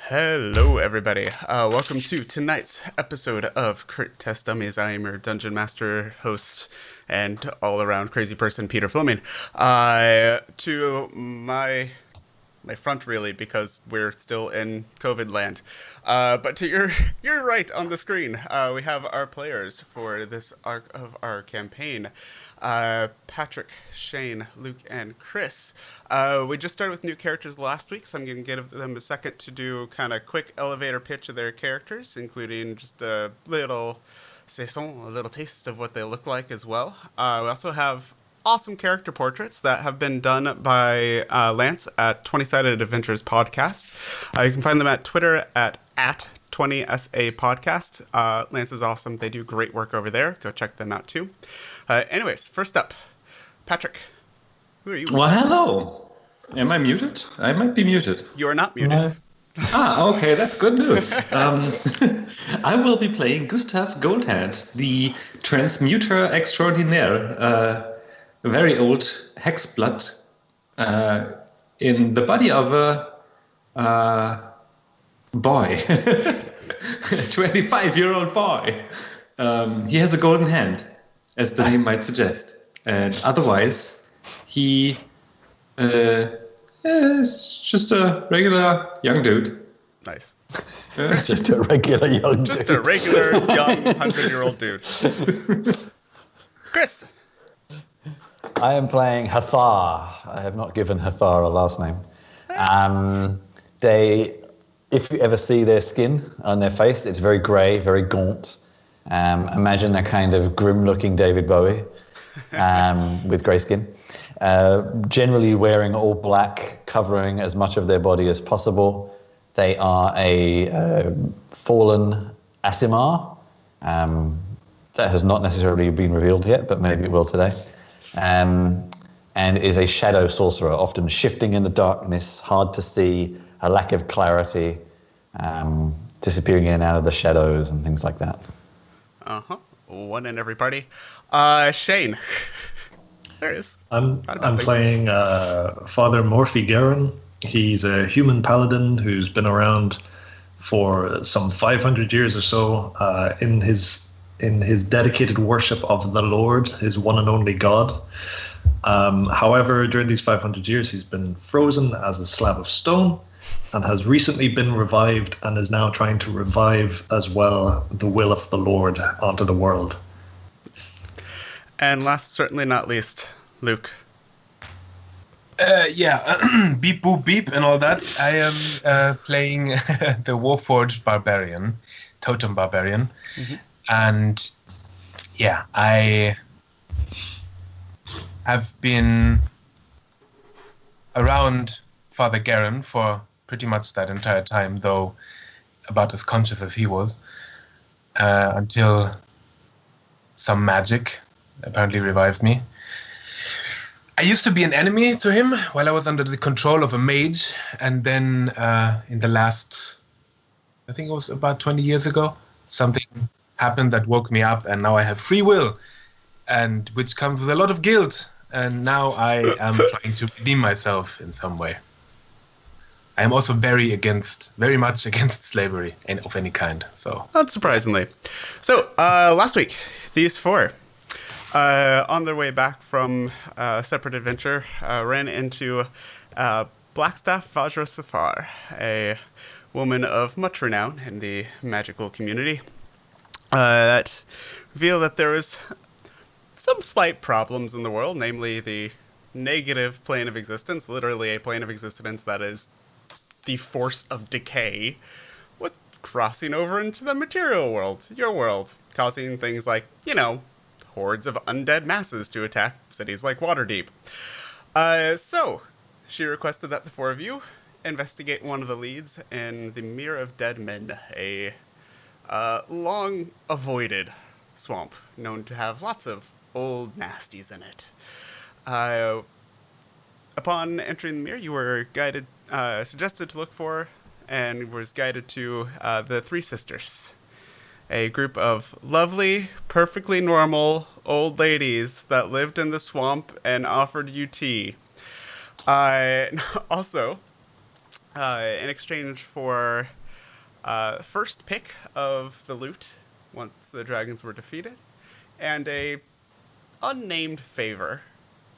Hello, everybody. Welcome to tonight's episode of Crit Test Dummies. I am your Dungeon Master, host, and all-around crazy person, Peter Fleming. To my front, really, because we're still in COVID land. But to your right on the screen, we have our players for this arc of our campaign. Patrick, Shane, Luke, and Chris. We just started with new characters last week, so I'm going to give them a second to do kind of quick elevator pitch of their characters, including just a little saison, a little taste of what they look like as well. We also have awesome character portraits that have been done by Lance at 20-Sided Adventures Podcast. You can find them at Twitter at 20SA Podcast. Lance is awesome. They do great work over there. Go check them out too. Anyways, first up, Patrick. Who are you? Well, hello. Am I muted? I might be muted. You are not muted. Okay, that's good news. I will be playing Gustav Goldhand, the transmuter extraordinaire, a very old hexblood in the body of a boy, 25-year-old boy. He has a golden hand, as the name might suggest. And otherwise, he is just a regular young dude. Nice. Just a regular young dude. Just a regular young 100-year-old dude. Chris. I am playing Hathar. I have not given Hathar a last name. If you ever see their skin on their face, it's very grey, very gaunt. Imagine a kind of grim-looking David Bowie with grey skin. Generally wearing all black, covering as much of their body as possible. They are a fallen Aasimar. That has not necessarily been revealed yet, but maybe it will today. And is a shadow sorcerer, often shifting in the darkness, hard to see, a lack of clarity, disappearing in and out of the shadows and things like that. One in every party. Shane. There it is. I'm playing Father Morphy Garin. He's a human paladin who's been around for some 500 years or so in his dedicated worship of the Lord, his one and only God. However, during these 500 years, he's been frozen as a slab of stone and has recently been revived and is now trying to revive as well the will of the Lord onto the world. And last, certainly not least, Luke. Beep boop beep and all that. I am playing the Warforged Barbarian, Totem Barbarian. Mm-hmm. And yeah, I have been around Father Garin for pretty much that entire time, though about as conscious as he was, until some magic apparently revived me. I used to be an enemy to him while I was under the control of a mage, and then in the last, I think it was about 20 years ago, something happened that woke me up, and now I have free will, and which comes with a lot of guilt, and now I am trying to redeem myself in some way. I am also very much against slavery of any kind. So unsurprisingly. So last week, these four, on their way back from a separate adventure, ran into Blackstaff Vajra Safar, a woman of much renown in the magical community, that revealed that there was some slight problems in the world, namely the negative plane of existence, literally a plane of existence that is the force of decay, with crossing over into the material world, your world, causing things like, hordes of undead masses to attack cities like Waterdeep. So, she requested that the four of you investigate one of the leads in the Mere of Dead Men, a long-avoided swamp known to have lots of old nasties in it. Upon entering the Mere, you were suggested to look for, and was guided to the Three Sisters, a group of lovely, perfectly normal old ladies that lived in the swamp and offered you tea. Also, in exchange for First pick of the loot once the dragons were defeated, and a unnamed favor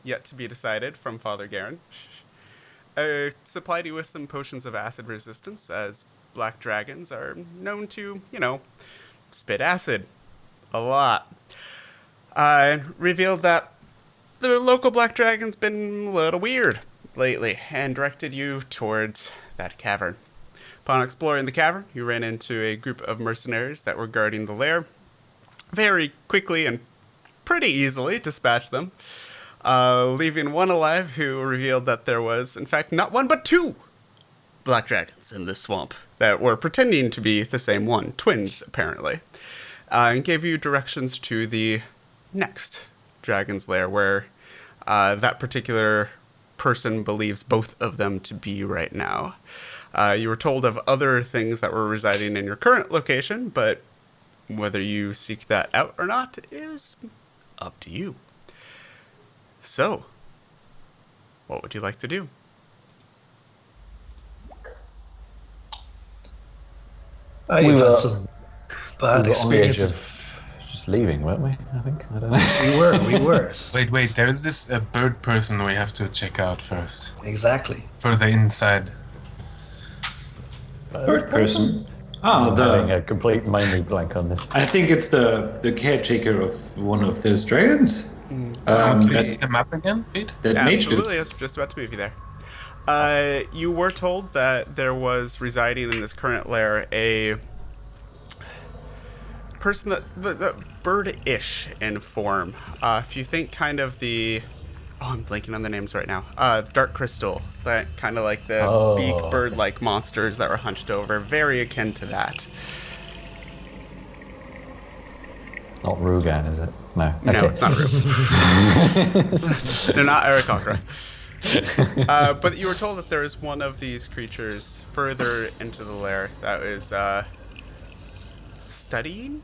yet to be decided from Father Garen. Supplied you with some potions of acid resistance, as black dragons are known to, spit acid a lot. Revealed that the local black dragon's been a little weird lately, and directed you towards that cavern. Upon exploring the cavern, you ran into a group of mercenaries that were guarding the lair. Very quickly and pretty easily dispatched them, leaving one alive, who revealed that there was, in fact, not one but two black dragons in this swamp that were pretending to be the same one, twins, apparently, and gave you directions to the next dragon's lair, where that particular person believes both of them to be right now. You were told of other things that were residing in your current location, but whether you seek that out or not is up to you. So, what would you like to do? You've had some bad we were on the edge experiences. of just leaving, weren't we? I think. I don't know. We were. Wait, there is this bird person we have to check out first. Exactly. Further inside. Third person. I'm having a complete memory blank on this. I think it's the caretaker of one of those dragons. Can you That, see the map again, Pete? that Yeah, mage dude. absolutely. I was just about to move you there. You were told that there was residing in this current lair a person that bird-ish in form. If you think kind of the... Oh, I'm blanking on the names right now. Dark Crystal. That kind of like the beak bird-like monsters that were hunched over. Very akin to that. Not Rugan, is it? No. No, Okay. it's not Rube. They're not Eric Cochran. But you were told that there is one of these creatures further into the lair that is studying,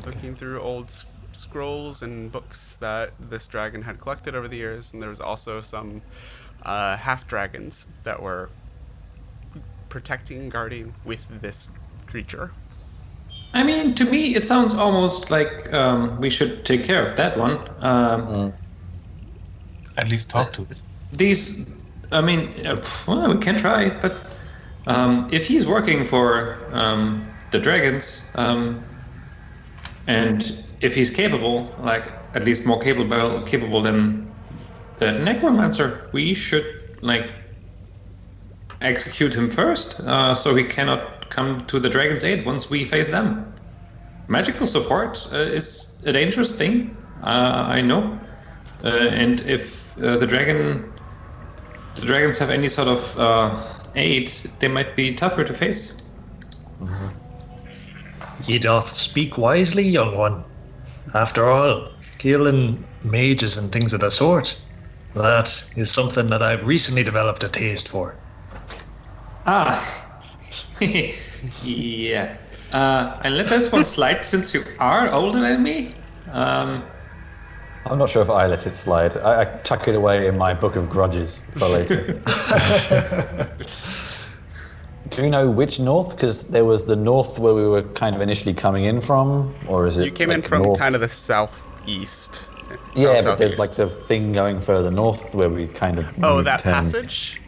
looking through old scrolls and books that this dragon had collected over the years, and there was also some half dragons that were protecting and guarding with this creature. I mean, to me, it sounds almost like we should take care of that one. At least talk to it. These, I mean, well, we can try, but if he's working for the dragons, and if he's capable, like at least more capable than the necromancer, we should like execute him first, so he cannot come to the dragon's aid once we face them. Magical support is a dangerous thing, I know, and if the dragons have any sort of aid, they might be tougher to face. Ye doth speak wisely, young one. After all, killing mages and things of the sort, that is something that I've recently developed a taste for. Yeah. And let that one slide since you are older than me. I'm not sure if I let it slide. I tuck it away in my book of grudges for later. Do you know which north? Because there was the north where we were kind of initially coming in from, or is it? You came in like from north? kind of the southeast. Yeah, but there's like the thing going further north where we kind of. Oh, that turn passage?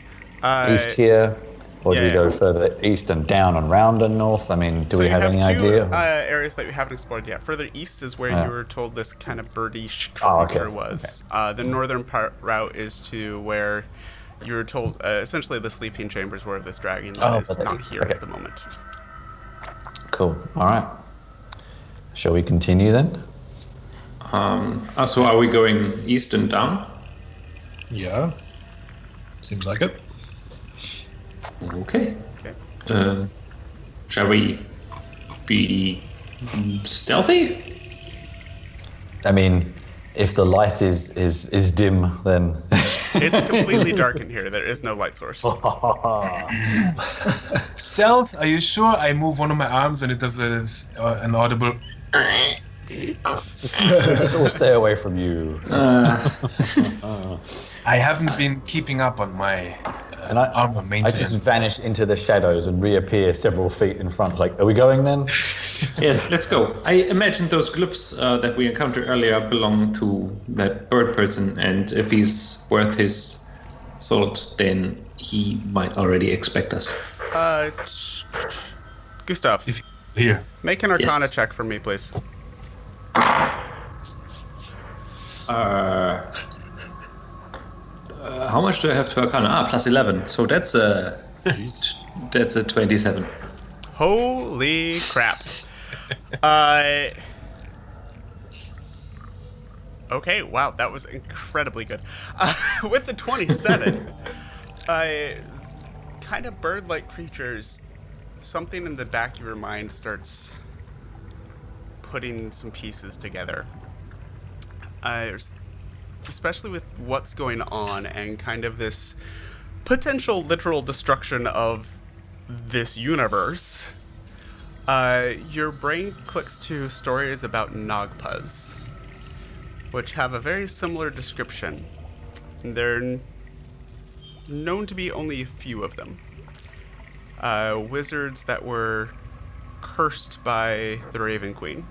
east here, or do yeah, we go yeah. further east and down and round and north? I mean, do So we you have any two idea? areas that we haven't explored yet. Further east is where Yeah. you were told this kind of birdish Oh, okay, creature was. The northern route is to where you were told essentially the sleeping chambers were of this dragon that is but not there- here okay. at the moment. Cool. All right. Shall we continue then? So are we going east and down? Yeah. Seems like it. Okay. Okay. Shall we be stealthy? I mean, if the light is dim, then. It's completely dark in here. There is no light source. Stealth? Are you sure? I move one of my arms and it does an audible. Just all stay away from you. I haven't been keeping up on my And armor I maintenance. just vanish into the shadows and reappear several feet in front. Like, are we going then? Yes, let's go. I imagine those glyphs that we encountered earlier belong to that bird person, and if he's worth his salt, then he might already expect us. Gustav, If here. make an Arcana Yes. check for me, please. How much do I have to Arcana? Plus 11. So that's a 27. Holy crap. Okay, wow, that was incredibly good. With the 27, kind of bird-like creatures, something in the back of your mind starts putting some pieces together. Especially with what's going on and kind of this potential literal destruction of this universe. Your brain clicks to stories about Nagpas, which have a very similar description. They're known to be only a few of them. Wizards that were cursed by the Raven Queen.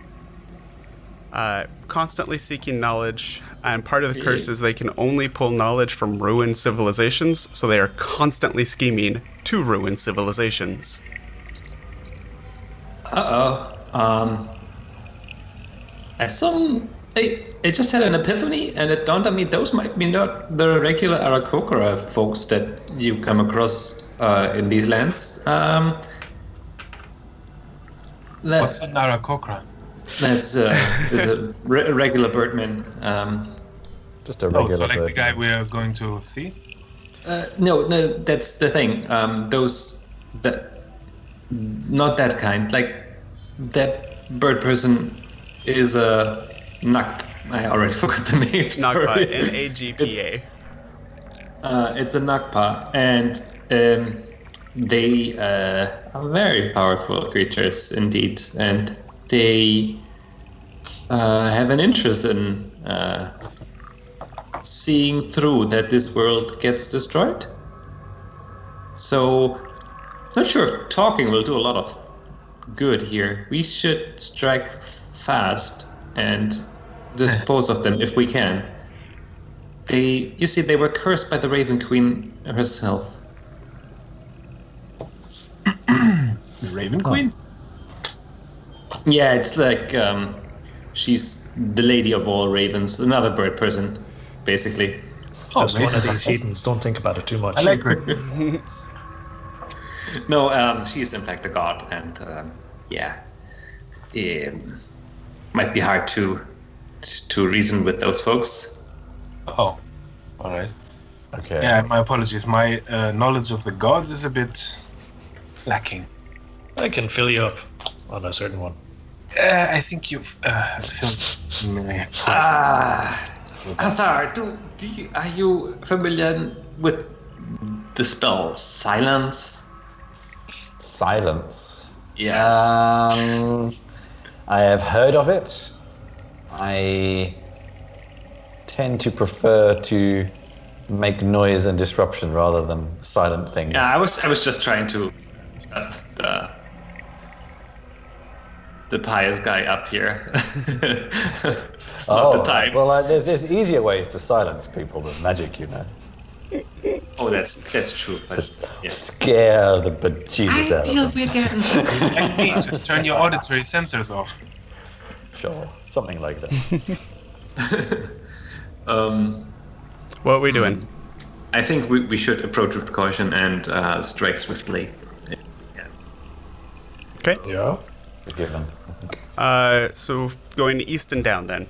Constantly seeking knowledge, and part of the curse is they can only pull knowledge from ruined civilizations, so they are constantly scheming to ruin civilizations. I just had an epiphany, and it dawned on me those might be not the regular Arakokra folks that you come across in these lands. What's an Arakokra? That's is a regular birdman. Just a regular so like the bird. guy we are going to see? No, that's the thing. Not that kind. Like that bird person is a Nagp. I already forgot the name. Nagpa, sorry. N-A-G-P-A. It's a Nagpa, and they are very powerful creatures indeed, and they have an interest in seeing through that this world gets destroyed. So, not sure if talking will do a lot of good here. We should strike fast and dispose of them if we can. You see, they were cursed by the Raven Queen herself. The Raven Queen? Yeah, it's like she's the lady of all ravens, another bird person, basically. Just one of these heathens. Don't think about it too much. I like her. No, she's in fact a god, and it might be hard to reason with those folks. Oh, all right. Okay. Yeah, my apologies. My knowledge of the gods is a bit lacking. I can fill you up on a certain one. I think you've filled me. Athar, are you familiar with the spell Silence? Silence. Yes. I have heard of it. I tend to prefer to make noise and disruption rather than silent things. Yeah, I was just trying to the pious guy up here. It's not the time. Well, there's easier ways to silence people than magic, you know. Oh, that's true. But, Just yeah. scare the bejesus out of them. we're getting. Like me, just turn your auditory sensors off. Sure, something like that. What are we doing? I think we should approach with caution and strike swiftly. Yeah. Okay. Yeah. Forgiven. So going east and down then.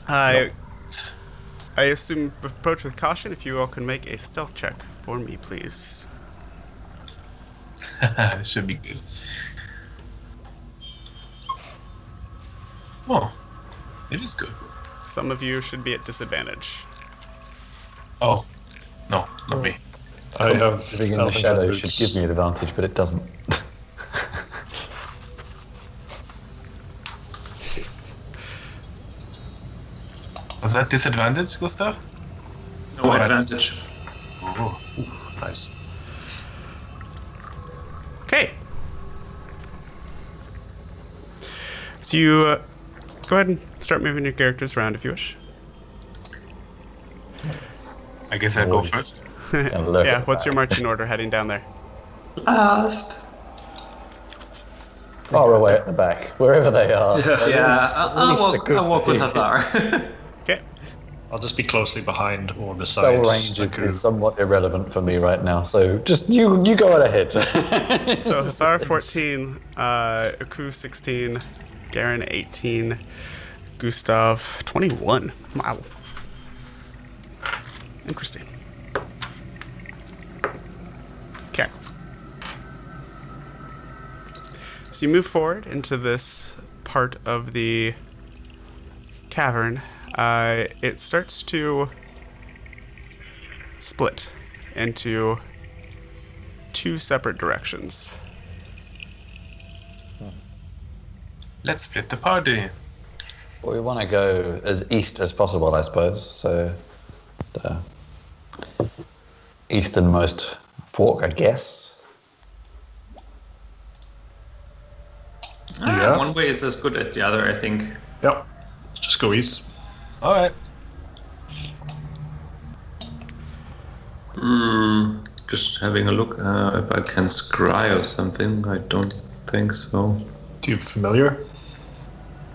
I assume approach with caution. If you all can make a stealth check for me, please. Should be good. Oh, it is good. Some of you should be at disadvantage. Oh, no, not me. I have. Living in I the don't think shadows boots. should give me an advantage, but it doesn't. Was that disadvantage, Gustav? No advantage. Oh. Nice. Okay. So you go ahead and start moving your characters around if you wish. I guess I'll go first. Yeah, what's your marching order heading down there? Last. Far away at the back, wherever they are. Yeah, I'll walk with view. Hazar. Okay. I'll just be closely behind or Spell beside. range is somewhat irrelevant for me right now, so just you go right ahead. So Hathar 14, Aku 16, Garen 18, Gustav 21. Wow. Interesting. Okay. So you move forward into this part of the cavern. It starts to split into two separate directions. Let's split the party. Well, we want to go as east as possible, I suppose. So the easternmost fork, I guess. Yeah. One way is as good as the other, I think. Yep. Let's just go east. All right. Just having a look if I can scry or something. I don't think so. Do you familiar?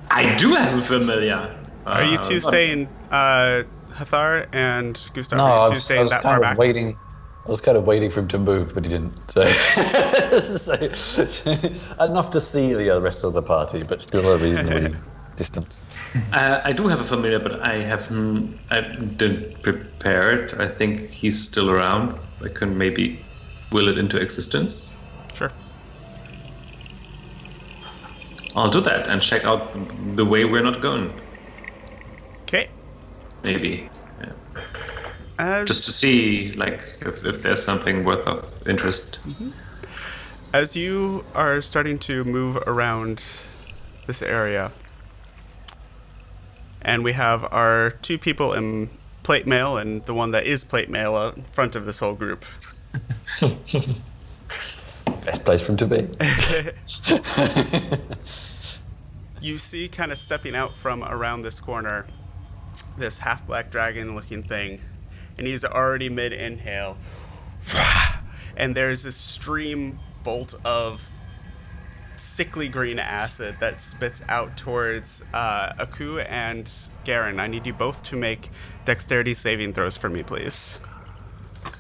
I do have a familiar. Are you two staying, Hathar and Gustav? No, are I you two was, staying that far back? waiting. I was kind of waiting for him to move, but he didn't. So, enough to see the rest of the party, but still a reasonably distance. I do have a familiar, but I didn't prepare it. I think he's still around. I can maybe will it into existence. Sure. I'll do that and check out the way we're not going. Okay. Maybe. Yeah. As, Just to see, like, if there's something worth of interest. as you are starting to move around this area, and we have our two people in plate mail and the one that is plate mail out in front of this whole group. Best place for him to be. You see, kind of stepping out from around this corner, this half-black dragon-looking thing, and he's already mid-inhale. And there's this stream bolt of sickly green acid that spits out towards Aku and Garen. I need you both to make dexterity saving throws for me, please. I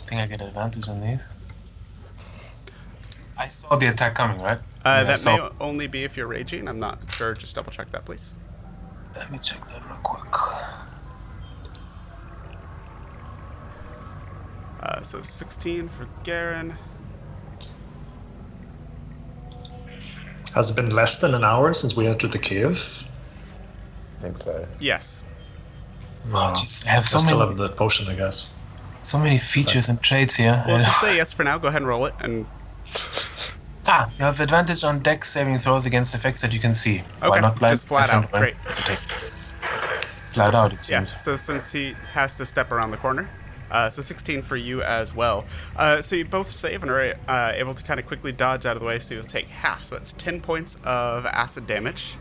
think I get advantage on these. I saw the attack coming, right? That may only be if you're raging. I'm not sure. Just double check that, please. Let me check that real quick. So 16 for Garen. Has it been less than an hour since we entered the cave? I think so. Yes. Oh, jeez, I have I so still many, have the potion, I guess. so many features and traits here. Well, just say yes for now. Go ahead and roll it. And You have advantage on dex saving throws against effects that you can see. Why okay, not blind? just flat out. Great. Flat out, it Yeah. seems. So since he has to step around the corner, so 16 for you as well. So you both save and are able to kind of quickly dodge out of the way. So you'll take half. So that's 10 points of acid damage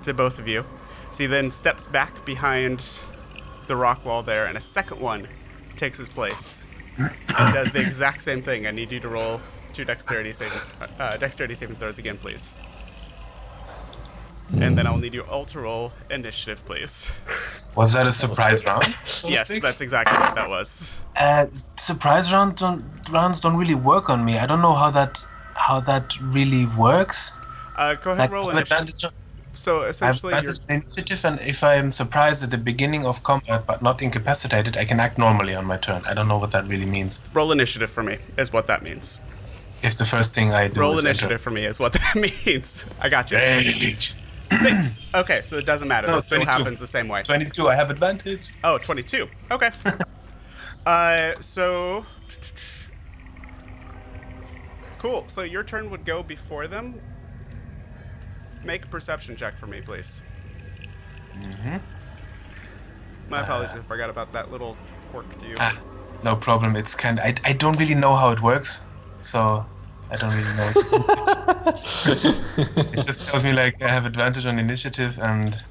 to both of you. So he then steps back behind the rock wall there, and a second one takes his place and does the exact same thing. I need you to roll two dexterity saving throws again, please. And then I'll need you all to roll initiative, please. Was that a surprise round? Yes, that's exactly what that was. Surprise rounds don't really work on me. I don't know how that really works. Go ahead and roll initiative. So essentially, I have advantage on initiative, and if I am surprised at the beginning of combat but not incapacitated, I can act normally on my turn. I don't know what that really means. roll initiative for me is what that means. If the first thing I do Roll is initiative for me is what that means. I got you. Rage. 6. Okay, so it doesn't matter. No, This still 22. happens the same way. 22, I have advantage. Oh, 22. Okay. So... Cool. So your turn would go before them. Make a perception check for me, please. My apologies, I forgot about that little quirk to you. No problem. It's kind. I don't really know how it works, so I don't really know. It just tells me like I have advantage on initiative and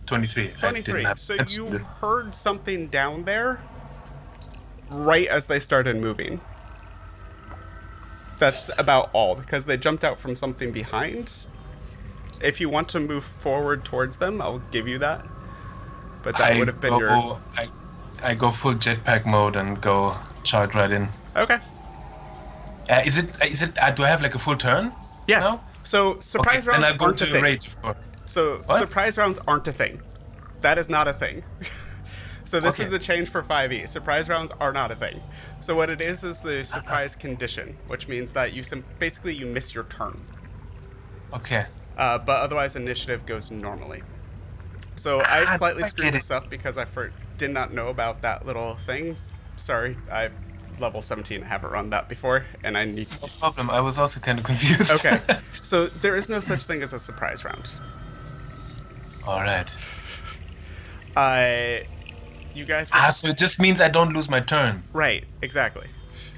23. 23. So you heard something down there right as they started moving. That's about all, because they jumped out from something behind. If you want to move forward towards them, I'll give you that. But that would have been your... I go full jetpack mode and go charge right in. Okay. Is it? Do I have like a full turn? Yes. Now? So surprise rounds and I go aren't a to thing. rage, of course. So What? surprise rounds aren't a thing. That is not a thing. So this Okay. is a change for 5e. Surprise rounds are not a thing. So what it is the surprise condition, which means that you basically you miss your turn. Okay. But otherwise initiative goes normally. So I slightly I screwed get it. this up because I did not know about that little thing. Sorry, I level 17, haven't run that before, and I need... No problem. I was also kind of confused. Okay, so there is no such thing as a surprise round. All right. You guys... So it just means I don't lose my turn. Right, exactly.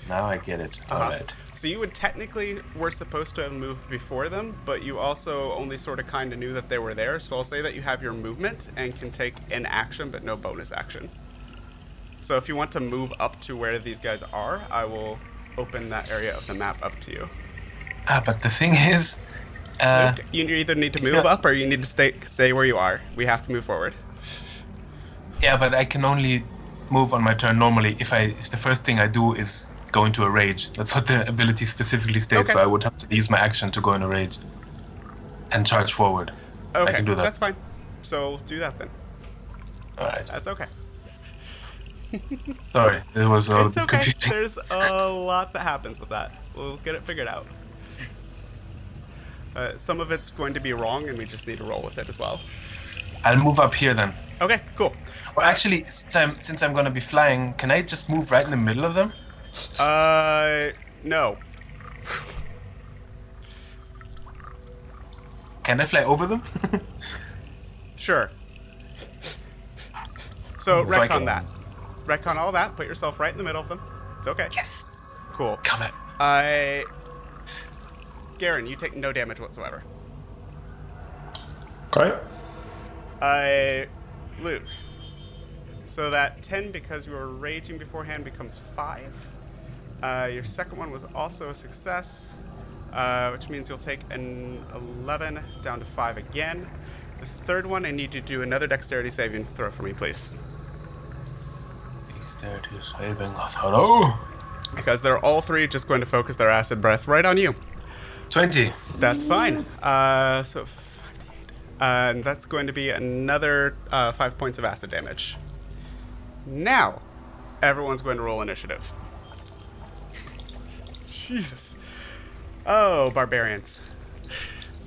Now I get it. All right. So you would technically were supposed to have moved before them, but you also only sort of kind of knew that they were there. So I'll say that you have your movement and can take an action, but no bonus action. So if you want to move up to where these guys are, I will open that area of the map up to you. But the thing is, Luke, you either need to move up or you need to stay where you are. We have to move forward. yeah, but I can only move on my turn normally if the first thing I do is go into a rage. That's what the ability specifically states. Okay. So I would have to use my action to go in a rage and charge forward. Okay, I can do that. that's fine. So do that then. All right. That's okay. Sorry, it was all It's okay. confusing. There's a lot that happens with that. We'll get it figured out. Some of it's going to be wrong, and we just need to roll with it as well. I'll move up here then. Okay, cool. Or actually, since I'm going to be flying, can I just move right in the middle of them? No. Can I fly over them? Sure. So So I retcon can- that. Retcon all that. Put yourself right in the middle of them. It's okay. Yes. Cool. Come on. Garen, you take no damage whatsoever. Okay. Luke. So that 10, because you were raging beforehand, becomes 5. Your second one was also a success, which means you'll take an 11 down to 5 again. The third one, I need you to do another dexterity saving throw for me, please. Dexterity saving throw. Because they're all three just going to focus their acid breath right on you. 20. That's fine. So 5d8. And that's going to be another 5 points of acid damage. Now, everyone's going to roll initiative. Jesus. Oh, barbarians.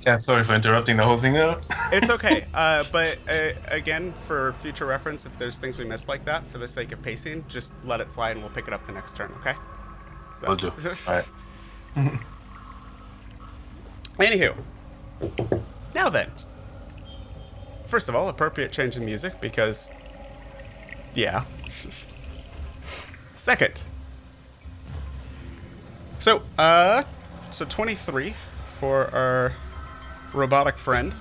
Yeah, sorry for interrupting the whole thing there. It's okay. But again, for future reference, if there's things we missed like that, for the sake of pacing, just let it slide and we'll pick it up the next turn, okay? So- Will do. All right. Anywho. Now then. First of all, appropriate change in music because... Yeah. Second. So 23 for our robotic friend.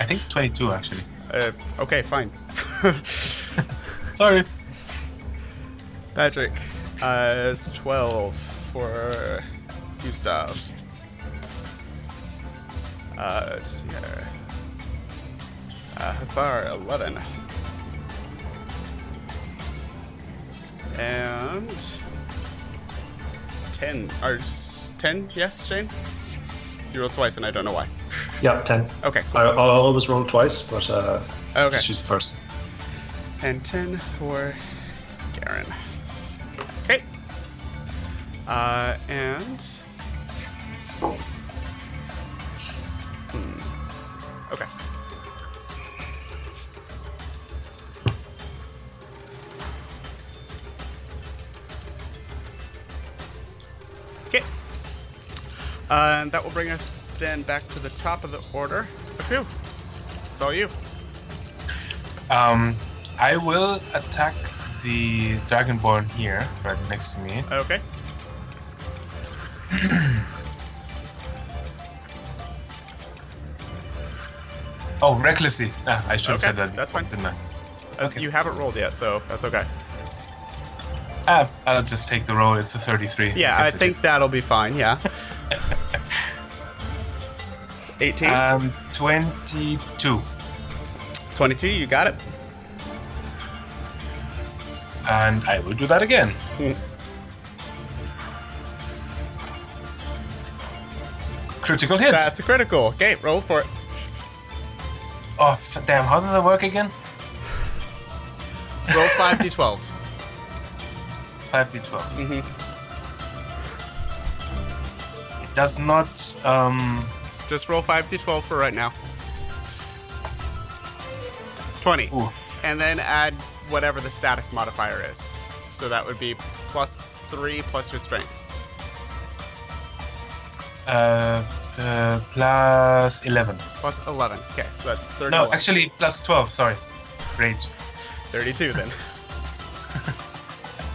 I think 22 actually. Okay, fine. Sorry. Patrick is 12 for Gustav. Let's see here. Hathar, 11. And 10. Or 10, yes, Shane? You rolled twice and I don't know why. Yeah, 10. Okay, cool. I'll always roll twice, but Okay. just use the first. And 10 for Garen. Okay. And... Okay. Okay. And that will bring us then back to the top of the order. Phew. It's all you. I will attack the Dragonborn here, right next to me. Okay. Oh, recklessly. I should have Okay, said that. that's fine. Didn't I? Okay. You haven't rolled yet, so that's okay. I'll just take the roll. It's a 33. Yeah, I think that'll be fine, yeah. 18? 22. 22, you got it. And I will do that again. Critical hit. That's a critical. Okay, roll for it. Oh, damn. How does that work again? Roll 5d12. 5d12. Mm-hmm. It does not... Just roll 5d12 for right now. 20. Ooh. And then add whatever the static modifier is. So that would be +3 plus your strength. Plus 11. Plus 11. Okay, so that's 31. No, actually, plus 12. Sorry. Rage. 32 then.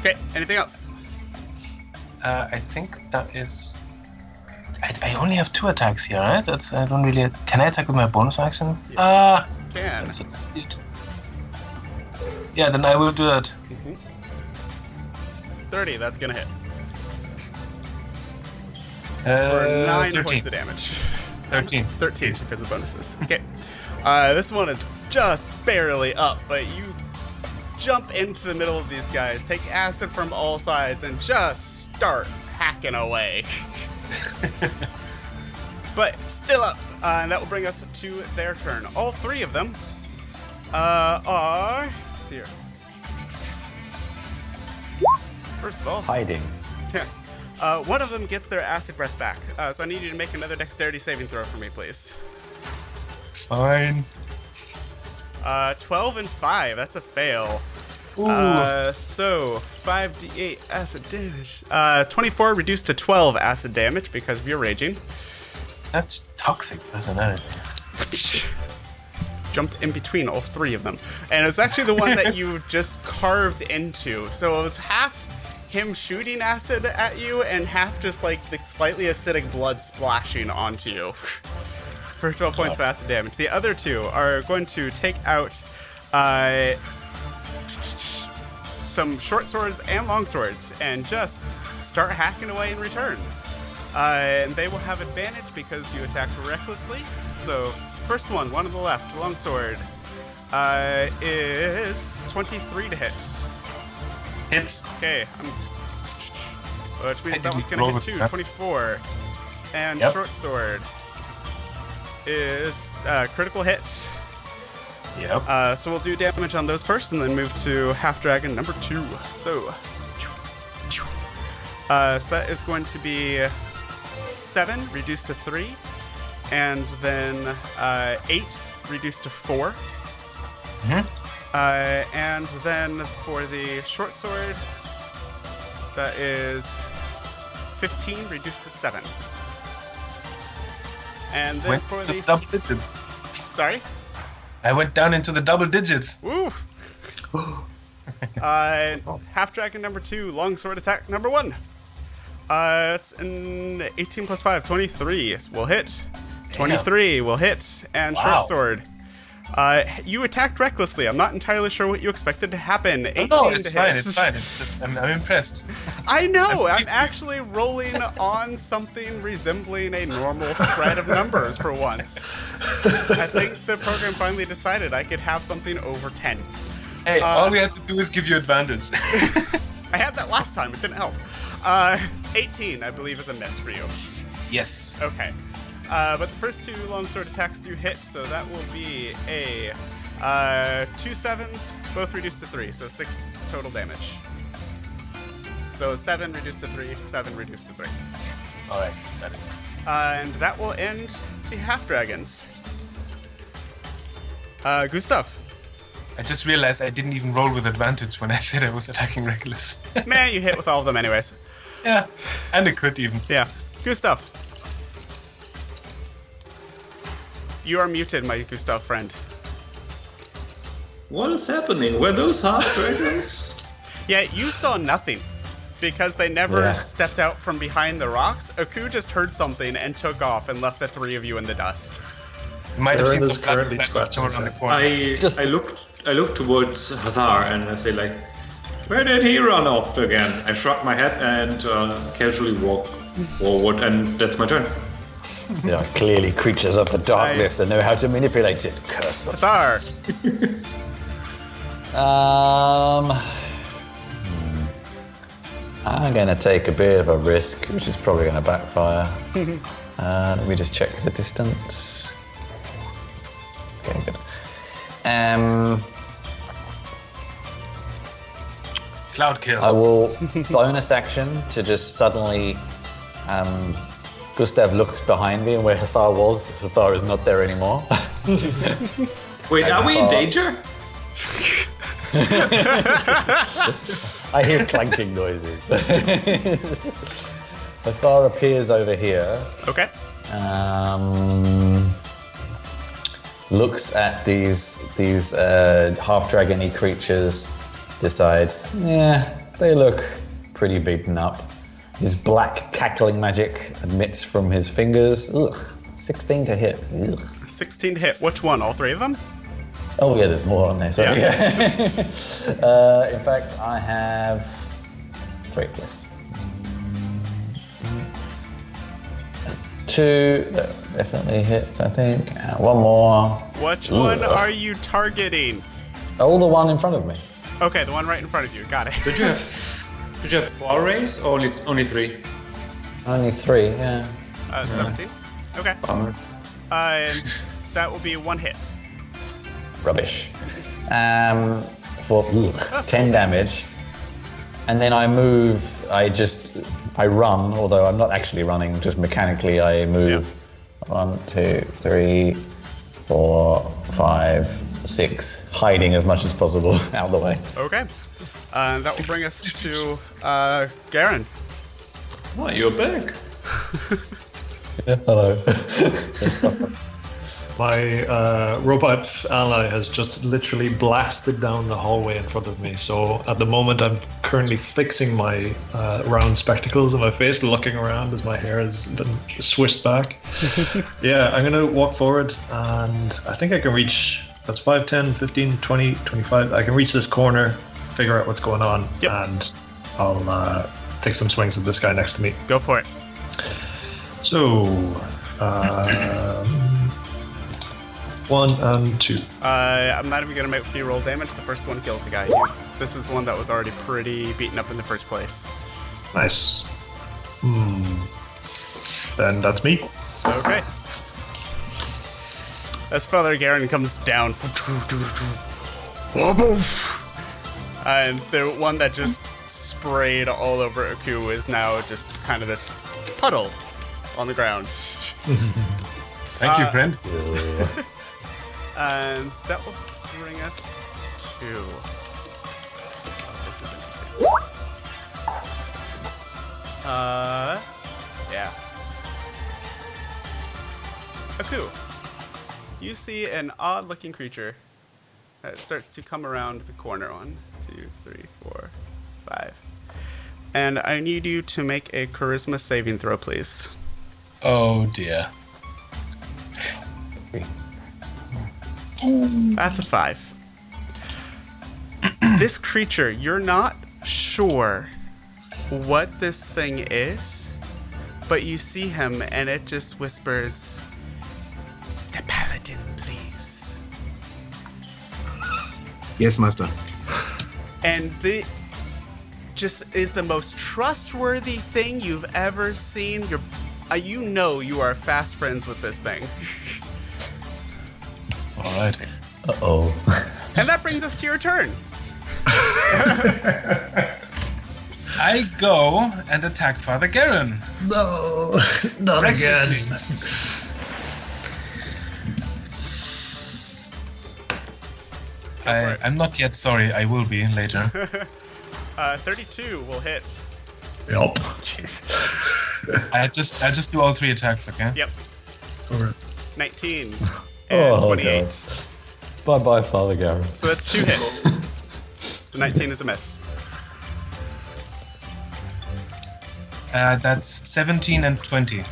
Okay, anything else? I think that is... I only have 2 attacks here, right? That's I don't really... Can I attack with my bonus action? Can. That's what I did. Yeah, then I will do that. 30, that's gonna hit. For 9 13. points of damage. 13. 13 because of bonuses. Okay. This one is just barely up, but you jump into the middle of these guys, take acid from all sides, and just start hacking away. But still up. And that will bring us to their turn. All 3 of them are... Let's see here. First of all... Hiding. One of them gets their acid breath back. So I need you to make another dexterity saving throw for me, please. Fine. 12 and 5. That's a fail. Ooh. So 5d8 acid damage. 24 reduced to 12 acid damage because of your raging. That's toxic personality. Jumped in between all 3 of them. And it's actually the one that you just carved into. So it was half him shooting acid at you and half just like the slightly acidic blood splashing onto you. For 12 points of acid damage. The other 2 are going to take out some short swords and long swords and just start hacking away in return. And they will have advantage because you attacked recklessly. So first one on the left, long sword, is 23 to hit. Hits. Okay, which means that one's roll gonna with hit too. that. 24, and Yep. short sword is critical hit. Yep. So we'll do damage on those first, and then move to half dragon number 2. So that is going to be 7 reduced to 3, and then 8 reduced to 4. And then for the short sword, that is 15 reduced to 7. And then Went for to the double digits. sorry. I went down into the double digits. Woo! Half dragon number 2, long sword attack number 1. It's an 18 plus 5, 23 will hit. 23 will hit, and Wow. short sword. You attacked recklessly. I'm not entirely sure what you expected to happen. 18 No, it's to fine. hit. It's fine. It's just, I'm impressed. I know. I'm actually rolling on something resembling a normal spread of numbers for once. I think the program finally decided I could have something over 10. Hey, all we have to do is give you advantage. I had that last time. It didn't help. 18, I believe, is a miss for you. Yes. Okay. But the first 2 longsword attacks do hit, so that will be a 2 7s, both reduced to 3, so 6 total damage. So 7 reduced to 3, 7 reduced to 3. All right. Got it. And that will end the half dragons. Gustav. I just realized I didn't even roll with advantage when I said I was attacking reckless. Man, you hit with all of them anyways. Yeah, and a crit even. Yeah. Gustav. You are muted, my Gustav friend. What is happening? Were those half dragons? Yeah, you saw nothing. Because they never Yeah. stepped out from behind the rocks, Aku just heard something and took off and left the three of you in the dust. You might have Aaron seen is some blood currently that was scratching coming his around the head. corner. I look towards Hathar and I say like, where did he run off again? I shrug my head and casually walk forward, and that's my turn. They are clearly creatures of the darkness and know how to manipulate it. Curse them. Thar! I'm going to take a bit of a risk, which is probably going to backfire. Let me just check the distance. Okay, good. Cloud kill. I will bonus action to just suddenly. Gustav looks behind me, and where Hathar was, Hathar is not there anymore. Wait, are we in danger? I hear clanking noises. Hathar appears over here. Okay. Looks at these half-dragony creatures, decides, yeah, they look pretty beaten up. His black cackling magic emits from his fingers. Ugh, 16 to hit. Ugh. 16 to hit. Which one? All three of them? Oh yeah, there's more on there. Sorry. Yeah. In fact, I have 3. Yes. 2 that definitely hits, I think. One more. Which one are you targeting? Oh, the one in front of me. Okay, the one right in front of you. Got it. Did you have 4 rays or only 3? Only 3. Yeah. 17. Okay. Bummer. And that will be 1 hit. Rubbish. For 10 damage. And then I move, I run, although I'm not actually running, just mechanically I move 1, 2, 3, 4, 5, 6, hiding as much as possible out of the way. Okay. That will bring us to Garen. Oh, you're back. Hello. My robot ally has just literally blasted down the hallway in front of me. So at the moment, I'm currently fixing my round spectacles on my face, looking around as my hair has been swished back. Yeah, I'm going to walk forward, and I think I can reach, that's 5, 10, 15, 20, 25. I can reach this corner, figure out what's going on, and I'll take some swings at this guy next to me. Go for it. So, 1 and 2. I'm not even going to make you roll damage. The first one kills the guy. This is the one that was already pretty beaten up in the first place. Nice. Then that's me. Okay. As Father Garen comes down, and the one that just sprayed all over Aku is now just kind of this puddle on the ground. Thank you, friend. And that will bring us to... Oh, this is interesting. Yeah. Aku, you see an odd-looking creature that starts to come around the corner. 1, 2, 3, 4, 5. And I need you to make a charisma saving throw, please. Oh dear. That's a 5. This creature, you're not sure what this thing is, but you see him and it just whispers, "The paladin, please." Yes, master. And the just is the most trustworthy thing you've ever seen. You know you are fast friends with this thing. All right. Uh-oh. And that brings us to your turn. I go and attack Father Garen. No, not again. I'm not yet sorry. I will be later. 32 will hit. Yup. Jeez. I just do all 3 attacks, okay? Yep. Alright. 19 and 28. God. Bye-bye, Father Garen. So that's 2 hits. The 19 is a miss. That's 17 and 20.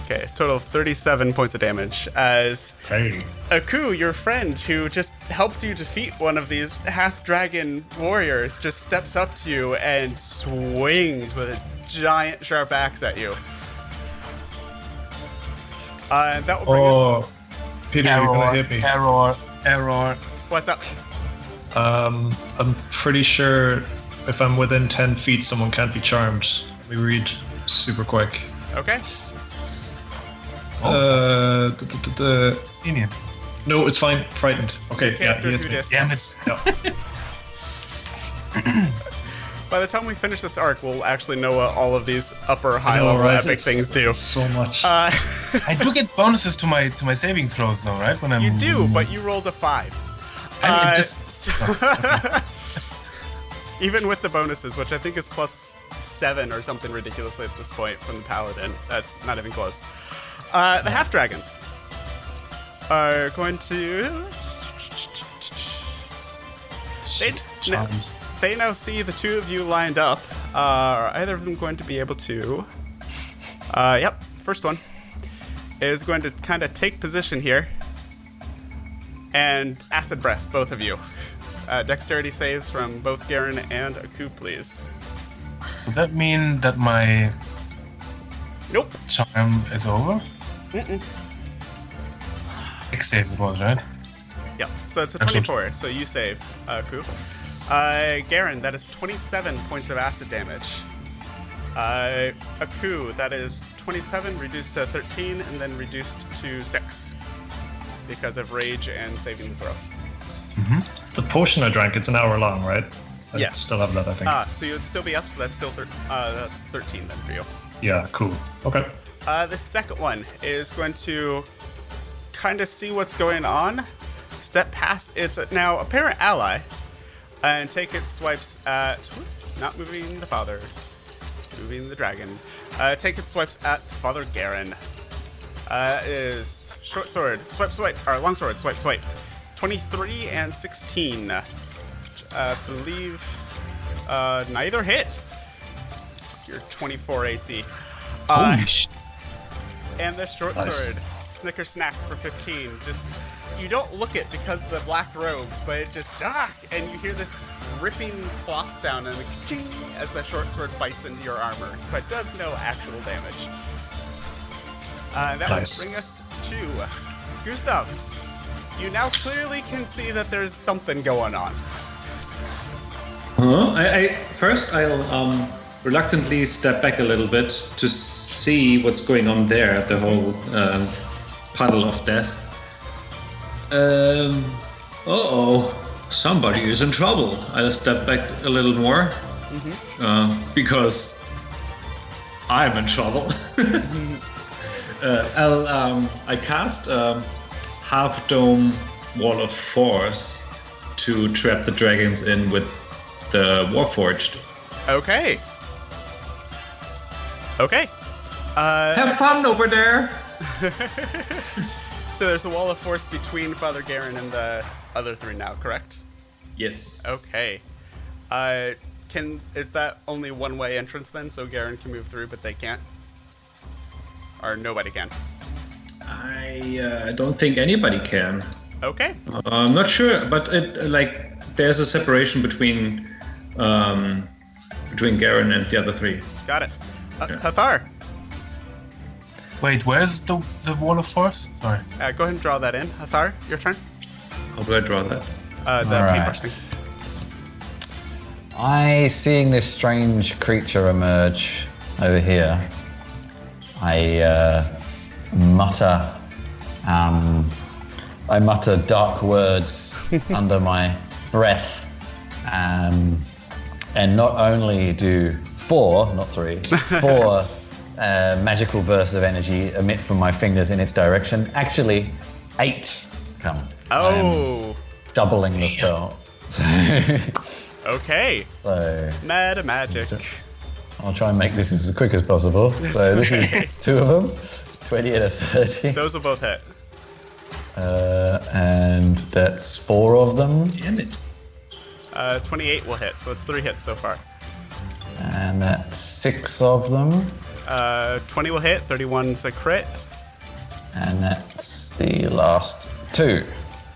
Okay, total of 37 points of damage as Okay. Aku, your friend who just helped you defeat one of these half-dragon warriors, just steps up to you and swings with a giant sharp axe at you. And that will bring us... Oh, Peter, you're gonna hit me. Error. What's up? I'm pretty sure if I'm within 10 feet, someone can't be charmed. Let me read super quick. Okay. Idiot. No, it's fine. Frightened. Okay, yeah, he hits me. Damn it. By the time we finish this arc, we'll actually know what all of these upper I know, high-level right? epic things do. So much. I do get bonuses to my saving throws though, right? When I'm You do, but you rolled a 5. I just Even with the bonuses, which I think is +7 or something ridiculously at this point from the Paladin. That's not even close. The half-dragons are going to... They now see the 2 of you lined up. Are either of them going to be able to... Yep, first one is going to kind of take position here. And acid breath, both of you. Dexterity saves from both Garen and Aku, please. Does that mean that my Nope. charm is over? Mm-mm. X save it was, right? Yeah, so it's a Excellent. 24, so you save, Aku. Garen, that is 27 points of acid damage. Aku, that is 27, reduced to 13, and then reduced to 6. Because of rage and saving throw. The potion I drank, it's an hour long, right? I Yes. still have that, I think. So you'd still be up, so that's still that's 13 then for you. Yeah, cool. Okay. The second one is going to kind of see what's going on, step past its now apparent ally, and take its swipes at... Not moving the father, moving the dragon. Take its swipes at Father Garen. Is short sword, swipe, or long sword, swipe. 23 and 16. Believe neither hit. Your 24 AC. Holy shit. And the short Nice. sword, snicker snack for 15. Just, you don't look it because of the black robes, but it just, and you hear this ripping cloth sound and a ka-ching as the short sword bites into your armor, but does no actual damage. That Nice. would bring us to Gustav. You now clearly can see that there's something going on. First, I'll reluctantly step back a little bit to see what's going on there at the whole puddle of death. Somebody is in trouble. I'll step back a little more because I'm in trouble. I cast half dome wall of force to trap the dragons in with the Warforged. Okay. Have fun over there. So there's a wall of force between Father Garen and the other 3 now, correct? Yes. Okay. Is that only one-way entrance then, so Garen can move through, but they can't? Or nobody can? I don't think anybody can. Okay. I'm not sure, but there's a separation between Garen and the other 3. Got it. Yeah. Hathar, Wait, where's the wall of force? Sorry. go ahead and draw that in. Hathar, your turn. How do I draw that? The Alright. paintbrush thing. Seeing this strange creature emerge over here, I mutter dark words under my breath, and not only do 4, not 3, 4 magical bursts of energy emit from my fingers in its direction. Actually, 8 come. Oh. Doubling the spell. Okay. So Meta magic. I'll try and make this as quick as possible. So this okay. is 2 of them, 20 and a 30. Those will both hit. And that's 4 of them. Damn it. 28 will hit, so it's 3 hits so far. And that's 6 of them. 20 will hit, 31's a crit. And that's the last 2.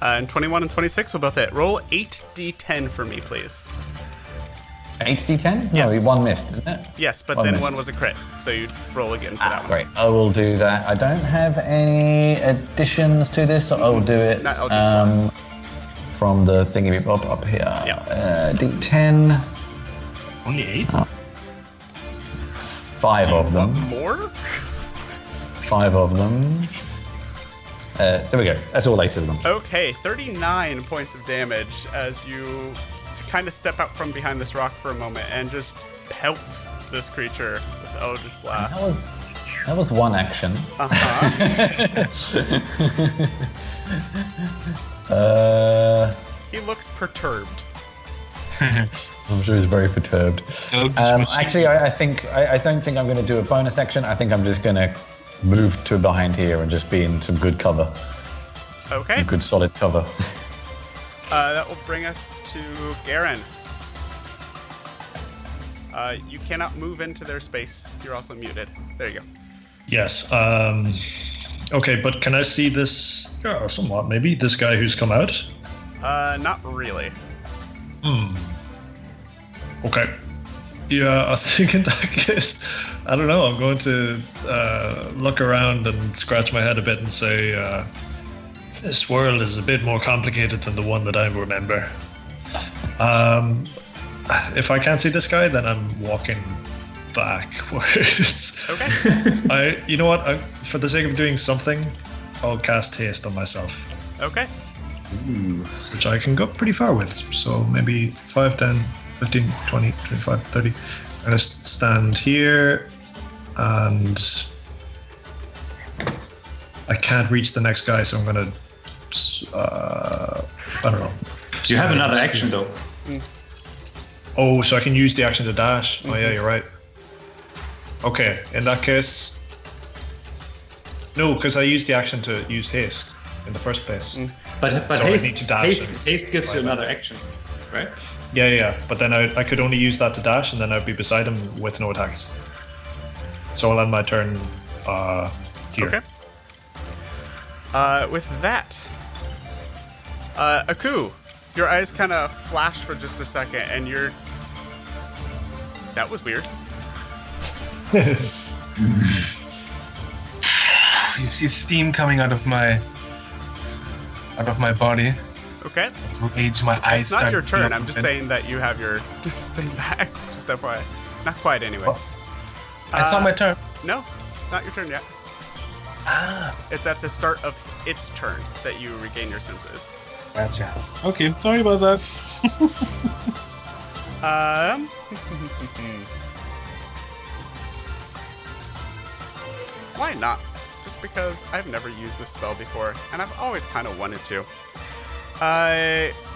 And 21 and 26 will both hit. Roll 8d10 for me, please. 8d10? Yes. No, 1 missed, isn't it? Yes, but One then missed. 1 was a crit, so you'd roll again for that one. Great. I will do that. I don't have any additions to this, so I'll do it No, I'll do last. from the thingy bob up here. Yeah. D10. Only 8? 5 of them. More? 5 of them. There we go. That's all 8 of them. Okay, 39 points of damage as you kind of step out from behind this rock for a moment and just pelt this creature with Eldritch Blast. That was 1 action. Uh-huh. He looks perturbed. I'm sure he's very perturbed. Actually, I don't think I'm going to do a bonus action. I think I'm just going to move to behind here and just be in some good cover. Okay. Good solid cover. That will bring us to Garen. You cannot move into their space. You're also muted. There you go. Yes. Okay, but can I see this? Yeah, somewhat, maybe. This guy who's come out? Not really. Okay. Yeah, I think in that case, I don't know. I'm going to look around and scratch my head a bit and say, this world is a bit more complicated than the one that I remember. If I can't see this guy, then I'm walking backwards. Okay. You know what? For the sake of doing something, I'll cast haste on myself. Okay. Which I can go pretty far with. So maybe 5, 10, 15, 20, 25, 30. I'm going to stand here and I can't reach the next guy, so I'm going to, I don't know. You have another action though. Oh, so I can use the action to dash. Oh yeah, you're right. Okay, in that case, no, because I used the action to use haste in the first place. But So I need to dash haste gives you another action, right? Yeah. But then I could only use that to dash, and then I'd be beside him with no attacks. So I'll end my turn here. Okay. With that, Aku, your eyes kind of flash for just a second, and you're... That was weird. You see steam coming out of my body. Okay. Rage, my eyes It's not start your turn. to I'm just open. saying that you have your thing back. Just FYI. Not quite, anyways. It's not my turn. No, it's not your turn yet. Ah, It's at the start of its turn that you regain your senses. gotcha. Okay, sorry about that. Why not? Just because I've never used this spell before, and I've always kind of wanted to.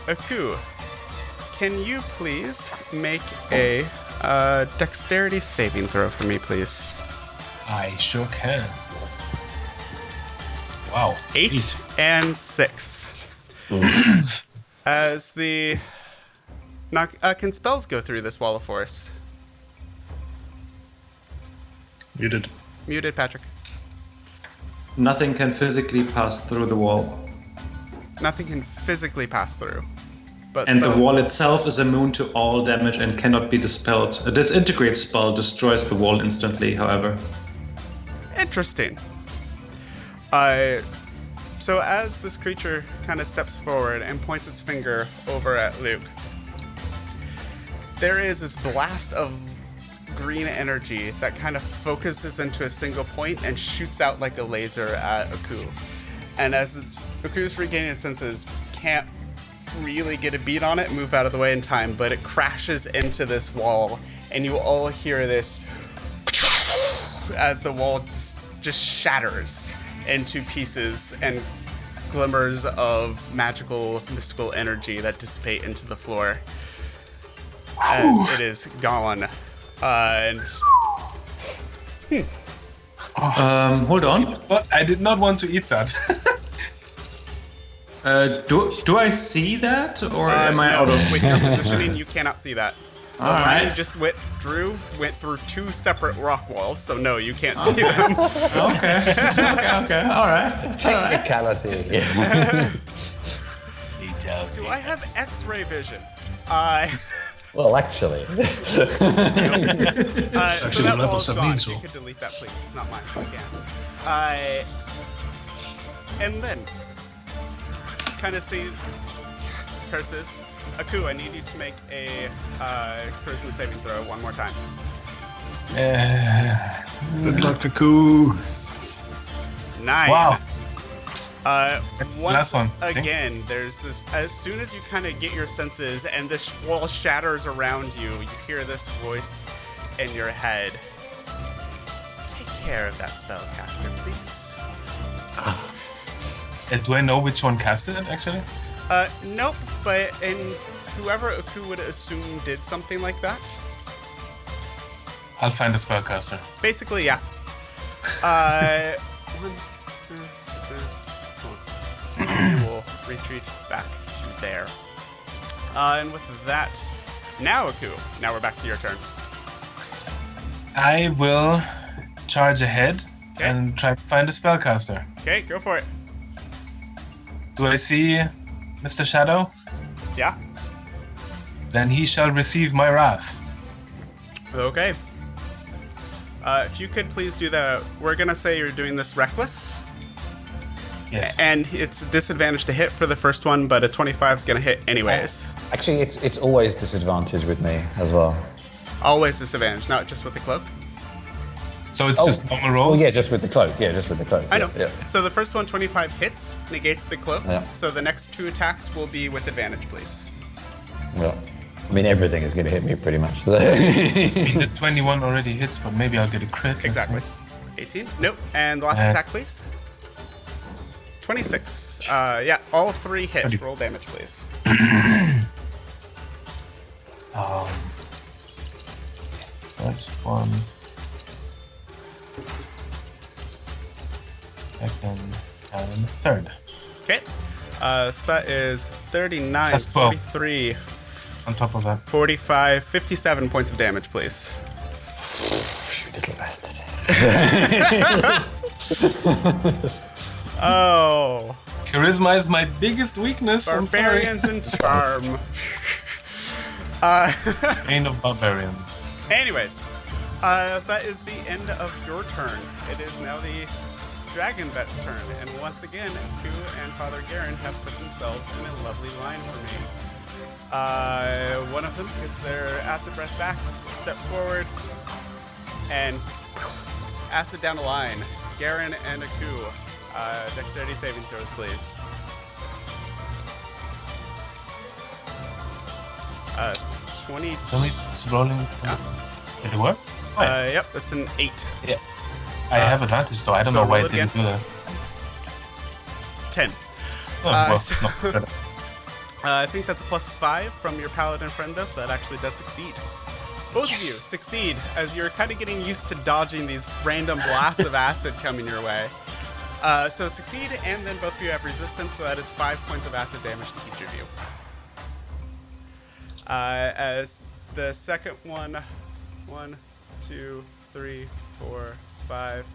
Aku, can you please make a dexterity saving throw for me, please? I sure can. Wow. 8 and 6. As the... Now, can spells go through this wall of force? Muted. Muted, Patrick. Nothing can physically pass through the wall. Nothing can physically pass through. But And the spell- wall itself is immune to all damage and cannot be dispelled. A disintegrate spell destroys the wall instantly, however. Interesting. So as this creature kind of steps forward and points its finger over at Luke, there is this blast of green energy that kind of focuses into a single point and shoots out like a laser at Aku. And as Aku's regaining its senses, can't really get a beat on it, move out of the way in time, but it crashes into this wall, and you all hear this as the wall just shatters into pieces and glimmers of magical, mystical energy that dissipate into the floor as it is gone. Hold on. But I did not want to eat that. Do I see that, or am I no, out of? with your positioning, you cannot see that. The All line you right. just went through two separate rock walls, so no, you can't see them. Okay. All right. Technicality. Details. Do I have X-ray vision? Well, actually. So Actually, that the level wall is 17, gone. so- You could delete that, please. It's not mine, so I can. And then, kind of see curses. Aku, I need you to make a charisma saving throw one more time. Good luck to Koo. 9. Wow. Once Last one. again, there's this. As soon as you kind of get your senses and the wall shatters around you, you hear this voice in your head. Take care of that spellcaster, please. Do I know which one casted it, actually? Nope. But whoever Aku would assume did something like that. I'll find a spellcaster. Basically, yeah. We will retreat back to there. And with that, now Aku. Now we're back to your turn. I will charge ahead Okay. and try to find a spellcaster. Okay, go for it. Do I see Mr. Shadow? Yeah. Then he shall receive my wrath. Okay. If you could please do that. We're gonna say you're doing this reckless. Yes. And it's a disadvantage to hit for the first one, but a 25 is gonna hit anyways. Actually, it's always disadvantage with me as well. Always disadvantage, not just with the cloak. So it's just normal roll? Oh, yeah, just with the cloak. Yeah, just with the cloak. I know. Yeah. So the first one, 25 hits, negates the cloak. Yeah. So the next 2 attacks will be with advantage, please. Yeah. I mean, everything is going to hit me pretty much. So. I mean, the 21 already hits, but maybe I'll get a crit. Let's Exactly. see. 18. Nope. And the last attack, please. 26. Yeah, all 3 hit. 20. Roll damage, please. First one. Second and third. Okay. So that is 39, That's 12. 43, On top of that. 45, 57 points of damage, please. You little bastard. Oh. Charisma is my biggest weakness. Barbarians and charm. Reign of barbarians. Anyways, so that is the end of your turn. It is now the Dragon Vet's turn, and once again, Ku and Father Garen have put themselves in a lovely line for me. One of them gets their acid breath back, step forward, and acid down the line. Garen and Aku, dexterity saving throws, please. 20. It's rolling. Yeah. Did it work? Yep, that's an 8. Yeah. I have advantage, though. I don't so know why roll it didn't again. do that. 10. Oh, well, so- no, better. I think that's a +5 from your paladin friend, though, so that actually does succeed. Both of you succeed as you're kind of getting used to dodging these random blasts of acid coming your way. So succeed, and then both of you have resistance, so that is 5 points of acid damage to each of you. As the second one, 1, 2, 3, 4, 5,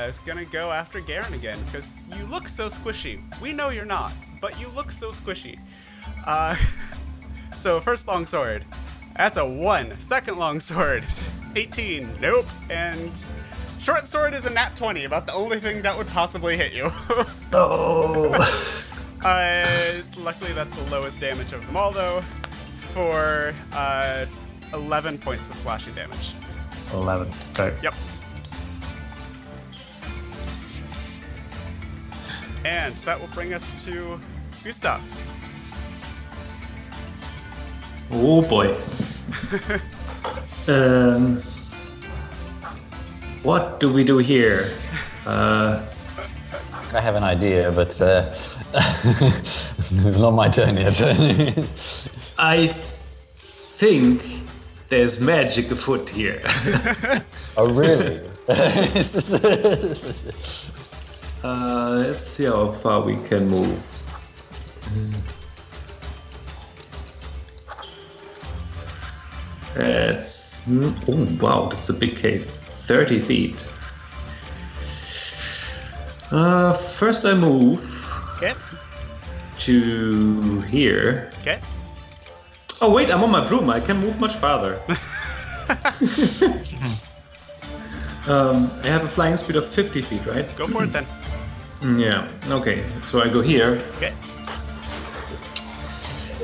is gonna go after Garen again, because you look so squishy. We know you're not, but you look so squishy. So first longsword, that's a 1. Second longsword, 18, nope. And short sword is a nat 20, about the only thing that would possibly hit you. Oh. Luckily that's the lowest damage of them all, though, for 11 points of slashing damage. 11. Okay. Yep. And that will bring us to Gustav. Oh boy. What do we do here? I have an idea, but it's not my turn yet. I think there's magic afoot here. Oh, really? Let's see how far we can move. That's... Oh, wow, that's a big cave. 30 feet. First I move Okay. to here. Okay. Oh wait, I'm on my broom. I can move much farther. I have a flying speed of 50 feet, right? Go for it then. Yeah. Okay. So I go here. Okay.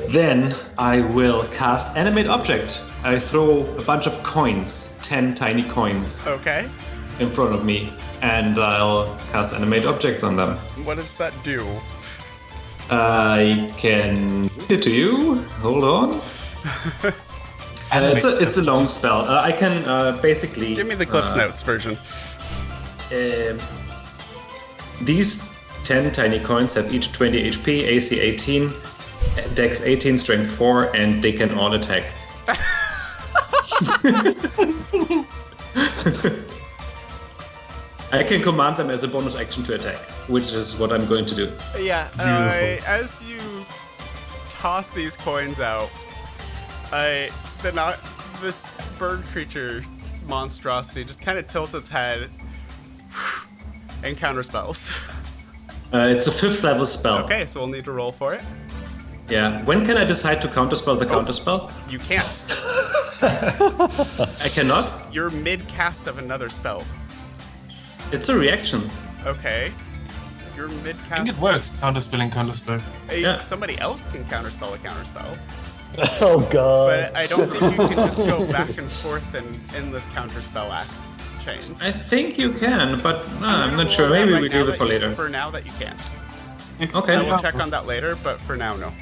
Then I will cast Animate Object. I throw a bunch of coins, 10 tiny coins, Okay. in front of me, and I'll cast Animate Objects on them. What does that do? I can read it to you. Hold on. It's a long spell. I can basically Give me the Cliff's Notes version. These 10 tiny coins have each 20 HP, AC 18, Dex 18, Strength 4, and they can all attack. I can command them as a bonus action to attack, which is what I'm going to do. Yeah. As you toss these coins out, this bird creature monstrosity just kind of tilts its head and counterspells. It's a 5th level spell. Okay, so we'll need to roll for it. Yeah. When can I decide to counterspell the counterspell? You can't. I cannot? You're mid-cast of another spell. It's a reaction. Okay. You're I think mid-cast. it works. Counterspell. Yeah. Somebody else can counterspell a counterspell. Oh god. But I don't think you can just go back and forth in endless counterspell chains. I think you can, but I'm not Roll sure. that Maybe right we now leave it that for you- later. For now that you can't. Okay. I will check on that later, but for now, no.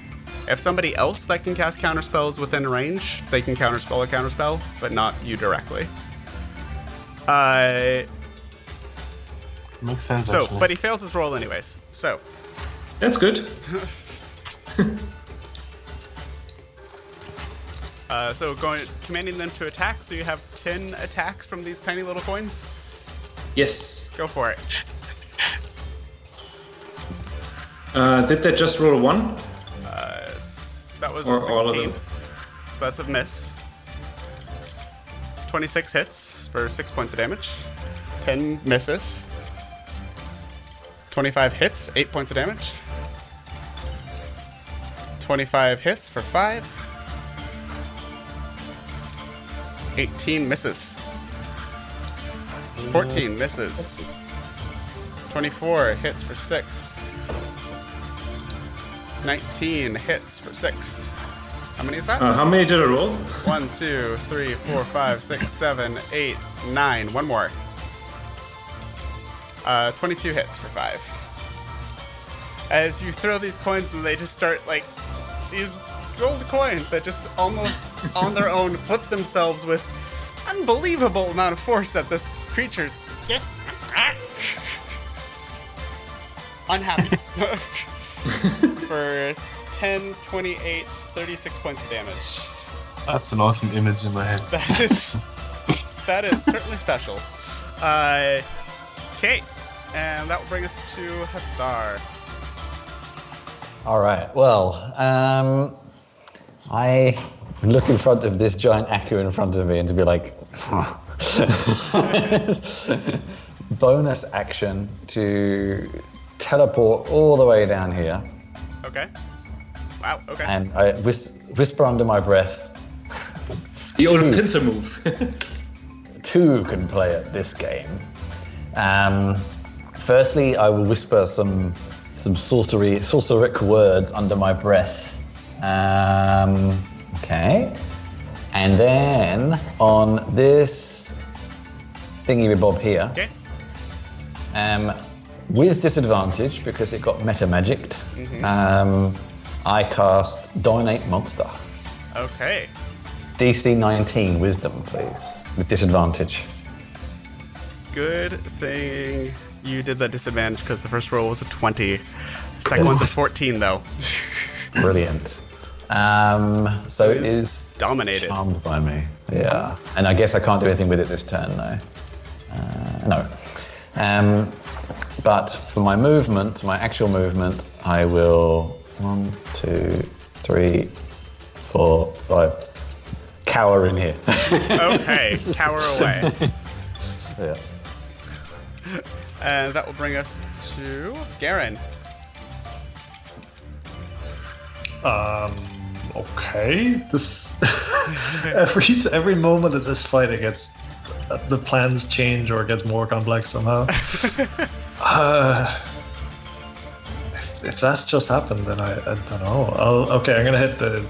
If somebody else that can cast counterspells within range, they can counterspell a counterspell, but not you directly. Makes sense. So, actually. but he fails his roll anyways. So, That's good. so commanding them to attack. So you have 10 attacks from these tiny little coins. Yes. Go for it. Did they just roll 1? That was Or a 16. all of them? So that's a miss. 26 hits for 6 points of damage. 10 misses. 25 hits, 8 points of damage. 25 hits for 5. 18 misses. 14 misses. 24 hits for 6. 19 hits for 6. How many is that? How many did I roll? 1, 2, 3, 4, 5, 6, 7, 8, 9. One more. 22 hits for 5. As you throw these coins and they just start like these gold coins that just almost on their own flip themselves with unbelievable amount of force at this creature. Unhappy. For 10, 28, 36 points of damage. That's an awesome image in my head. That is certainly special. Okay, and that will bring us to Hathar. All right. Well, I look in front of this giant Aku in front of me and to be like, bonus action to teleport all the way down here. Okay. Wow. Okay. And I whisper under my breath. The old pincer move. 2 can play at this game. Firstly, I will whisper some sorceric words under my breath. Okay. And then on this thingy bob here, Okay. with disadvantage because it got meta magicked, I cast Dominate Monster. Okay. DC 19 Wisdom, please, with disadvantage. Good thing you did that disadvantage because the first roll was a 20. Second one's a 14 though. Brilliant. So it is Dominated. charmed by me. Yeah. And I guess I can't do anything with it this turn, no. No. But for my movement, my actual movement, I will 1, 2, 3, 4, 5. Cower in here. Okay, cower away. Yeah. And that will bring us to Garen. Okay. This every moment of this fight, it gets the plans change or it gets more complex somehow. If that's just happened, then I don't know. Okay, I'm gonna hit the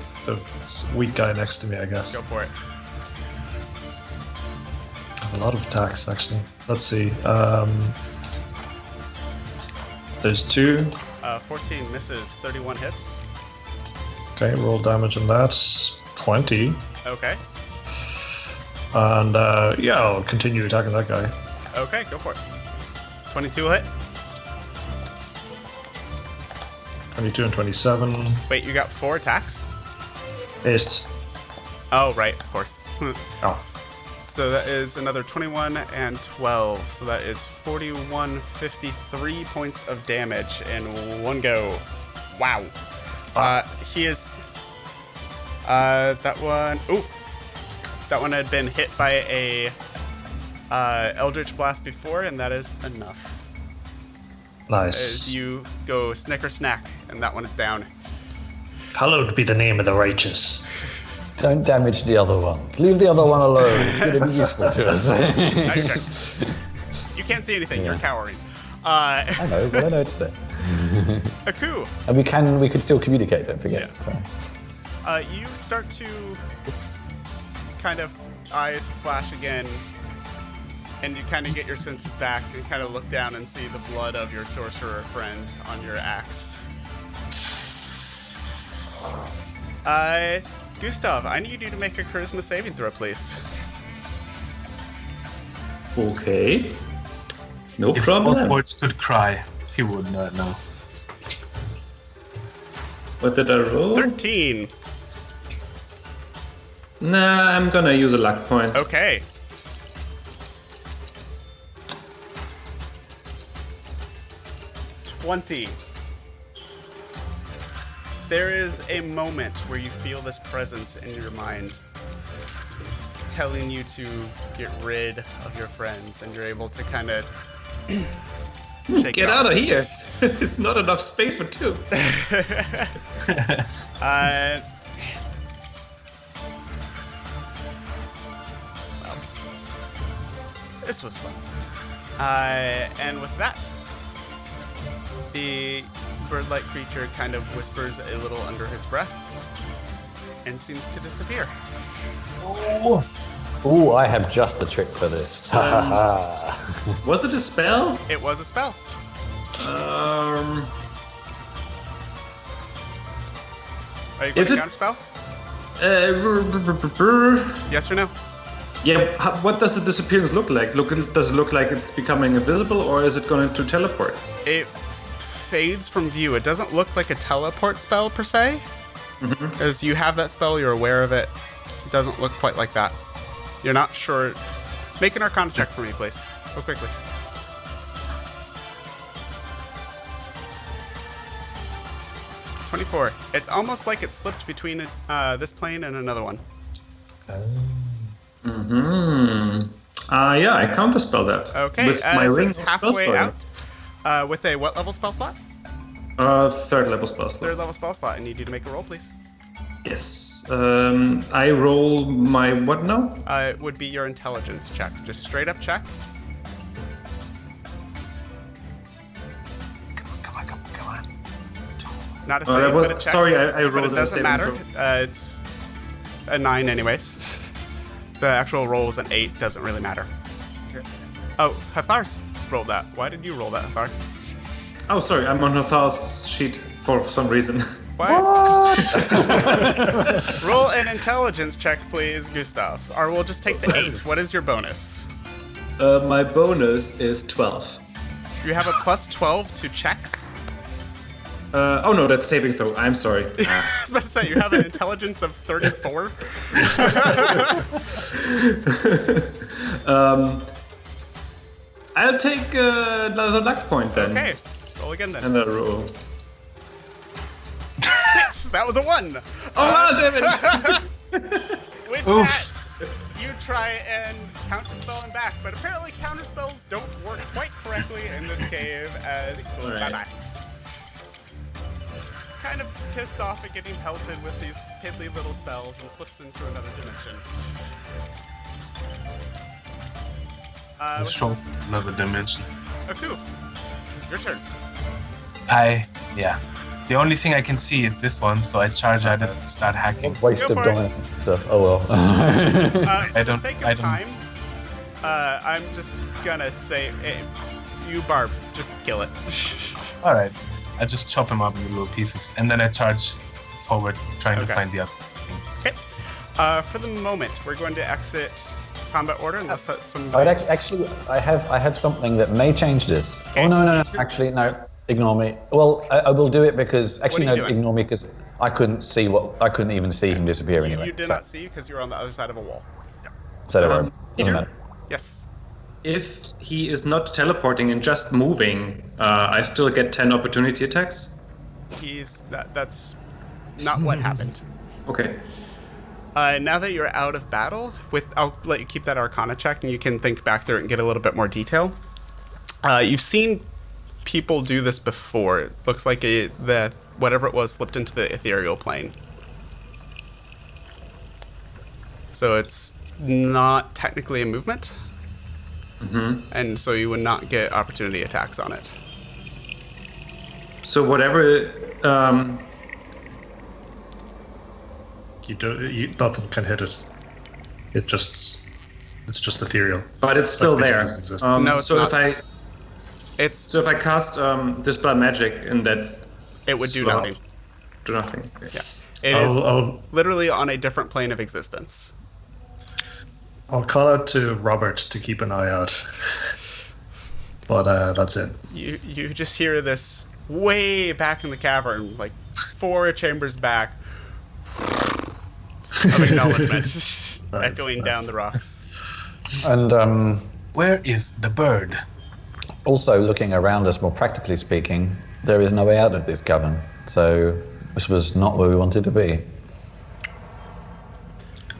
weak guy next to me, I guess. Go for it. I have a lot of attacks actually. Let's see. There's 2. 14 misses, 31 hits. Okay, roll damage on that. 20. Okay. And yeah, I'll continue attacking that guy. Okay, go for it. 22 will hit. 22 and 27. Wait, you got 4 attacks? Missed. Oh, right, of course. Oh. So that is another 21 and 12. So that is 41, 53 points of damage in one go. Wow. He is... that one... Ooh. That one had been hit by a Eldritch Blast before, and that is enough. Nice. As you go snicker snack, and that one is down. Hallowed be the name of the righteous. Don't damage the other one. Leave the other one alone. It's going to be useful to us. Okay. You can't see anything. Yeah. You're cowering. I know, but I know it's there. Aku. And we could still communicate. Don't forget. Yeah. So. You start to kind of eyes flash again, and you kind of get your senses back and kind of look down and see the blood of your sorcerer friend on your axe. Gustav, I need you to make a charisma saving throw, please. Okay. No If problem. both words could cry, he would not know. What did I roll? 13. Nah, I'm gonna use a luck point. Okay. $20. There is a moment where you feel this presence in your mind telling you to get rid of your friends, and you're able to kind of shake Get it out off. of here! It's not enough space for 2. Well, this was fun. And with that, the bird-like creature kind of whispers a little under his breath and seems to disappear. Ooh, I have just the trick for this. Ha ha ha. Was it a spell? It was a spell. Are you going Is to it- counterspell? Uh, Yes or no? Yeah, what does the disappearance look like? Does it look like it's becoming invisible, or is it going to teleport? It fades from view. It doesn't look like a teleport spell per se. As you have that spell, you're aware of it. It doesn't look quite like that. You're not sure. Make an Arcana check for me, please. Go quickly. $24. It's almost like it slipped between this plane and another one. Yeah, I counterspell that. Okay, With my ring it's of halfway spell out. With a what level spell slot? Third level spell slot. Third level spell slot. I need you to make a roll, please. Yes. I roll my what now? It would be your intelligence check. Just straight up check. Come on. Not a save, but a check. Sorry, I rolled But it a doesn't saving matter. throw. It's a 9 anyways. The actual roll was an 8. Doesn't really matter. Oh, Hathar's rolled that. Why did you roll that, Hathar? Oh, sorry, I'm on Hathal's sheet for some reason. Why? Roll an intelligence check, please, Gustav. Or we'll just take the 8. What is your bonus? My bonus is 12. You have a plus 12 to checks. Oh no, that's saving throw. I'm sorry. I was about to say, you have an intelligence of 34. I'll take another luck point then. Okay, roll again then. And a roll. 6. That was a 1. Oh, damn it! With that, you try and counterspell him back, but apparently counterspells don't work quite correctly in this cave as it goes Alright. bye-bye. Kind of pissed off at getting pelted with these piddly little spells and slips into another dimension. Let's show another dimension. Aku, your turn. The only thing I can see is this one, so I charge at it and start hacking. Waste Go of for it. dynamite stuff. Oh well. For the sake I of don't- time, I'm just gonna say, you Barb, just kill it. All right, I just chop him up into little pieces, and then I charge forward, trying Okay. to find the other. Okay. For the moment, we're going to exit combat order unless that's some. I would actually, I have something that may change this. Okay. Oh no. Actually, no. Ignore me. Well, I will do it because actually What are no. you doing? Ignore me because I couldn't even see him disappear anyway. You did so, not see because you were on the other side of a wall. So don't worry. Doesn't Peter? matter. Yes. If he is not teleporting and just moving, I still get 10 opportunity attacks. That's not what happened. Okay. Now that you're out of battle, I'll let you keep that Arcana check, and you can think back through it and get a little bit more detail. You've seen people do this before. It looks like whatever it was slipped into the ethereal plane. So it's not technically a movement, and so you would not get opportunity attacks on it. So whatever. Nothing can hit it. It's just ethereal. But it's still Like, there. doesn't exist. No, it's so not. if I cast Dispel Magic and that It would do slot, nothing. do nothing. Okay. Yeah. It is I'll literally on a different plane of existence. call out to Robert to keep an eye out. But that's it. You just hear this way back in the cavern, like 4 chambers back, of acknowledgement echoing down the rocks. And Where is the bird? also looking around us, more practically speaking, there is no way out of this cavern. So this was not where we wanted to be.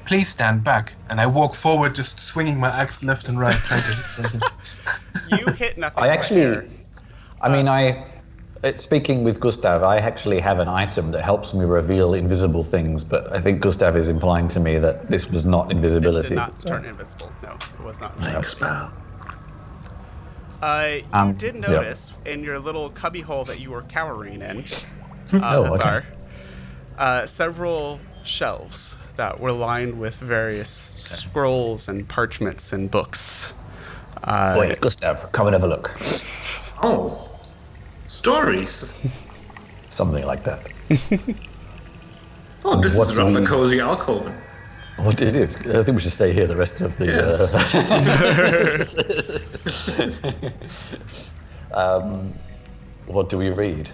Please stand back. And I walk forward, just swinging my axe left and right, trying to hit something. You hit nothing. I but actually, air. speaking with Gustav, I actually have an item that helps me reveal invisible things, but I think Gustav is implying to me that this was not It invisibility. did not so- turn invisible. No, it was not invisible. Spell. You did notice in your little cubby hole that you were cowering in, Oh, okay. several shelves that were lined with various scrolls and parchments and books. Wait, Gustav, come and have a look. Oh, stories. Something like that. Oh, this What is do rather we- cozy alcove. What it is? I think we should stay here the rest of the. What do we read?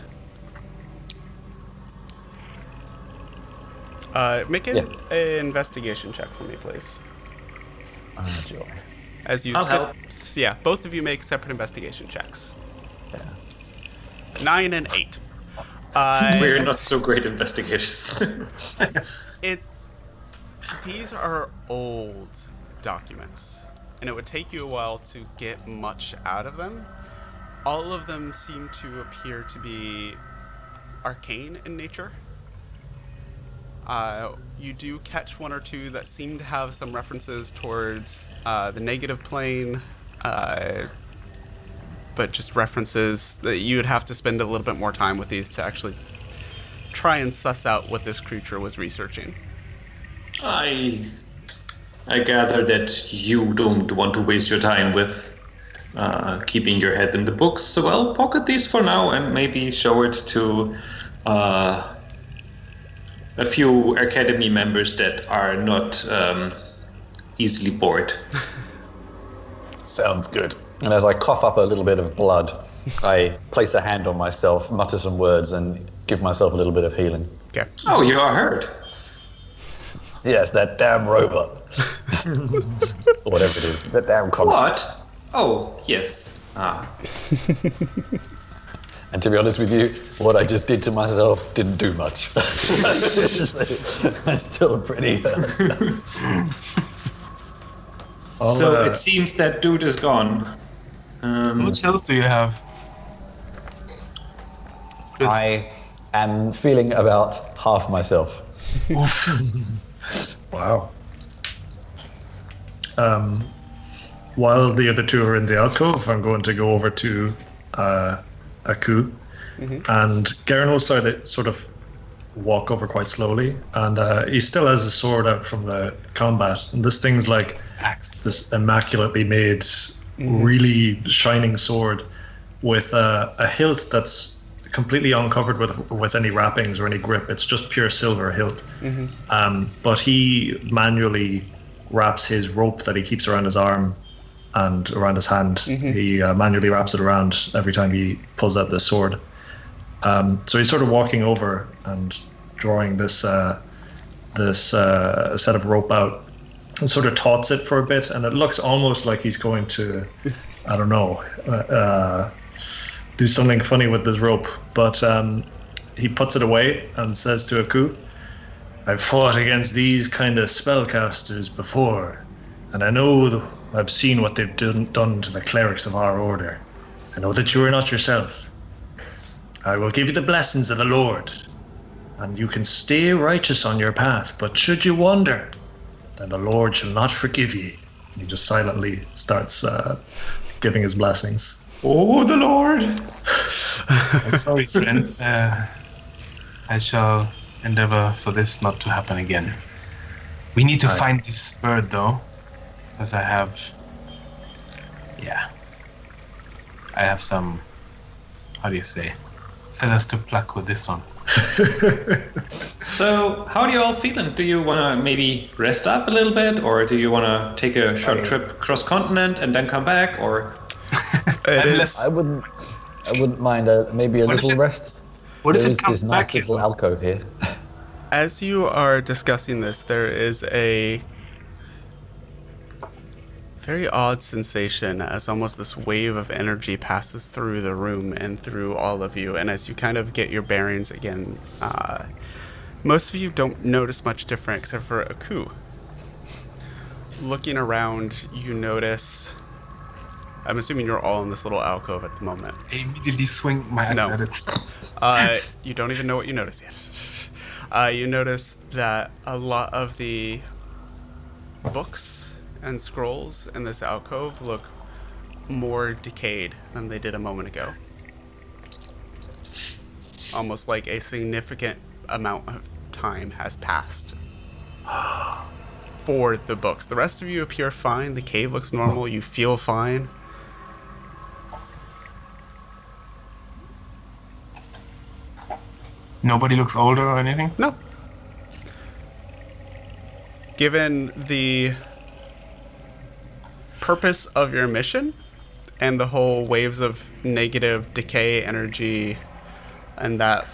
Make an investigation check for me, please. Oh, joy. As you I'll sift, help. yeah, both of you make separate investigation checks. Yeah. 9 and 8. We're not so great investigators. These are old documents, and it would take you a while to get much out of them. All of them seem to appear to be arcane in nature. You do catch one or two that seem to have some references towards the negative plane, but just references that you would have to spend a little bit more time with these to actually try and suss out what this creature was researching. I gather that you don't want to waste your time with keeping your head in the books, so I'll pocket these for now and maybe show it to a few Academy members that are not easily bored. Sounds good. And as I cough up a little bit of blood, I place a hand on myself, mutter some words, and give myself a little bit of healing. Okay. Oh, you are hurt. Yes, that damn robot. Or whatever it is. That damn constant. What? Oh, yes. Ah. And to be honest with you, what I just did to myself didn't do much. I'm still pretty... So it seems that dude is gone. How much health do you have? I am feeling about half myself. Wow. While the other two are in the alcove, I'm going to go over to Aku, and Garen will sort of walk over quite slowly, and he still has his sword out from the combat, and this thing's like Axe. this immaculately made, really shining sword with a hilt that's completely uncovered with any wrappings or any grip. It's just pure silver hilt. But he manually wraps his rope that he keeps around his arm and around his hand. He manually wraps it around every time he pulls out the sword. So he's sort of walking over and drawing this set of rope out and sort of tauts it for a bit, and it looks almost like he's going to, I don't know, do something funny with this rope. But he puts it away and says to Aku, "I've fought against these kind of spellcasters before, and I know I've seen what they've done to the clerics of our order. I know that you are not yourself. I will give you the blessings of the Lord, and you can stay righteous on your path, but should you wander, then the Lord shall not forgive you." He just silently starts giving his blessings. Oh, the Lord! I'm sorry, friend. I shall endeavor for this not to happen again. We need to find this bird, though, because I have some, how do you say, feathers to pluck with this one. So, how are you all feeling? Do you want to maybe rest up a little bit, or do you want to take a short trip cross-continent and then come back, or...? I wouldn't mind maybe a little rest. What if There it is comes this back nice here? little alcove here. As you are discussing this, there is a very odd sensation as almost this wave of energy passes through the room and through all of you. And as you kind of get your bearings again, most of you don't notice much different except for Aku. Looking around, you notice... I'm assuming you're all in this little alcove at the moment. I immediately swing my axe at it. You don't even know what you notice yet. You notice that a lot of the books and scrolls in this alcove look more decayed than they did a moment ago. Almost like a significant amount of time has passed for the books. The rest of you appear fine. The cave looks normal. You feel fine. Nobody looks older or anything? No. Given the purpose of your mission and the whole waves of negative decay energy and that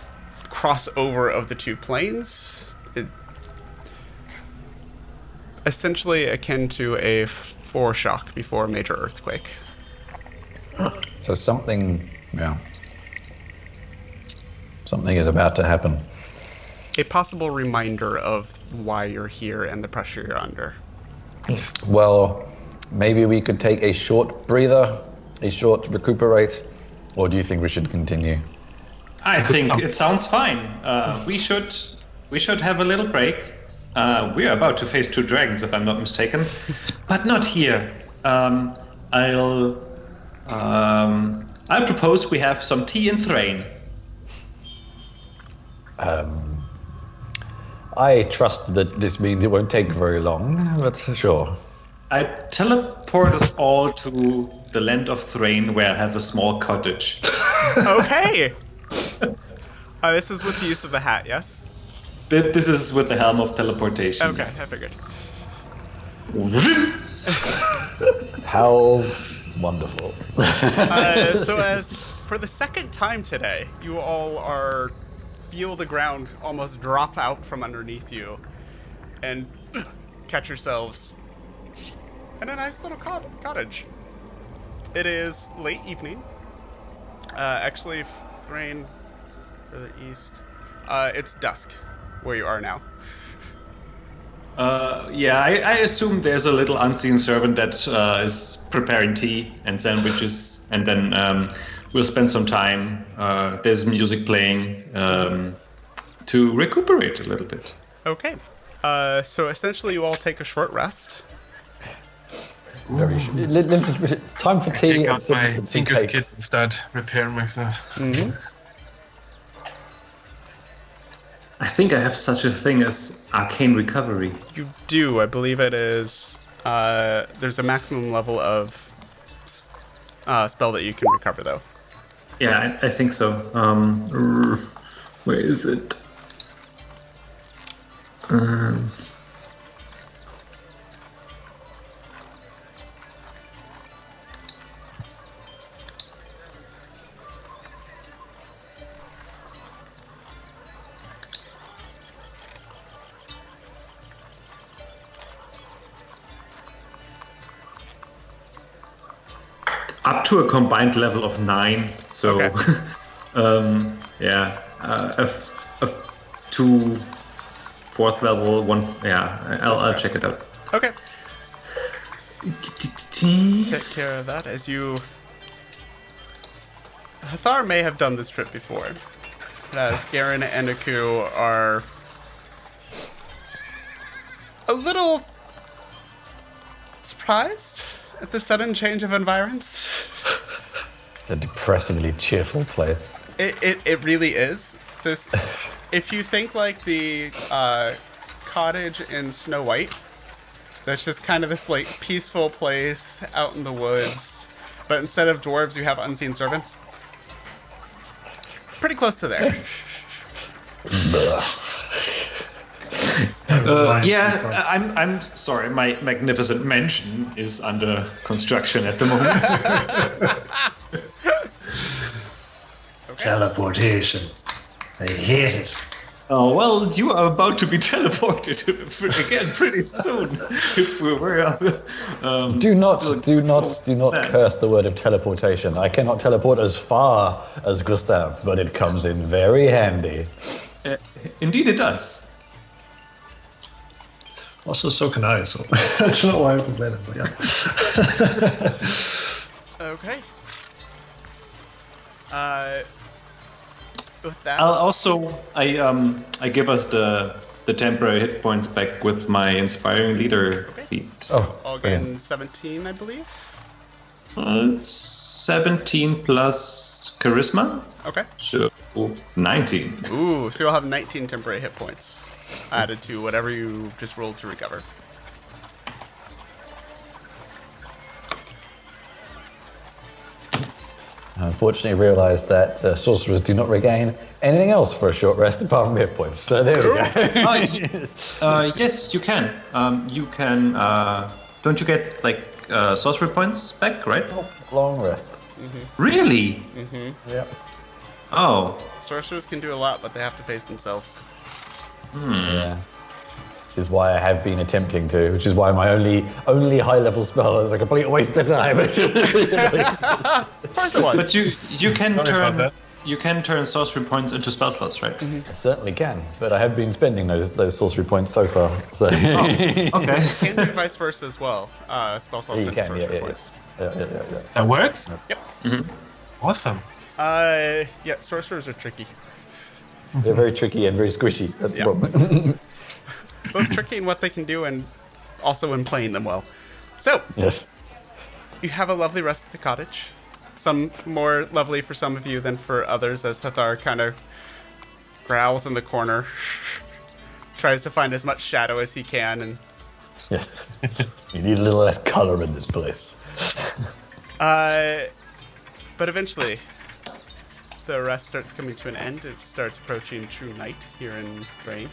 crossover of the two planes, essentially akin to a foreshock before a major earthquake. So something is about to happen. A possible reminder of why you're here and the pressure you're under. Well, maybe we could take a short breather, a short recuperate, or do you think we should continue? I think it sounds fine. We should have a little break. We are about to face 2 dragons, if I'm not mistaken, but not here. I'll propose we have some tea and Thrain. I trust that this means it won't take very long, but sure. I teleport us all to the land of Thrain, where I have a small cottage. Okay! This is with the use of the hat, yes? This is with the Helm of Teleportation. Okay, I figured. How wonderful. So as for the second time today, you all feel the ground almost drop out from underneath you and catch yourselves in a nice little cottage. It is late evening. Actually, rain. Further east. It's dusk where you are now. I assume there's a little unseen servant that is preparing tea and sandwiches, and then we'll spend some time. There's music playing to recuperate a little bit. Okay. So essentially you all take a short rest. Very time for tea Take and out some, my and some Tinker's cakes. kit and start repairing myself. Mm-hmm. I think I have such a thing as Arcane Recovery. You do. I believe it is. There's a maximum level of spell that you can recover, though. Yeah, I think so. Where is it? Up to a combined level of 9. So, Okay. to 4th level 1. Yeah, I'll check it out. Okay. Take care of that as you... Hathar may have done this trip before, but as Garen and Aku are a little surprised at the sudden change of environs. It's a depressingly cheerful place. It really is. This, if you think like the cottage in Snow White, that's just kind of this like peaceful place out in the woods, but instead of dwarves, you have unseen servants. Pretty close to there. I'm sorry. My magnificent mansion is under construction at the moment. Teleportation. I hate it. Oh well, you are about to be teleported again pretty soon. If we were, Do not curse the word of teleportation. I cannot teleport as far as Gustav, but it comes in very handy. Indeed, it does. Also, so can I, so I don't know why I'm complaining, but yeah. Okay. With that, I give us the temporary hit points back with my inspiring leader feat. Oh, I'll gain 17, I believe. 17 plus charisma, Okay. so 19. Ooh, so you'll have 19 temporary hit points added to whatever you just rolled to recover. I unfortunately realised that sorcerers do not regain anything else for a short rest apart from hit points. So there we go. Yes, you can. You can. Don't you get like sorcery points back, right? Long rest. Really? Yep. Oh. Sorcerers can do a lot, but they have to pace themselves. Yeah. Which is why I have been attempting to. Which is why my only high level spell is a complete waste of time. Of course it was. But you can Sorry about turn that. you can turn sorcery points into spell slots, right? I certainly can, but I have been spending those sorcery points so far. So Okay. Can do vice versa as well. Spell slots you and can, sorcery yeah. points. That works? Yep. Awesome. Yeah, sorcerers are tricky. they're very tricky and very squishy. That's the Yeah. problem. Both tricky in what they can do and also in playing them well. So, Yes. you have a lovely rest at the cottage. Some more lovely for some of you than for others, as Hathar kind of growls in the corner, tries to find as much shadow as he can, and Yes. You need a little less color in this place. but eventually the rest starts coming to an end. It starts approaching true night here in Drain.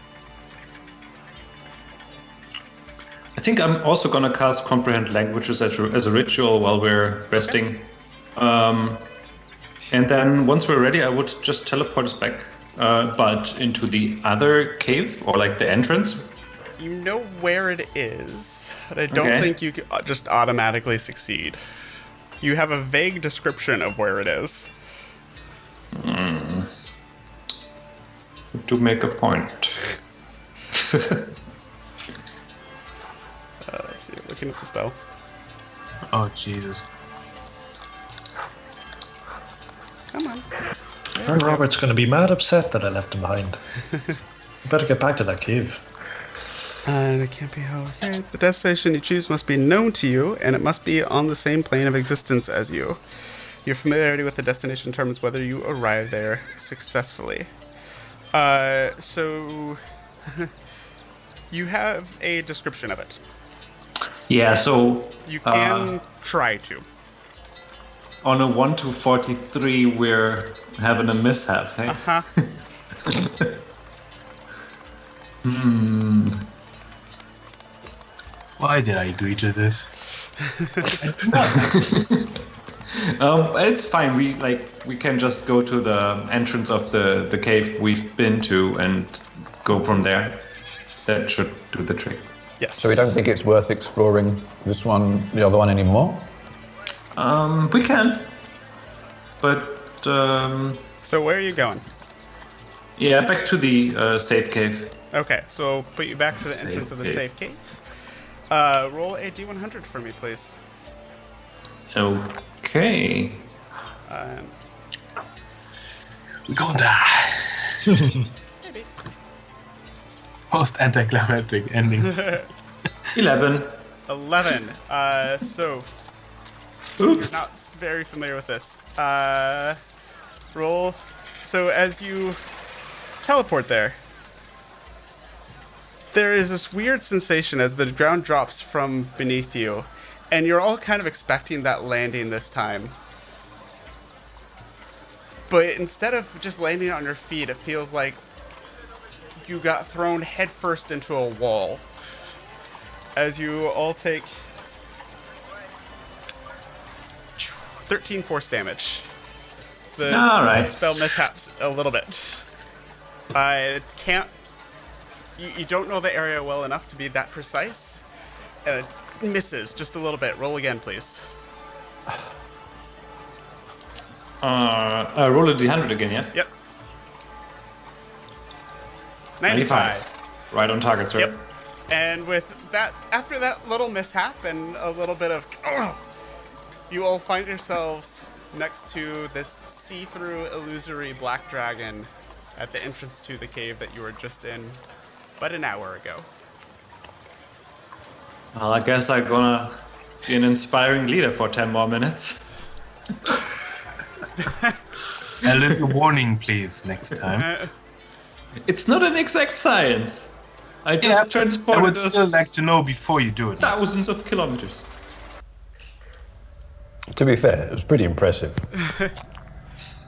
I think I'm also gonna cast Comprehend Languages as a ritual while we're resting. And then once we're ready, I would just teleport us back, but into the other cave, or like the entrance. You know where it is, but I don't Okay. think you could just automatically succeed. You have a vague description of where it is. to make a point. Let's see. Looking at the spell. Oh, Jesus. Come on. And Robert's going to be mad upset that I left him behind. You better get back to that cave. And it can't be how. Okay. The destination you choose must be known to you, and it must be on the same plane of existence as you. Your familiarity with the destination determines whether you arrive there successfully. So you have a description of it. Yeah, so You can try to. on a 1 to 43, we're having a mishap, hey? Uh-huh. Why did I agree to this? It's fine. We can just go to the entrance of the cave we've been to and go from there. That should do the trick. Yes. So we don't think it's worth exploring this one, the other one anymore? We can. But So where are you going? yeah, back to the safe cave. Okay, so put you back to the entrance of the safe cave. Roll a d100 for me, please. Okay. We're gonna die. Most anticlimactic ending. 11. 11. So Oops. not very familiar with this. Roll. So as you teleport there is this weird sensation as the ground drops from beneath you, and you're all kind of expecting that landing this time. But instead of just landing on your feet, it feels like you got thrown headfirst into a wall. As you all take 13 force damage. The All right. spell mishaps a little bit. It can't. You don't know the area well enough to be that precise, and it misses just a little bit. Roll again, please. Roll a d100 again, yeah? Yep. 95. Right on target, sir. Yep. And with that, after that little mishap and a little bit of, you all find yourselves next to this see-through illusory black dragon at the entrance to the cave that you were just in but an hour ago. Well, I guess I'm gonna be an inspiring leader for 10 more minutes. A little warning, please, next time. It's not an exact science. I just I transported would us still like to know before you do it. thousands of kilometers. To be fair, it was pretty impressive.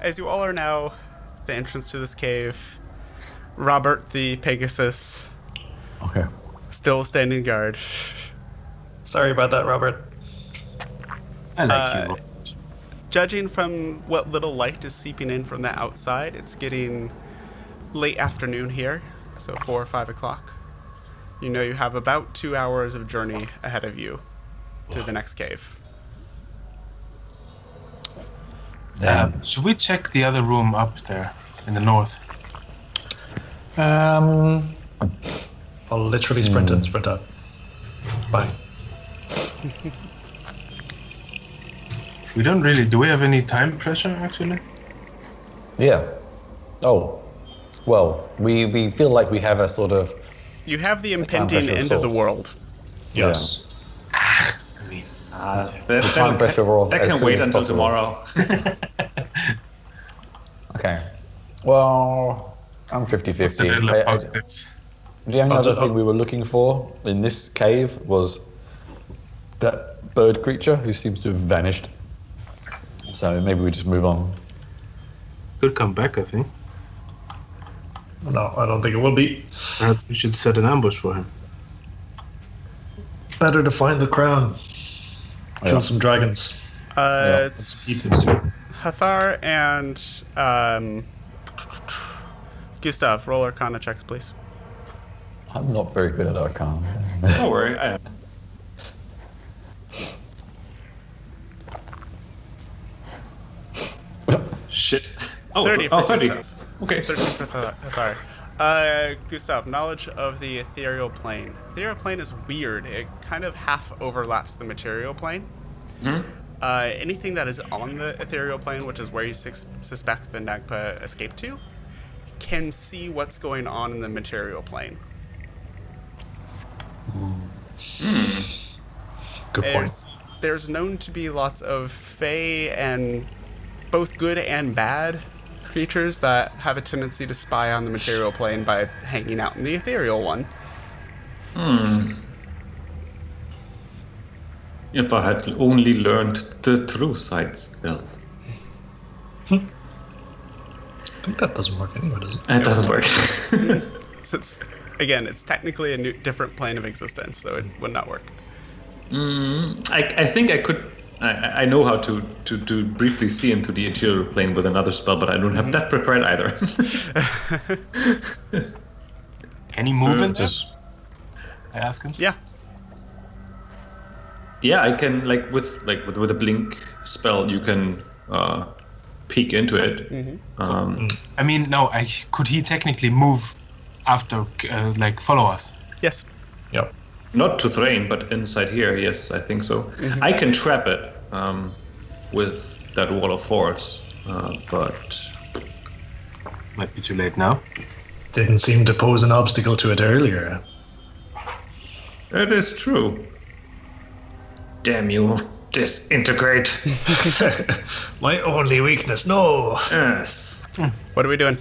As you all are now the entrance to this cave, Robert the Pegasus Okay. still standing guard. Sorry about that, Robert. I like you. Judging from what little light is seeping in from the outside, it's getting late afternoon here, so 4 or 5 o'clock. You know you have about 2 hours of journey ahead of you to the next cave. Should we check the other room up there in the north? I'll literally sprint in, sprint out. Bye. We don't really. Do we have any time pressure, actually? Yeah. Oh. Well, we feel like we have a sort of... You have the impending pressure of end of the sorts. world. Yes. I mean, The time pressure of That as can soon wait as until possible. tomorrow. Okay. Well, I'm it's a 50-50. little apocalypse. The only other thing we were looking for in this cave was that bird creature who seems to have vanished. So maybe we just move on. Could come back, I think. No, I don't think it will be. Perhaps we should set an ambush for him. Better to find the crown. Kill Yeah. some dragons. It's Hathar and Gustav. Roll Arcana checks, please. I'm not very good at Arcane. Don't worry, I am. Shit. Oh, 30 for 30. Gustav. Okay. 13 for Hathar. Gustav, knowledge of the ethereal plane. The ethereal plane is weird. It kind of half overlaps the material plane. Anything that is on the ethereal plane, which is where you suspect the Nagpa escaped to, can see what's going on in the material plane. Good point. There's known to be lots of fae and both good and bad creatures that have a tendency to spy on the material plane by hanging out in the ethereal one. If I had only learned the true side spell. I think that doesn't work anyway, does it? It doesn't work. So it's technically a different plane of existence, so it would not work. I think I could. I know how to briefly see into the ethereal plane with another spell, but I don't have that prepared either. Can he move in this? I ask him. Yeah. Yeah, I can with a blink spell. You can peek into it. I mean, no. Could he technically move after, follow us? Yes. Yep. Not to Thrain, but inside here, yes, I think so. I can trap it with that wall of force, but Might be too late now. Didn't seem to pose an obstacle to it earlier. it is true. Damn you, disintegrate. My only weakness, no! Yes. What are we doing?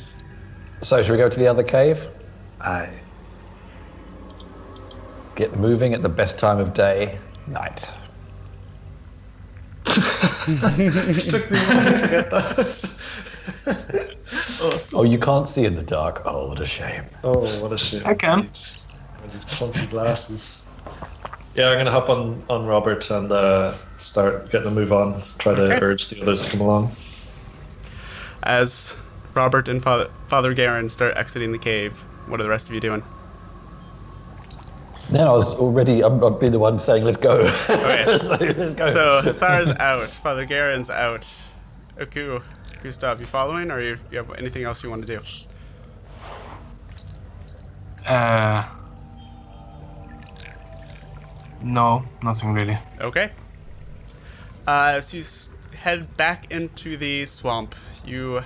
So, should we go to the other cave? Aye. Get moving at the best time of day, night. Took me a moment to get that. Oh, you can't see in the dark. Oh, what a shame. Oh, what a shame. I can. With these clunky glasses. Yeah, I'm going to hop on Robert and start getting a move on. Try to urge the others to come along. As Robert and Father Garen start exiting the cave, what are the rest of you doing? No, I was already. I've been the one saying, "Let's go." Okay. So, let's go. So Thar's out. Father Garen's out. Oku, Gustav, you following, or you have anything else you want to do? No, nothing really. Okay. So you head back into the swamp. You,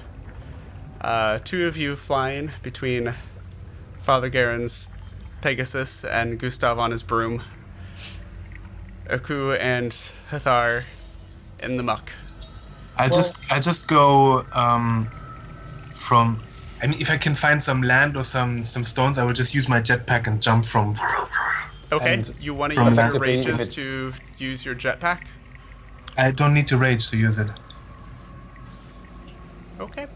two of you flying between Father Garen's Pegasus and Gustav on his broom. Oku and Hathar in the muck. I just go from. I mean, if I can find some land or some stones, I will just use my jetpack and jump from. Okay, And you want to from use that- your Effectively, if rages it's- to use your jetpack? I don't need to rage to use it. Okay.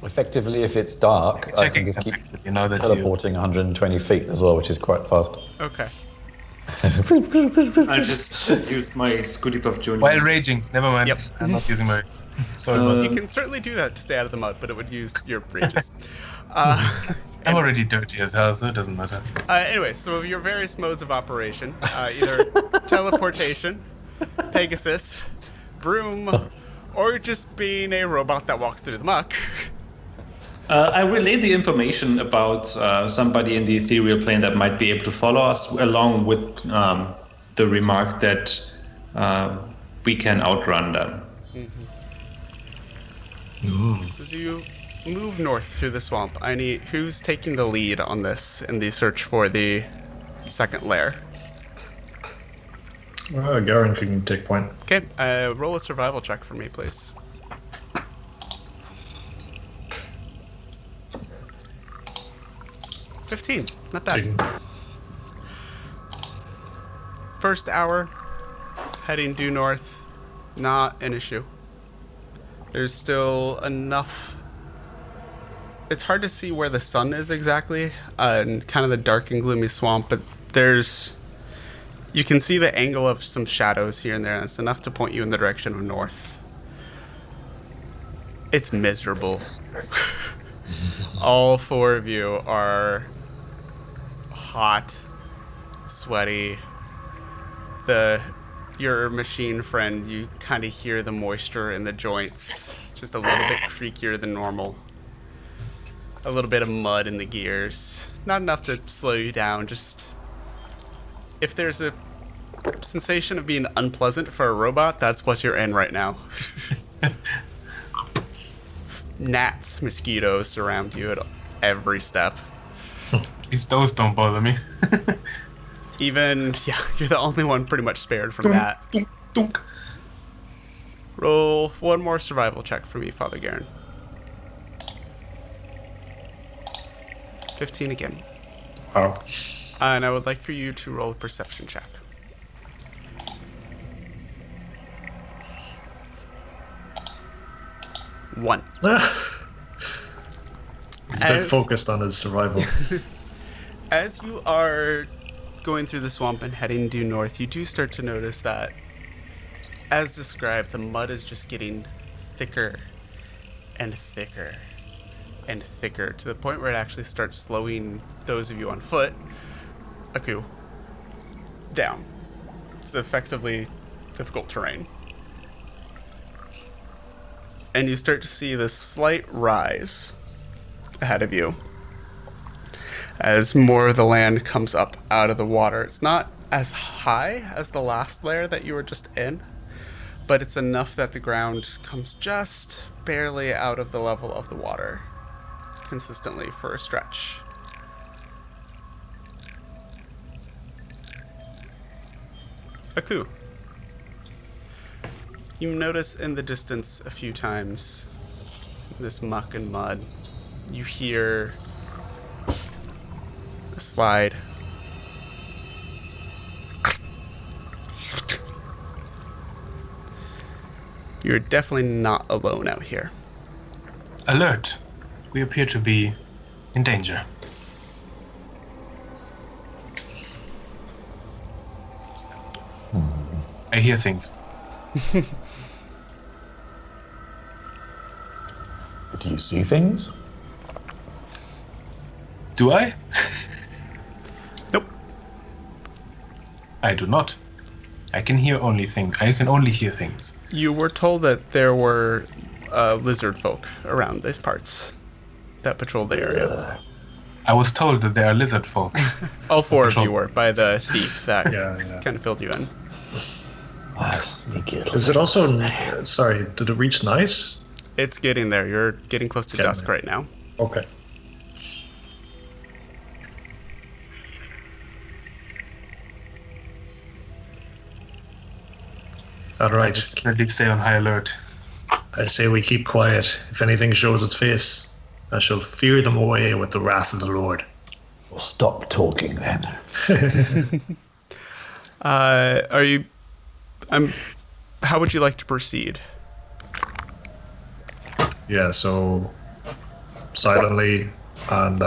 Effectively, if it's dark, I can just keep you know that teleporting 120 feet as well, which is quite fast. Okay. I just used my Scooty Puff Junior. While raging, never mind. Yep. I'm not using my. Sorry about You that. can certainly do that to stay out of the mud, but it would use your rages. I'm already dirty as hell, so it doesn't matter. Anyway, so your various modes of operation, either teleportation, Pegasus, broom, or just being a robot that walks through the muck. I relayed the information about somebody in the ethereal plane that might be able to follow us, along with the remark that we can outrun them. As you move north through the swamp, I need who's taking the lead on this in the search for the second lair. Garen can take point. Okay, roll a survival check for me, please. $15, not bad. First hour, heading due north, not an issue. There's still enough. It's hard to see where the sun is exactly, in kind of the dark and gloomy swamp, but you can see the angle of some shadows here and there, and it's enough to point you in the direction of north. It's miserable. All four of you are hot, sweaty. Your machine friend, you kind of hear the moisture in the joints, just a little bit creakier than normal. a little bit of mud in the gears. Not enough to slow you down, just if there's a sensation of being unpleasant for a robot, that's what you're in right now. Gnats, mosquitoes surround you at every step. At least those don't bother me. Even, yeah, you're the only one pretty much spared from that. Dunk, dunk. Roll one more survival check for me, Father Garen. 15 again. Wow. And I would like for you to roll a perception check. One. He's a bit focused on his survival. As you are going through the swamp and heading due north, you do start to notice that, as described, the mud is just getting thicker and thicker and thicker to the point where it actually starts slowing those of you on foot, Aku, down. It's effectively difficult terrain. And you start to see this slight rise ahead of you as more of the land comes up out of the water. It's not as high as the last layer that you were just in, but it's enough that the ground comes just barely out of the level of the water consistently for a stretch. Aku, you notice in the distance a few times this muck and mud. You hear a slide. You're definitely not alone out here. Alert. We appear to be in danger. I hear things. Do you see things? Do I? Nope. I do not. I can only hear things. You were told that there were lizard folk around these parts that patrolled the area. I was told that there are lizard folk. All four of you were by the thief that Yeah. kind of filled you in. Sneaky little Is it also... Sorry, did it reach night? It's getting there. You're getting close to Getting dusk there. right now. Okay. All right. Definitely stay on high alert. I say we keep quiet. If anything shows its face, I shall fear them away with the wrath of the Lord. Well, stop talking then. Are you... how would you like to proceed? Yeah, so silently, and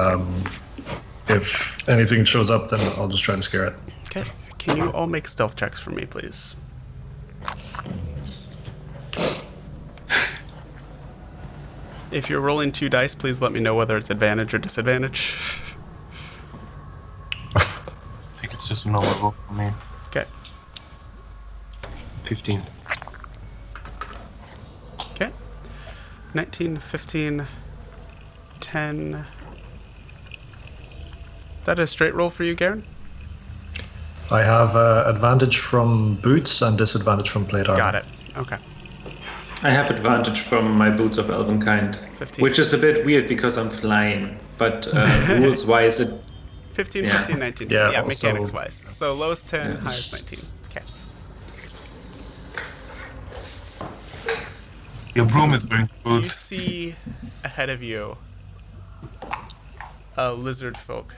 if anything shows up, then I'll just try to scare it. Okay. Can you all make stealth checks for me, please? If you're rolling 2 dice, please let me know whether it's advantage or disadvantage. I think it's just a normal roll for me. Okay. 15. Okay. 19, 15, 10. Is that a straight roll for you, Garen? I have advantage from boots and disadvantage from plate armor. Got it. Okay. I have advantage from my boots of elven kind, 15. which is a bit weird because I'm flying. But rules-wise, it 15, Yeah. 15, 19. Yeah, Yeah, also- mechanics-wise. So lowest 10, Yeah. highest 19. Okay. Your broom is wearing You boots. see ahead of you a lizard folk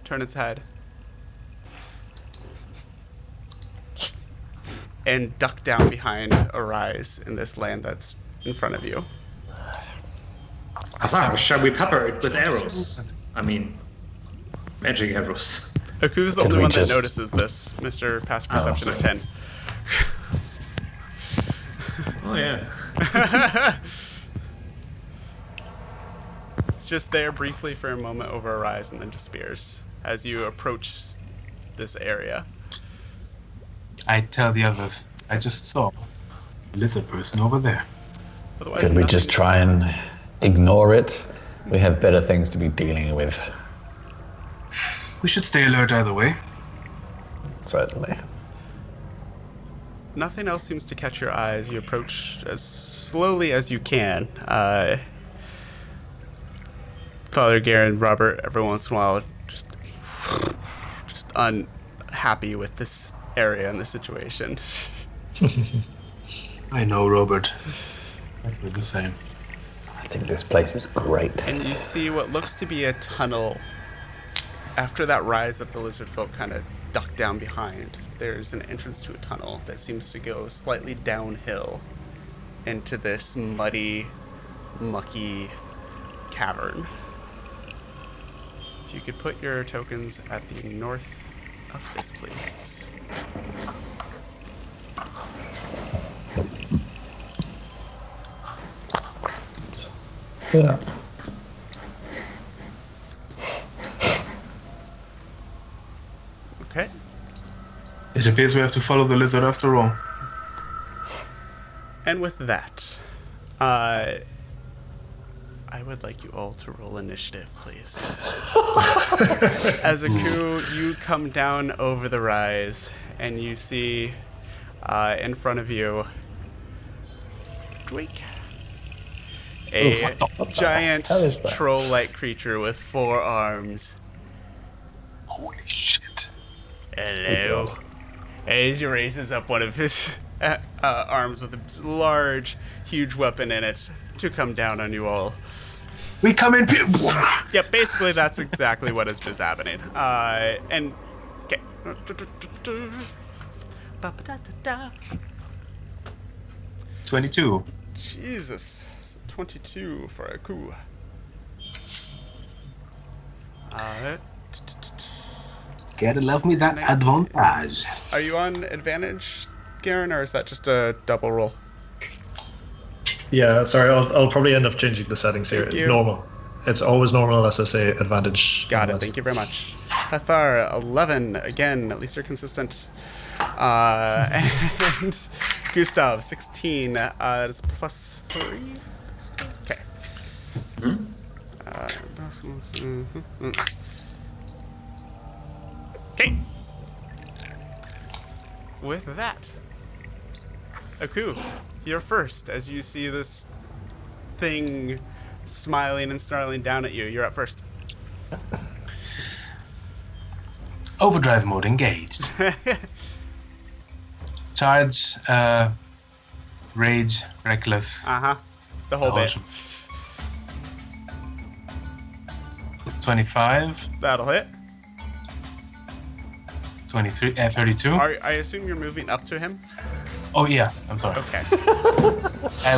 turn its head and duck down behind a rise in this land that's in front of you. shall we pepper it with arrows? I mean, magic arrows. Aku's the Could only we one just- that notices this, Mr. Pass Perception of 10. Oh yeah. It's just there briefly for a moment over a rise and then disappears as you approach this area. I tell the others, I just saw a lizard person over there. Otherwise, Could we nothing. just try and ignore it. We have better things to be dealing with. We should stay alert either way. Certainly. Nothing else seems to catch your eye as you approach as slowly as you can. Father Garen, Robert, every once in a while, just unhappy with this area and the situation. I know, Robert. I feel the same. I think this place is great. And you see what looks to be a tunnel. After that rise that the lizard folk kind of ducked down behind, there's an entrance to a tunnel that seems to go slightly downhill into this muddy, mucky cavern. If you could put your tokens at the north of this place. Yeah. Okay. It appears we have to follow the lizard after all. And with that, I would like you all to roll initiative, please. As a coup, you come down over the rise, and you see in front of you, Drake, a giant hell is that? troll-like creature with 4 arms. Holy shit. Hello. As he raises up one of his arms with a large, huge weapon in it to come down on you all. We come in. Yep, basically that's exactly what is just happening. And okay. 22. Jesus, 22 for a coup. Gotta love me that advantage. Are you on advantage, Garen, or is that just a double roll? Yeah, sorry, I'll probably end up changing the settings here. Thank you. Normal. It's always normal unless I say advantage. Got it. Thank you very much. Hathar, 11. Again, at least you're consistent. And Gustav, 16. That is +3. Okay. Okay. With that, Aku, you're first as you see this thing smiling and snarling down at you. You're up first. Overdrive mode engaged. Charge, rage, reckless. The whole bit. Awesome. 25, That'll hit. 23, 32. I assume you're moving up to him? Oh yeah, I'm sorry. Okay.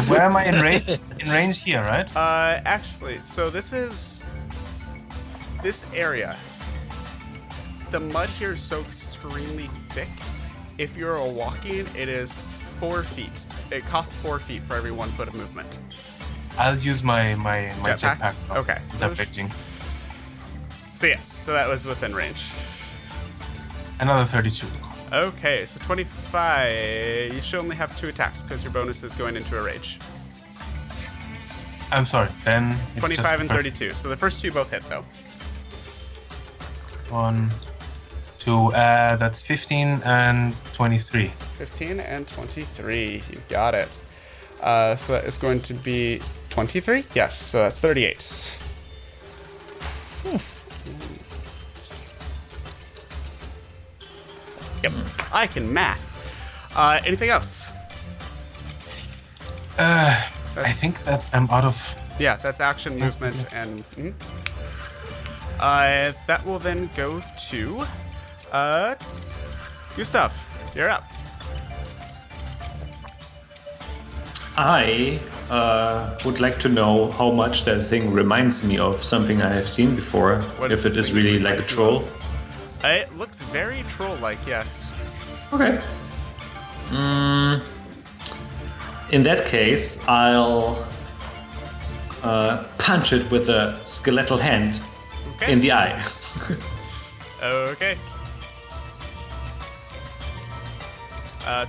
Where am I in range? In range here, right? Actually, so this area. The mud here is so extremely thick. If you're walking, it is 4 feet. It costs 4 feet for every 1 foot of movement. I'll use my Jetpack? jetpack. Okay. Instead of pitching. So yes, so that was within range. Another 32. Okay, so 25. You should only have 2 attacks because your bonus is going into a rage. I'm sorry. Then it's 25 just and 32. So the first 2 both hit though. 1, 2. That's 15 and 23. 15 and 23. You got it. So that is going to be 23? Yes, so that's 38. Yep, I can math. Anything else? I think that I'm out of. Yeah, that's action, movement, and... that will then go to... Gustav, you're up. I would like to know how much that thing reminds me of something I have seen before. What If is it the is thing really that like a reminds you troll. of? It looks very troll-like, yes. Okay. In that case, I'll punch it with a skeletal hand Okay. in the eye. Okay.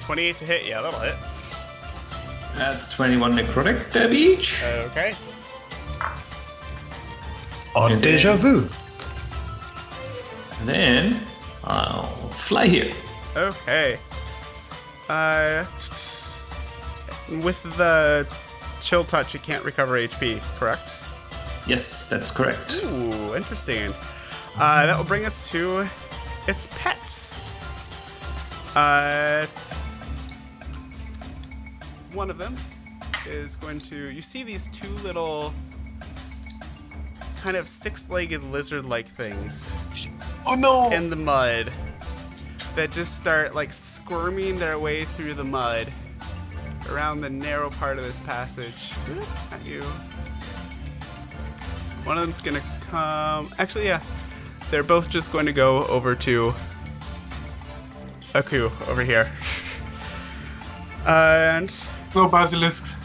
28 to hit, yeah, that'll hit. That's 21 necrotic damage. Okay. On And deja vu. And then I'll fly here. Okay. With the chill touch, you can't recover HP, correct? Yes, that's correct. Ooh, interesting. That will bring us to its pets. One of them is going to... You see these two little kind of six-legged lizard-like things Oh no! in the mud that just start like squirming their way through the mud around the narrow part of this passage. At you. One of them's gonna come... Actually, yeah. They're both just going to go over to Aku over here. And No basilisks.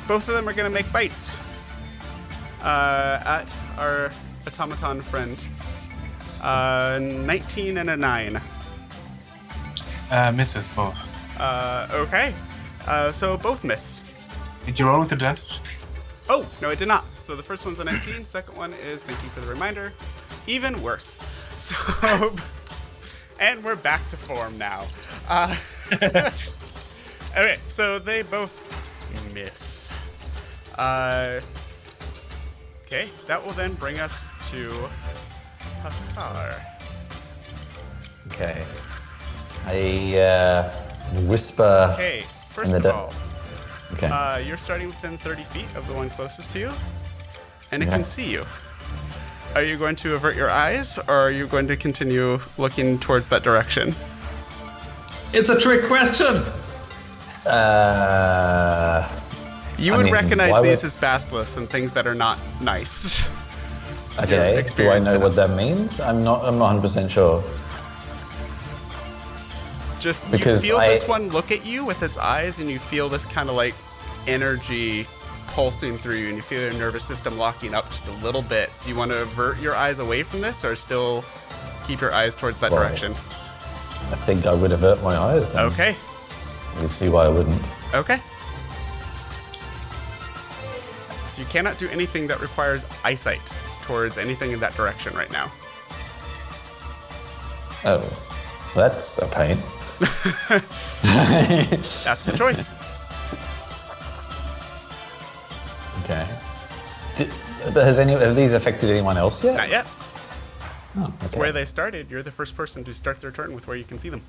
both of them are gonna make bites at our automaton friend. 19 and a 9. Misses both. Okay. So both miss. Did you roll with advantage? Oh, no, it did not. So the first one's a 19. Second one is, thank you for the reminder, even worse. So, and we're back to form now. Okay, so they both miss. Okay, that will then bring us to Hakar. Okay. I whisper. Okay, first in of the all, Okay. you're starting within 30 feet of the one closest to you, and it Okay. can see you. Are you going to avert your eyes, or are you going to continue looking towards that direction? It's a trick question. You I would mean, recognize why these would- as basilisk and things that are not nice. Okay. Do I experienced know enough. what that means? I'm not 100% sure. Just Because you feel I- this one look at you with its eyes, and you feel this kind of like energy pulsing through you, and you feel your nervous system locking up just a little bit. Do you want to avert your eyes away from this, or still keep your eyes towards that Well, direction? I think I would avert my eyes then. Okay. You see why I wouldn't. Okay. So you cannot do anything that requires eyesight towards anything in that direction right now. Oh, that's a pain. That's the choice. Okay. Have these affected anyone else yet? Not yet. Oh, okay. Where they started, you're the first person to start their turn with where you can see them.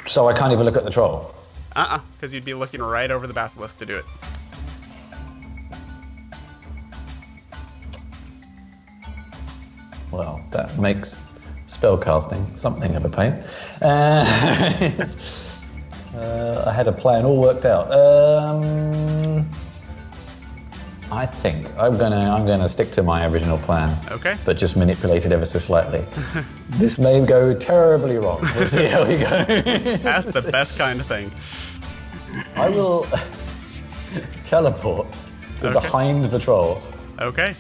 So I can't even look at the troll. Because you'd be looking right over the basilisk to do it. Well, that makes spellcasting something of a pain. I had a plan all worked out. I think I'm gonna stick to my original plan. Okay. But just manipulate it ever so slightly. This may go terribly wrong. We'll see how we go. That's the best kind of thing. I will teleport to Okay. behind the troll Okay.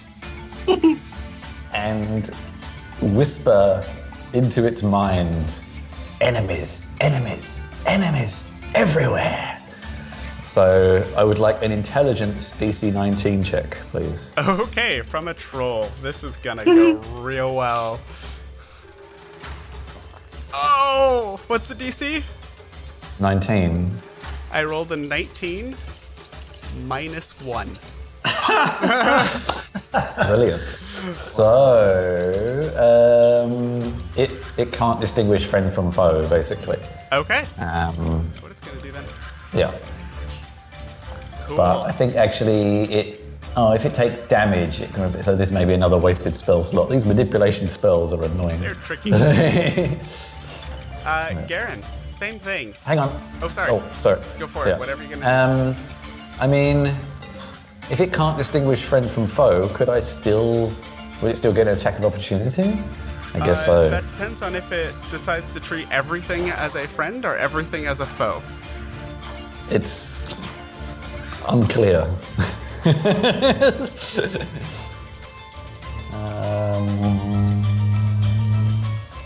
and whisper into its mind, enemies, enemies, enemies everywhere. So I would like an intelligence DC 19 check, please. Okay, from a troll. This is gonna go real well. Oh! What's the DC? 19. I rolled a 19 minus 1. Brilliant. So it can't distinguish friend from foe, basically. Okay. Um, What it's gonna do then? yeah. Cool. But I think actually if it takes damage, it can, so this may be another wasted spell slot. These manipulation spells are annoying. They're tricky. Garen, same thing. Hang on. Oh, sorry. Oh, sorry. Go for it. Yeah. Whatever you're gonna I mean, if it can't distinguish friend from foe, would it still get an attack of opportunity? I do. guess so. That depends on if it decides to treat everything as a friend or everything as a foe. It's unclear.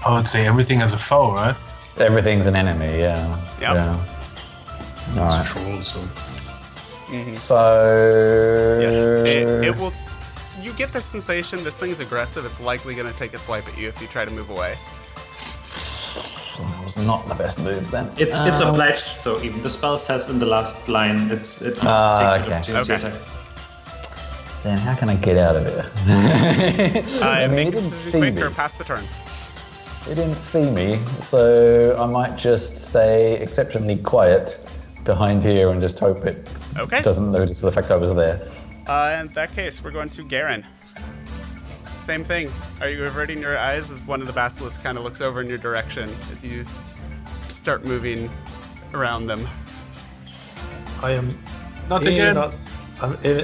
I would say everything as a foe, right? Everything's an enemy, yeah. Yep. Yeah. All right. Troll, so So Yes. It will get the sensation this thing's aggressive. It's likely going to take a swipe at you if you try to move away. That was not the best move then. It's obliged, so even the spell says in the last line it must take an opportunity attack. Then how can I get out of here? I mean, Make he a didn't decision see quick me. or pass the turn. He didn't see me, so I might just stay exceptionally quiet behind here and just hope it doesn't notice the fact I was there. In that case, we're going to Garen. Same thing. Are you averting your eyes as one of the basilisks kind of looks over in your direction as you start moving around them? I am Not A, again.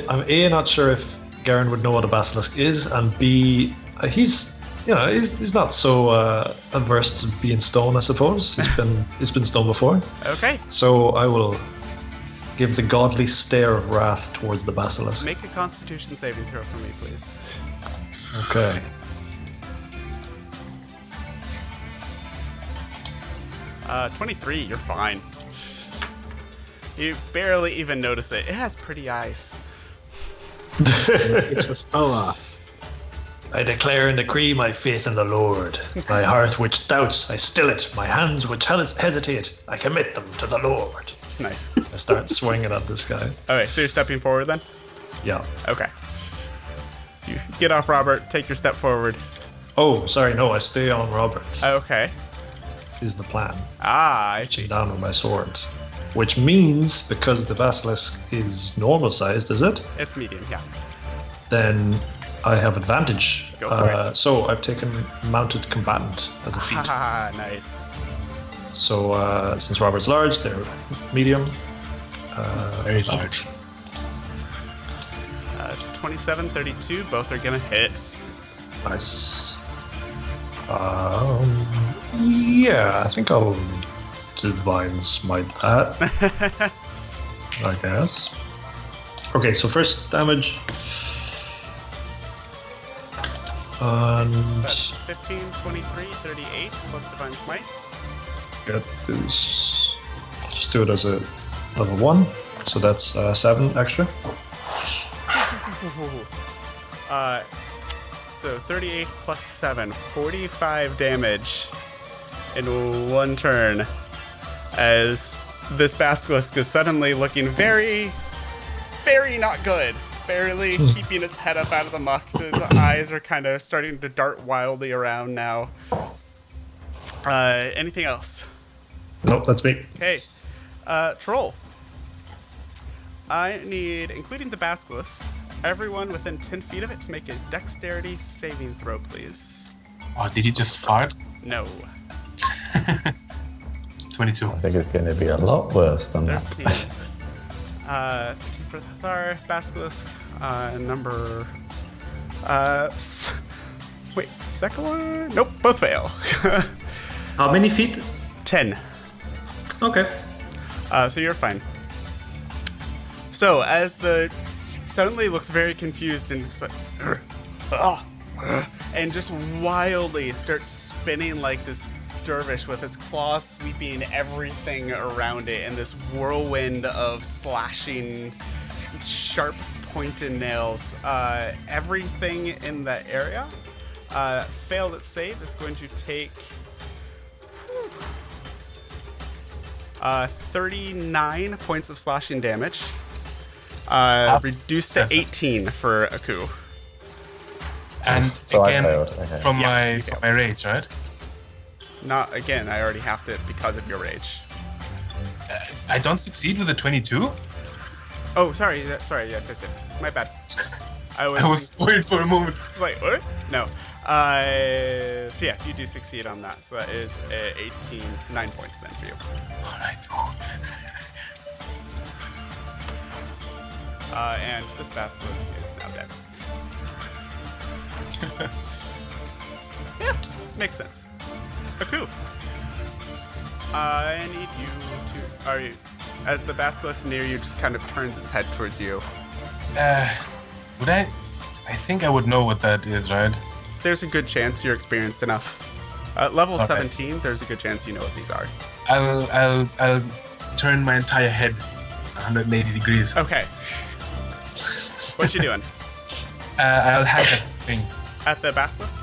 I'm A, not sure if Garen would know what a basilisk is, and B, he's not so averse to being stoned, I suppose. He's been stoned before. Okay. So I will give the godly stare of wrath towards the basilisk. Make a Constitution saving throw for me, please. Okay. Uh, 23, you're fine. You barely even notice it. It has pretty eyes. It's with power. I declare and decree my faith in the Lord. My heart which doubts, I still it. My hands which hesitate, I commit them to the Lord. Nice. I start swinging at this guy. Okay, so you're stepping forward then? Yeah. Okay. You get off Robert, take your step forward. Oh, sorry, no, I stay on Robert, Okay. is the plan. Ah, I Reaching see. down with my sword. Which means, because the basilisk is normal sized, is it? It's medium, yeah. Then I have advantage. Go for it. So I've taken mounted combatant as a feat. Haha, nice. So since Robert's large, they're medium. Very large. 27, 32, both are gonna hit. Nice. Yeah, I think I'll divine smite that. I guess. Okay, so first damage. And That's 15, 23, 38, plus Divine Smite. get this. Just do it as a level 1. So that's 7 extra. So 38 plus 7, 45 damage in one turn as this basilisk is suddenly looking very, very not good. Barely keeping its head up out of the muck. The eyes are kind of starting to dart wildly around now. Anything else? Nope, that's me. Okay. Troll. I need, including the basilisk, everyone within 10 feet of it to make a dexterity saving throw, please. Oh, did he just fart? No. 22. I think it's going to be a lot worse than that. 13. 13 for the Thar basilisk. Number. Wait, second one? Nope, both fail. How many feet? 10. Okay. So you're fine. So as the suddenly looks very confused and just like, and just wildly starts spinning like this dervish with its claws sweeping everything around it in this whirlwind of slashing, sharp pointed nails. Everything in that area failed its save is going to take 39 points of slashing damage. Reduced to 18 for Aku. And So I again, failed. Okay. from Yeah, you my rage, right? Not again, I already have to because of your rage. I don't succeed with a 22. Oh, sorry, yes. My bad. I I was worried for a moment. Wait, what? No. So yeah, you do succeed on that. So that is 9 points then for you. All right. And this basilisk is now dead. Yeah, makes sense. Aku. I need you to. Are you? As the basilisk near you just kind of turns its head towards you. Would I? I think I would know what that is, right? There's a good chance you're experienced enough. Level Okay. 17, there's a good chance you know what these are. I'll turn my entire head 180 degrees. Okay. What you doing? I'll hack that thing. At the basilisk?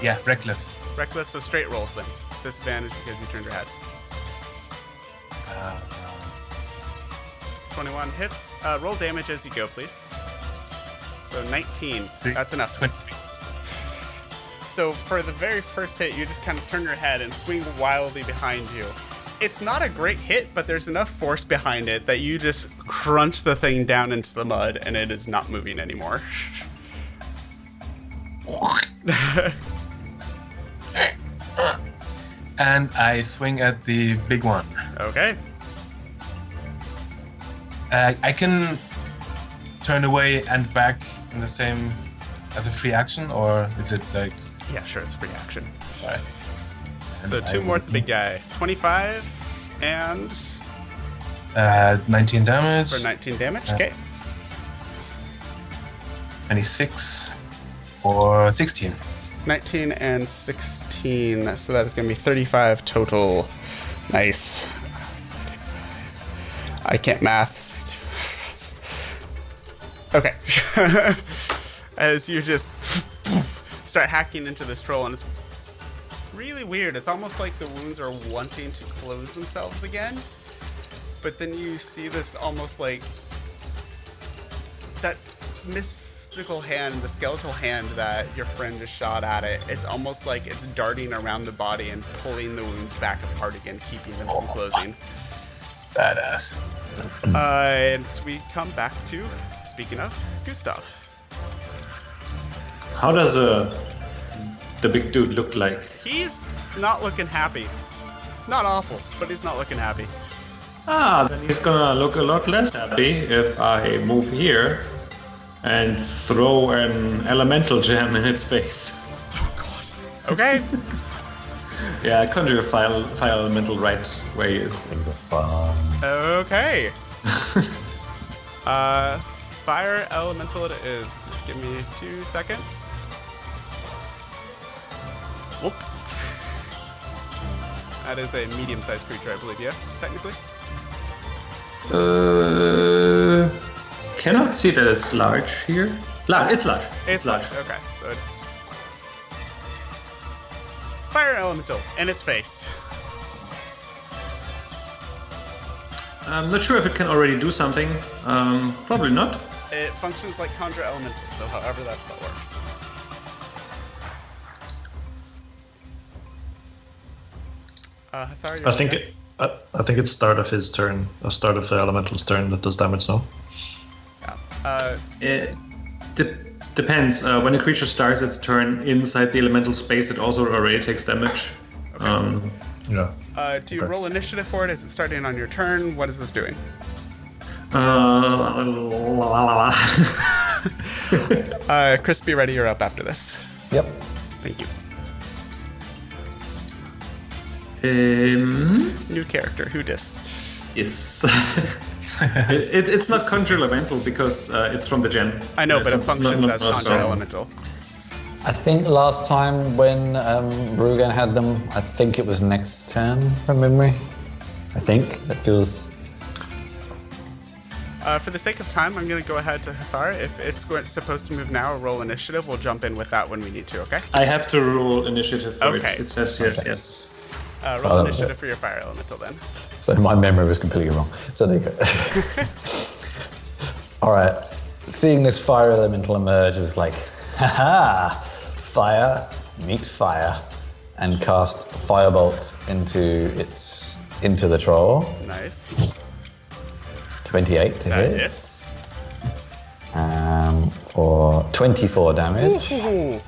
Yeah, reckless. Reckless, so straight rolls then. Disadvantage because you turned your head. 21 hits. Roll damage as you go, please. So 19. That's enough. 23. So for the very first hit, you just kind of turn your head and swing wildly behind you. It's not a great hit, but there's enough force behind it that you just crunch the thing down into the mud and it is not moving anymore. And I swing at the big one. Okay. I can turn away and back in the same as a free action, or is it like... Yeah, sure, it's free action. Sorry. So two more at the big guy. 25 and 19 damage. for 19 damage. Okay. 26 for 16. 19 and 16. So that is going to be 35 total. Nice. I can't math. Okay. As you just start hacking into this troll, and it's really weird. It's almost like the wounds are wanting to close themselves again. But then you see this almost like that mystical hand, the skeletal hand that your friend just shot at it. It's almost like it's darting around the body and pulling the wounds back apart again, keeping them from closing. Badass. And we come back to, speaking of, Gustav. How does the big dude look like? He's not looking happy. Not awful, but he's not looking happy. Then he's gonna look a lot less happy if I move here and throw an elemental gem in its face. Oh god. Okay. Yeah, conjure fire elemental right way is. Things are fun. Okay. Fire elemental it is. Just give me 2 seconds. Whoop. That is a medium-sized creature, I believe, yes, technically? Cannot see that it's large here. It's large. It's large. Okay, so it's fire elemental in its face. I'm not sure if it can already do something. Probably not. It functions like conjure elemental, so however that spell works. Hathar, I think it's start of his turn, or start of the elemental's turn that does damage now. Yeah. It depends. When a creature starts its turn inside the elemental space, it also already takes damage. Okay. Yeah. Do you roll initiative for it? Is it starting on your turn? What is this doing? Chris, be ready. You're up after this. Yep. Thank you. Um, New character. Who dis? It's it's not conjure elemental because it's from the gen. I know, but it It's functions not as conjure spell. elemental. I think last time when Rugen had them, I think it was next turn from memory. I think that feels. For the sake of time, I'm going to go ahead to Hathar. If it's supposed to move now or roll initiative, we'll jump in with that when we need to, okay? I have to roll initiative for Okay. it. It says here, Okay. yes. Roll initiative for your fire elemental then. So my memory was completely wrong. So there you go. All right. Seeing this fire elemental emerge, it was like, haha, fire meets fire, and cast firebolt into the troll. Nice. 28 to That hit. hits. For 24 damage. Ooh.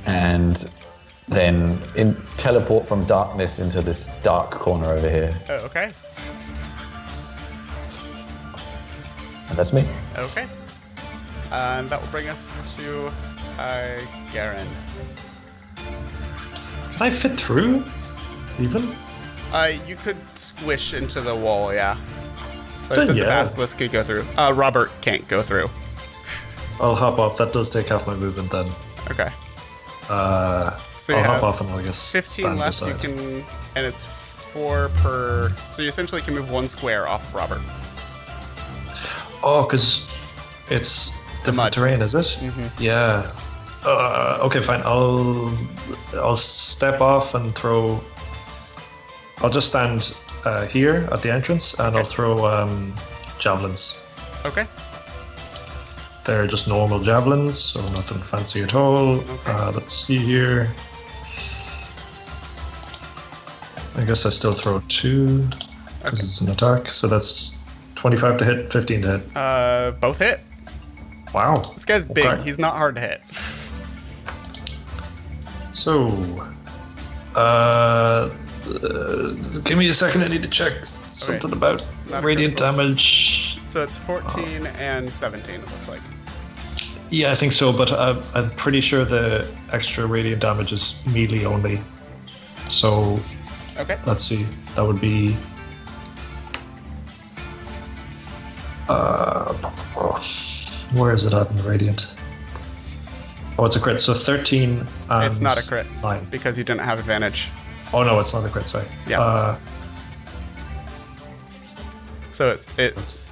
And then teleport from darkness into this dark corner over here. Oh, okay. And that's me. Okay. And that will bring us to Garen. Can I fit through? Even? You could squish into the wall, yeah. So I Then said the yeah. basilisk could go through. Robert can't go through. I'll hop off. That does take half my movement then. Okay. So I'll you hop have off and I'll just 15 stand left. beside. You can, and it's 4 per. So you essentially can move 1 square off of Robert. Oh, because it's different mud. terrain, is it? Mm-hmm. Yeah. Okay, fine. I'll step off and throw. I'll just stand here at the entrance, and I'll throw javelins. Okay. They're just normal javelins, so nothing fancy at all. Okay. Let's see here. I guess I still throw 2 because it's an attack. So that's 25 to hit, 15 to hit. Both hit. Wow. This guy's big. Okay. He's not hard to hit. So, give me a second. I need to check something about Not a radiant critical. damage. So it's 14 and 17, it looks like. Yeah, I think so, but I'm pretty sure the extra radiant damage is melee only. So, Okay. let's see. That would be. Where is it at in the radiant? Oh, it's a crit. So 13. And It's not a crit 9. because you didn't have advantage. Oh no, it's not a crit. Sorry. Yeah. So it's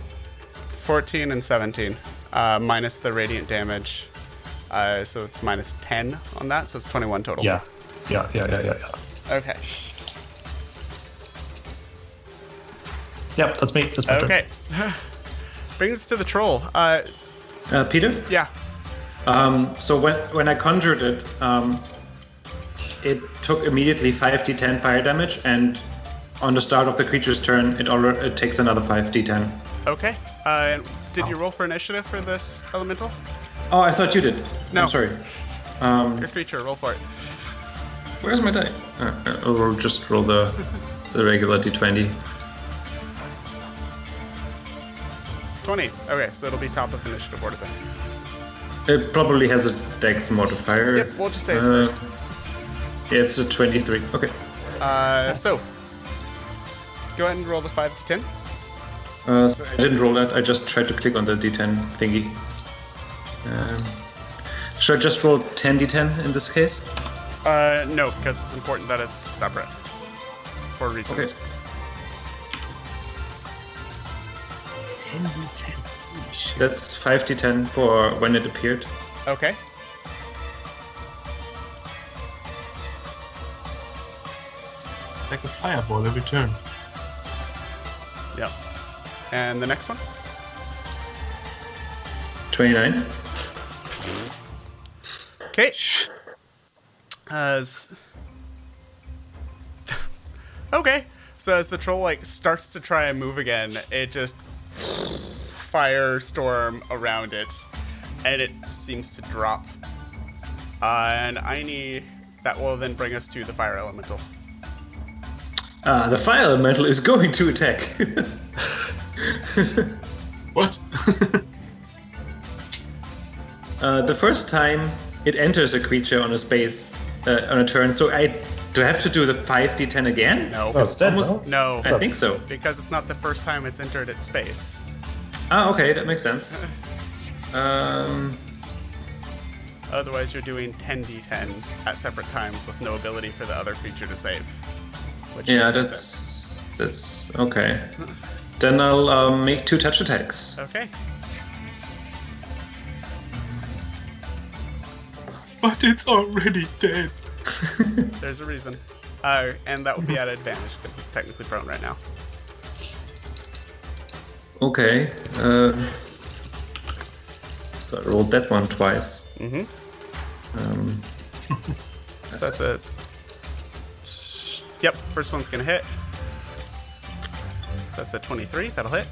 14 and 17 minus the radiant damage. So it's minus 10 on that. So it's 21 total. Yeah. Okay. Yep, that's me. That's my turn. Okay. Brings us to the troll. Peter? Yeah. So when I conjured it, it took immediately 5d10 fire damage, and on the start of the creature's turn, it takes another 5d10. Okay. Did you roll for initiative for this elemental? Oh, I thought you did. No. I'm sorry. Your creature, roll for it. Where's my die? I'll just roll the regular d20. 20. Okay, so it'll be top of initiative order then. It probably has a dex modifier. Yep, we'll just say it's first. Yeah, it's a 23. Okay. So, go ahead and roll the 5 to 10. So I didn't roll that. I just tried to click on the d10 thingy. Should I just roll 10d10 in this case? No, because it's important that it's separate. For reasons. Okay. 10d10. Holy shit. That's 5d10 for when it appeared. Okay. It's like a fireball every turn. Yep. And the next one? 29. Okay. As okay, so as the troll starts to try and move again, it just firestorm around it, and it seems to drop. And that will then bring us to the fire elemental. The fire elemental is going to attack. What? The first time it enters a creature on a space on a turn, so do I have to do the 5d10 again? No. Oh, it's dead, Almost- no? No, I think so. because it's not the first time it's entered its space. Okay, that makes sense. Otherwise, you're doing 10d10 at separate times with no ability for the other creature to save. Which Yeah, makes no sense. that's okay. Then I'll make 2 touch attacks. Okay. But it's already dead. There's a reason. And that would be at advantage because it's technically prone right now. Okay. So I rolled that one twice. Mm-hmm. So that's a... Yep, first one's gonna hit. That's a 23, that'll hit.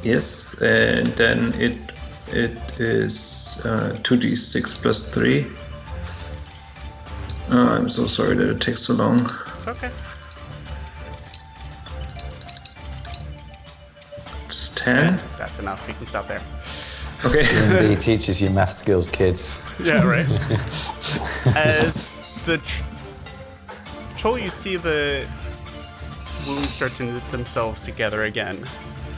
Yes, and then it is 2d6 plus 3. I'm so sorry that it takes so long. It's okay. It's 10. That's enough, you can stop there. Okay. He teaches you math skills, kids. Yeah, right. As the troll, you see the wounds start to knit themselves together again.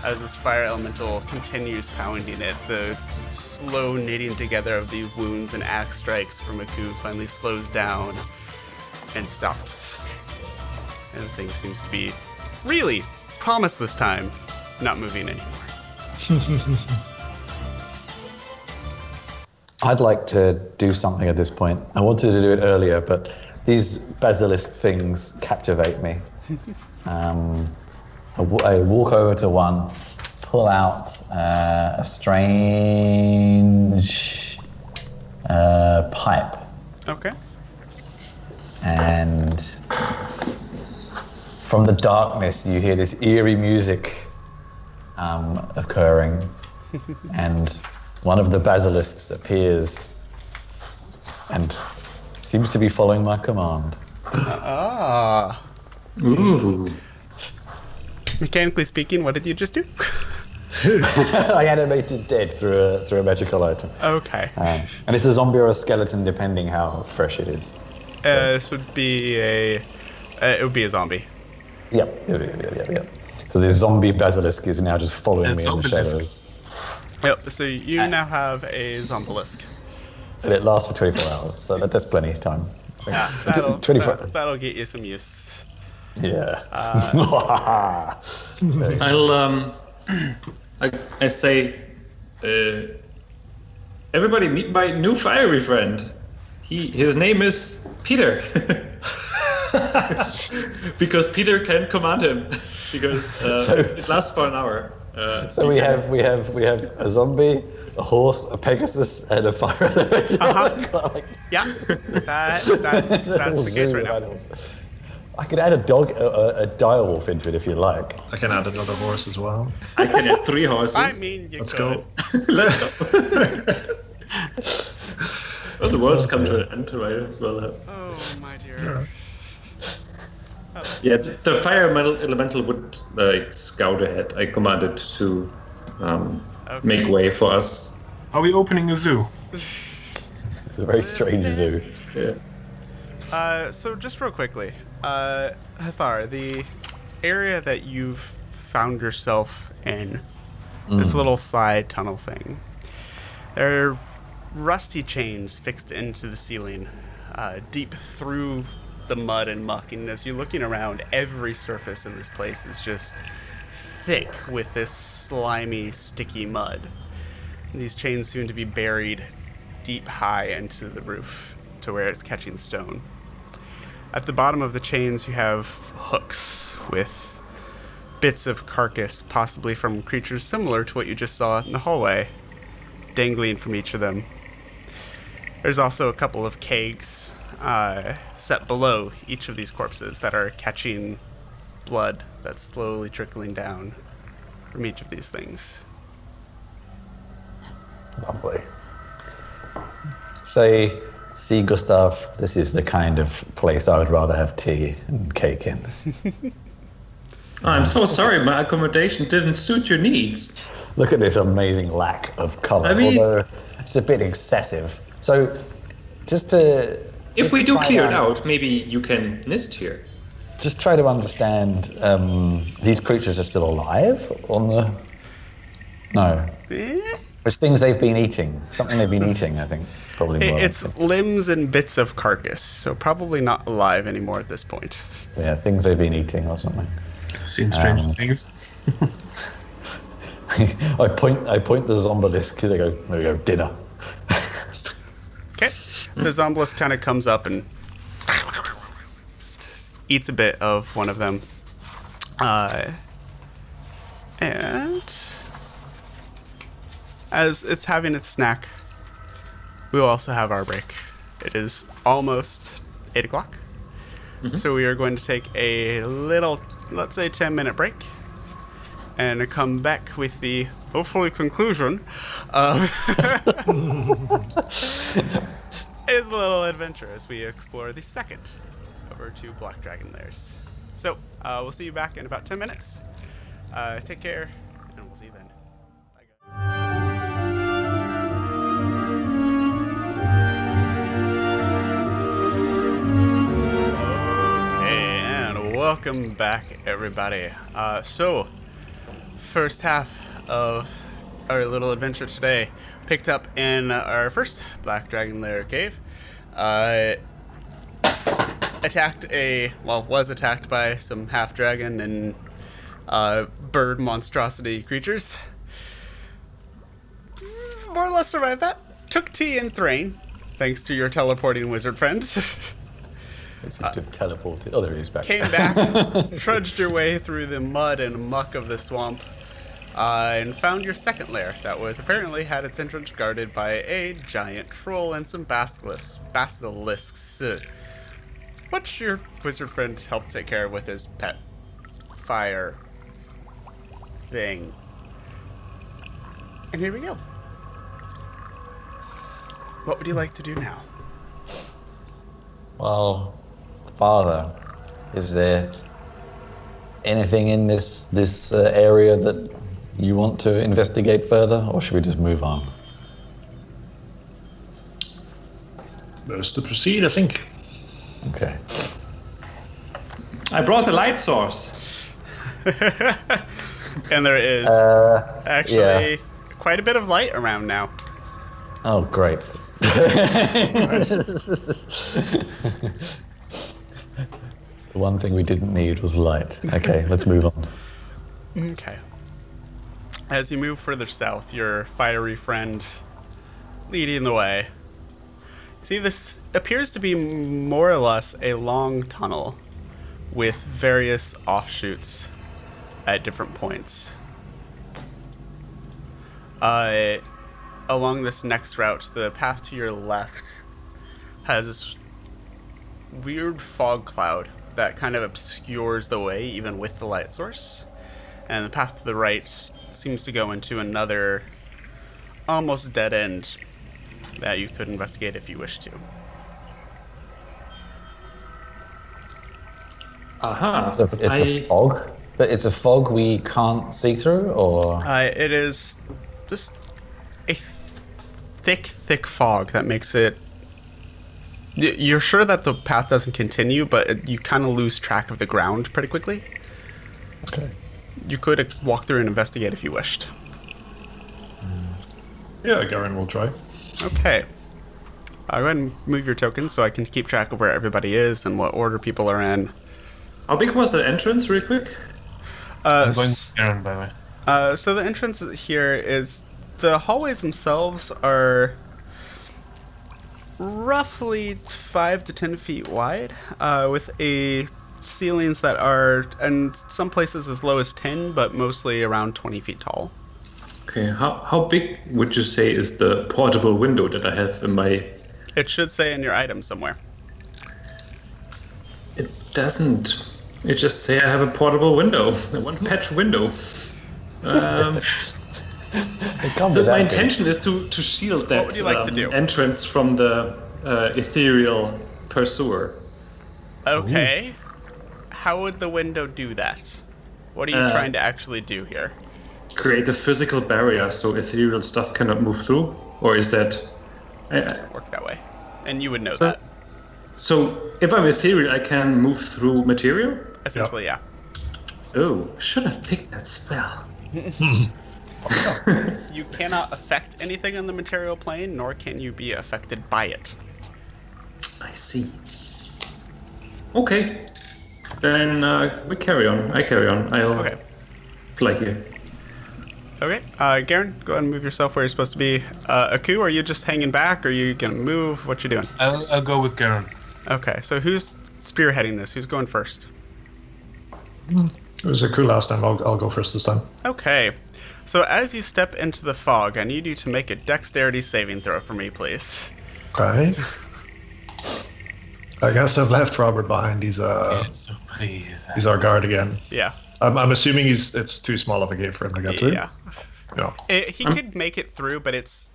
As this fire elemental continues pounding it, the slow knitting together of the wounds and axe strikes from Aku finally slows down and stops. And the thing seems to be really, promise this time, not moving anymore. I'd like to do something at this point. I wanted to do it earlier, but these basilisk things captivate me. I walk over to one, pull out a strange pipe. Okay. And from the darkness, you hear this eerie music occurring, and one of the basilisks appears and seems to be following my command. Ah. Ooh. Mechanically speaking, what did you just do? I animated dead through a magical item. Okay. And it's a zombie or a skeleton, depending how fresh it is. This would be it would be a zombie. Yep. So this zombie basilisk is now just following me in the shadows. Yep, so you now have a zombelisk. And it lasts for 24 hours, so that's plenty of time. Yeah, 24. that'll get you some use. Yeah. I say, everybody meet my new fiery friend. His name is Peter. Because Peter can command him. Because it lasts for an hour. So we have a zombie, a horse, a Pegasus, and a fire elemental. Yeah, that's the case right now. I could add a dog, a direwolf into it if you like. I can add another horse as well. I can add 3 horses. I mean, you Let's could. go. Well, the world's come to an end tonight as well. Oh my dear. Yeah, the fire elemental would scout ahead. I commanded to make way for us. Are we opening a zoo? It's a very strange zoo. Yeah. So just real quickly, Hathar, the area that you've found yourself in, this little side tunnel thing, there are rusty chains fixed into the ceiling, deep through the mud and muck, and as you're looking around, every surface in this place is just thick with this slimy, sticky mud. And these chains seem to be buried deep high into the roof to where it's catching stone. At the bottom of the chains you have hooks with bits of carcass, possibly from creatures similar to what you just saw in the hallway, dangling from each of them. There's also a couple of kegs set below each of these corpses that are catching blood that's slowly trickling down from each of these things. Lovely. See, Gustav, this is the kind of place I would rather have tea and cake in. I'm so sorry, my accommodation didn't suit your needs. Look at this amazing lack of colour, I mean, although it's a bit excessive. So, just to... If we do try clear it to- out, maybe you can nest here. Just try to understand, these creatures are still alive on the... No. It's things they've been eating. Something they've been eating, I think. Probably more. It's limbs and bits of carcass, so probably not alive anymore at this point. Yeah, things they've been eating or something. Seen stranger things. I point the zombelisk. There we go, dinner. Okay. The zombelisk kind of comes up and eats a bit of one of them. And as it's having its snack, we will also have our break. It is almost 8 o'clock. So we are going to take a little, let's say 10-minute break, and come back with the hopefully conclusion of is a little adventure as we explore the second of our 2 black dragon lairs. So we'll see you back in about 10 minutes. Take care, and we'll see you then. Bye, guys. Okay, and welcome back, everybody. So, first half of our little adventure today picked up in our first Black Dragon Lair cave. Was attacked by some half-dragon and bird monstrosity creatures. More or less survived that. took tea in Thrain, thanks to your teleporting wizard friends. It seems to have teleported. Oh, there he is back. Came back, trudged your way through the mud and muck of the swamp, and found your second lair that was apparently had its entrance guarded by a giant troll and some basilisks. What's your wizard friend help take care of with his pet fire thing? And here we go. What would you like to do now? Well, Father, is there anything in this area that you want to investigate further, or should we just move on? Best to proceed, I think. Okay. I brought a light source. And there is actually quite a bit of light around now. Oh, great. The one thing we didn't need was light. Okay, let's move on. Okay. As you move further south, your fiery friend leading the way. See, this appears to be more or less a long tunnel with various offshoots at different points. Along this next route, the path to your left has this weird fog cloud that kind of obscures the way even with the light source. And the path to the right seems to go into another almost dead end that you could investigate if you wish to. Aha. So it's a fog? But it's a fog we can't see through, or? It is just a thick fog that makes it... You're sure that the path doesn't continue, but you kind of lose track of the ground pretty quickly. Okay. You could walk through and investigate if you wished. Yeah, Garen will try. Okay. I'll go ahead and move your tokens so I can keep track of where everybody is and what order people are in. How big was the entrance, real quick? I'm going with Aaron, by the way. So the entrance here is... The hallways themselves are roughly 5 to 10 feet wide, with ceilings that are, in some places as low as 10, but mostly around 20 feet tall. Okay, how big would you say is the portable window that I have in my... It should say in your item somewhere. It doesn't. It just say I have a portable window. One patch window. My intention is to shield that What would you like to do? entrance from the ethereal pursuer. Okay. Ooh. How would the window do that? What are you trying to actually do here? Create a physical barrier so ethereal stuff cannot move through? Or is that... It doesn't work that way. And you would know that. So, if I'm ethereal, I can move through material? Essentially, yeah. Oh, should have picked that spell. You cannot affect anything on the material plane, nor can you be affected by it. I see. Okay. Then we carry on. I carry on. I'll play here. Okay. Garen, go ahead and move yourself where you're supposed to be. Aku, are you just hanging back? Or are you going to move? What you doing? I'll go with Garen. Okay, so who's spearheading this? Who's going first? It was a cool last time. I'll go first this time. Okay. So as you step into the fog, I need you to make a dexterity saving throw for me, please. Okay. I guess I've left Robert behind. He's our guard again. Yeah. I'm assuming it's too small of a gate for him to get through. Yeah. He could make it through, but it's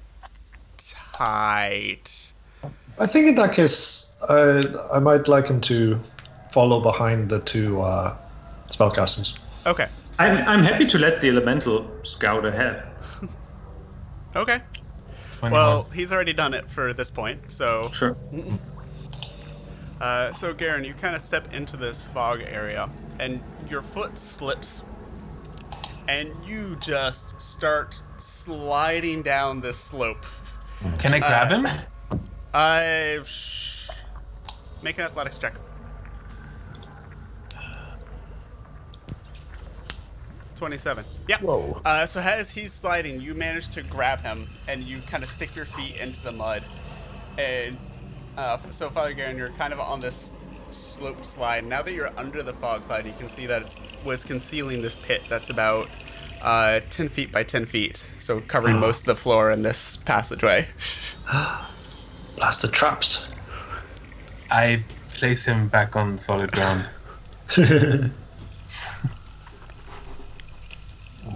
tight. I think in that case, I might like him to follow behind the two spellcasters. Okay. So I'm happy to let the elemental scout ahead. Okay. 21. Well, he's already done it for this point, so... Sure. So Garen, you kind of step into this fog area, and your foot slips, and you just start sliding down this slope. Can I grab him? Make an athletics check. 27. Yeah. Whoa. So as he's sliding, you manage to grab him, and you kind of stick your feet into the mud. And so, Father Garen, you're kind of on this sloped slide. Now that you're under the fog cloud, you can see that it was concealing this pit that's about 10 feet by 10 feet. So covering most of the floor in this passageway. Blast the traps. I place him back on solid ground.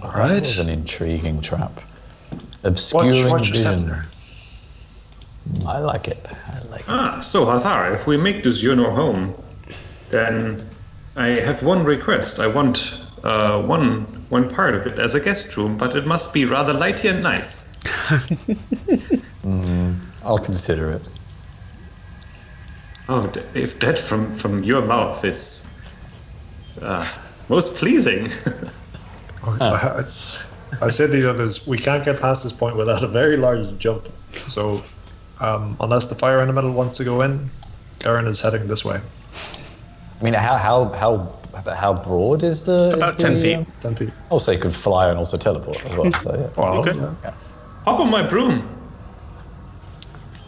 All right. That was an intriguing trap. Obscuring Watch your step vision. there. I like it. I like it. So Hathar, if we make this your home, then I have one request. I want one part of it as a guest room, but it must be rather lighty and nice. I'll consider it. Oh, if that from your mouth is most pleasing. I said to the others, we can't get past this point without a very large jump. So, unless the fire elemental wants to go in, Garen is heading this way. I mean, how broad is the? About 10 feet. 10 feet. Also, you could fly and also teleport as well. So yeah. Well, Okay. yeah. Hop on my broom.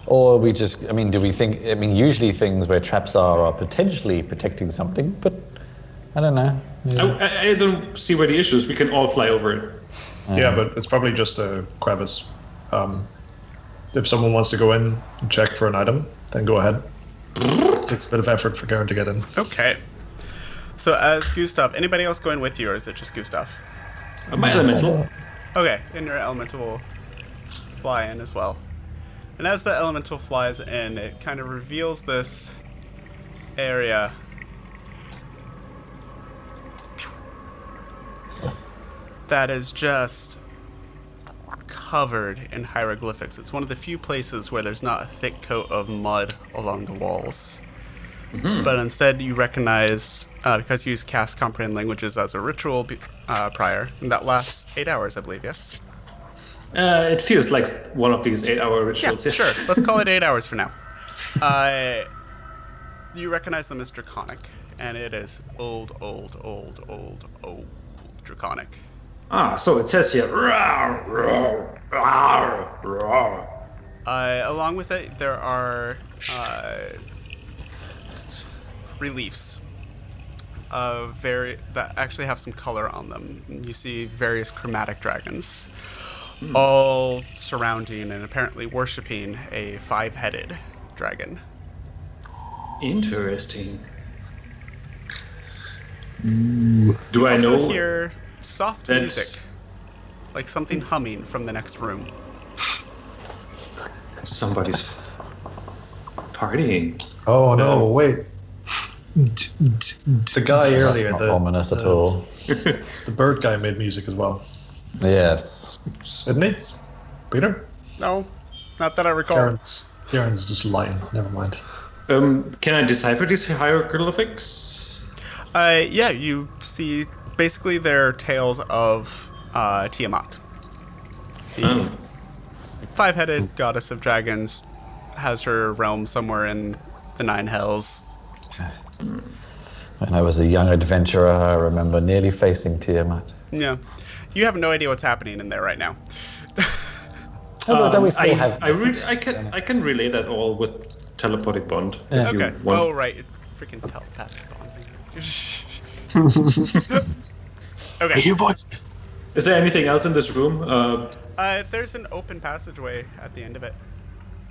Or we just, I mean, do we think, I mean, usually things where traps are potentially protecting something, but I don't know. Yeah. I don't see where the issue is. We can all fly over it. Yeah, but it's probably just a crevice. If someone wants to go in and check for an item, then go ahead. Takes a bit of effort for Garen to get in. Okay. So as Gustav, anybody else going with you, or is it just Gustav? My elemental. Okay, and your elemental will fly in as well. And as the elemental flies in, it kind of reveals this area. That is just covered in hieroglyphics. It's one of the few places where there's not a thick coat of mud along the walls. But instead you recognize, because you use cast comprehend languages as a ritual prior, and that lasts 8 hours, I believe, yes? It feels like one of these 8-hour Yeah, rituals. yes. sure. Let's call it 8 hours for now. You recognize them as draconic, and it is old draconic. So it says here. "Rawr, rawr, rawr, rawr." Along with it, there are reliefs that actually have some color on them. You see various chromatic dragons, all surrounding and apparently worshipping a 5-headed dragon. Interesting. Do I Also know? hear soft That's- music, like something humming from the next room. Somebody's partying. Oh no, wait. The guy earlier, Not ominous at all. the bird guy made music as well. Yes. Didn't he? Peter? No, not that I recall. Garen's just lying. Never mind. Can I decipher these hieroglyphics? Yeah, you see basically they're tales of Tiamat. The 5-headed goddess of dragons has her realm somewhere in the 9 hells. When I was a young adventurer, I remember nearly facing Tiamat. Yeah. You have no idea what's happening in there right now. Don't we still have I can relay that all with teleportic bond. Yeah. if you Okay. want. Oh, right. Freaking telepathic bonding. Okay. Your voice. Is there anything else in this room? There's an open passageway at the end of it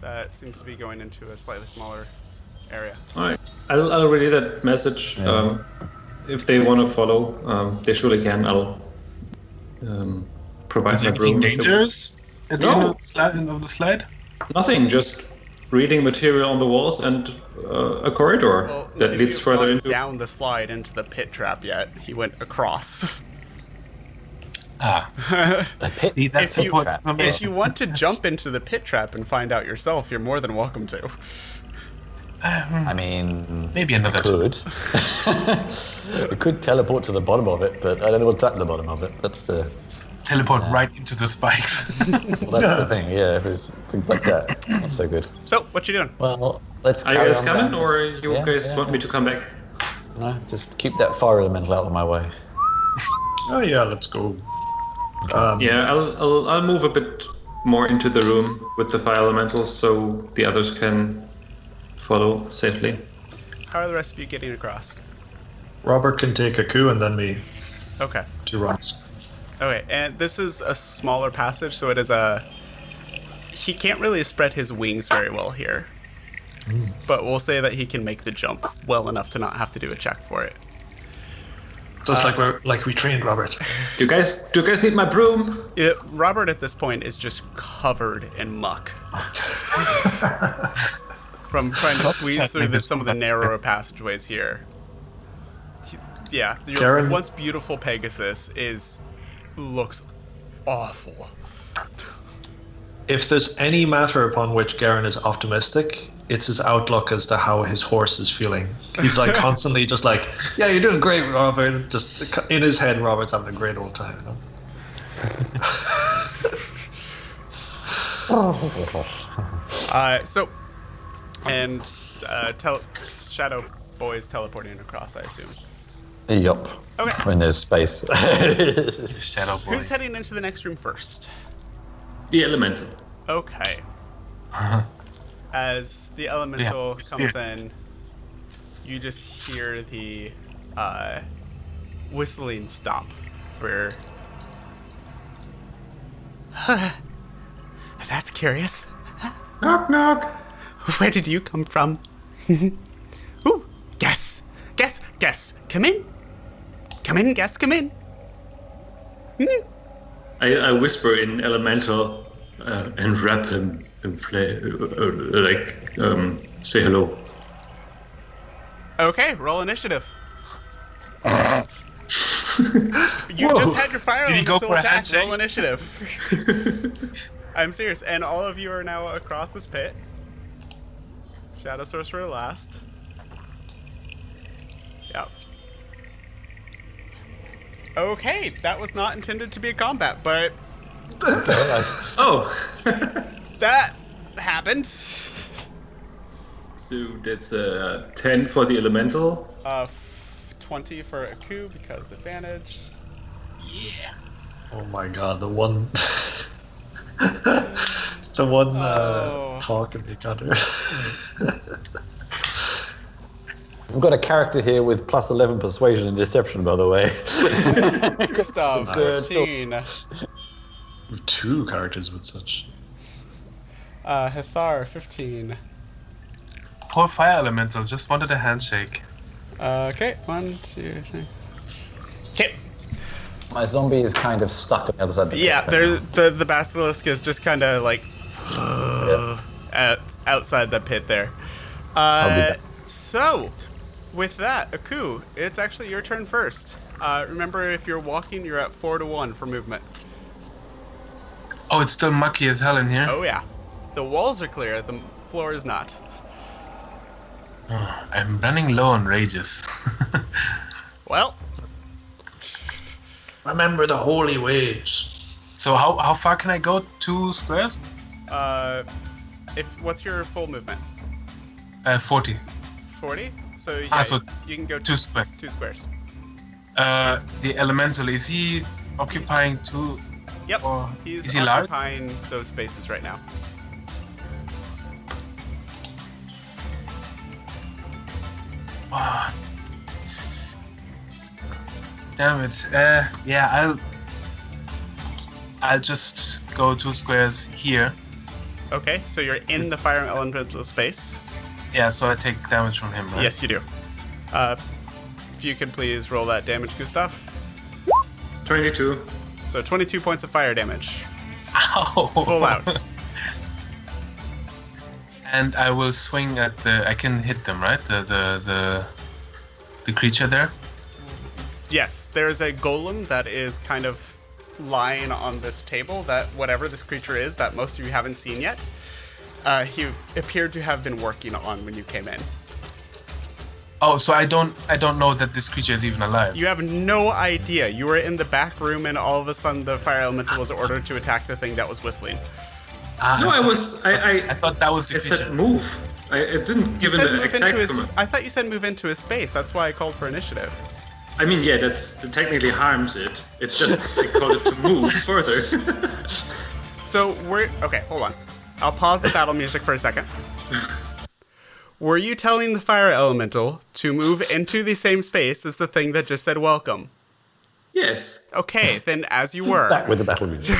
that seems to be going into a slightly smaller area. All right. I'll relay that message. Yeah. If they want to follow, they surely can. I'll provide Is my anything room. dangerous at the end of the slide? Nothing. Just reading material on the walls and a corridor Well, that none of leads you have further gone into. down the slide into the pit trap yet. He went across. a pit. See, that's If you- support from If you want to jump into the pit trap and find out yourself, you're more than welcome to. I mean, Maybe another could. We could teleport to the bottom of it, but I don't know what's at the bottom of it. That's the teleport right into the spikes. the thing. Yeah, if it's things like that, not so good. So, what you doing? Well, let's. Are you carry guys on coming, down or this- you Yeah, guys yeah, want me to come back? No, just keep that fire elemental out of my way. Oh yeah, let's go. Yeah, I'll move a bit more into the room with the fire elementals so the others can follow safely. How are the rest of you getting across? Robert can take a coup and then me Okay. to rocks. Okay, and this is a smaller passage, so it is he can't really spread his wings very well here. But we'll say that he can make the jump well enough to not have to do a check for it. Just like we trained Robert. Do you guys need my broom? Robert at this point is just covered in muck. From trying to squeeze through some of the narrower passageways here. Your Karen? once beautiful Pegasus looks awful. If there's any matter upon which Garen is optimistic, it's his outlook as to how his horse is feeling. He's like constantly just like, yeah, you're doing great, Robert. Just in his head, Robert's having a great old time. You know? Shadow Boy's teleporting across, I assume. Yup. Okay. When there's space. Shadow boys. Who's heading into the next room first? The elemental. Okay. As the elemental comes in, you just hear the whistling stop for... That's curious. Knock, knock. Where did you come from? Ooh, guess. Come in. Come in, guess, come in. I whisper in elemental and rap him and play say hello. Okay, roll initiative. You just had your fire Did he go elemental for a attack. handshake? Roll initiative. I'm serious, and all of you are now across this pit. Shadow Sorcerer last. Yep. Okay, that was not intended to be a combat, but Oh. that happened. So that's 10 for the elemental. 20 for a coup because advantage. Oh my god, the one talk in the cutter. We've got a character here with plus 11 persuasion and deception, by the way. Gustav, 14. Two characters with such. Hethar, 15. Poor fire elemental just wanted a handshake. Okay, 1, 2, 3. Okay. My zombie is kind of stuck on the other side of the Yeah, pit. the basilisk is just kind of like outside the pit there. I'll be back. So, with that, Aku, it's actually your turn first. Remember, if you're walking, you're at 4-1 for movement. Oh, it's still mucky as hell in here. Oh yeah, the walls are clear, the floor is not. Oh, I'm running low on rages. Well, Remember the holy ways. So how far can I go? 2 squares? what's your full movement? 40. 40. So yeah, so you can go 2 squares. 2 squares. The elemental, is he occupying 2? Yep, Or he's is he large? occupying those spaces right now. Oh. Damn it. Yeah, I'll just go 2 squares here. Okay, so you're in the fire elemental space. Yeah, so I take damage from him, right? Yes, you do. If you could please roll that damage, Gustav. 22. So 22 points of fire damage. Ow! Full out. And I will swing at I can hit them, right? The creature there? Yes, there's a golem that is kind of lying on this table, that whatever this creature is that most of you haven't seen yet, he appeared to have been working on when you came in. Oh, so I don't know that this creature is even alive. You have no idea. You were in the back room and all of a sudden the fire elemental was ordered to attack the thing that was whistling. No, I thought that was the I creature. said move. I didn't You give said an move exact into his... command. I thought you said move into his space. That's why I called for initiative. I mean, yeah, that technically harms it. It's just they call it to move further. So okay, hold on. I'll pause the battle music for a second. Were you telling the fire elemental to move into the same space as the thing that just said welcome? Yes. Okay, then as you were. Back with the battle music.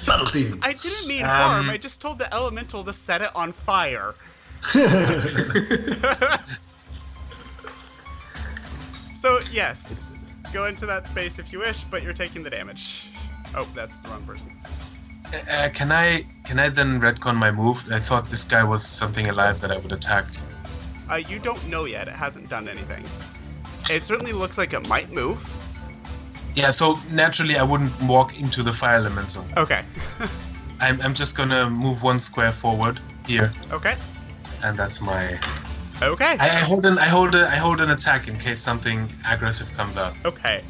Battle theme. I didn't mean harm. I just told the elemental to set it on fire. So, yes, go into that space if you wish, but you're taking the damage. Oh, that's the wrong person. Can I then retcon my move? I thought this guy was something alive that I would attack. You don't know yet. It hasn't done anything. It certainly looks like it might move. Yeah, so naturally I wouldn't walk into the fire elemental. Okay. I'm just gonna move 1 square forward here, Okay. and that's my. Okay. I hold an attack in case something aggressive comes out. Okay.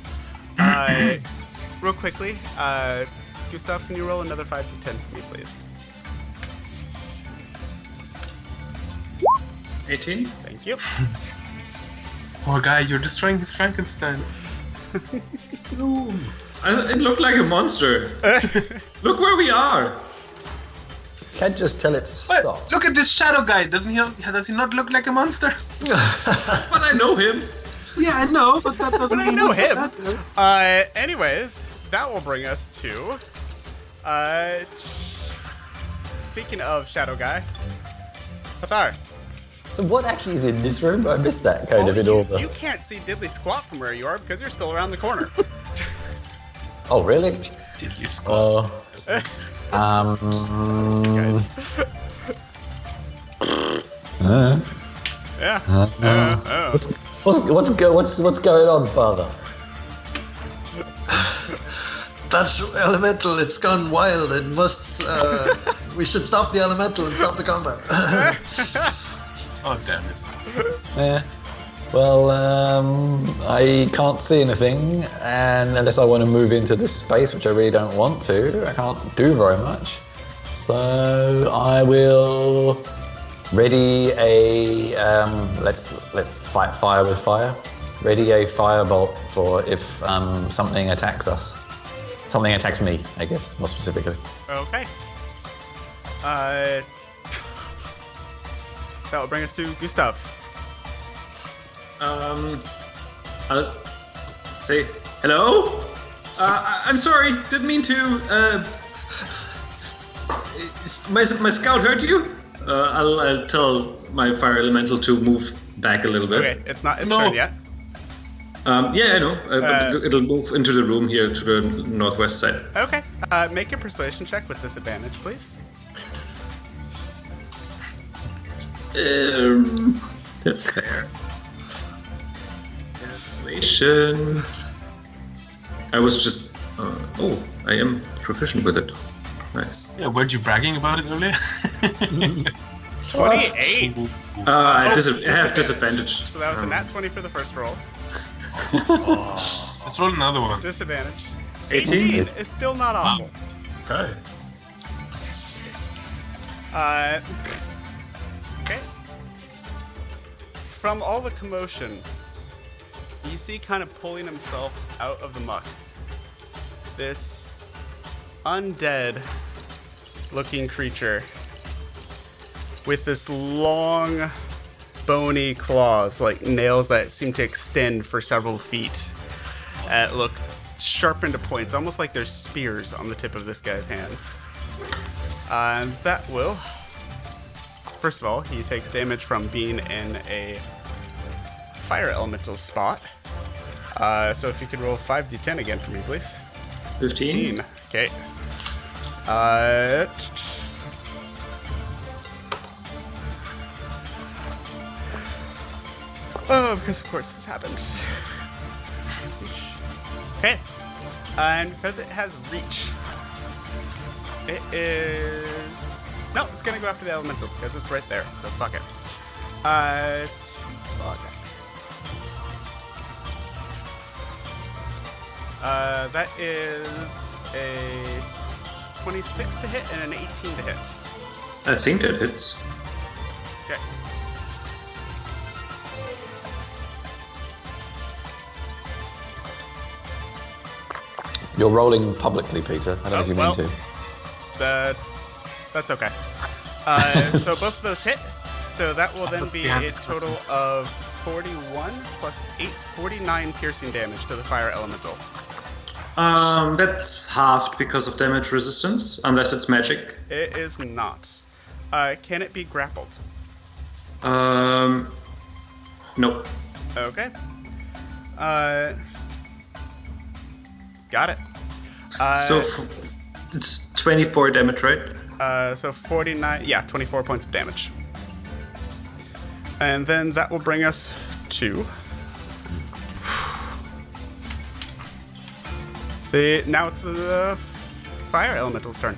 Real quickly, Gustav, can you roll another 5d10 for me, please? 18. Thank you. Poor guy, you're destroying his Frankenstein. It looked like a monster. Look where we are. Can't just tell it to But stop. look at this shadow guy. Does he not look like a monster? But I know him. Yeah, I know, but that doesn't But I mean know he's him. that good. Anyways, that will bring us to... speaking of Shadow Guy, Pathar. So what actually is in this room? I missed that kind of in order. You can't see diddly squat from where you are because you're still around the corner. Oh, really? Did you score? Guys. Yeah. Oh. What's going on, Father? That's elemental. It's gone wild. It must. We should stop the elemental and stop the combat. Oh, damn it. Yeah. Well, I can't see anything, and unless I want to move into this space, which I really don't want to, I can't do very much. So I will ready a let's fight fire with fire. Ready a firebolt for if something attacks us. Something attacks me, I guess, more specifically. Okay. That will bring us to Gustav. I'll say hello. I'm sorry, didn't mean to. My scout hurt you. I'll tell my fire elemental to move back a little bit. Okay, it's not its No. turn yet. Yeah, I know. But it'll move into the room here to the northwest side. Okay. Make a persuasion check with disadvantage, please. That's fair. Persuasion. I was just. I am proficient with it. Nice. Yeah, weren't you bragging about it earlier? 28. I have disadvantage. So that was a nat 20 for the first roll. Let's roll another one. Disadvantage. 18? is still not awful. Okay. Okay. From all the commotion, you see kind of pulling himself out of the muck. This undead looking creature with this long bony claws, like nails that seem to extend for several feet. Look sharpened to points, almost like there's spears on the tip of this guy's hands. That will... First of all, he takes damage from being in a fire elemental spot. So if you could roll 5d10 again for me, please. 15. Okay. Oh, because of course this happened. Okay. And because it has reach, it is... No, it's going to go after the elemental because it's right there. So fuck it. That is a 26 to hit and an 18 to hit. I think that hits. Okay. You're rolling publicly, Peter. I don't know if you mean to. That's okay. So both of those hit. So that will then be a total of 41 plus 8, 49 piercing damage to the fire elemental. That's halved because of damage resistance, unless it's magic. It is not. Can it be grappled? Nope. Okay. Got it. So it's 24 damage, right? So 49, yeah, 24 points of damage. And then that will bring us to now it's the fire elemental's turn.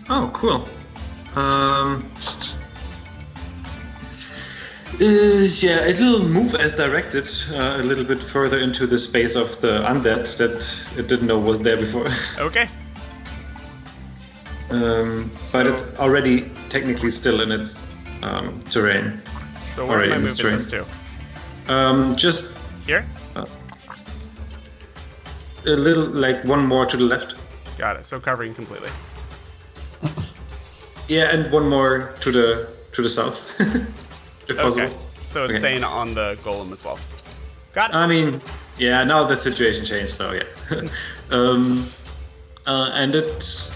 Oh, cool. Yeah, it'll move as directed a little bit further into the space of the undead that it didn't know was there before. Okay. But it's already technically still in its terrain. So where am I moving this to? Just here? A little, like one more to the left. Got it. So covering completely. Yeah, and one more to the south, if possible. Okay. So it's staying on the golem as well. Got it. I mean, yeah. Now the situation changed, so yeah. And it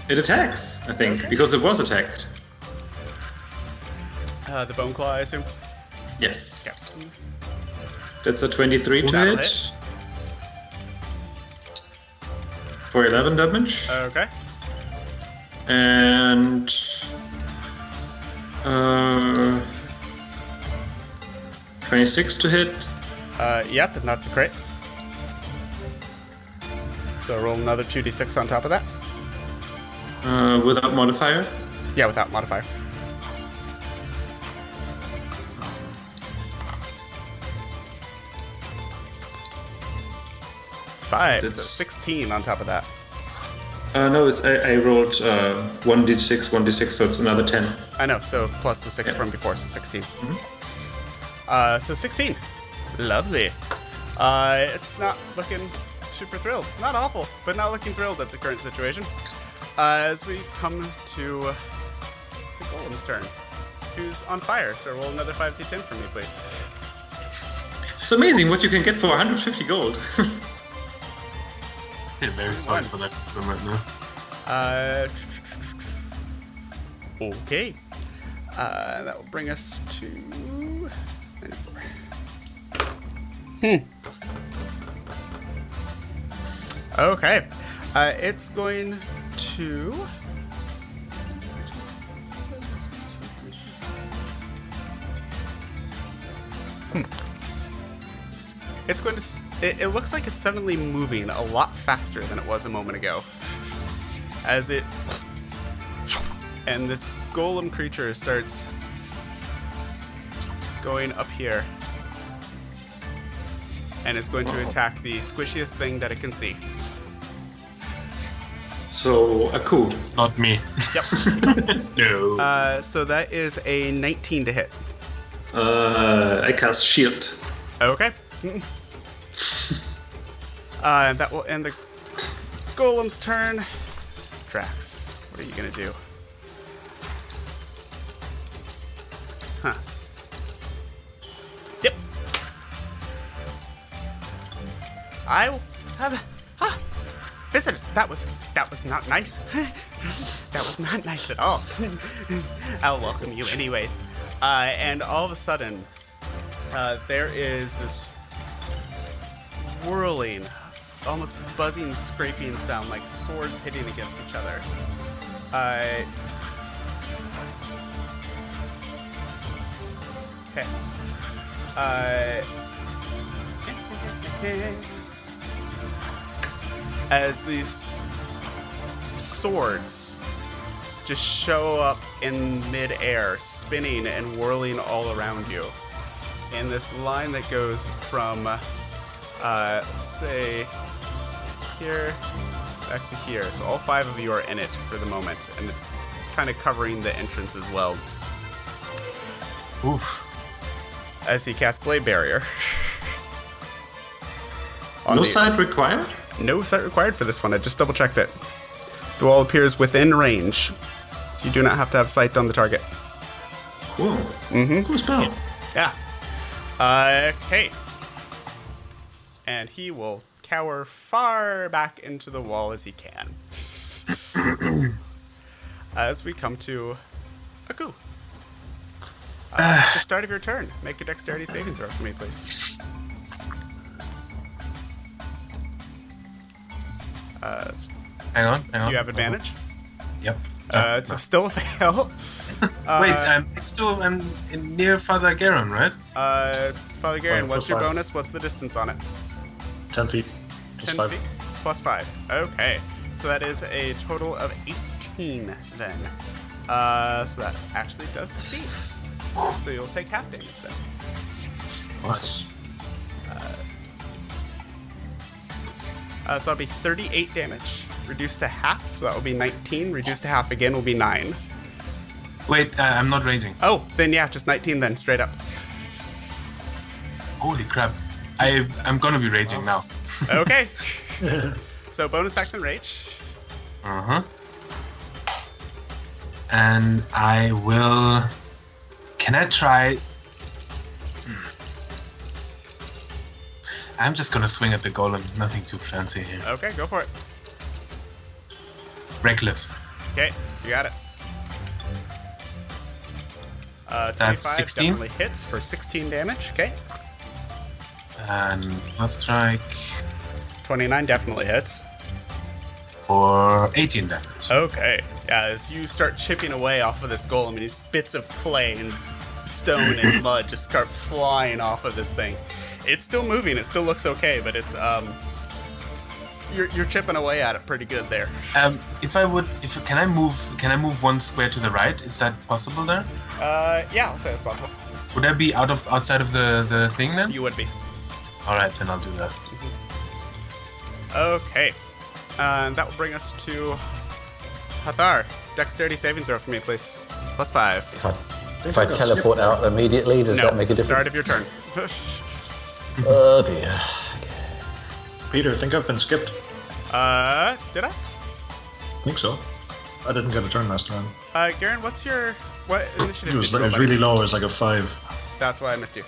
attacks, I think, because it was attacked. The bone claw, I assume. Yes. Okay. That's a 23 to That'll hit. hit. For 11 damage. Okay. And 26 to hit. Yep, and that's a crit. So roll another 2d6 on top of that. Without modifier. Yeah, without modifier. Five, so That's- 16 on top of that. No, it's I rolled 1d6, 1d6, so it's another 10. I know, so plus the 6 Yeah. from before, so 16. So 16. Lovely. It's not looking super thrilled. Not awful, but not looking thrilled at the current situation. As we come to the golem's turn, who's on fire. So roll another 5d10 for me, please. It's amazing what you can get for 150 gold. Yeah, very sorry for that problem right now. Okay. That will bring us to 94. Okay. It's going to... It's going to... It looks like it's suddenly moving a lot faster than it was a moment ago. As it... And this golem creature starts going up here. And is going to attack the squishiest thing that it can see. So, a coup. It's not me. Yep. No. So that is a 19 to hit. I cast shield. Okay. And that will end the golem's turn. Drax, what are you gonna do? Huh. Yep. I will have visitors. That was not nice. That was not nice at all. I'll welcome you anyways. And all of a sudden, there is this whirling, almost buzzing, scraping sound like swords hitting against each other. Okay. As these swords just show up in midair, spinning and whirling all around you. In this line that goes from, say, here back to here. So all 5 of you are in it for the moment, and it's kind of covering the entrance as well. Oof. As he casts Blade Barrier No sight required? No sight required for this one. I just double checked it. The wall appears within range, so you do not have to have sight on the target. Cool. Cool spell. Yeah. Okay. And he will cower far back into the wall as he can. As we come to Aku. At the start of your turn, make a dexterity saving throw for me, please. Hang on. You have advantage? Yep. It's still a fail. Wait, I'm near Father Garon, right? Father Garen, what's your +5. bonus? What's the distance on it? 10 feet. 10 +5. feet? +5. Okay. So that is a total of 18 then. So that actually does succeed. So you'll take half damage then. Nice. So that'll be 38 damage. Reduced to half, so that will be 19. Reduced to half again will be 9. Wait, I'm not raging. Oh, then yeah, just 19 then, straight up. Holy crap. I'm gonna be raging now. Okay. So bonus action rage. Uh-huh. And I will... Can I try... I'm just gonna swing at the golem. Nothing too fancy here. Okay, go for it. Reckless. Okay, you got it. 25 That's 16. definitely hits for 16 damage. Okay. And first strike 29 definitely hits. for 18 damage. Okay. Yeah, as you start chipping away off of this golem, and these bits of clay and stone and mud just start flying off of this thing. It's still moving. It still looks okay, but it's you're chipping away at it pretty good there. Can I move one square to the right? Is that possible there? Yeah, I'll say it's possible. Would I be outside of the thing then? You would be. All right, then I'll do that. Okay. And that will bring us to Hathar. Dexterity saving throw for me, please. +5. If I teleport out immediately, does that make a difference? Start of your turn. Oh dear. Peter, I think I've been skipped. Did I? I think so. I didn't get a turn last round. Garen, what initiative It was, did you roll by? really low. It was like a 5. That's why I missed you.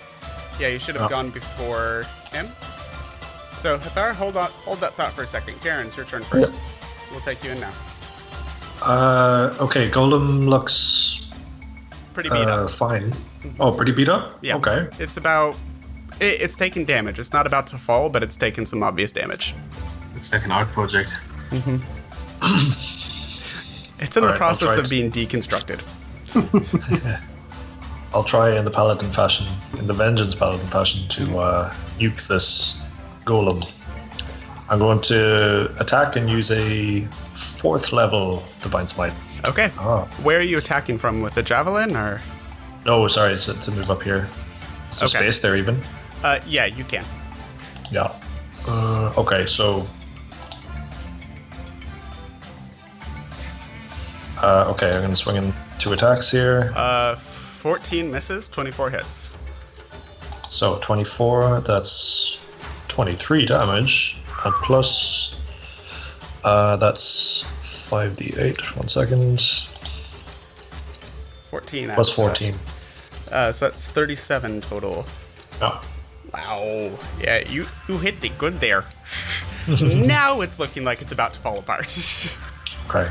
Yeah, you should have gone before him. So, Hathar, hold that thought for a second. Garen, it's your turn first. Yep. We'll take you in now. Okay, Golem looks Pretty beat up. fine. Oh, pretty beat up? Yeah. Okay. It's taking damage. It's not about to fall, but it's taking some obvious damage. It's like an art project. It's in the Alright, I'll process try of it. being deconstructed. I'll try in the Paladin fashion, in the Vengeance Paladin fashion, to nuke this Golem. I'm going to attack and use a 4th level Divine Smite. Okay. Oh. Where are you attacking from? With the javelin, or? No, sorry, it's to move up here. So Okay. space there even. Yeah, you can. Yeah. Okay, so... okay, I'm going to swing in 2 attacks here. 14 misses, 24 hits. So 24, that's 23 damage. And plus... that's 5d8. 1 second. 14. Plus after 14. that. So that's 37 total. Yeah. Wow. Yeah, you hit it good there. Now it's looking like it's about to fall apart. Okay.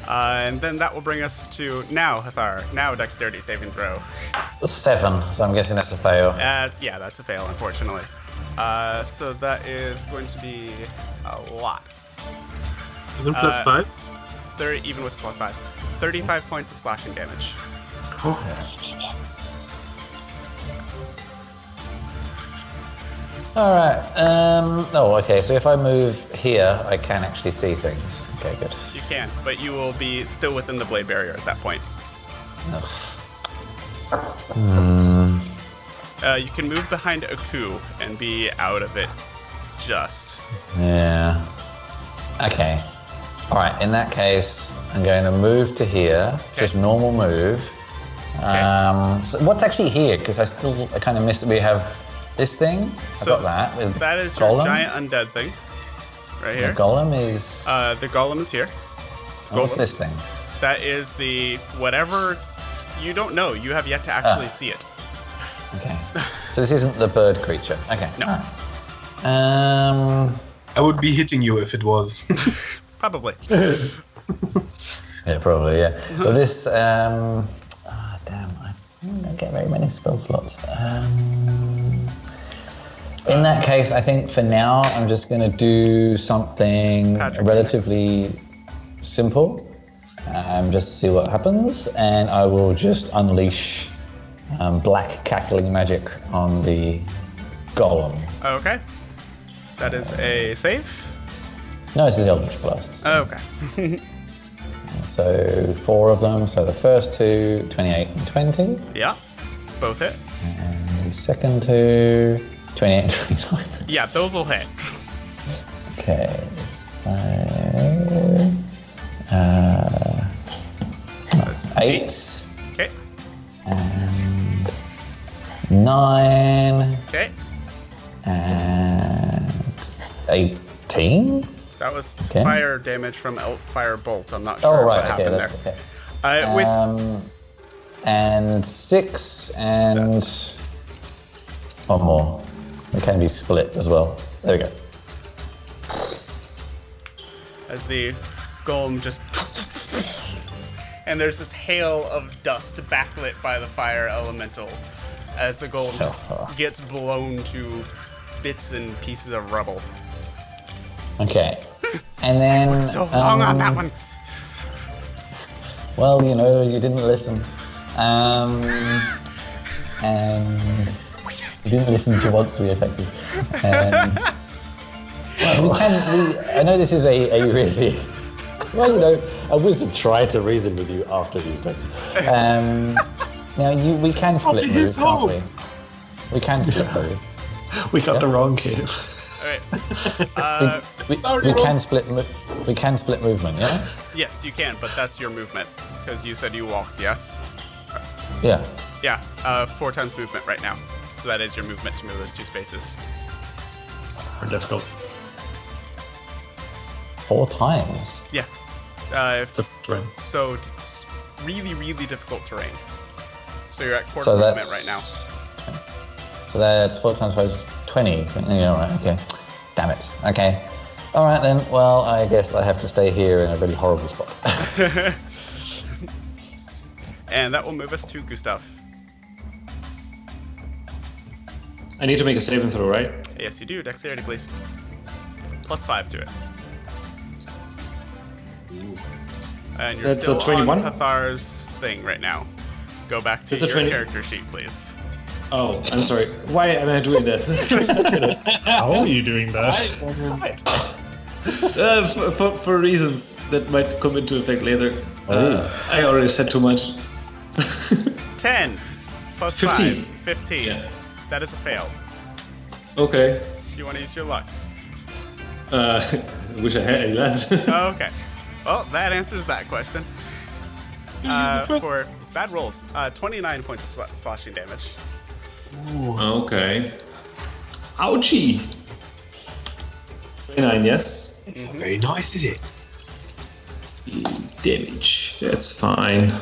And then that will bring us to now, Hathar. Now dexterity saving throw. 7, so I'm guessing that's a fail. Yeah, that's a fail, unfortunately. So that is going to be a lot. Even +5? Even with +5. 35 points of slashing damage. Alright, okay, so if I move here, I can actually see things. Okay, good. You can, but you will be still within the blade barrier at that point. You can move behind Aku and be out of it just. Yeah. Okay. Alright, in that case, I'm going to move to here. Just normal move. So what's actually here? Because I kind of missed it. We have This thing, I So, got that. With That is golem. your giant undead thing. Right The here. golem is. The golem is here. What's golem. this thing? That is the whatever you don't know. You have yet to actually see it. Okay. So this isn't the bird creature. Okay. No. Alright. I would be hitting you if it was. Probably. Yeah, probably. Yeah. But this. Damn. I don't get very many spell slots. In that case, I think for now I'm just going to do something Patrick, relatively simple, just to see what happens, and I will just unleash black cackling magic on the golem. Okay. That is a save. No, this is Eldritch Blasts. Okay. So 4 of them. So the first two, 28 and 20, Yeah. Both hit. and the second two, 28 and 29. Yeah, those will hit. Okay, so that's 8 Okay. and 9 Okay. and 18. That was Okay. fire damage from fire bolt. I'm not sure Oh right, what okay, happened that's there. okay. With And 6 and one more. It can be split as well. There we go. as the golem just and there's this hail of dust backlit by the fire elemental as the golem just gets blown to bits and pieces of rubble. Okay. And then So long on that one. well, you know, you didn't listen. And you didn't listen to once to be effective. And well, I know this is a really, well, you know, a wizard try to reason with you after you've done. Now, we can split move, can't we? We can split move. We got the wrong cave. Alright. We can split. We can split movement. Yeah. Yes, you can, but that's your movement. Because you said you walked, yes? Yeah. Yeah, 4 times movement right now. So that is your movement to move those 2 spaces. Or difficult. 4 times. Yeah. Terrain. So it's really, really difficult terrain. So you're at quarter So movement that's right now. So that's 4 times 5 is 20. Yeah, right. Okay. Damn it. Okay. All right then. Well, I guess I have to stay here in a really horrible spot. And that will move us to Gustav. I need to make a saving throw, right? Yes, you do. Dexterity, please. +5 to it. And you're That's still a 21? on Pathar's thing right now. Go back to It's a your 20. character sheet, please. Oh, I'm sorry. Why am I doing that? How are you doing that? For reasons that might come into effect later. I already said too much. 10 plus 15. 5. 15. Yeah. That is a fail. Okay. Do you want to use your luck? Wish I had 11. Oh, okay. Well, that answers that question. For bad rolls, 29 points of slashing damage. Okay. Ouchie. 29, yes. It's not very nice, is it? Damage. That's fine.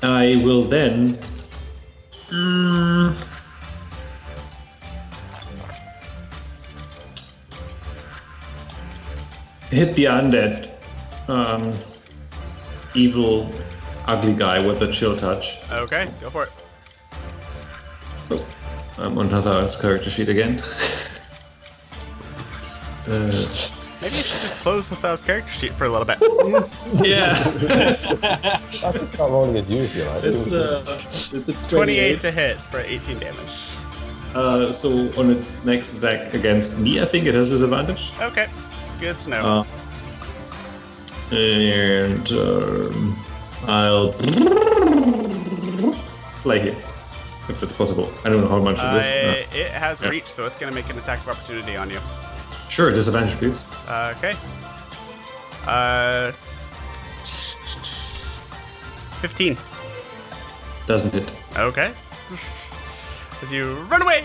I will then. Hit the undead, evil, ugly guy with the chill touch. Okay, go for it. Oh, I'm on Hathar's character sheet again. Maybe you should just close Hathal's character sheet for a little bit. Yeah, I can start rolling as you if you like. it's a 28 to hit for 18 damage. So on its next attack against me, I think it has disadvantage. Okay, good to know. And I'll fly here, if that's possible. I don't know how much it is. It has yeah. reach, so it's going to make an attack of opportunity on you. Sure, disadvantage, please. Okay. 15. Doesn't hit. Okay. as you run away.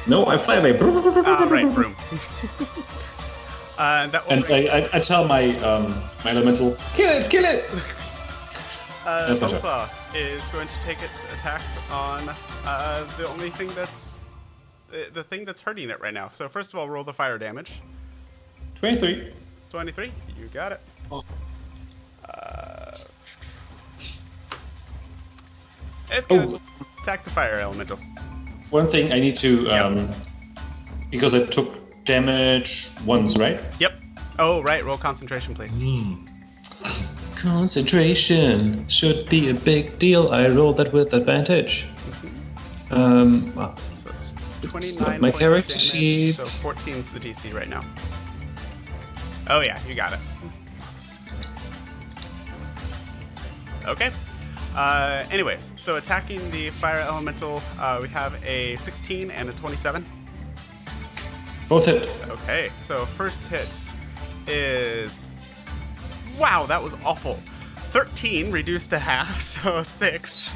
No, I fly away. Right, broom. That will And I tell my my elemental, kill it. That's my turn. Bowclaw is going to take its attacks on the only thing that's the thing that's hurting it right now. So first of all, roll the fire damage. 23. 23. You got it. Oh. It's gonna attack the fire elemental. One thing I need to because I took damage once, right? Yep. Oh, right. Roll concentration, please. Concentration should be a big deal. I rolled that with advantage. Wow. So it's It's 29 not my points character of damage, sheet. so 14 is the DC right now. Oh yeah, you got it. Okay. Anyways, so attacking the fire elemental, we have a 16 and a 27. Both hit. Okay, so first hit is... Wow, that was awful. 13 reduced to half, so 6.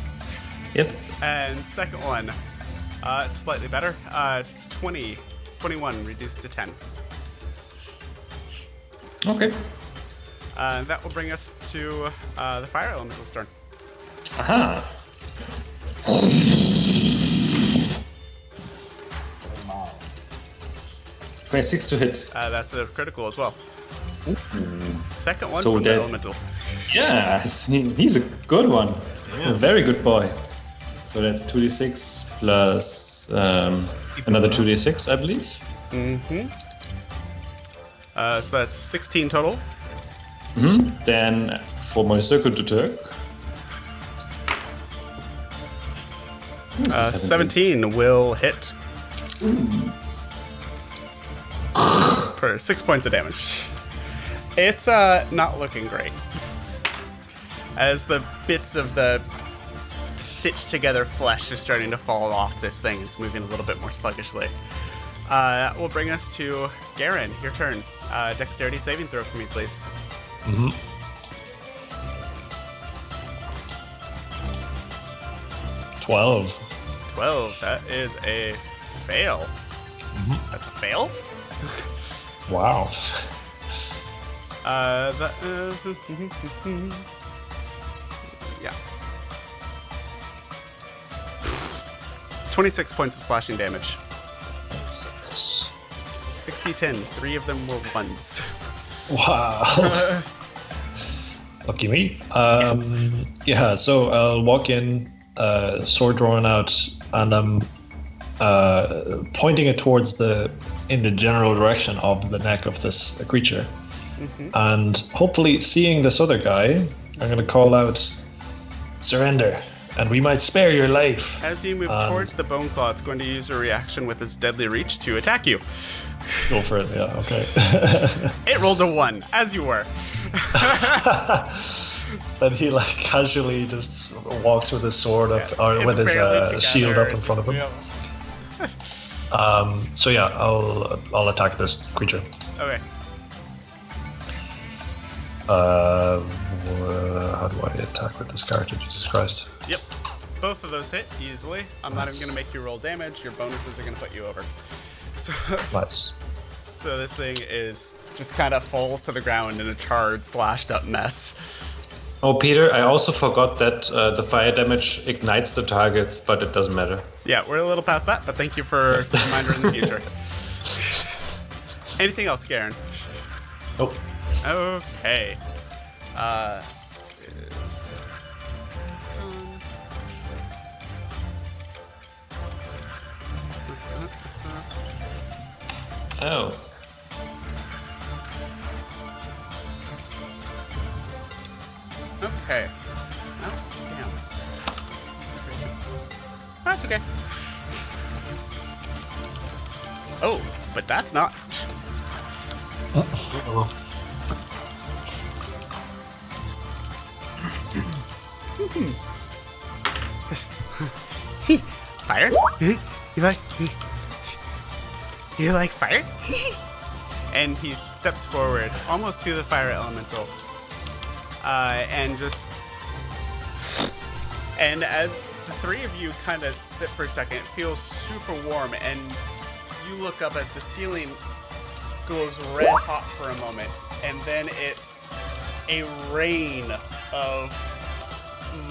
Yep. And second one, it's slightly better. 21 reduced to 10. Okay. That will bring us to the fire elemental's turn. Aha. 26 to hit. That's a critical as well. Second one So from the dead. elemental. Yeah, he's a good one. A very good boy. So that's 2d6 plus another 2d6, I believe. Mm-hmm. So that's 16 total. Then for my second attack. 17 will hit. For 6 points of damage. It's not looking great. As the bits of the stitched together flesh is starting to fall off this thing, it's moving a little bit more sluggishly. That will bring us to Garen. Your turn. Dexterity saving throw for me, please. 12. 12. That is a fail. That's a fail? Wow. Yeah. 26 points of slashing damage. 60-10. 3 of them were ones. Wow. Lucky me. Yeah, so I'll walk in, sword drawn out, and I'm pointing it towards in the general direction of the neck of this creature. And hopefully seeing this other guy, I'm going to call out, surrender, and we might spare your life. As you move towards the bone claw, it's going to use a reaction with its deadly reach to attack you. Go for it, yeah, okay. It rolled a 1, as you were. Then he casually just walks with his sword up, or It's with his barely shield up together, in front of him. Yeah. So yeah, I'll attack this creature. Okay. How do I attack with this character? Jesus Christ. Yep. Both of those hit easily. I'm not even going to make you roll damage. Your bonuses are going to put you over. So, Nice. so this thing is just kind of falls to the ground in a charred, slashed up mess. Oh, Peter, I also forgot that the fire damage ignites the targets, but it doesn't matter. Yeah, we're a little past that, but thank you for the reminder in the future. Anything else, Garen? Nope. Okay. Oh. Okay. Oh, damn. That's okay. Oh, but that's not. Fire? You like fire? And he steps forward, almost to the fire elemental, and as the three of you kind of sit for a second. It feels super warm, and you look up as the ceiling glows red hot for a moment, and then it's a rain of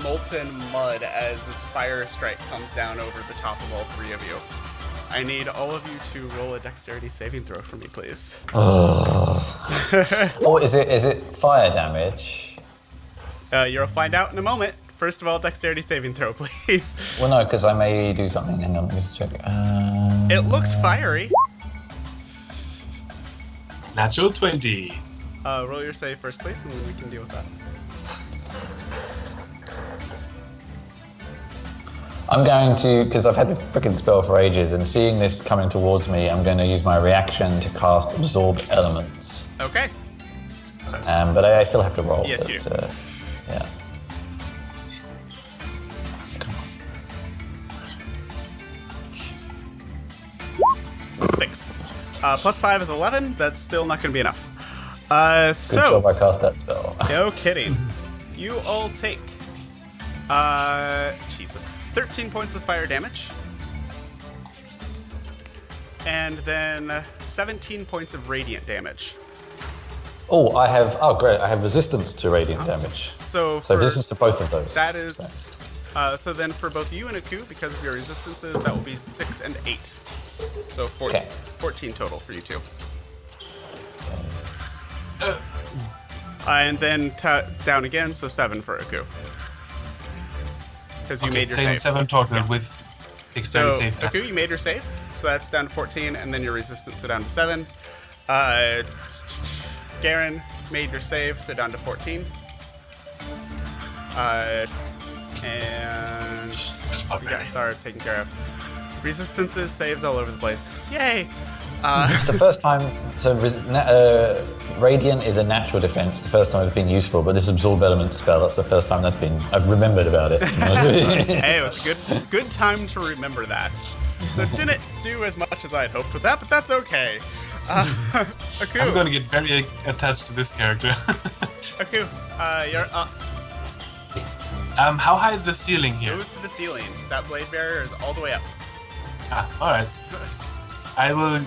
molten mud as this fire strike comes down over the top of all three of you. I need all of you to roll a dexterity saving throw for me, please. Oh, is it fire damage? You'll find out in a moment. First of all, dexterity saving throw, please. Well, no, because I may do something. Hang on, let me just check. It looks fiery. Natural 20. Roll your save first, please, and then we can deal with that. I'm going to, because I've had this freaking spell for ages, and seeing this coming towards me, I'm going to use my reaction to cast Absorb Elements. Okay. But I still have to roll. Yes, but, you do. Yeah. Come on. 6. Plus 5 is 11. That's still not going to be enough. Good So, job I cast that spell. no kidding. You all take, Jesus, 13 points of fire damage. And then 17 points of radiant damage. Oh, great. I have resistance to radiant damage. So So for, resistance to both of those. that is, so then for both you and Aku, because of your resistances, that will be 6 and 8. So 14, Okay. 14 total for you two. And then down again, so 7 for Aku. Because you made your save. 7 total with dexterity So, save. Aku, you made your save, so that's down to 14, and then your resistance, so down to 7. Garen made your save, so down to 14. And we got Thar taken care of. Resistances, saves all over the place. Yay! It's the first time. So radiant is a natural defense. The first time it's been useful, but this absorb element spell. That's the first time I've remembered about it. Hey, it was a good time to remember that. So it didn't do as much as I had hoped with that, but that's okay. Aku, I'm going to get very attached to this character. Aku, you're up. How high is the ceiling here? Goes to the ceiling. That blade barrier is all the way up. Alright. I will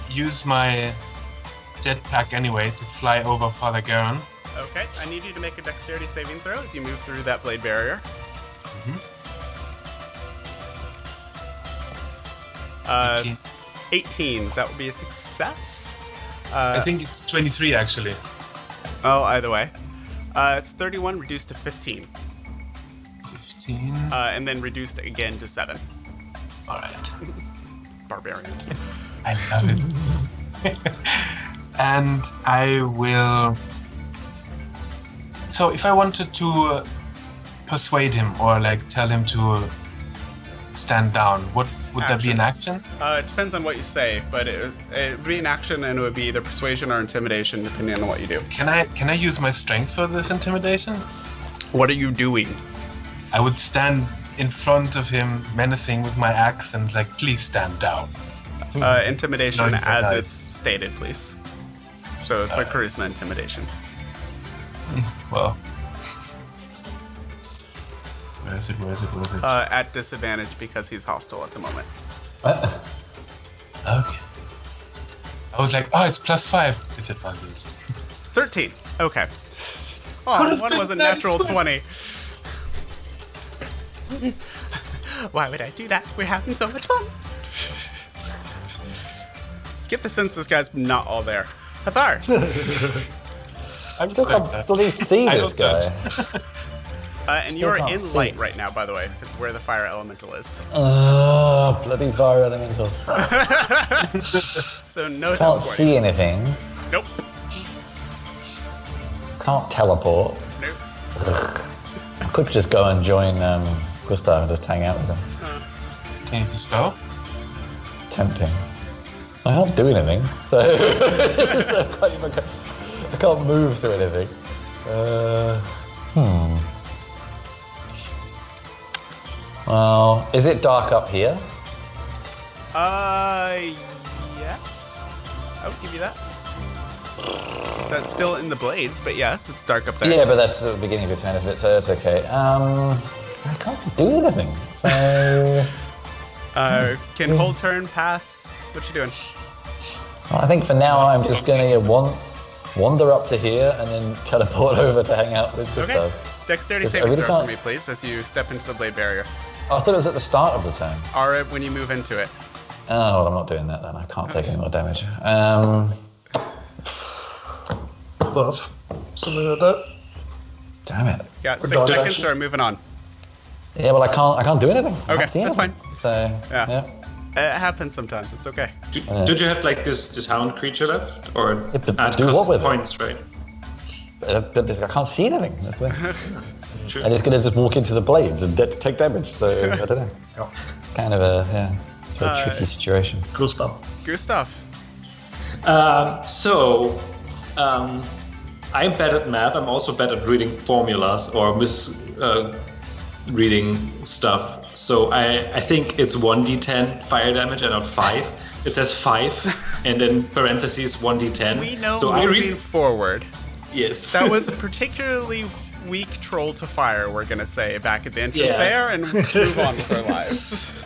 use my jetpack anyway to fly over Father Garon. Okay, I need you to make a dexterity saving throw as you move through that blade barrier. 18. 18. That would be a success. I think it's 23 actually. Oh, either way. It's 31 reduced to 15. 15. And then reduced again to 7. Alright. Barbarians. I love it. And I will... So if I wanted to persuade him or like tell him to stand down, what would that be an action? It depends on what you say, but it would be an action, and it would be either persuasion or intimidation, depending on what you do. Can I use my strength for this intimidation? What are you doing? I would stand in front of him, menacing with my axe, and like, please stand down. Intimidation No, as nice. it's stated, please. So it's like charisma intimidation. Well, where is it? At disadvantage because he's hostile at the moment. Okay. I was like, oh, it's +5. Disadvantage. 13. Okay. Oh, one was a natural 20. Why would I do that? We're having so much fun. Get the sense this guy's not all there. Hathar! I Still can't bloody see I this don't guy. judge. And you are can't in see. light right now, by the way, is where the fire elemental is. Oh, bloody fire elemental. So no Can't teleporting. see anything. Nope. Can't teleport. Nope. I could just go and join Gustav and just hang out with him. Can you dispel? Tempting. I can't do anything, so, I can't move through anything. Well, is it dark up here? Yes. I would give you that. That's still in the blades, but yes, it's dark up there. Yeah, but that's the beginning of your turn, isn't it? So it's okay. I can't do anything. So Can hold turn, pass? What you doing? I think for now I'm just going to wander up to here and then teleport over to hang out with Gustav. Okay. Dexterity saving throw for me, please, as you step into the blade barrier. Oh, I thought it was at the start of the turn. Or when you move into it. Oh, well, I'm not doing that then. I can't take any more damage. 12. Something like that. Damn it. Got 6 dodge seconds, action. or moving on. Yeah, well, I can't do anything. I Okay, can't see that's anything. fine. So, Yeah. It happens sometimes. It's okay. Did you have like this hound creature left, or Yeah, but at do what cost with it? points, right? But I can't see anything. That's the thing. Sure. I'm just going to just walk into the blades and take damage. So, I don't know. It's kind of a tricky situation. Gustav. Gustav. I'm bad at math. I'm also bad at reading formulas or reading stuff. So I think it's 1d10 fire damage and not 5. It says 5 and then parentheses 1d10. We know so moving forward. Yes. That was a particularly weak troll to fire, we're going to say, back at the entrance Yeah. there, and move on with our lives.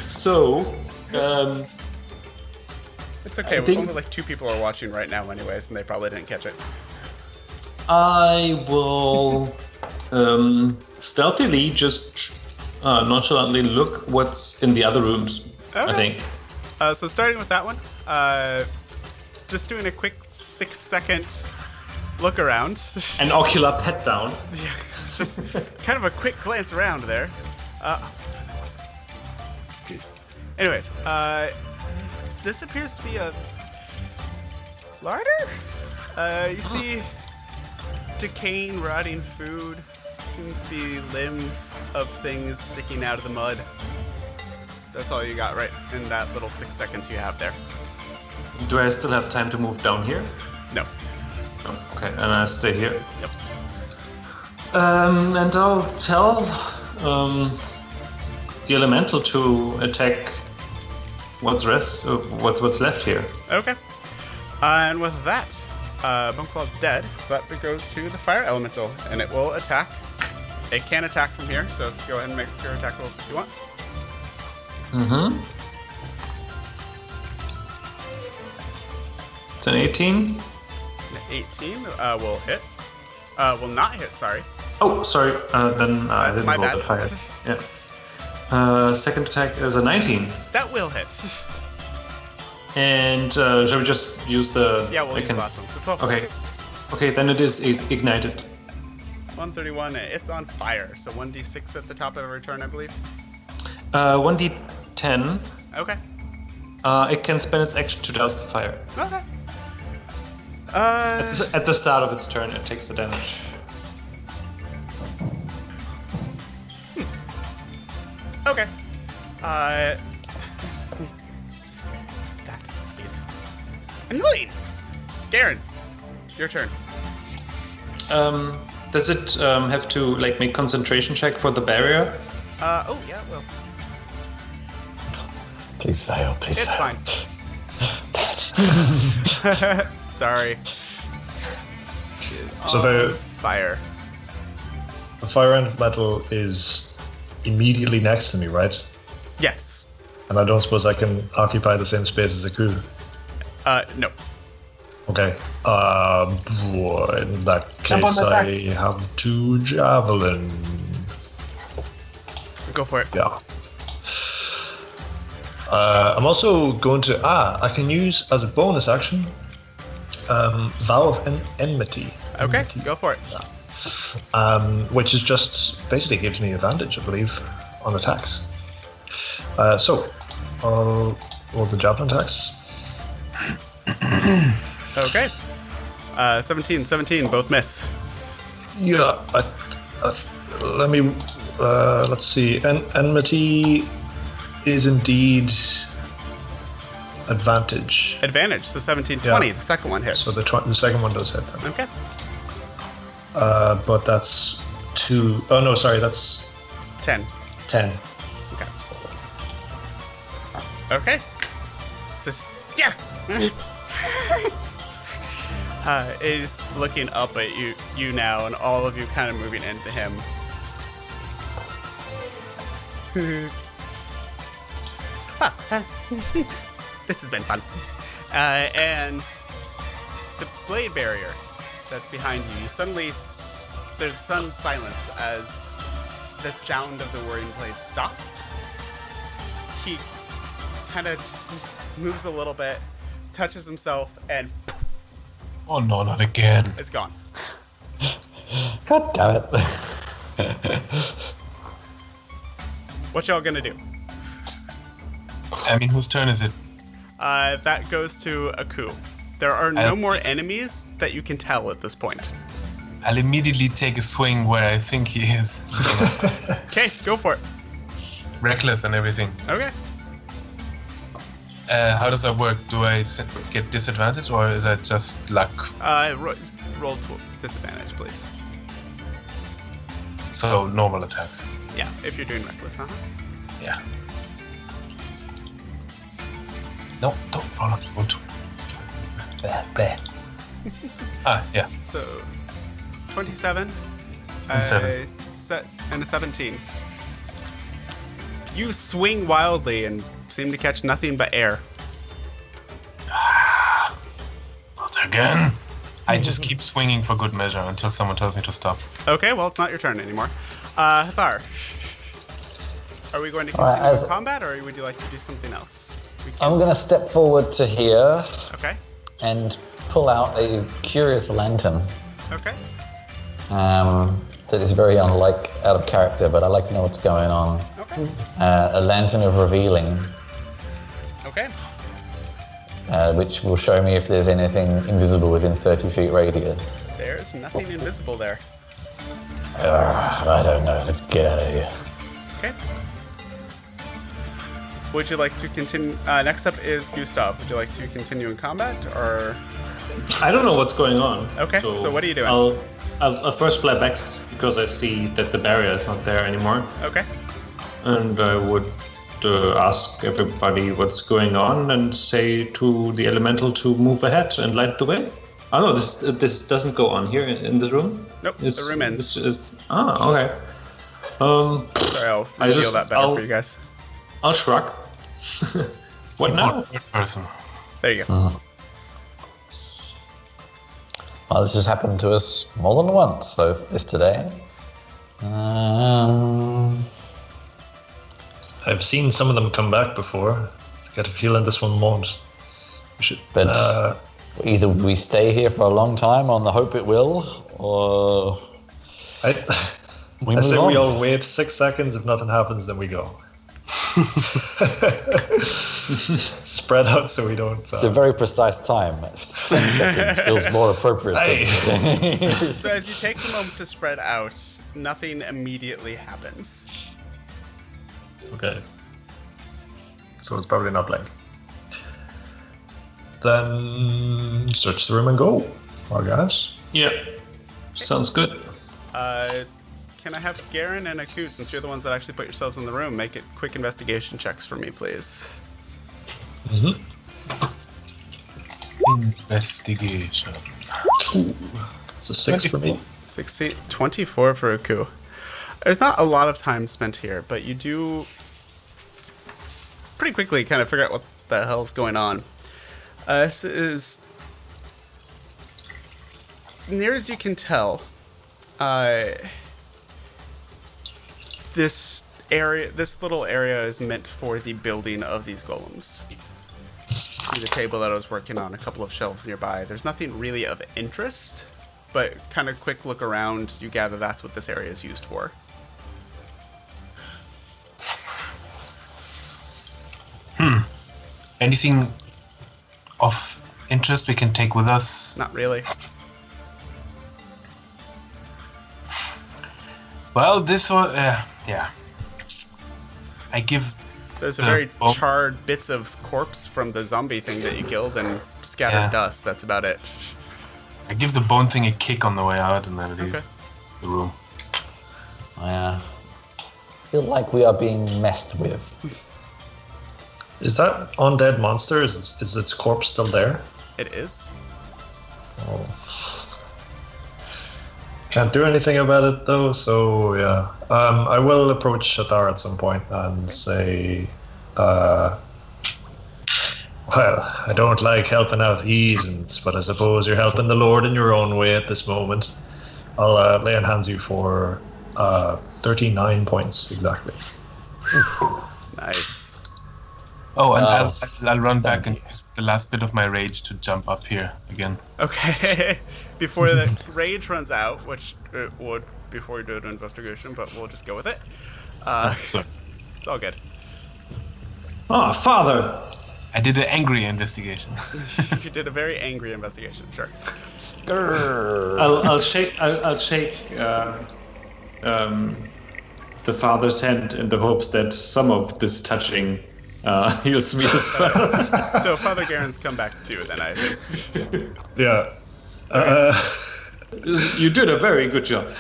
So, It's okay. think- Only like 2 people are watching right now anyways, and they probably didn't catch it. I will stealthily just nonchalantly look what's in the other rooms, I Okay. think. So starting with that one, just doing a quick 6-second look around. An ocular pet down. Yeah, just kind of a quick glance around there. Anyways, this appears to be a larder? You see decaying, rotting food. Seems to be limbs of things sticking out of the mud. That's all you got right in that little 6 seconds you have there. Do I still have time to move down here? No. Oh, okay, and I stay here. Yep. And I'll tell the elemental to attack what's left here. Okay. And with that, Boneclaw's dead, so that goes to the fire elemental, and it will attack. It can attack from here, so go ahead and make your attack rolls if you want. Mm-hmm. It's an 18. An 18 will hit. Will not hit, sorry. Oh, sorry. Then I That's didn't my roll bad. that higher. Yeah. Second attack is a 19. That will hit. And shall we just use the? Yeah, we'll I use can- the last one. So 12 Okay. points. Okay, then it is ignited. 131, it's on fire, so 1d6 at the top of every turn, I believe. 1d10. Okay. It can spend its action to douse the fire. Okay. At the start of its turn, it takes the damage. Okay. That is annoying. Garen, your turn. Does it have to like make concentration check for the barrier? Oh yeah, well, Please fail. Please it's fail. fine. Sorry. So On the fire. fire elemental is immediately next to me, right? Yes. And I don't suppose I can occupy the same space as a crew. No. Okay. In that Jump on case, the back. I have 2 javelin. Go for it. Yeah. I'm also going to. I can use as a bonus action. Vow of Enmity. Okay, Enmity. go for it. Which is just basically gives me advantage, I believe, on attacks. So I'll roll the javelin attacks. Okay. 17, both miss. Yeah. Let me. Let's see. Enmity is indeed advantage. Advantage, so 17, 20, Yeah. the second one hits. So the second one does hit then. Okay. But that's 2. Oh no, sorry, that's 10. 10. Okay. Okay. Says, yeah. He's looking up at you now, and all of you kind of moving into him. This has been fun. And the blade barrier that's behind you, suddenly there's some silence as the sound of the whirring blade stops. He kind of moves a little bit, touches himself, and Oh no, not again. it's gone. God damn it. What y'all gonna do? I mean, whose turn is it? That goes to Aku. There are no more enemies that you can tell at this point. I'll immediately take a swing where I think he is. Okay, go for it. Reckless and everything. Okay. How does that work? Do I get disadvantage or is that just luck? Roll disadvantage, please. So normal attacks. Yeah, if you're doing reckless, huh? Yeah. No, don't roll up. Roll 2. Blah. Yeah. So, 27. 27. And a 17. You swing wildly and seem to catch nothing but air. Not again. I just keep swinging for good measure until someone tells me to stop. Okay, well, it's not your turn anymore. Hathar, are we going to continue with combat, or would you like to do something else? I'm going to step forward to here Okay. and pull out a curious lantern. Okay. That is very out of character, but I like to know what's going on. Okay. A lantern of revealing, Okay. which will show me if there's anything invisible within 30 feet radius. There's nothing invisible there. I don't know. Let's get out of here. Okay. Would you like to continue? Next up is Gustav. Would you like to continue in combat, or? I don't know what's going on. Okay, so what are you doing? I'll first fly back because I see that the barrier is not there anymore. Okay. And I would ask everybody what's going on and say to the elemental to move ahead and light the way. Oh no, this doesn't go on here in this room? Nope, the room ends. Okay. Sorry, I'll reveal that better for you guys. I'll shrug. What now? Third person. There you go. Well, this has happened to us more than once, so this today. I've seen some of them come back before. I get a feeling this one won't. We should, But either we stay here for a long time on the hope it will, or I we say move we on. all wait 6 seconds. If nothing happens, then we go. Spread out so we don't. It's a very precise time. 10 seconds feels more appropriate. So as you take the moment to spread out, nothing immediately happens. Okay. So it's probably not blank. Then search the room and go, I guess. Yeah. Sounds good. Can I have Garen and Aku, since you're the ones that actually put yourselves in the room, make it quick investigation checks for me, please? Investigation. It's a 6 for me. 24 for Aku. There's not a lot of time spent here, but you do pretty quickly kind of figure out what the hell's going on. This is, near as you can tell, this little area is meant for the building of these golems. See the table that I was working on, a couple of shelves nearby. There's nothing really of interest, but kind of quick look around, you gather that's what this area is used for. Anything of interest we can take with us? Not really. Well, this one, yeah. I give. There's a very charred bits of corpse from the zombie thing that you killed and scattered dust. That's about it. I give the bone thing a kick on the way out, and then I leave the room. Yeah. I feel like we are being messed with. Is that undead monster? Is its corpse still there? It is. Oh. Can't do anything about it though, so yeah. I will approach Shatar at some point and say, well, I don't like helping out heathens, but I suppose you're helping the Lord in your own way at this moment. I'll lay on hands you for 39 points exactly. Nice. Oh, and I'll run back and use the last bit of my rage to jump up here again. Okay. Before the rage runs out, which it would before you do an investigation, but we'll just go with it. Sorry. It's all good. Oh, Father! I did an angry investigation. You did a very angry investigation. Sure. I'll shake the father's hand in the hopes that some of this touching heals me as well. So Father Garen's come back too, then I assume. Yeah. You did a very good job.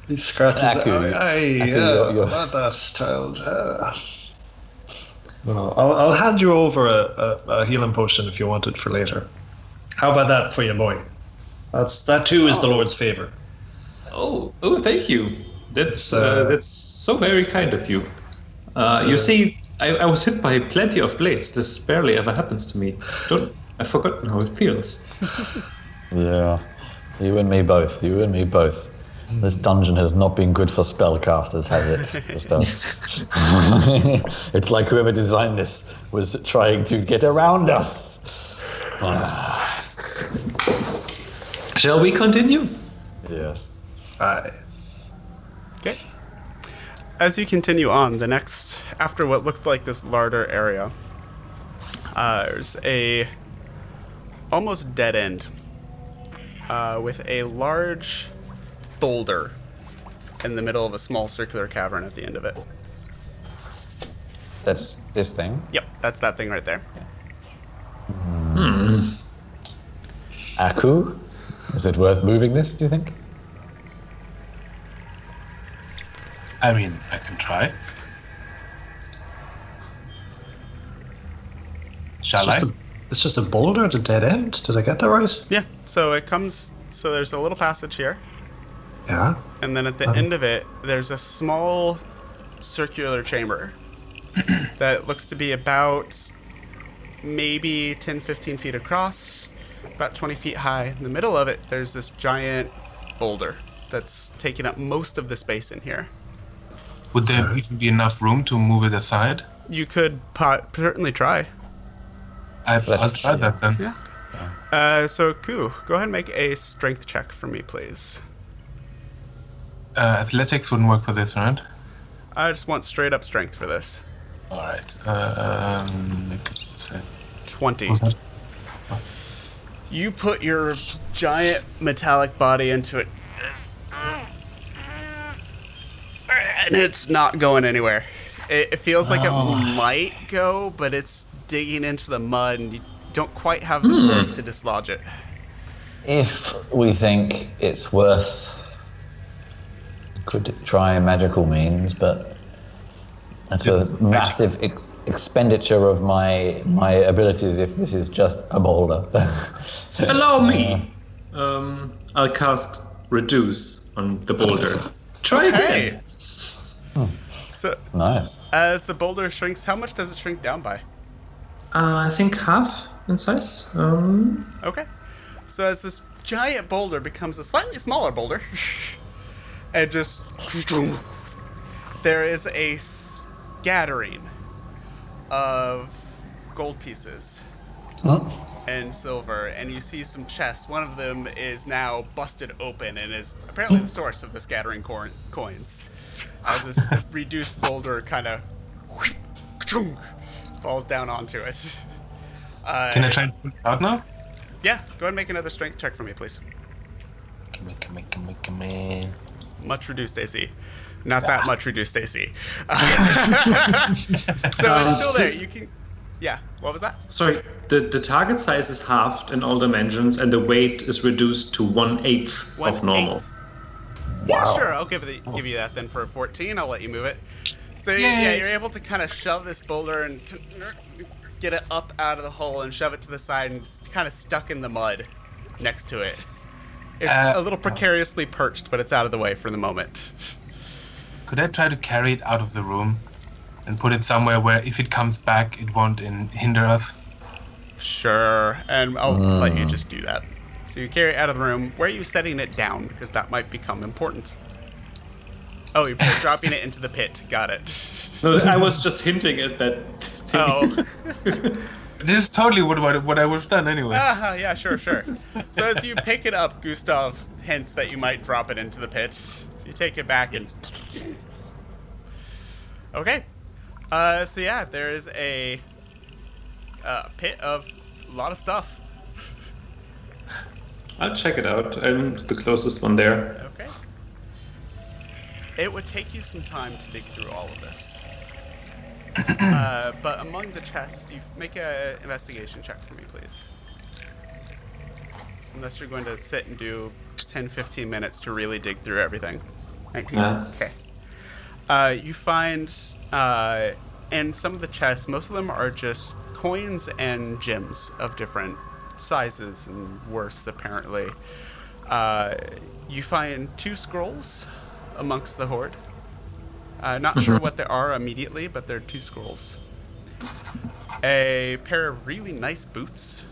He scratches. You're- About that, child. Well, I'll hand you over a healing potion if you want it for later. How about that for you, boy? That too is the Lord's favor. Oh, thank you. That's so very kind of you. You see, I was hit by plenty of blades. This barely ever happens to me. I've forgotten how it feels. Yeah, you and me both. This dungeon has not been good for spellcasters, has it? It's like whoever designed this was trying to get around us. Shall we continue? Yes. Aye. Okay. As you continue on, the next, after what looked like this larder area, there's a almost dead end with a large boulder in the middle of a small circular cavern at the end of it. That's this thing. Yep, that's that thing right there. Aku? Is it worth moving this, do you think? I mean, I can try. Shall I? It's just a boulder at a dead end. Did I get that right? Yeah, so it comes, so there's a little passage here, Yeah. and then at the end of it, there's a small circular chamber that looks to be about maybe 10, 15 feet across, about 20 feet high. In the middle of it, there's this giant boulder that's taking up most of the space in here. Would there even be enough room to move it aside? You could certainly try. I'll try that then. Yeah. So, Ku, go ahead and make a strength check for me, please. Athletics wouldn't work for this, right? I just want straight up strength for this. All right. Let's say 20. what's that? You put your giant metallic body into it, and it's not going anywhere. It feels like it might go, but it's digging into the mud, and you don't quite have the force to dislodge it. If we think it's worth, could try magical means, but that's a massive expenditure of my abilities if this is just a boulder. Allow me. I'll cast Reduce on the boulder. Try again. So, Nice. as the boulder shrinks, how much does it shrink down by? I think half in size. Okay. So as this giant boulder becomes a slightly smaller boulder, and just there is a scattering of gold pieces and silver, and you see some chests. One of them is now busted open and is apparently the source of the scattering coins. As this reduced boulder kind of falls down onto it. Can I try and pull it out now? Yeah, go ahead and make another strength check for me, please. Come in. Much reduced AC. Not that much reduced AC. So it's still there. You can... Yeah, what was that? Sorry, the target size is halved in all dimensions, and the weight is reduced to 1/8 of normal. Yeah, sure. I'll give you that then for a 14. I'll let you move it. So yeah, you're able to kind of shove this boulder and get it up out of the hole and shove it to the side, and it's kind of stuck in the mud next to it. It's a little precariously perched, but it's out of the way for the moment. Could I try to carry it out of the room and put it somewhere where if it comes back, it won't hinder us? Sure, and I'll let you just do that. So you carry it out of the room. Where are you setting it down? Because that might become important. Oh, you're dropping it into the pit. Got it. No, I was just hinting at that thing. Oh. This is totally what I would have done anyway. Yeah, sure. So as you pick it up, Gustav hints that you might drop it into the pit. So you take it back and... Okay. So yeah, there is a pit of a lot of stuff. I'll check it out. I'm the closest one there. Okay. It would take you some time to dig through all of this. But among the chests, you make an investigation check for me, please. Unless you're going to sit and do 10-15 minutes to really dig through everything. 19? Okay. You find in some of the chests, most of them are just coins and gems of different sizes and worse, apparently. You find 2 scrolls amongst the hoard. Not sure what they are immediately, but they're 2 scrolls. A pair of really nice boots.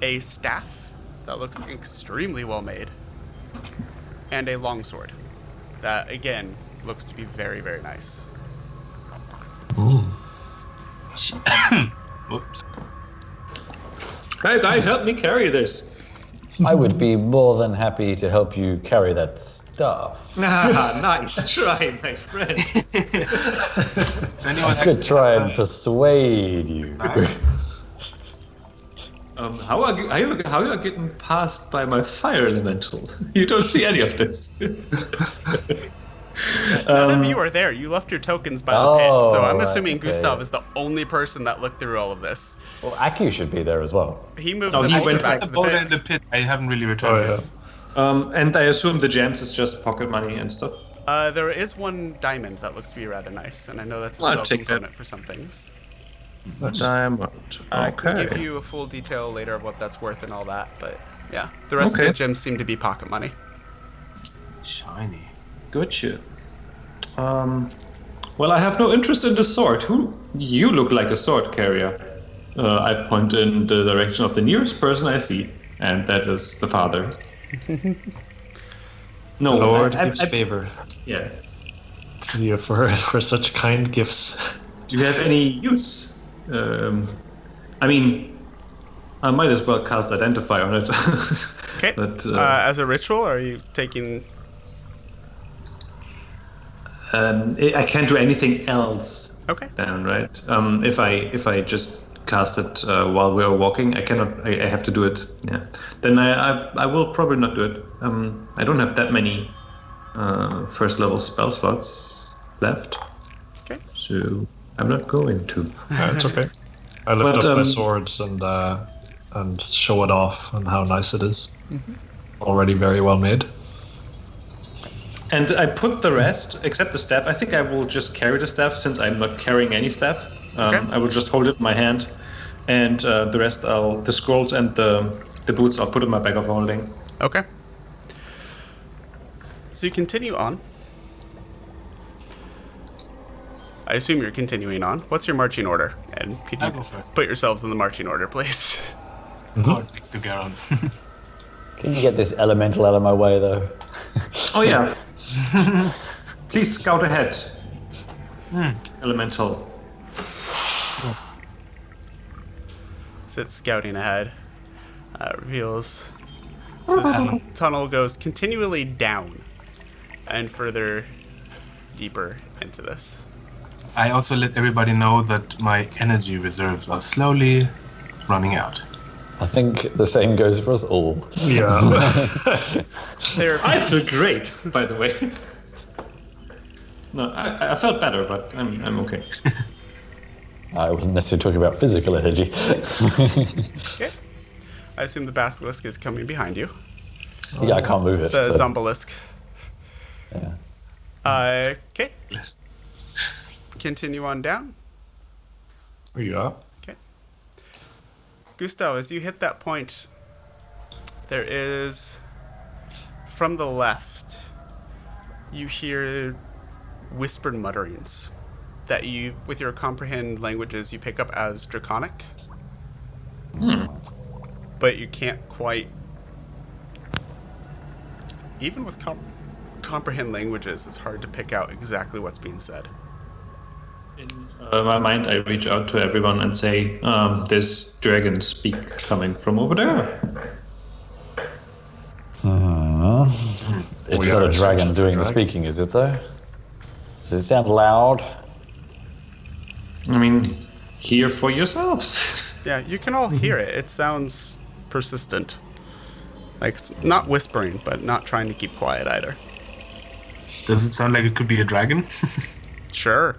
A staff that looks extremely well made. And a longsword that, again, looks to be very, very nice. Whoops. Hey guys, help me carry this. I would be more than happy to help you carry that stuff. Nice try, my friend. I could try and persuade you. How are you getting passed by my fire elemental? You don't see any of this. None of you are there. You left your tokens by the pit, so I'm assuming Gustav is the only person that looked through all of this. Well, Aki should be there as well. He moved the boulder back to the boulder pit. in the pit. I haven't really returned it. And I assume the gems is just pocket money and stuff. There is 1 diamond that looks to be rather nice, and I know that's a I'll spell take component for some things. Diamond. I can Okay. give you a full detail later of what that's worth and all that, but yeah, the rest of the gems seem to be pocket money. Shiny. Good shit. Well, I have no interest in the sword. You look like a sword carrier. I point in the direction of the nearest person I see, and that is the father. No, Lord gives favor. Yeah. To you for such kind gifts. Do you have any use? I mean, I might as well cast Identify on it. Okay. But, as a ritual, are you taking... I can't do anything else. Okay. Then, right? If I just cast it while we're walking, I cannot. I have to do it. Yeah. Then I will probably not do it. I don't have that many first level spell slots left. Okay. So I'm not going to. It's okay. I lift up my swords and show it off and how nice it is. Already very well made. And I put the rest, except the staff. I think I will just carry the staff since I'm not carrying any staff. I will just hold it in my hand, and the rest, the scrolls and the boots, I'll put in my bag of holding. Okay. So you continue on. I assume you're continuing on. What's your marching order? And could I'll you go first. put yourselves in the marching order, please? Next to Garon. Can you get this elemental out of my way, though? Oh yeah. Please scout ahead. Elemental. Sits scouting ahead. Reveals. This tunnel goes continually down and further deeper into this. I also let everybody know that my energy reserves are slowly running out. I think the same goes for us all. Yeah. I feel great, by the way. No, I felt better, but I'm okay. I wasn't necessarily talking about physical energy. Okay. I assume the basilisk is coming behind you. Yeah, I can't move it. The so- zombalisk. Yeah. Okay. Continue on down. Yeah. Okay. Gustav, as you hit that point, There is, from the left, you hear whispered mutterings that you, with your comprehend languages, you pick up as Draconic. But you can't quite, even with comprehend languages, it's hard to pick out exactly what's being said. In my mind, I reach out to everyone and say, there's dragon speak coming from over there. It's not a dragon doing the speaking, is it though? Does it sound loud? I mean, hear for yourselves. Yeah, you can all hear it. It sounds persistent. Like, it's not whispering, but not trying to keep quiet either. Does it sound like it could be a dragon? Sure.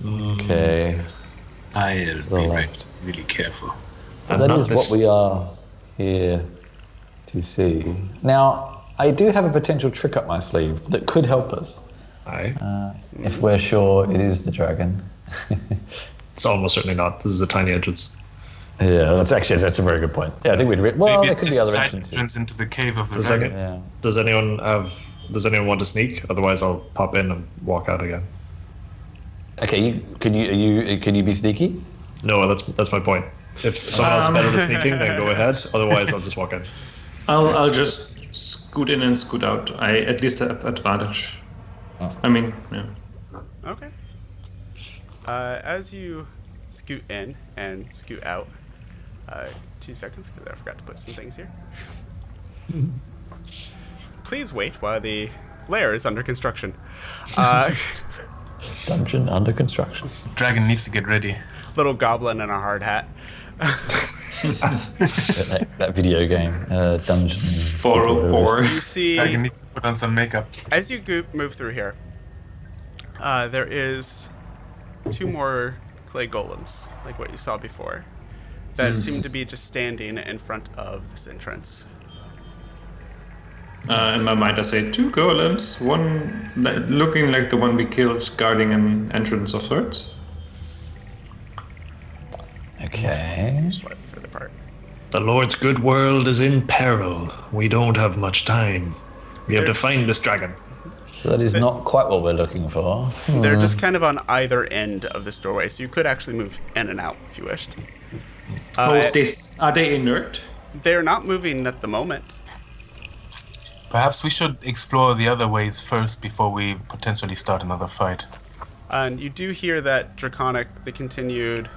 Okay. I'll be left. really careful. Well, that is what we are here to see. Now, I do have a potential trick up my sleeve that could help us. Aye. If we're sure it is the dragon. It's almost certainly not. This is a tiny entrance. Yeah, that's a very good point. Yeah, I think we'd. Well, Maybe there it's could be just other side entrances. entrance into the cave of the Does dragon. Yeah. Does anyone want to sneak? Otherwise, I'll pop in and walk out again. Okay, can you be sneaky? No, that's my point. If someone else is better at sneaking, then go ahead. Otherwise, I'll just walk in. I'll just scoot in and scoot out. I at least have advantage. Oh. I mean, yeah. Okay. As you scoot in and scoot out, 2 seconds, because I forgot to put some things here. Please wait while the lair is under construction. Dungeon under construction. Dragon needs to get ready. Little goblin in a hard hat. that video game, Dungeon. 404. You see, Dragon needs to put on some makeup. as you move through here, there is 2 more clay golems, like what you saw before, that seem to be just standing in front of this entrance. In my mind, I say 2 golems, one looking like the one we killed, guarding an entrance of sorts. Okay. Slightly further apart. The Lord's good world is in peril. We don't have much time. We have to find this dragon. So that is not quite what we're looking for. They're just kind of on either end of this doorway, so you could actually move in and out if you wished. Are they inert? They're not moving at the moment. Perhaps we should explore the other ways first before we potentially start another fight. And you do hear that Draconic, the continued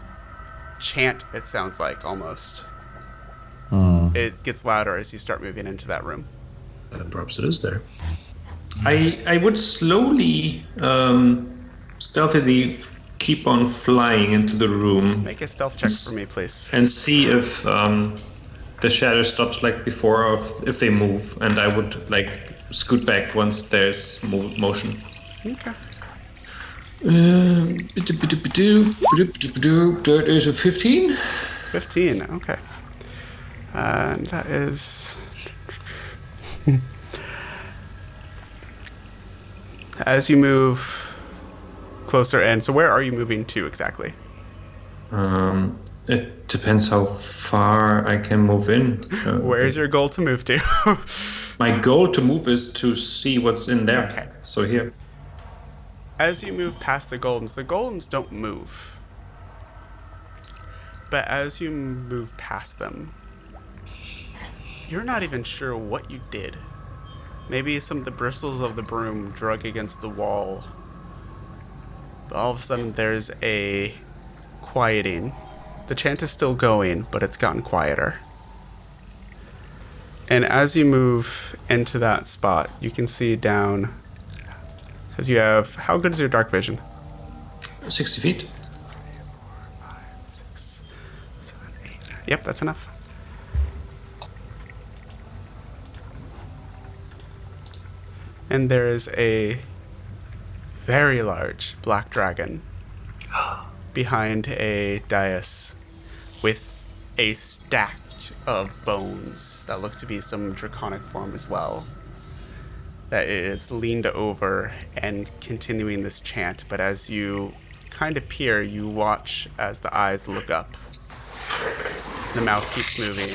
chant, it sounds like, almost. It gets louder as you start moving into that room. And perhaps it is there. I would slowly, stealthily keep on flying into the room Make a stealth check for me, please. and see if the shadow stops like before, or if they move, and I would like scoot back once there's motion. Okay. That is a 15. 15, okay. And that is... As you move closer in, so where are you moving to exactly? It depends how far I can move in. Where's your goal to move to? My goal to move is to see what's in there. Okay. So here. As you move past the golems don't move. But as you move past them, you're not even sure what you did. Maybe some of the bristles of the broom drug against the wall. But all of a sudden there's a quieting. The chant is still going, but it's gotten quieter. And as you move into that spot, you can see down, because you have, how good is your dark vision? 60 feet. 3, 4, 5, 6, 7, 8, 9. Yep, that's enough. And there is a very large black dragon behind a dais with a stack of bones that look to be some draconic form as well. That is leaned over and continuing this chant, but as you kind of peer, you watch as the eyes look up. The mouth keeps moving,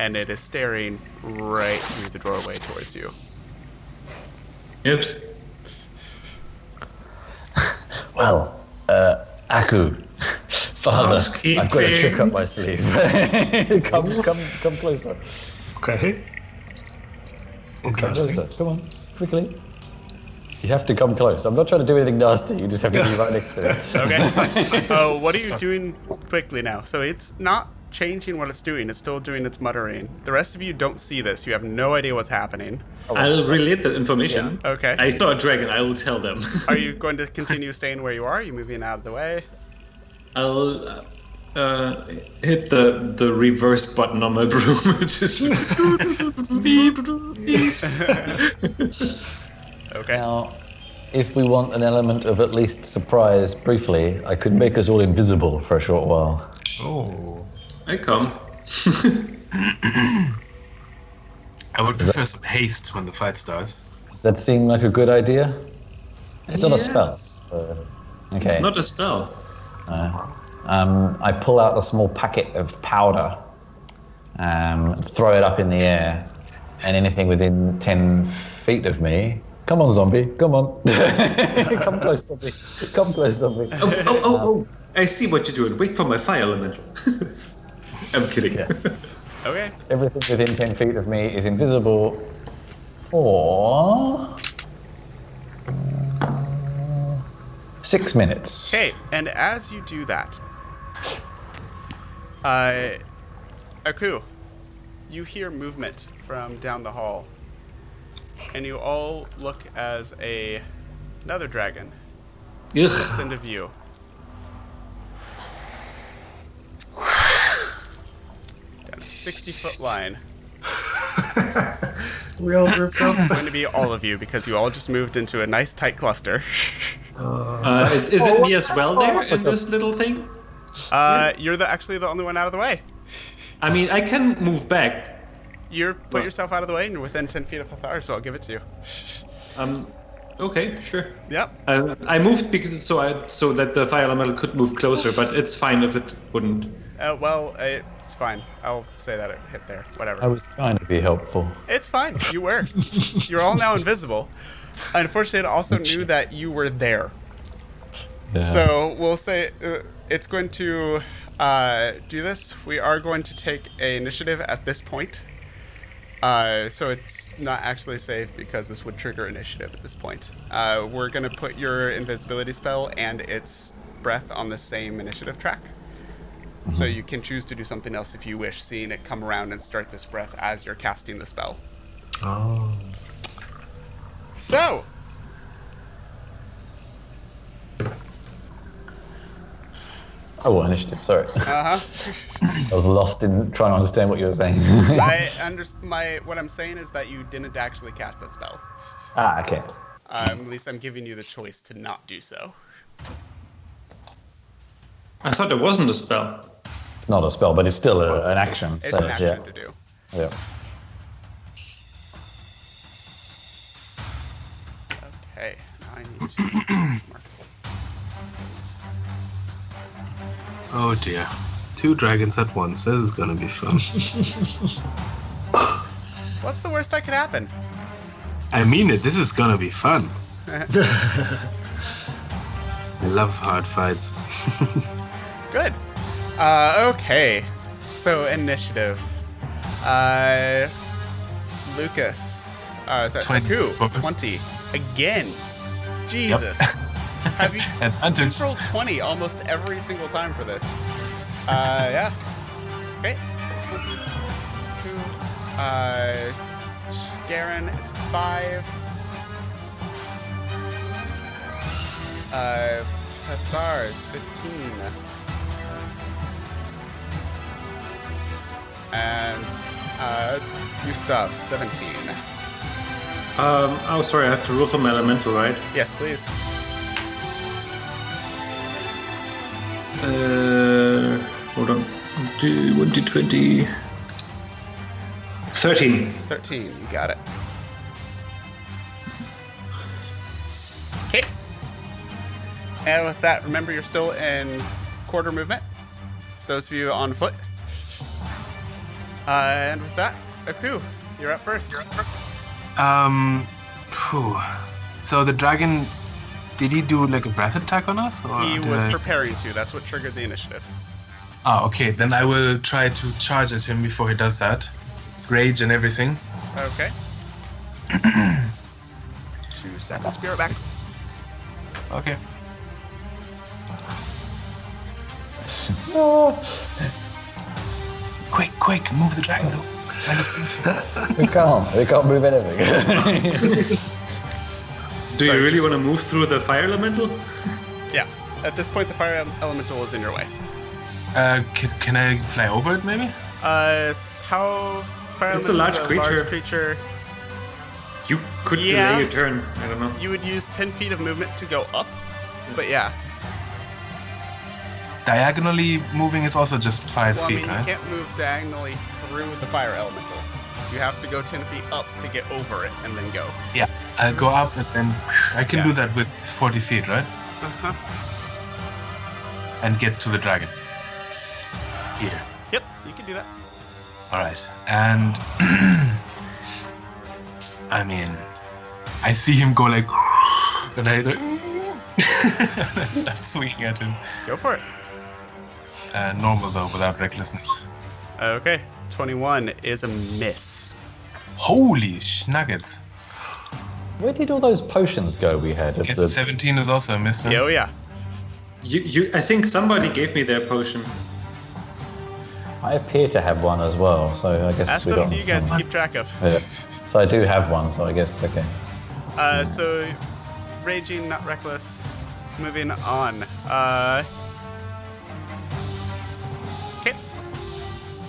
and it is staring right through the doorway towards you. Oops. Well, Aku, Father, I've got a trick up my sleeve. come closer. Okay. Come Interesting. closer. Come on, quickly. You have to come close. I'm not trying to do anything nasty. You just have to be right next to it. Okay. Oh, what are you doing quickly now? So it's not changing what it's doing. It's still doing its muttering. The rest of you don't see this. You have no idea what's happening. I'll relate the information. Yeah. Okay. I saw a dragon. I will tell them. Are you going to continue staying where you are? Are you moving out of the way? I'll hit the reverse button on my broom, which is beep, beep. Okay. Now, if we want an element of at least surprise briefly, I could make us all invisible for a short while. Oh. I come. I would prefer some haste when the fight starts. Does that seem like a good idea? It's not a spell. Yes. Okay. It's not a spell. I pull out a small packet of powder, throw it up in the air, and anything within 10 feet of me. Come on, zombie. Come on. Come close, zombie. Come close, zombie. Oh. I see what you're doing. Wait for my fire elemental. I'm kidding. Yeah. Okay. Everything within 10 feet of me is invisible for 6 minutes. Okay, and as you do that, Aku, you hear movement from down the hall, and you all look as another dragon steps into view. Down a 60-foot line. We all grouped up. It's going to be all of you because you all just moved into a nice tight cluster. Is it me as well there in this little thing? You're actually the only one out of the way. I mean, I can move back. You put yourself out of the way and you're within 10 feet of Hathar, so I'll give it to you. Okay, sure. Yep. I moved because so that the fire elemental could move closer, but it's fine if it wouldn't. Well, it's fine. I'll say that it hit there. Whatever. I was trying to be helpful. It's fine. You were. You're all now invisible. Unfortunately, it also knew that you were there. Yeah. So we'll say it's going to do this. We are going to take an initiative at this point. So it's not actually safe because this would trigger initiative at this point. We're going to put your invisibility spell and its breath on the same initiative track. Mm-hmm. So you can choose to do something else if you wish, seeing it come around and start this breath as you're casting the spell. Oh. So. Oh, what initiative? Sorry. Uh-huh. I was lost in trying to understand what you were saying. What I'm saying is that you didn't actually cast that spell. Okay. At least I'm giving you the choice to not do so. I thought it wasn't a spell. It's not a spell, but it's still an action. It's an action to do. Yeah. Okay, now I need to mark. Oh dear. 2 dragons at once. This is gonna be fun. What's the worst that could happen? I mean it, this is gonna be fun. I love hard fights. Good. Okay. So initiative. Lucas. Is that 20, Aku? of course. 20. Again. Jesus. Have you And hunters. rolled 20 almost every single time for this? Yeah. Okay. 22. Garen is 5. Hathar is 15. And Gustav 17. Oh, sorry, I have to roll for my elemental, right? Yes, please. Hold on. 1d20. 13. 13, you got it. Okay. And with that, remember you're still in quarter movement. Those of you on foot. And with that, Aku, you're up first. So the dragon, did he do like a breath attack on us? Or He did was preparing to. That's what triggered the initiative. Oh, okay. Then I will try to charge at him before he does that. Rage and everything. Okay. 2 seconds. Be right back. Okay. Quick, move the dragon though. We can't move anything. Do you really want to move through the fire elemental? Yeah. At this point, the fire elemental is in your way. Can I fly over it maybe? How fire It's a elemental large is a creature. large creature. You could Yeah. delay your turn. I don't know. You would use 10 feet of movement to go up, but yeah. Diagonally moving is also just 5 Well, I feet, mean, right? you can't move diagonally through the fire elemental. You have to go 10 feet up to get over it and then go. Yeah, I'll go up and then I can Yeah. do that with 40 feet, right? Uh-huh. And get to the dragon. Here. Yep, you can do that. Alright, and I mean, I see him go like, and I start swinging at him. Go for it. Normal though, without recklessness. Okay, 21 is a miss. Holy schnuggets. Where did all those potions go we had? I guess 17 is also a miss. Huh? Yeah, oh yeah. I think somebody gave me their potion. I appear to have one as well, so I guess That's we up got to you guys to keep track of. Yeah. So I do have one, so I guess okay. So, raging, not reckless. Moving on. Okay.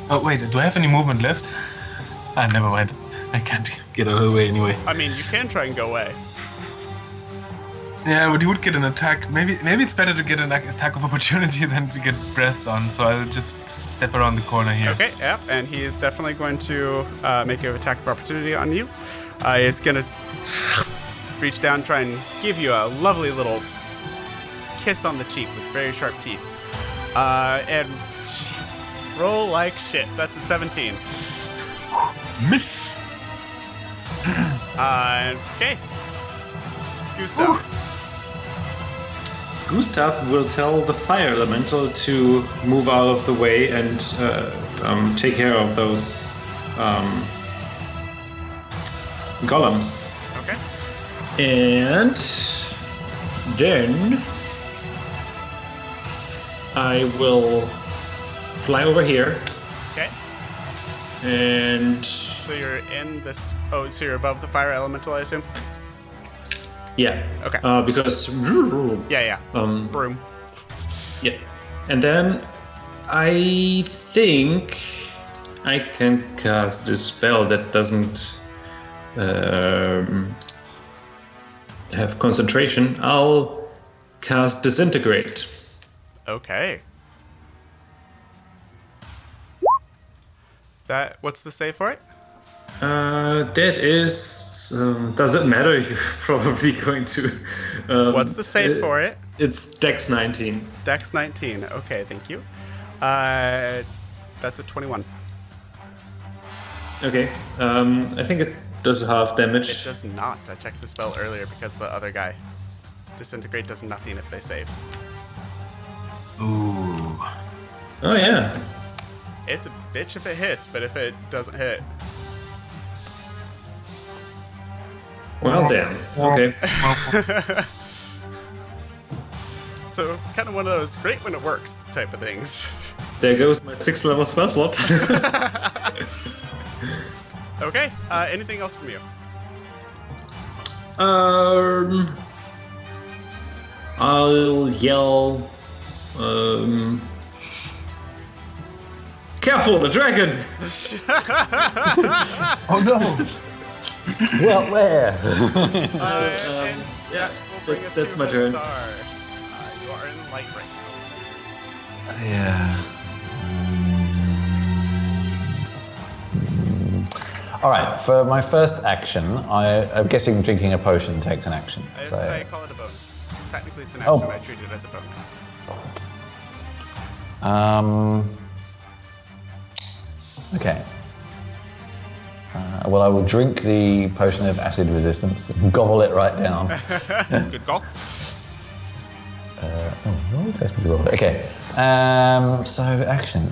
Oh wait, do I have any movement left? Never mind. I can't get out of the way anyway. I mean, you can try and go away. Yeah, but he would get an attack. Maybe it's better to get an attack of opportunity than to get breath on. So I'll just step around the corner here. Okay, yeah, and he is definitely going to make an attack of opportunity on you. He's going to reach down, try and give you a lovely little kiss on the cheek with very sharp teeth. And Jesus, roll like shit. That's a 17. Miss. Okay. Gustav. Gustav will tell the fire elemental to move out of the way and take care of those golems. Okay. And then I will fly over here Okay. and So you're in this. Oh, so you're above the fire elemental, I assume? yeah. Okay. Because Yeah. Broom. yeah. And then I think I can cast a spell that doesn't have concentration. I'll cast Disintegrate. Okay. What's the save for it? That is. Does it matter? You're probably going to. What's the save for it? It's Dex 19. Dex 19. Okay, thank you. That's a 21. Okay. I think it does half damage. It does not. I checked the spell earlier because the other guy. Disintegrate does nothing if they save. Ooh. Oh yeah. It's a bitch if it hits, but if it doesn't hit. Well then. Okay. So, kind of one of those great when it works type of things. There goes my 6th level spell slot. Okay, anything else from you? I'll yell. Careful, the dragon! Oh no! Well, where? And yeah, will bring us that's to my turn. Mazar. You are in light right now. Yeah. All right, for my first action, I'm guessing drinking a potion takes an action. I So, call it a bonus. Technically, it's an Oh. action. I treat it as a bonus. okay. Well, I will drink the potion of acid resistance and gobble it right down. Good call. Okay. So action.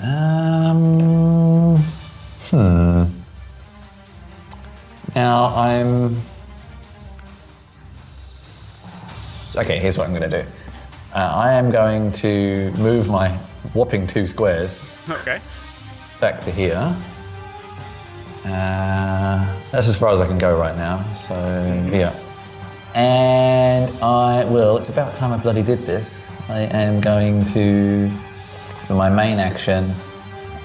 Now I'm. Okay, here's what I'm going to do. I am going to move my whopping 2 squares Okay. back to here. That's as far as I can go right now. So yeah. And I will. It's about time I bloody did this. I am going to, for my main action,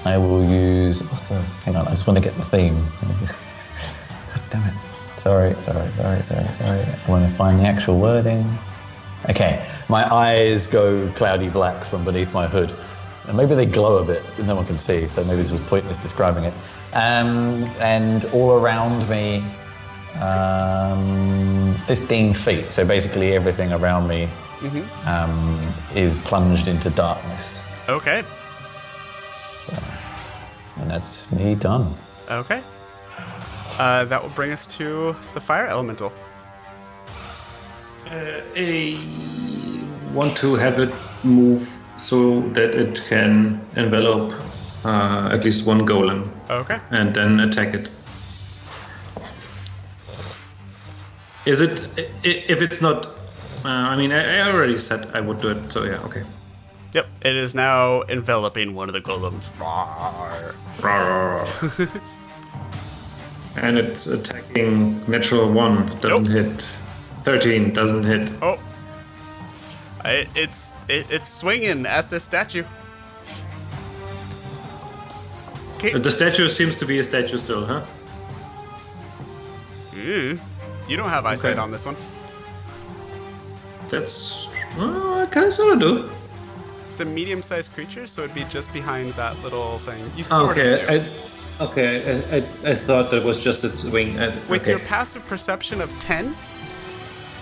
I will use. Hang on, I just want to get the theme. God damn it. Sorry. I want to find the actual wording. Okay, my eyes go cloudy black from beneath my hood. And maybe they glow a bit, but no one can see, so maybe this was pointless describing it. And all around me, 15 feet. So basically everything around me is plunged into darkness. Okay. And that's me done. Okay. That will bring us to the fire elemental. I want to have it move so that it can envelop at least one golem. Okay. And then attack it. Is it, if it's not, I I already said I would do it, so yeah, okay. Yep, it is now enveloping one of the golems. Rawr. And it's attacking natural 1, doesn't hit. 13 doesn't hit. Oh. It's swinging at the statue. Okay. The statue seems to be a statue still, huh? You don't have eyesight on this one. That's... I kind of sort of do. It's a medium-sized creature, so it'd be just behind that little thing. You sort of do. I thought that was just its wing. With your passive perception of 10,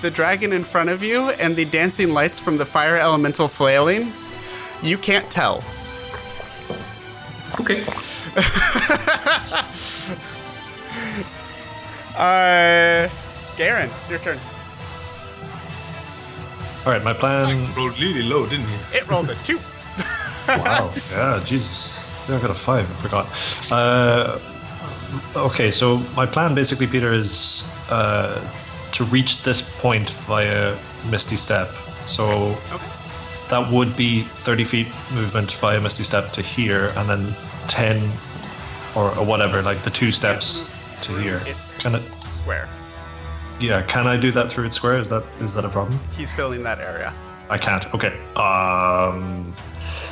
the dragon in front of you and the dancing lights from the fire elemental flailing, you can't tell. Okay. Garen, it's your turn. All right, my plan. Rolled really low, didn't he? It rolled a 2. Wow. Yeah, Jesus. I got a 5. I forgot. Okay, so my plan basically, Peter, is to reach this point via Misty Step. So that would be 30 feet movement via Misty Step to here, and then 10 or whatever, like the 2 steps to here. It's can it, square. Yeah, can I do that through its square? Is that a problem? He's filling that area. I can't. Okay.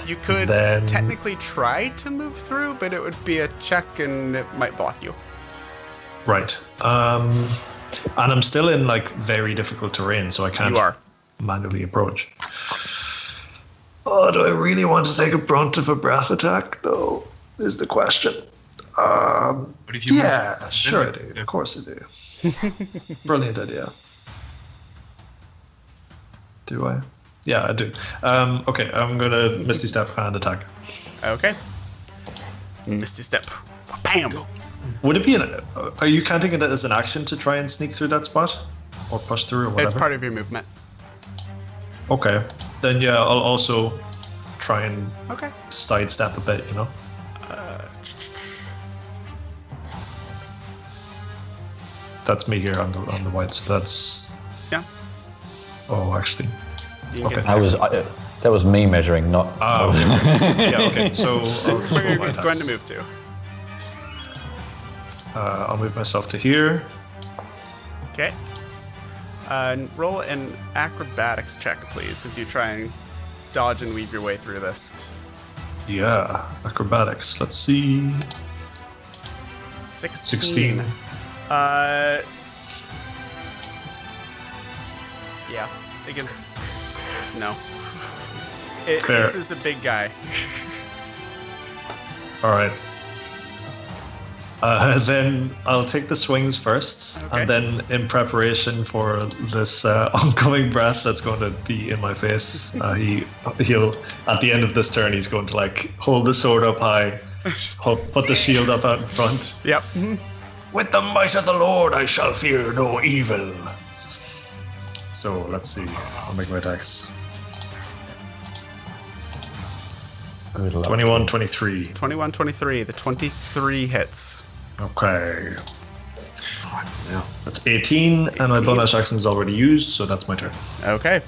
You could then... technically try to move through, but it would be a check and it might block you. Right. And I'm still in like very difficult terrain, so I can't manually approach. Oh, do I really want to take a brunt of a breath attack, though? Is the question. But if you yeah, sure I do. Of course I do. Brilliant idea. Do I? Yeah, I do. Okay, I'm gonna Misty Step and attack. Okay. Misty Step. Bam! Would it be are you counting it as an action to try and sneak through that spot? Or push through or whatever? It's part of your movement. Okay. Then yeah, I'll also try and sidestep a bit, you know? That's me here on the white, so that's... Yeah. Oh, actually... Okay. That was me measuring, not... Okay. Yeah, okay, so... Where are you going to move to? I'll move myself to here. Okay. Roll an acrobatics check, please, as you try and dodge and weave your way through this. Yeah, acrobatics. Let's see... 16. Yeah. Against... No. Fair. This is a big guy. All right. Then I'll take the swings first, and then in preparation for this oncoming breath that's going to be in my face, he'll at the end of this turn he's going to like hold the sword up high, put the shield up out in front. Yep. With the might of the Lord, I shall fear no evil. So let's see. I'll make my attacks. Good luck. 21, 23. 21, 23. The 23 hits. Okay. Fuck, no. That's 18, and my bonus action is already used, so that's my turn. Okay.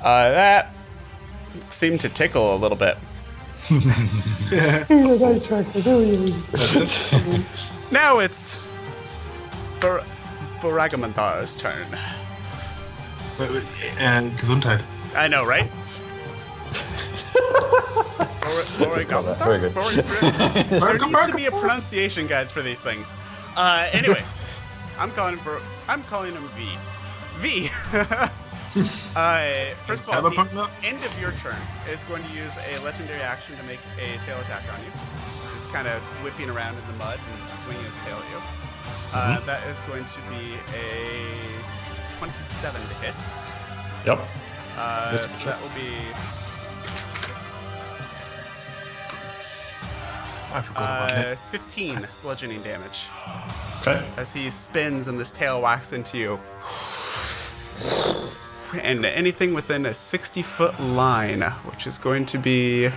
That seemed to tickle a little bit. Now it's Voragamantar's turn. Gesundheit. I know, right? Very good. There needs to be a pronunciation guides for these things. Anyways, I'm calling him V. V. First of all, the end of your turn is going to use a legendary action to make a tail attack on you. Just kind of whipping around in the mud and swinging his tail at you. That is going to be a 27 to hit. Yep. So that will be I forgot about it. 15 bludgeoning damage Okay. as he spins and this tail whacks into you. And anything within a 60-foot line, which is going to be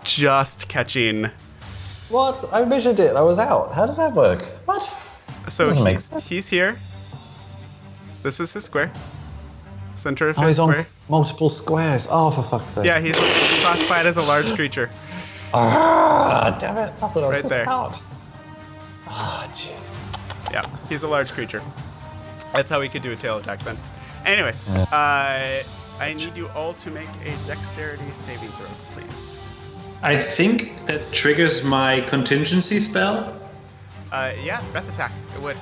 just catching. What? I measured it. I was out. How does that work? What? So Doesn't make sense. he's here. This is his square. Center of Oh, his he's on square. multiple squares. Oh, for fuck's sake. Yeah, he's classified as a large creature. Ah, damn it. I thought I was Right just there. out. Ah, jeez. Yeah, he's a large creature. That's how he could do a tail attack then. Anyways, Yeah. I need you all to make a dexterity saving throw, please. I think that triggers my contingency spell, Yeah, breath attack. It would.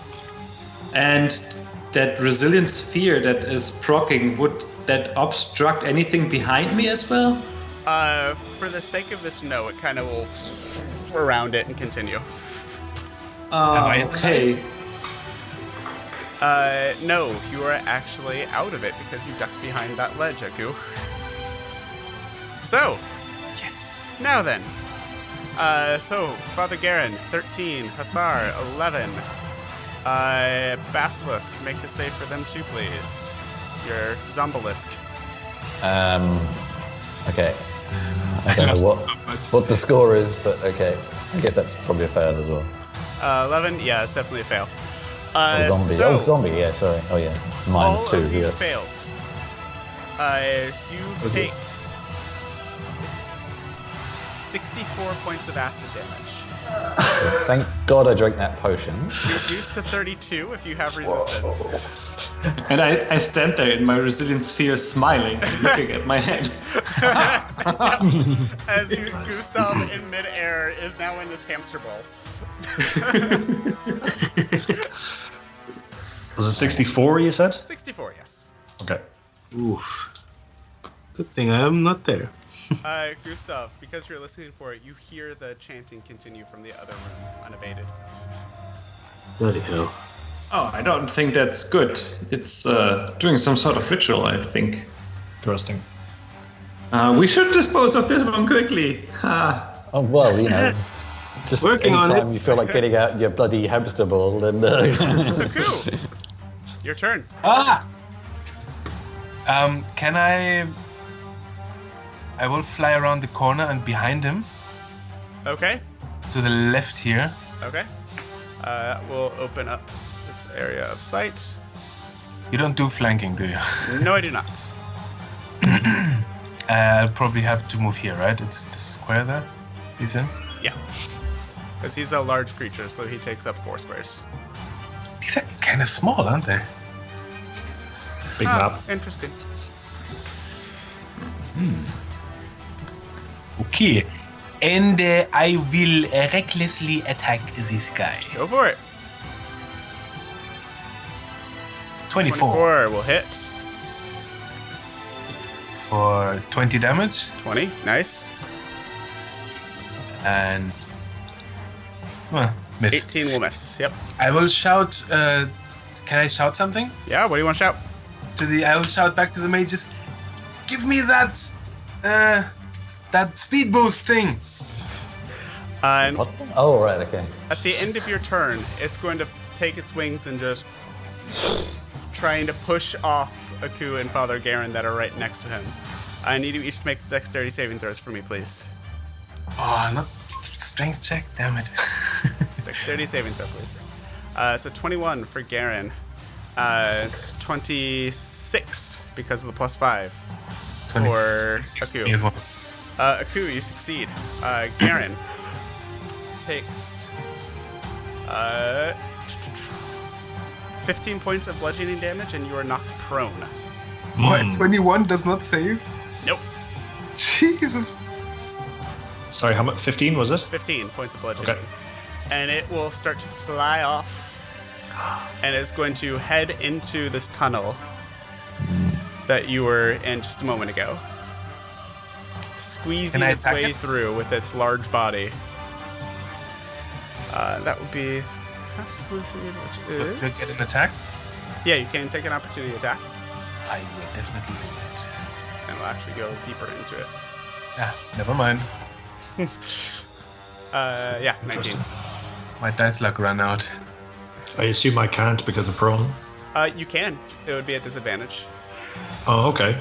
and that resilient sphere that is proccing, would that obstruct anything behind me as well? For the sake of this, no. It kind of will around it and continue. Okay. No, you are actually out of it because you ducked behind that ledge, Aku. So, Yes. now then. So, Father Garen, 13. Hathar, 11. Basilisk, make the save for them too, please. Your Zombalisk. Okay. I don't know what the score is, but okay. I guess that's probably a fail as well. 11, yeah, it's definitely a fail. Zombie. So, Zombie, yeah, sorry. Oh, yeah. all Mine's 2 of you here. failed. You take 64 points of acid damage. Thank God I drank that potion. Reduced to 32 if you have resistance. And I stand there in my resilient sphere smiling, looking at my head. As Gustav in midair is now in this hamster ball. Was it 64, you said? 64, yes. Okay. Oof. Good thing I am not there. Gustav, because you're listening for it, you hear the chanting continue from the other room, unabated. Bloody hell. Oh, I don't think that's good. It's doing some sort of ritual, I think. Interesting. We should dispose of this one quickly. Ha. Oh, well, you know. Just Working on anytime it. you feel like getting out your bloody hamster ball, then Aku, your turn. Can I will fly around the corner and behind him Okay, to the left here. okay. We'll open up this area of sight. You don't do flanking, do you? No, I do not. I'll probably have to move here, right? It's the square there. He's in. Yeah. Because he's a large creature, so he takes up 4 squares. These are kind of small, aren't they? Big map. Interesting. Okay. And I will recklessly attack this guy. Go for it. 24 24 will hit. for 20 damage. 20, nice. And well, miss. 18 will miss. Yep. I will shout. Can I shout something Yeah, what do you want to shout? to the? I will shout back to the mages. Give me that, that speed boost thing. And What? Oh, right, okay. at the end of your turn, it's going to take its wings and just trying to push off Aku and Father Garen that are right next to him. I need you each to make dexterity saving throws for me, please. Oh, not strength check. Damn it. Dexterity saving throw, please. So 21 for Garen. It's 26 because of the +5 for Aku. Me as well. Aku, you succeed. Garen takes 15 points of bludgeoning damage, and you are knocked prone. What? 21 does not save? Nope. Jesus. Sorry, how much? 15 was it? 15 points of bludgeoning. Okay. And it will start to fly off, and it's going to head into this tunnel that you were in just a moment ago, squeezing Can I its attack way it? through with its large body. That would be... Could I get an attack? Yeah, you can take an opportunity attack, I will definitely do that. and we'll actually go deeper into it. Ah, never mind. Yeah, 19. My dice luck ran out. I assume I can't because of prone. You can. It would be a disadvantage. Oh, okay.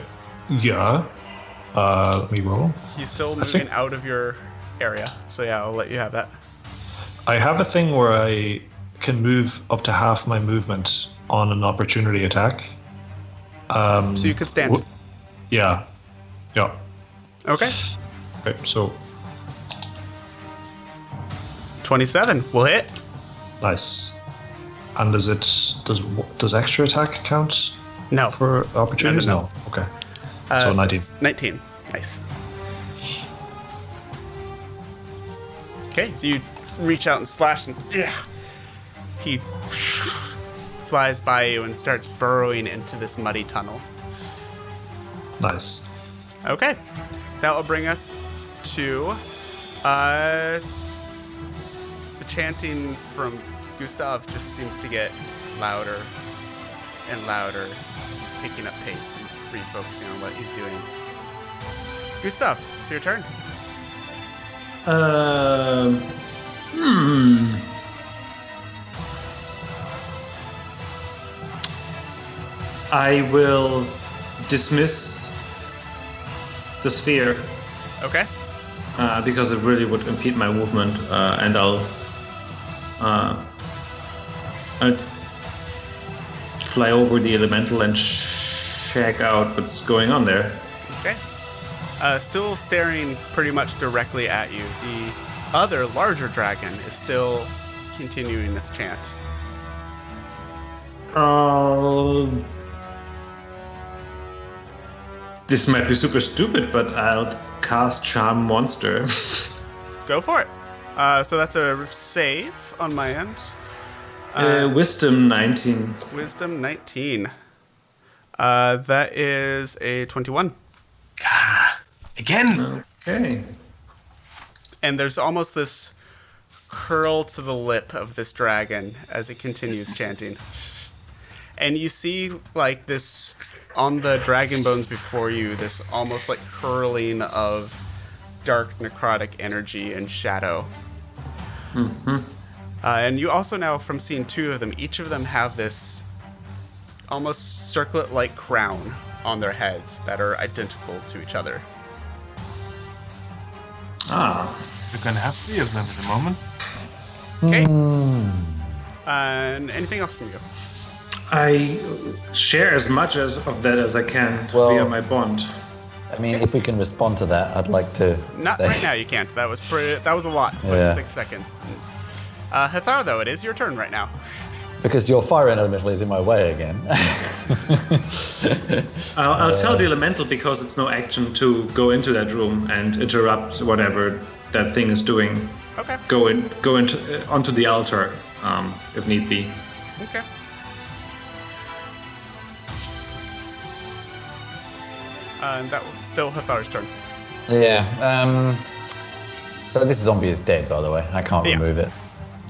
Yeah. Let me roll. He's still I think- moving out of your area, so yeah, I'll let you have that. I have a thing where I can move up to half my movement on an opportunity attack. So you could stand. Yeah. Yeah. Okay. Okay, so 27 will hit. nice. And does extra attack count No. for opportunities? No. Okay. So 19. it's 19. Nice. Okay, so you reach out and slash, and he flies by you and starts burrowing into this muddy tunnel. Nice. Okay, that will bring us to the chanting from Gustav just seems to get louder and louder as he's picking up pace and refocusing on what he's doing. Gustav, it's your turn. I will dismiss the sphere Okay. because it really would impede my movement, and I'll fly over the elemental and check out what's going on there. Okay. Still staring pretty much directly at you. The other larger dragon is still continuing its chant. This might be super stupid, but I'll cast Charm Monster. Go for it. So that's a save on my end. Wisdom 19. Wisdom 19. That is a 21. Ah, again. Okay. And there's almost this curl to the lip of this dragon as it continues chanting. And you see, like, this, on the dragon bones before you, this almost like curling of dark necrotic energy and shadow. And you also now, from seeing two of them, each of them have this almost circlet-like crown on their heads that are identical to each other. Ah. We're gonna have 3 of them in a moment. Okay. And anything else from you? I share as much of that as I can Well- via my bond. I mean, if we can respond to that, I'd like to Not say. right now, you can't. That was a lot to put in 6 seconds. Hathar, though, it is your turn right now. Because your fire elemental is in my way again. I'll tell the elemental because it's no action to go into that room and interrupt whatever that thing is doing. Okay. Go into onto the altar, if need be. Okay. And that was still Hathar's turn. Yeah. So this zombie is dead, by the way. I can't Yeah. remove it.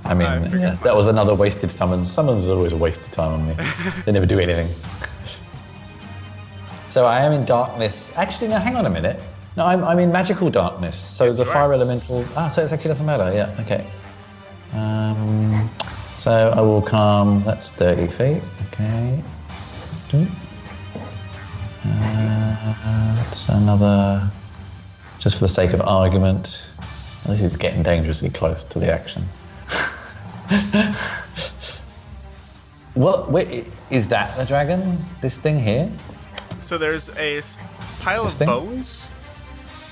I mean, I figured yeah, as that much. was another wasted summons. Summons is always a waste of time on me. They never do anything. So I am in darkness. Actually, no, hang on a minute. No, I'm in magical darkness. So Yes, the you are. fire elemental. So it actually doesn't matter. Yeah. Okay. So I will come. That's 30 feet. Okay. That's another. Just for the sake of argument, this is getting dangerously close to the action. Wait, is that the dragon? This thing here? So there's a pile This of thing? bones,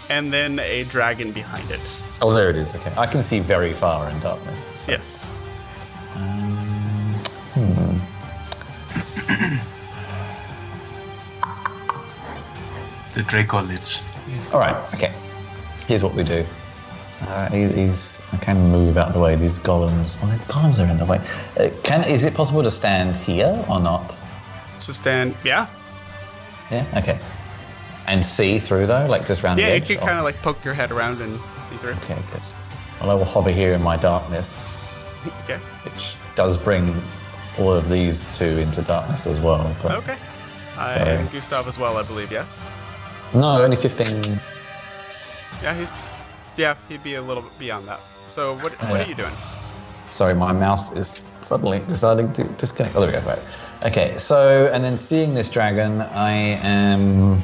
and then a dragon behind it. Oh, there it is. Okay, I can see very far in darkness. So. Yes. The Draco Lich. All right. Okay. Here's what we do. I can move out of the way. These golems. Oh, the golems are in the way. Is it possible to stand here or not? So stand. Yeah. Yeah. Okay. And see through though, like just round the Yeah, you edge. can kind of like poke your head around and see through. Okay. Good. Well, I will hover here in my darkness, Okay. which does bring all of these two into darkness as well. But Okay. And Gustav as well, I believe. Yes. no, only 15. Yeah, he'd be a little bit beyond that. So what are you doing? Sorry, my mouse is suddenly deciding to disconnect. Oh, there we go. Right. Okay. So, and then seeing this dragon, I am.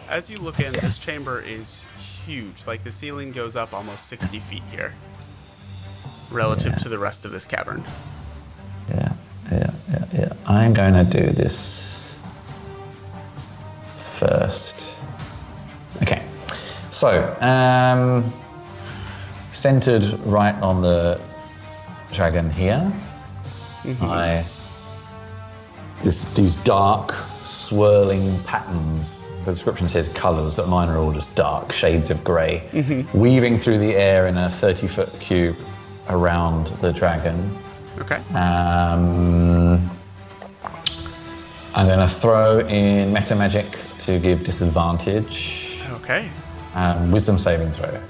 As you look in, this chamber is huge. Like the ceiling goes up almost 60 feet here, relative to the rest of this cavern. Yeah. I'm going to do this first. Okay. So, centered right on the dragon here. These dark, swirling patterns. The description says colours, but mine are all just dark shades of grey, weaving through the air in a 30-foot cube around the dragon. Okay. I'm going to throw in meta magic to give disadvantage. Okay. Wisdom saving throw.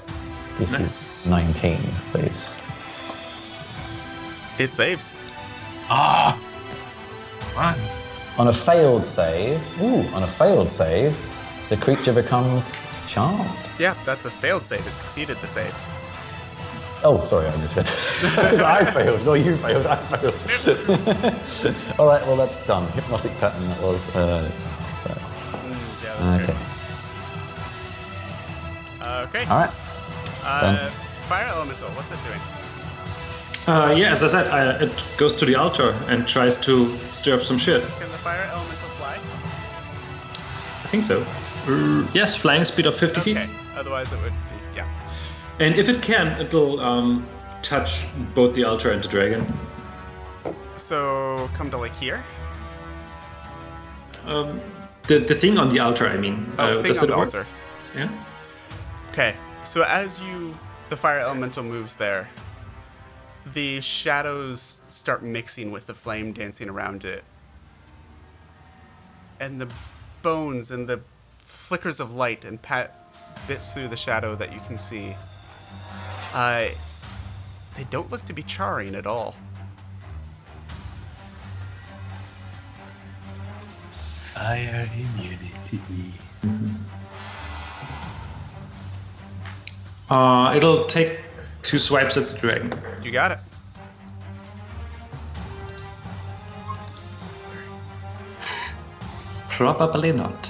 This is 19, please. It saves. Ah! Man. On a failed save, the creature becomes charmed. Yeah, that's a failed save. It succeeded the save. Oh, sorry, I misread. I failed. No, you failed. I failed. All right, well, that's done. Hypnotic pattern, that was. Yeah, that's Okay. good. Okay. All right. Done. Fire elemental. What's it doing? Yeah, as I said, it goes to the altar and tries to stir up some shit. Can the fire elemental fly? I think so. Yes, flying speed of 50 feet. Okay. Otherwise, it would be yeah. And if it can, it'll touch both the altar and the dragon. So come to like here. The thing on the altar, I mean. Oh, thing does on it the work? altar. Yeah. Okay. So as the fire elemental moves there, the shadows start mixing with the flame dancing around it. And the bones and the flickers of light and bits through the shadow that you can see, they don't look to be charring at all. Fire immunity. It'll take 2 swipes at the dragon. You got it. Probably not.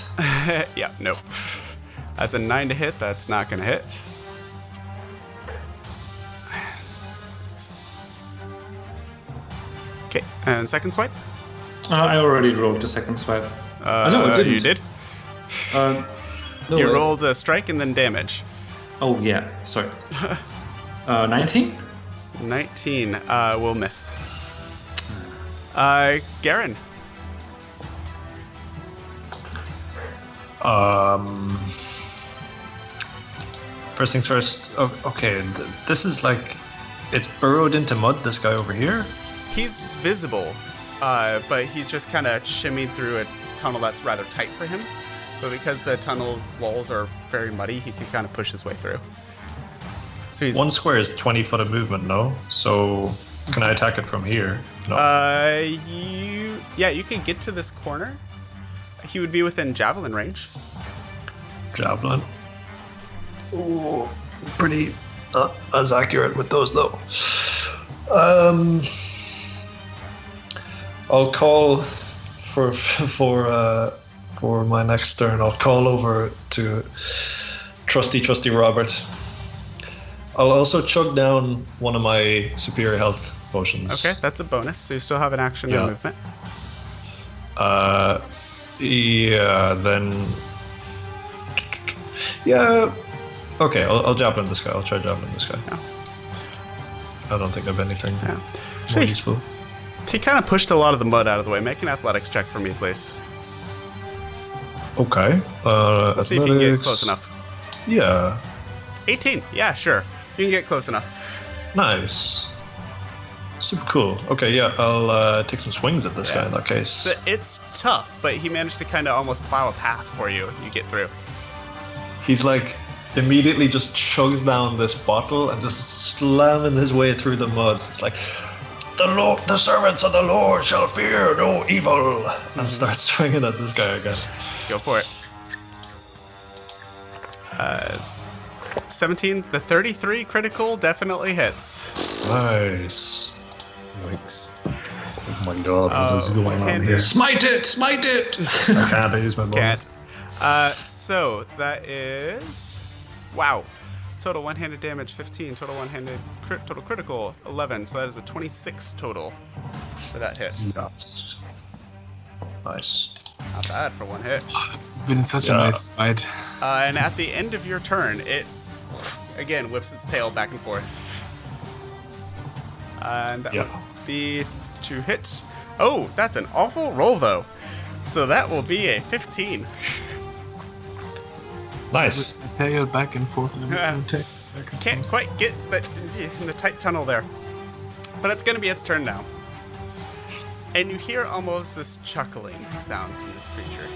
Yeah, nope. That's a 9 to hit. That's not going to hit. Okay, and second swipe? I already rolled the second swipe. No, I didn't. You did? No, You rolled a strike and then damage. Oh, yeah. Sorry. 19? 19 will miss. Garen. First things first. Okay, this is like it's burrowed into mud. This guy over here. He's visible, but he's just kind of shimmied through a tunnel that's rather tight for him. But because the tunnel walls are very muddy, he can kind of push his way through. So he's 1 square is 20 foot of movement, no? So Can I attack it from here? No. You can get to this corner. He would be within javelin range. Javelin. Ooh, pretty not as accurate with those though. I'll call for my next turn. I'll call over to trusty Robert. I'll also chug down one of my superior health potions. Okay, that's a bonus. So you still have an action and movement. Okay, I'll javelin this guy. I'll try javelin this guy. Yeah. I don't think I have anything more See, useful. he kind of pushed a lot of the mud out of the way. Make an athletics check for me, please. Okay. Let's see if you can get close enough. Yeah. 18. Yeah, sure. You can get close enough. Nice. Super cool. Okay, yeah, I'll take some swings at this guy in that case. So it's tough, but he managed to kind of almost plow a path for you. You get through. He's like immediately just chugs down this bottle and just slamming his way through the mud. It's like, the servants of the Lord shall fear no evil, and starts swinging at this guy again. Go for it. 17, the 33 critical definitely hits. Nice. Yikes. Oh my god, what is going on here? Smite it! Smite it! I can't use my bonus. Can't. So that is... Wow. Total one-handed damage, 15. Total one-handed total critical, 11. So that is a 26 total for that hit. Yes. Nice. Not bad for one hit. Been such a nice fight. And at the end of your turn, it, again, whips its tail back and forth. And that would be 2 hits. Oh, that's an awful roll, though. So that will be a 15. Nice. With the tail back and forth. Can't quite get in the tight tunnel there. But it's going to be its turn now. And you hear almost this chuckling sound from this creature.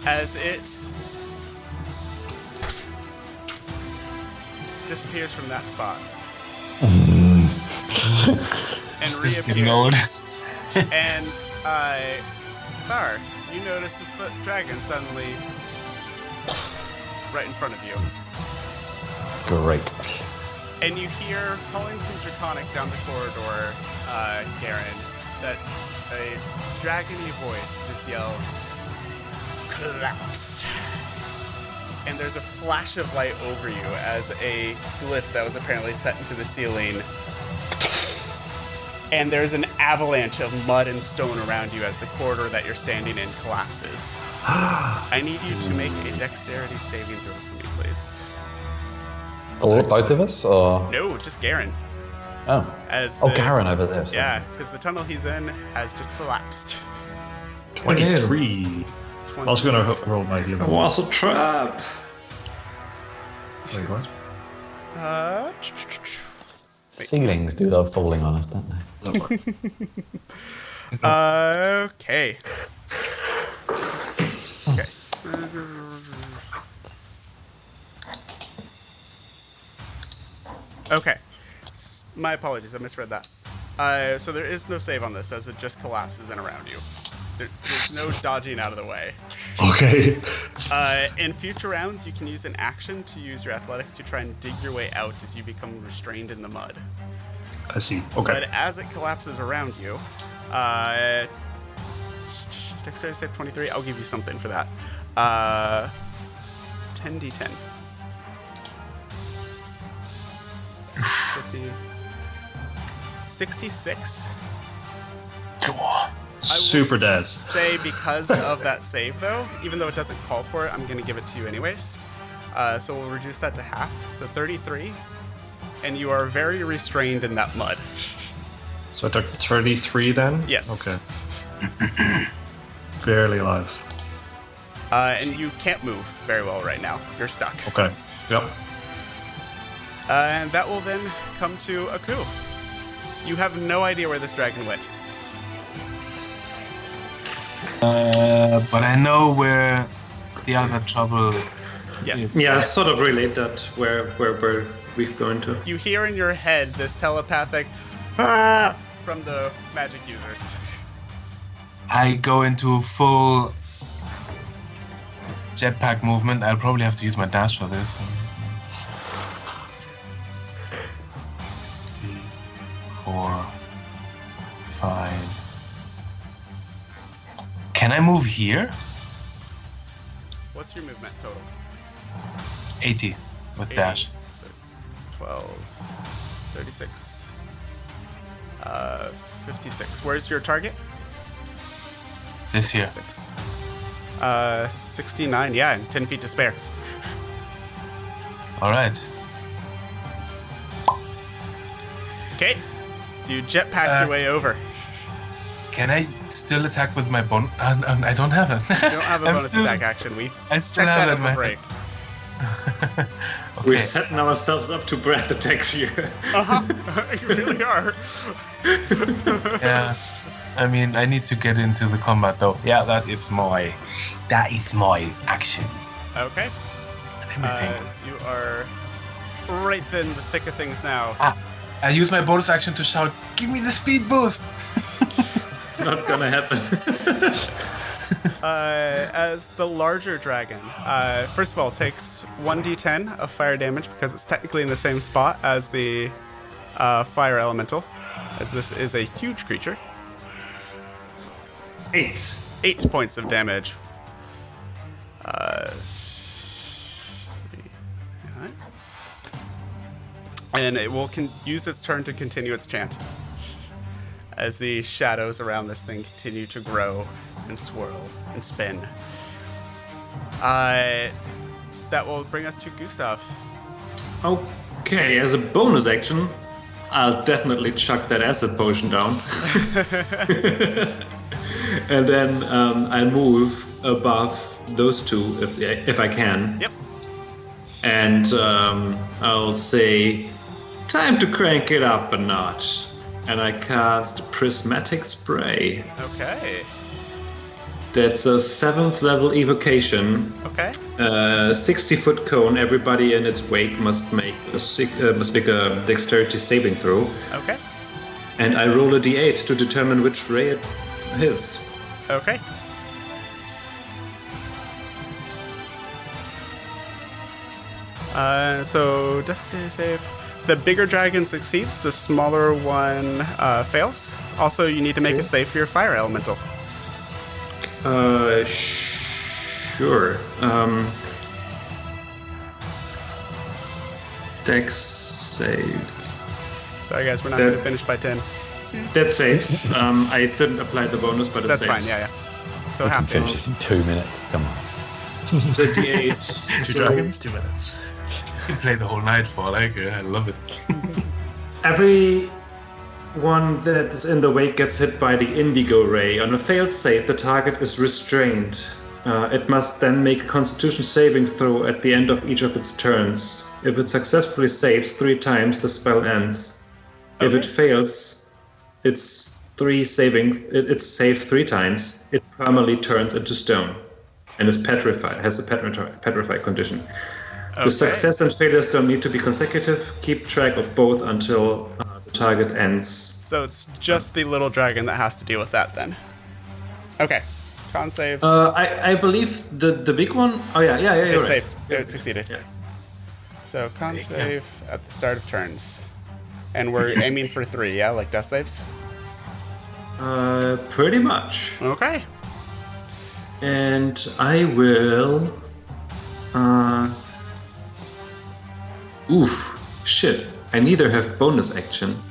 As it disappears from that spot. And It's getting old. reappears. And Thar, you notice this dragon suddenly right in front of you. Great. And you hear, calling from Draconic down the corridor, Garen, that a dragony voice just yelled, "Collapse!" And there's a flash of light over you as a glyph that was apparently set into the ceiling. And there's an avalanche of mud and stone around you as the corridor that you're standing in collapses. I need you to make a dexterity saving throw for me, please. Both of us, or No, just Garen. oh, Garen over there. Sorry. Yeah, because the tunnel he's in has just collapsed. 23. I was gonna roll my healing. It was a trap. Wait, what? Ceilings do love falling on us, don't they? Okay. Okay. Okay. My apologies, I misread that. So there is no save on this, as it just collapses in around you. There's no dodging out of the way. Okay. In future rounds, you can use an action to use your athletics to try and dig your way out as you become restrained in the mud. I see. Okay. But as it collapses around you, dexterity save 23. I'll give you something for that. 10d10. 50. 66. Super dead. Say because of that save, though, even though it doesn't call for it, I'm going to give it to you anyways. So we'll reduce that to half. So 33. And you are very restrained in that mud. So I took 33 then? Yes. Okay. Barely alive. And you can't move very well right now. You're stuck. Okay. Yep. And that will then come to Aku. You have no idea where this dragon went. But I know where the other trouble Yes. is. Yeah, sort of relate that where we go into? You hear in your head this telepathic "Ah!" from the magic users. I go into full jetpack movement. I'll probably have to use my dash for this. 3, 4, 5. Can I move here? What's your movement total? 80 with 80, dash. So 12, 36, 56. Where's your target? This here. 6. 69, yeah, and 10 feet to spare. All right. Okay, so you jetpack your way over. Can I still attack with my bonus? I don't have it. You don't have a bonus attack action. We've I still checked have that it at in the my break. We're Okay. setting ourselves up to breath attacks here. You really are. Yeah. I mean, I need to get into the combat though. Yeah, that is my action. Okay. Everything. So you are right in the thick of things now. I use my bonus action to shout, "Give me the speed boost!" Not gonna happen. As the larger dragon, first of all, takes 1d10 of fire damage because it's technically in the same spot as the fire elemental, as this is a huge creature. 8. 8 points of damage. 3, 9. And it will use its turn to continue its chant as the shadows around this thing continue to grow and swirl and spin. That will bring us to Gustav. Okay, as a bonus action, I'll definitely chuck that acid potion down. And then I'll move above those two if I can. Yep. And I'll say, time to crank it up a notch. And I cast Prismatic Spray. Okay. That's a 7th level evocation. Okay. 60-foot cone. Everybody in its wake must make a dexterity saving throw. Okay. And I roll a d8 to determine which ray it hits. Okay. So dexterity save. The bigger dragon succeeds. The smaller one fails. Also, you need to make a save for your fire elemental. Sure. Dex save. Sorry, guys, we're not going to finish by 10. That saves. I didn't apply the bonus, but it That's saves. fine. Yeah. So half Finish damage. this in 2 minutes. Come on. 38. Two dragons, 2 minutes. You can play the whole night for like I love it. Every one that is in the wake gets hit by the indigo ray. On a failed save, the target is restrained. It must then make a constitution saving throw at the end of each of its turns. If it successfully saves 3 times, the spell ends. If it fails, it's saved 3 times, it permanently turns into stone and is petrified, has the petrified condition. Okay. The success and failures don't need to be consecutive. Keep track of both until the target ends. So it's just the little dragon that has to deal with that then. Okay. Con saves. I believe the big one. Oh yeah, you're it right. saved. Yeah. It succeeded. Yeah. So con save at the start of turns. And we're aiming for 3, yeah? Like death saves? Pretty much. Okay. And I will. Shit. I neither have bonus action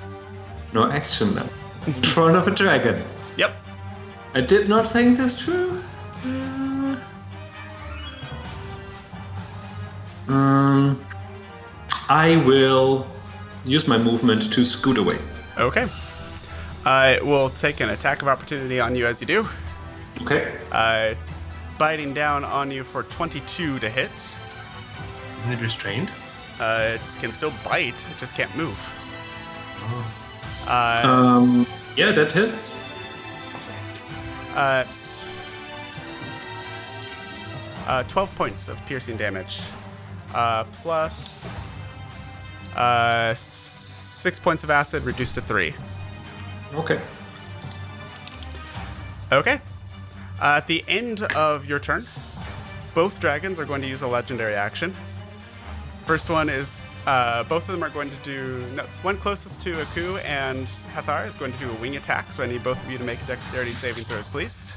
nor action now. In front of a dragon. Yep. I did not think this through. I will use my movement to scoot away. Okay. I will take an attack of opportunity on you as you do. Okay. Biting down on you for 22 to hit. Isn't it restrained? It can still bite, it just can't move. Yeah, that hits. It's 12 points of piercing damage. Plus 6 points of acid reduced to 3. Okay. Okay. At the end of your turn, both dragons are going to use a legendary action. First one is, both of them are going to do, one closest to Aku and Hathar is going to do a wing attack, so I need both of you to make dexterity saving throws, please.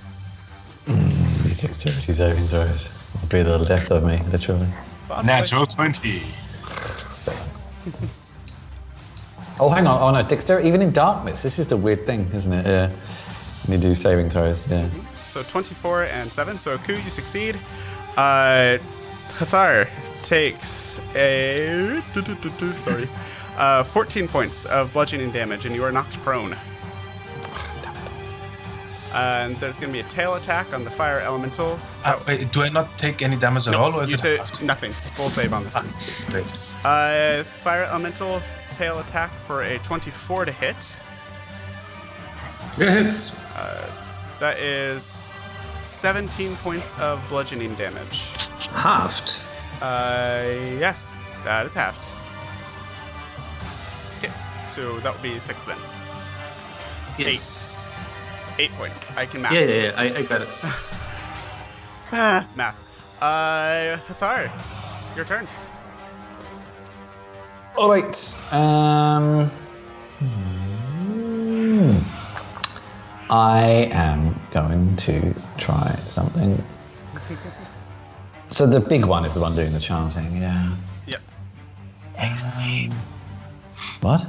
These dexterity saving throws will be the death of me, literally. Possibly. Natural 20. Oh, hang on. Oh, no. Dexterity, even in darkness. This is the weird thing, isn't it? Yeah. You do saving throws, yeah. So 24 and 7. So Aku, you succeed. Hathar takes a 14 points of bludgeoning damage, and you are knocked prone. And there's going to be a tail attack on the fire elemental. Wait, do I not take any damage at all, or is You it take halved? nothing. Full save on this. Great. Fire elemental tail attack for a 24 to hit. Yeah, hits. That is 17 points of bludgeoning damage. Halved. Yes, that is halved. Okay, so that would be 6 then. Yes. 8 points. I can math. Yeah, I got it. Math. Hathar, your turn. All right. I am going to try something. So the big one is the one doing the chanting, yeah. Yep. What?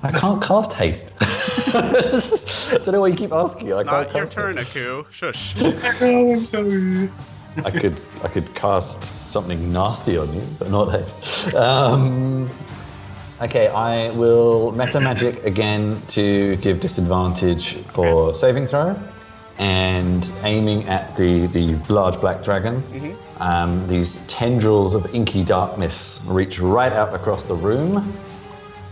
I can't cast haste. I don't know why you keep asking. It's I not can't your cast turn, it. Aku. Shush. I'm sorry. I could cast something nasty on you, but not haste. Okay, I will meta magic again to give disadvantage for saving throw, and aiming at the large black dragon. These tendrils of inky darkness reach right out across the room,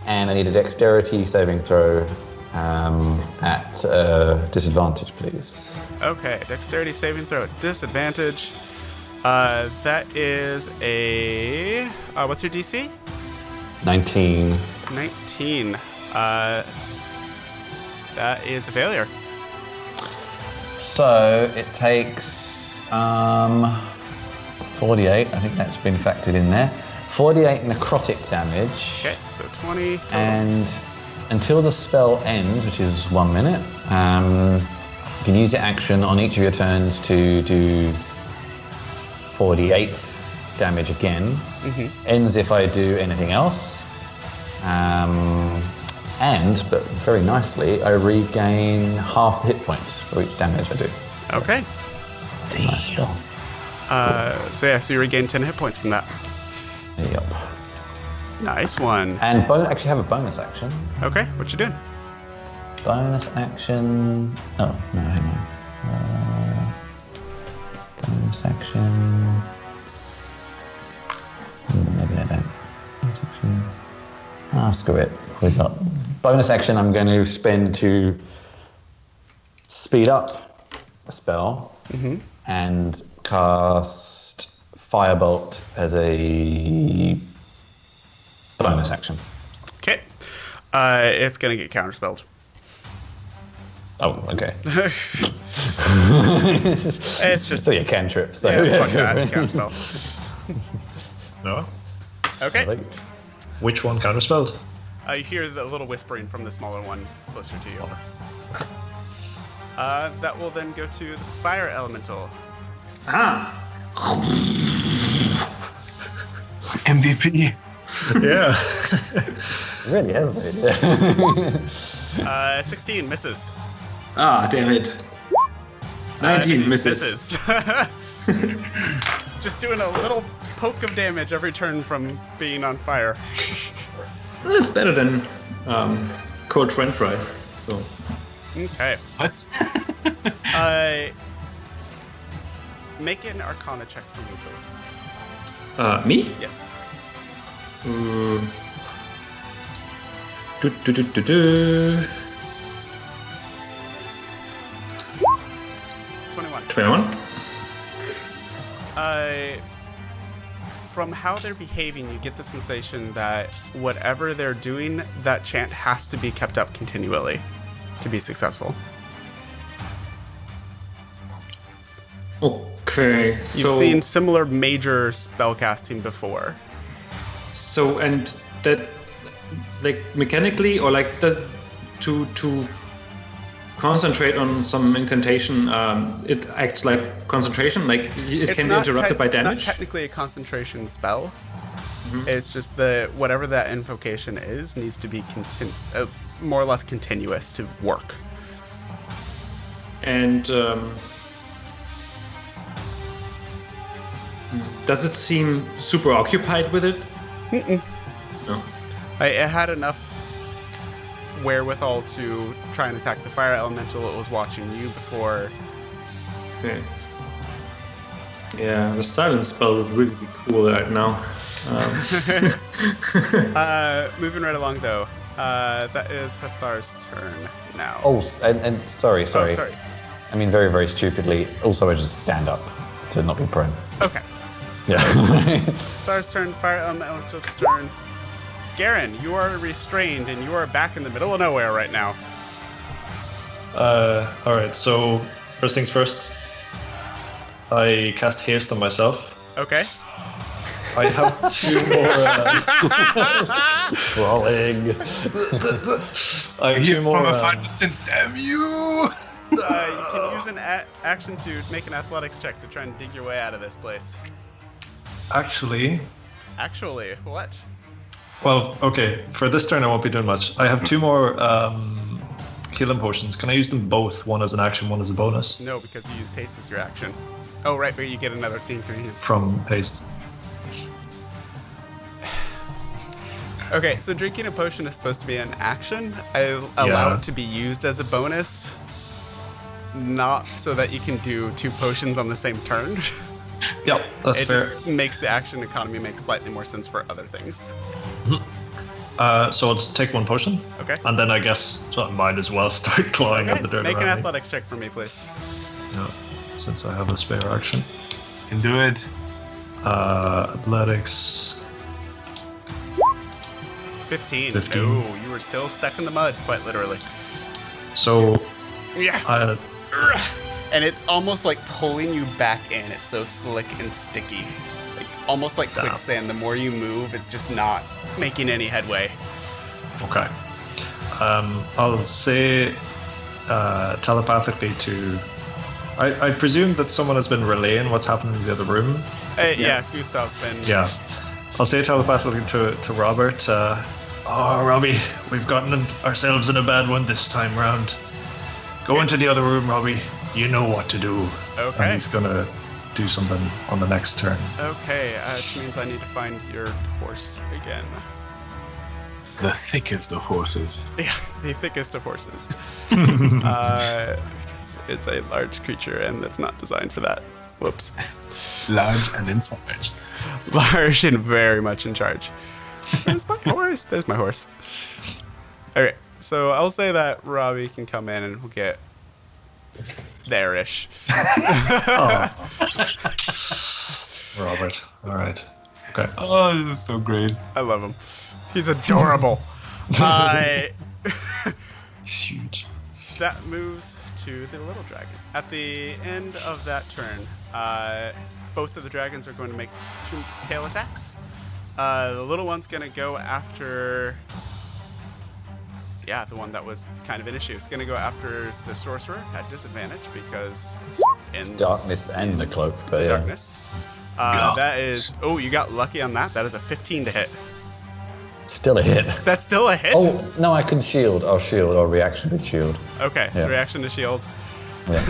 and I need a dexterity saving throw at disadvantage, please. Okay, dexterity saving throw at disadvantage. That is a... what's your DC? 19. 19. That is a failure. So it takes 48. I think that's been factored in there. 48 necrotic damage. Okay, so 20 total. And until the spell ends, which is 1 minute, you can use the action on each of your turns to do 48 damage again. Ends if I do anything else. But very nicely, I regain half hit points for each damage I do. Okay. Nice spell. So you regain 10 hit points from that. Yep. Nice one. And actually have a bonus action. Okay, what you doing? Bonus action. Oh, no, hang on. Bonus action. Maybe I don't. Bonus action. Screw it. We got bonus action. I'm going to spend to speed up a spell and cast Firebolt as a bonus action. Okay. It's gonna get counterspelled. Oh, okay. It's just... Still your cantrip, so Yeah, fuck that. Counterspell. No? Okay. Perfect. Which one counterspelled? You hear the little whispering from the smaller one closer to you. That will then go to the fire elemental. MVP. Yeah. It really has been. 16 misses. Ah, damn it. 19 misses. Misses. Just doing a little poke of damage every turn from being on fire. That's better than cold french fries. So. Okay. What? Make an Arcana check for me, please. Me? Yes. Do. 21. 21? from how they're behaving, you get the sensation that whatever they're doing, that chant has to be kept up continually to be successful. Okay. You've seen similar major spellcasting before. So, and that, like, mechanically, or like to concentrate on some incantation, it acts like concentration, like it can be interrupted by damage? It's not technically a concentration spell. It's just that whatever that invocation is needs to be more or less continuous to work. And does it seem super occupied with it? No. It had enough wherewithal to try and attack the fire elemental. It was watching you before. Okay. Yeah, the silence spell would really be cool right now. Moving right along though. That is Hathar's turn now. Oh, and sorry. Oh, sorry. I mean, very, very stupidly, also I just stand up to not be prone. Okay. Yeah. Hathar's turn, fire elemental's turn. Garen, you are restrained and you are back in the middle of nowhere right now. Alright, so first things first. I cast haste on myself. Okay. I have 2 more Crawling. I have 2 more From a far distance, damn you! You can use an action to make an athletics check to try and dig your way out of this place. Actually, what? well, okay, for this turn I won't be doing much. I have 2 more healing potions. Can I use them both? One as an action, one as a bonus? No, because you used haste as your action. Oh, right, but you get another thing for you. From haste. Okay, so drinking a potion is supposed to be an action. I allow it to be used as a bonus, not so that you can do 2 potions on the same turn. Yep, that's it fair. just makes the action economy make slightly more sense for other things. So I'll just take 1 potion. Okay. And then I guess I might as well start clawing at the dirt Make an around me. athletics check for me, please. Yeah, since I have a spare action. Can do it. Athletics. 15. 15. No, you were still stuck in the mud, quite literally. So, Yeah. And it's almost like pulling you back in. It's so slick and sticky. Like almost like Damn. quicksand. The more you move, it's just not making any headway. okay. I'll say telepathically to... I presume that someone has been relaying what's happening in the other room. Yeah, Gustav's been... Yeah. I'll say telepathically to Robert, oh, Robbie, we've gotten ourselves in a bad one this time round. Go into the other room, Robbie. You know what to do. Okay. And he's gonna do something on the next turn. Okay, which means I need to find your horse again. The thickest of horses. Yeah, the thickest of horses. Because it's a large creature and it's not designed for that. Whoops. Large and in charge. Large and very much in charge. There's my horse. There's my horse. Okay, so I'll say that Robbie can come in and we'll get there-ish. Robert. All right. Okay. Oh, this is so great. I love him. He's adorable. He's huge. That moves to the little dragon. At the end of that turn, both of the dragons are going to make 2 tail attacks. The little one's going to go after... Yeah, the one that was kind of an issue. It's going to go after the sorcerer at disadvantage because in Darkness and the cloak. But yeah. darkness. That is... Oh, you got lucky on that. That is a 15 to hit. Still a hit. That's still a hit? Oh, no, I can shield. I'll shield. I'll reaction with shield. Okay, so Yeah. reaction to shield. Yeah.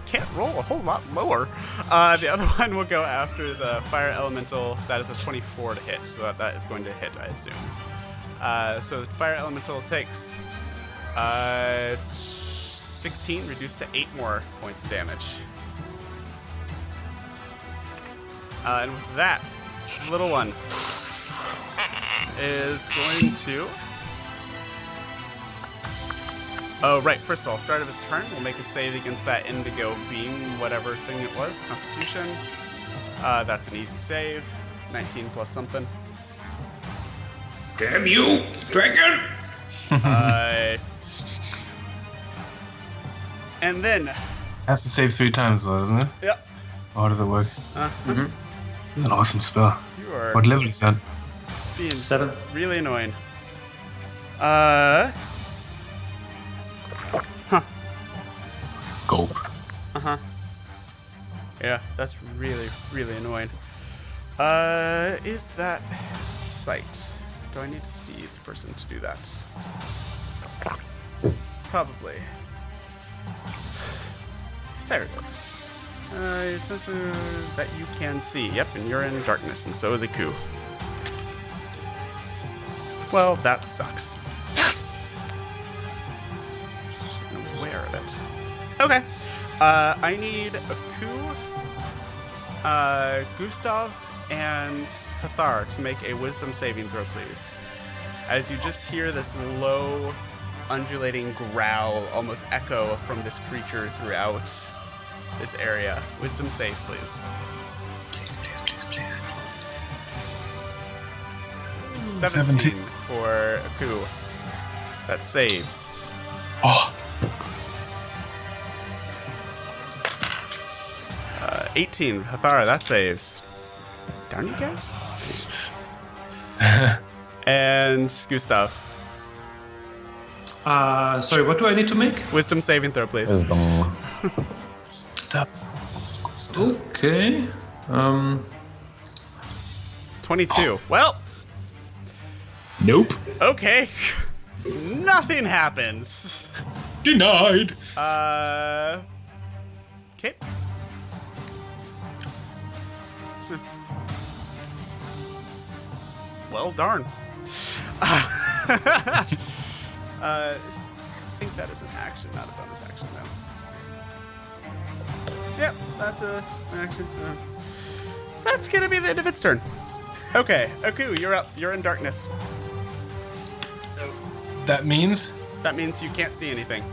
Can't roll a whole lot lower. The other one will go after the fire elemental. That is a 24 to hit, so that is going to hit, I assume. So the fire elemental takes 16, reduced to 8 more points of damage. And with that, little one is going to... Oh, right. First of all, start of his turn, we'll make a save against that indigo beam, whatever thing it was, Constitution. That's an easy save. 19 plus something. Damn you, dragon! And then... Has to save 3 times, though, doesn't it? Yep. How does it work? An awesome spell. You are What level is that? being 7. really annoying. Huh. Gulp. Uh-huh. Yeah, that's really, really annoying. Is that sight? Do I need to see the person to do that? Probably. There it is. That you can see. Yep, and you're in darkness, and so is Aku. Well, that sucks. I'm aware of it. Okay. I need Aku, Gustav, and Hathar to make a wisdom saving throw, please. As you just hear this low, undulating growl almost echo from this creature throughout this area. Wisdom save, please. Please, please, please, please. 17 for Aku. That saves. Oh, 18, Hathara, that saves. Darn you guys. And Gustav. Sorry, what do I need to make? Wisdom saving throw, please. Wisdom. stop. Okay. 22. Well, Nope. okay. Nothing happens. Denied. Okay. Well, darn. I think that is an action, not a bonus action, though. Yep, that's an action. That's gonna be the end of its turn. Okay, Aku, you're up. You're in darkness. That means, That means you can't see anything.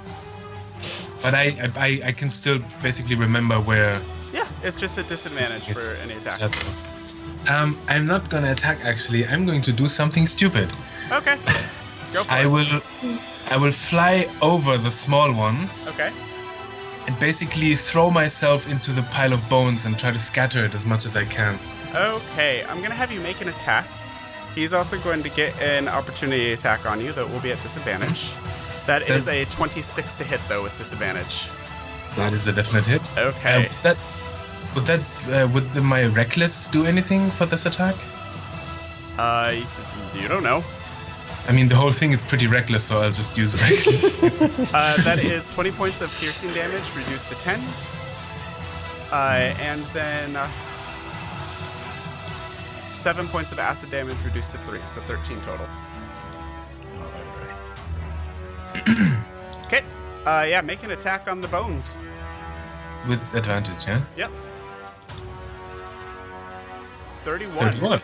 but I can still basically remember where. Yeah, it's just a disadvantage for any attack. Yes. I'm not gonna attack actually. I'm going to do something stupid. Okay, go for I it. will fly over the small one Okay. and basically throw myself into the pile of bones and try to scatter it as much as I can. Okay, I'm gonna have you make an attack. He's also going to get an opportunity attack on you that will be at disadvantage. That is a 26 to hit though with disadvantage. That is a definite hit. Okay. Would my reckless do anything for this attack? You don't know. I mean, the whole thing is pretty reckless, so I'll just use reckless. That is 20 points of piercing damage reduced to 10. And then 7 points of acid damage reduced to 3, so 13 total. Okay. Yeah, make an attack on the bones. With advantage, yeah? Yep. 31. 31.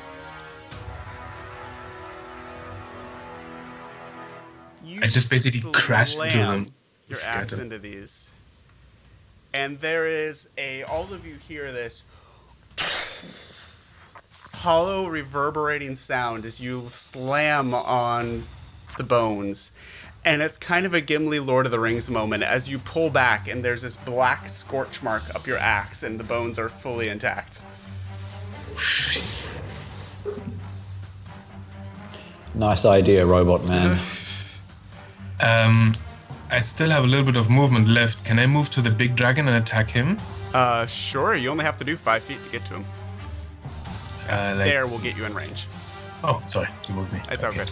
You I just basically crashed into slam them. your axe Scatter. into these. And there is all of you hear this hollow reverberating sound as you slam on the bones. And it's kind of a Gimli Lord of the Rings moment as you pull back and there's this black scorch mark up your axe and the bones are fully intact. Nice idea, robot man. I still have a little bit of movement left. Can I move to the big dragon and attack him? Sure, you only have to do 5 feet to get to him. There will get you in range. Oh, sorry, you moved me. It's all good.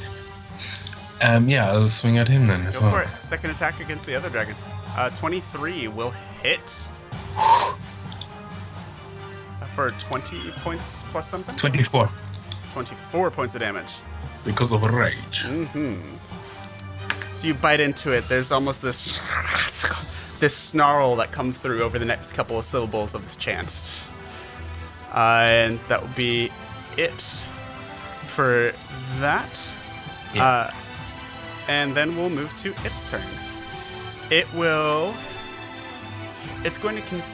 Yeah, I'll swing at him then as Go well. for it. Second attack against the other dragon. 23 will hit. For 20 points plus something? 24. 24 points of damage. Because of rage. So you bite into it. There's almost this snarl that comes through over the next couple of syllables of this chant. And that will be it for that. Yeah. And then we'll move to its turn. It's going to continue.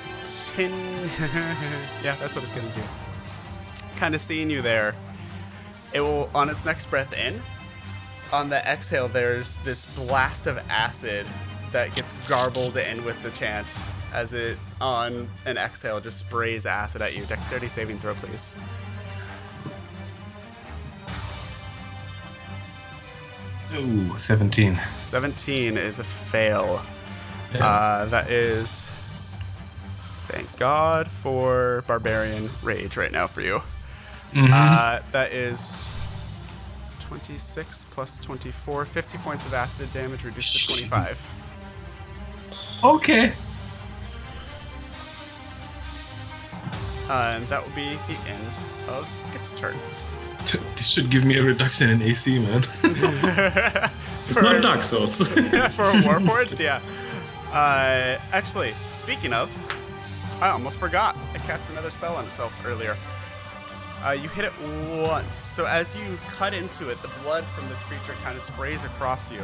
Yeah, that's what it's going to do. kind of seeing you there, it will, on its next breath in, on the exhale, there's this blast of acid that gets garbled in with the chant as it, on an exhale, just sprays acid at you. Dexterity saving throw, please. Ooh, 17. 17 is a fail. That is... Thank God for Barbarian Rage right now for you. That is 26 plus 24, 50 points of acid damage reduced to 25. Okay. And that will be the end of its turn. This should give me a reduction in AC, man. It's not Dark Souls. For a Warforged, yeah. Actually, speaking of, I almost forgot. I cast another spell on itself earlier. You hit it once, so as you cut into it, the blood from this creature kind of sprays across you,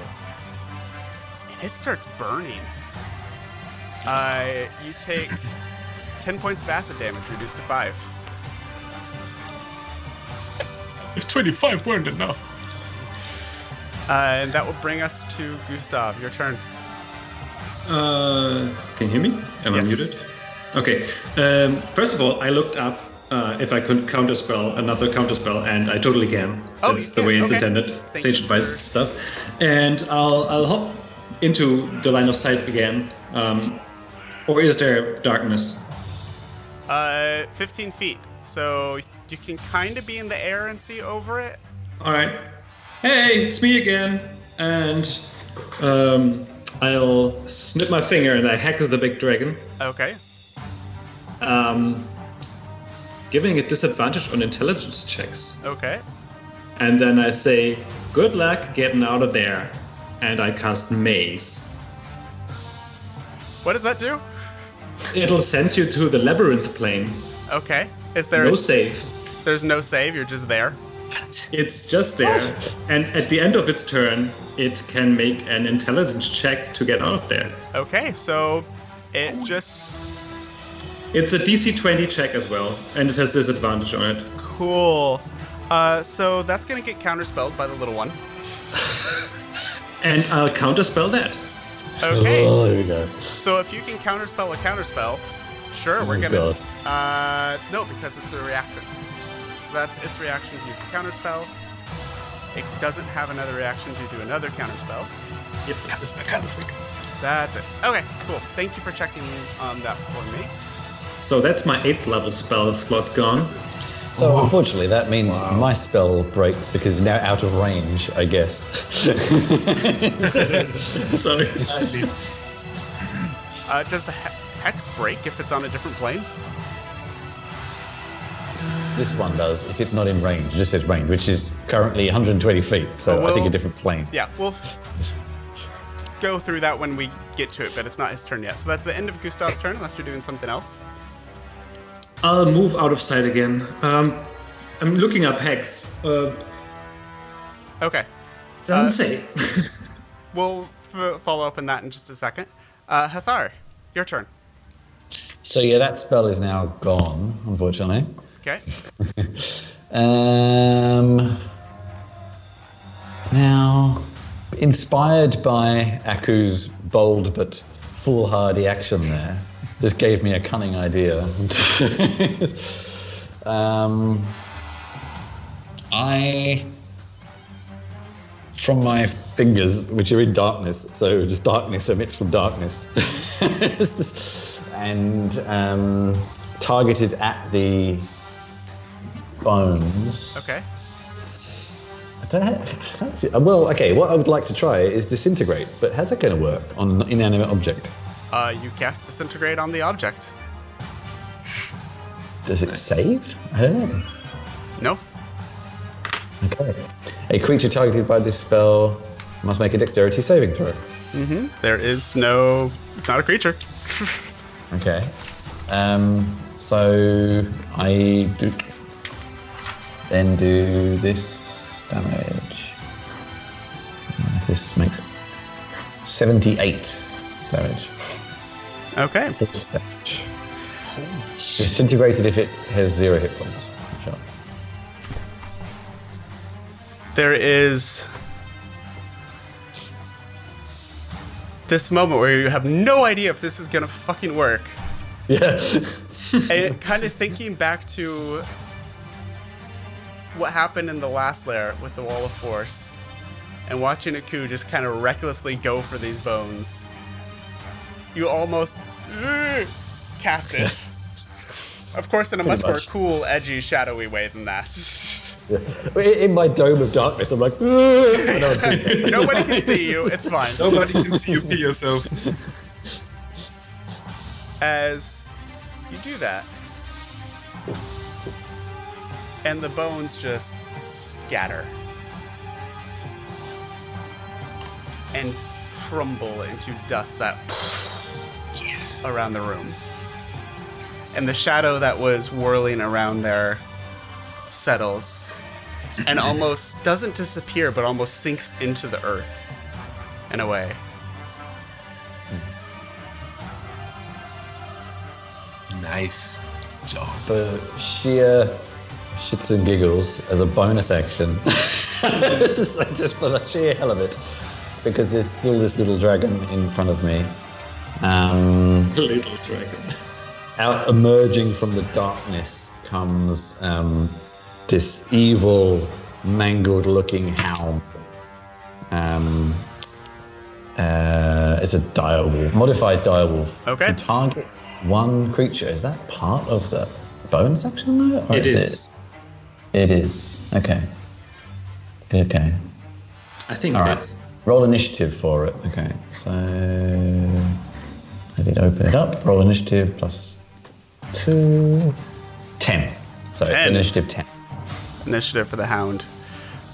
and it starts burning. You take 10 points of acid damage, reduced to 5. If 25 weren't enough. And that will bring us to Gustav. Your turn. Can you hear me? Am I muted? Okay. First of all, I looked up if I could counterspell another counterspell, and I totally can. That's the way it's intended. Sage advice stuff. And I'll hop into the line of sight again. Or is there darkness? 15 feet. So you can kind of be in the air and see over it. All right. Hey, it's me again. And I'll snip my finger and I hex the big dragon. Okay. Giving it disadvantage on intelligence checks. Okay. And then I say, good luck getting out of there. And I cast Maze. What does that do? It'll send you to the labyrinth plane. Okay. Is there no save? There's no save, you're just there? It's just there. And at the end of its turn, it can make an intelligence check to get out of there. Okay, so it just... It's a DC 20 check as well, and it has disadvantage on it. Cool. So that's going to get counterspelled by the little one. And I'll counterspell that. Okay. Oh, there we go. So if you can counterspell a counterspell, sure, we're gonna... no, because it's a reaction. So that's its reaction to use the counterspell. It doesn't have another reaction to do another counterspell. Yep, counterspell. That's it. Okay, cool. Thank you for checking on that for me. So that's my 8th level spell slot gone. So unfortunately, that means my spell breaks because it's now out of range, I guess. Sorry. Does the hex break if it's on a different plane? This one does, if it's not in range. It just says range, which is currently 120 feet, so I think a different plane. Yeah, we'll go through that when we get to it, but it's not his turn yet. So that's the end of Gustav's turn, unless you're doing something else. I'll move out of sight again. I'm looking up hex. Okay. Doesn't say. We'll follow up on that in just a second. Hathar, your turn. So yeah, that spell is now gone, unfortunately. Okay. Now, inspired by Aku's bold but foolhardy action there, just gave me a cunning idea. I, from my fingers, which are in darkness, so just darkness emits from darkness, and targeted at the bones. Okay. Well, okay, what I would like to try is disintegrate, but how's that going to work on an inanimate object? You cast disintegrate on the object. Does it save? I don't know. No. Okay. A creature targeted by this spell must make a dexterity saving throw. Mm-hmm. There is no... It's not a creature. Okay. So I then do this damage. This makes 78 damage. Okay. This damage. Disintegrated if it has 0 hit points. Sure. there is this moment where you have no idea if this is gonna fucking work. Yeah. And kind of thinking back to what happened in the last layer with the Wall of Force, and watching Aku just kind of recklessly go for these bones, you almost cast it. Of course, in a much more cool, edgy, shadowy way than that. Yeah. In my dome of darkness, I'm like, Nobody can see you. It's fine. Nobody can see you pee yourself. As you do that, and the bones just scatter and crumble into dust that around the room. And the shadow that was whirling around there settles and almost doesn't disappear, but almost sinks into the earth in a way. Nice job. For sheer shits and giggles, as a bonus action, so just for the sheer hell of it, because there's still this little dragon in front of me. Little dragon. Out emerging from the darkness comes this evil, mangled-looking hound. It's a direwolf, modified direwolf. Okay. Can target one creature. Is that part of the bonus action though? Or It is. It is. Okay. Okay. I think All it right. is. Roll initiative for it. Okay. So I did open it up. Roll initiative plus 2. 10. So 10. initiative 10. Initiative for the hound.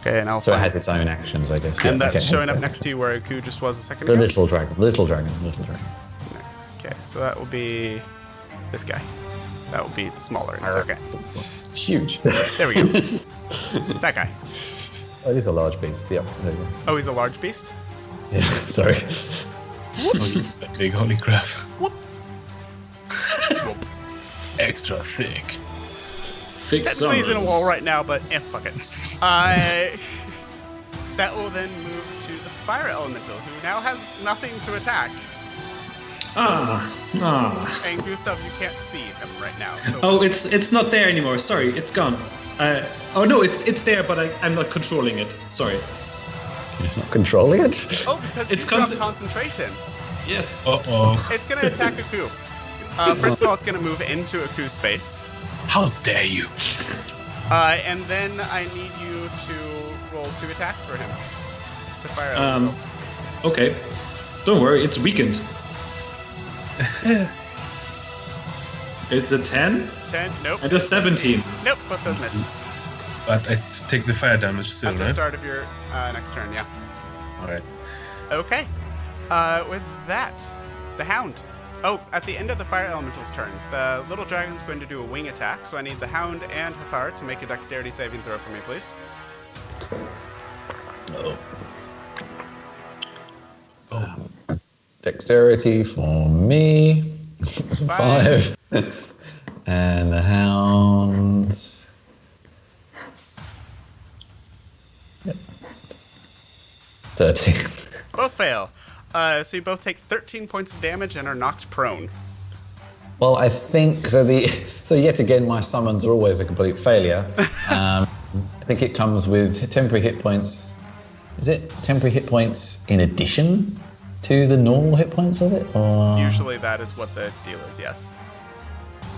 Okay, and I'll So it find has its own actions, I guess. and Yeah, that's okay. showing up So next to you where Aku just was a second the ago. little dragon. Little dragon. Little dragon. Nice. Okay, so that will be this guy. That will be smaller in a second. It's huge. There we go. That guy. Oh, it is a large beast. Yep. There you go. Oh, he's a large beast? Yeah. Sorry. Oh, it's that big, holy crap. Whoop. Extra thick. Thick Technically he's in a summons. wall right now, but fuck it. That will then move to the fire elemental, who now has nothing to attack. And Gustav, you can't see him right now. So Oh, it's not there anymore. Sorry, it's gone. Oh no, it's there, but I'm not controlling it. Sorry. You're not controlling it? Oh, because It's you dropped concentration. Yes. Uh-oh. It's gonna attack Aku. First of all, it's gonna move into Aku's space. How dare you? And then I need you to roll 2 attacks for him. The fire elemental. Okay. Don't worry, it's weakened. It's a 10 10? Nope. and a 17. Nope, both those miss. But I take the fire damage still, At the right? start of your next turn, yeah. Alright. Okay. With that, the hound. Oh, at the end of the fire elemental's turn, the little dragon's going to do a wing attack, so I need the hound and Hathar to make a dexterity saving throw for me, please. Dexterity for me. It's a 5. And the hound. Yep. 13. Both fail. So you both take 13 points of damage and are knocked prone. Well, I think so. So yet again, my summons are always a complete failure. I think it comes with temporary hit points. Is it temporary hit points in addition to the normal hit points of it? Or... Usually that is what the deal is, yes.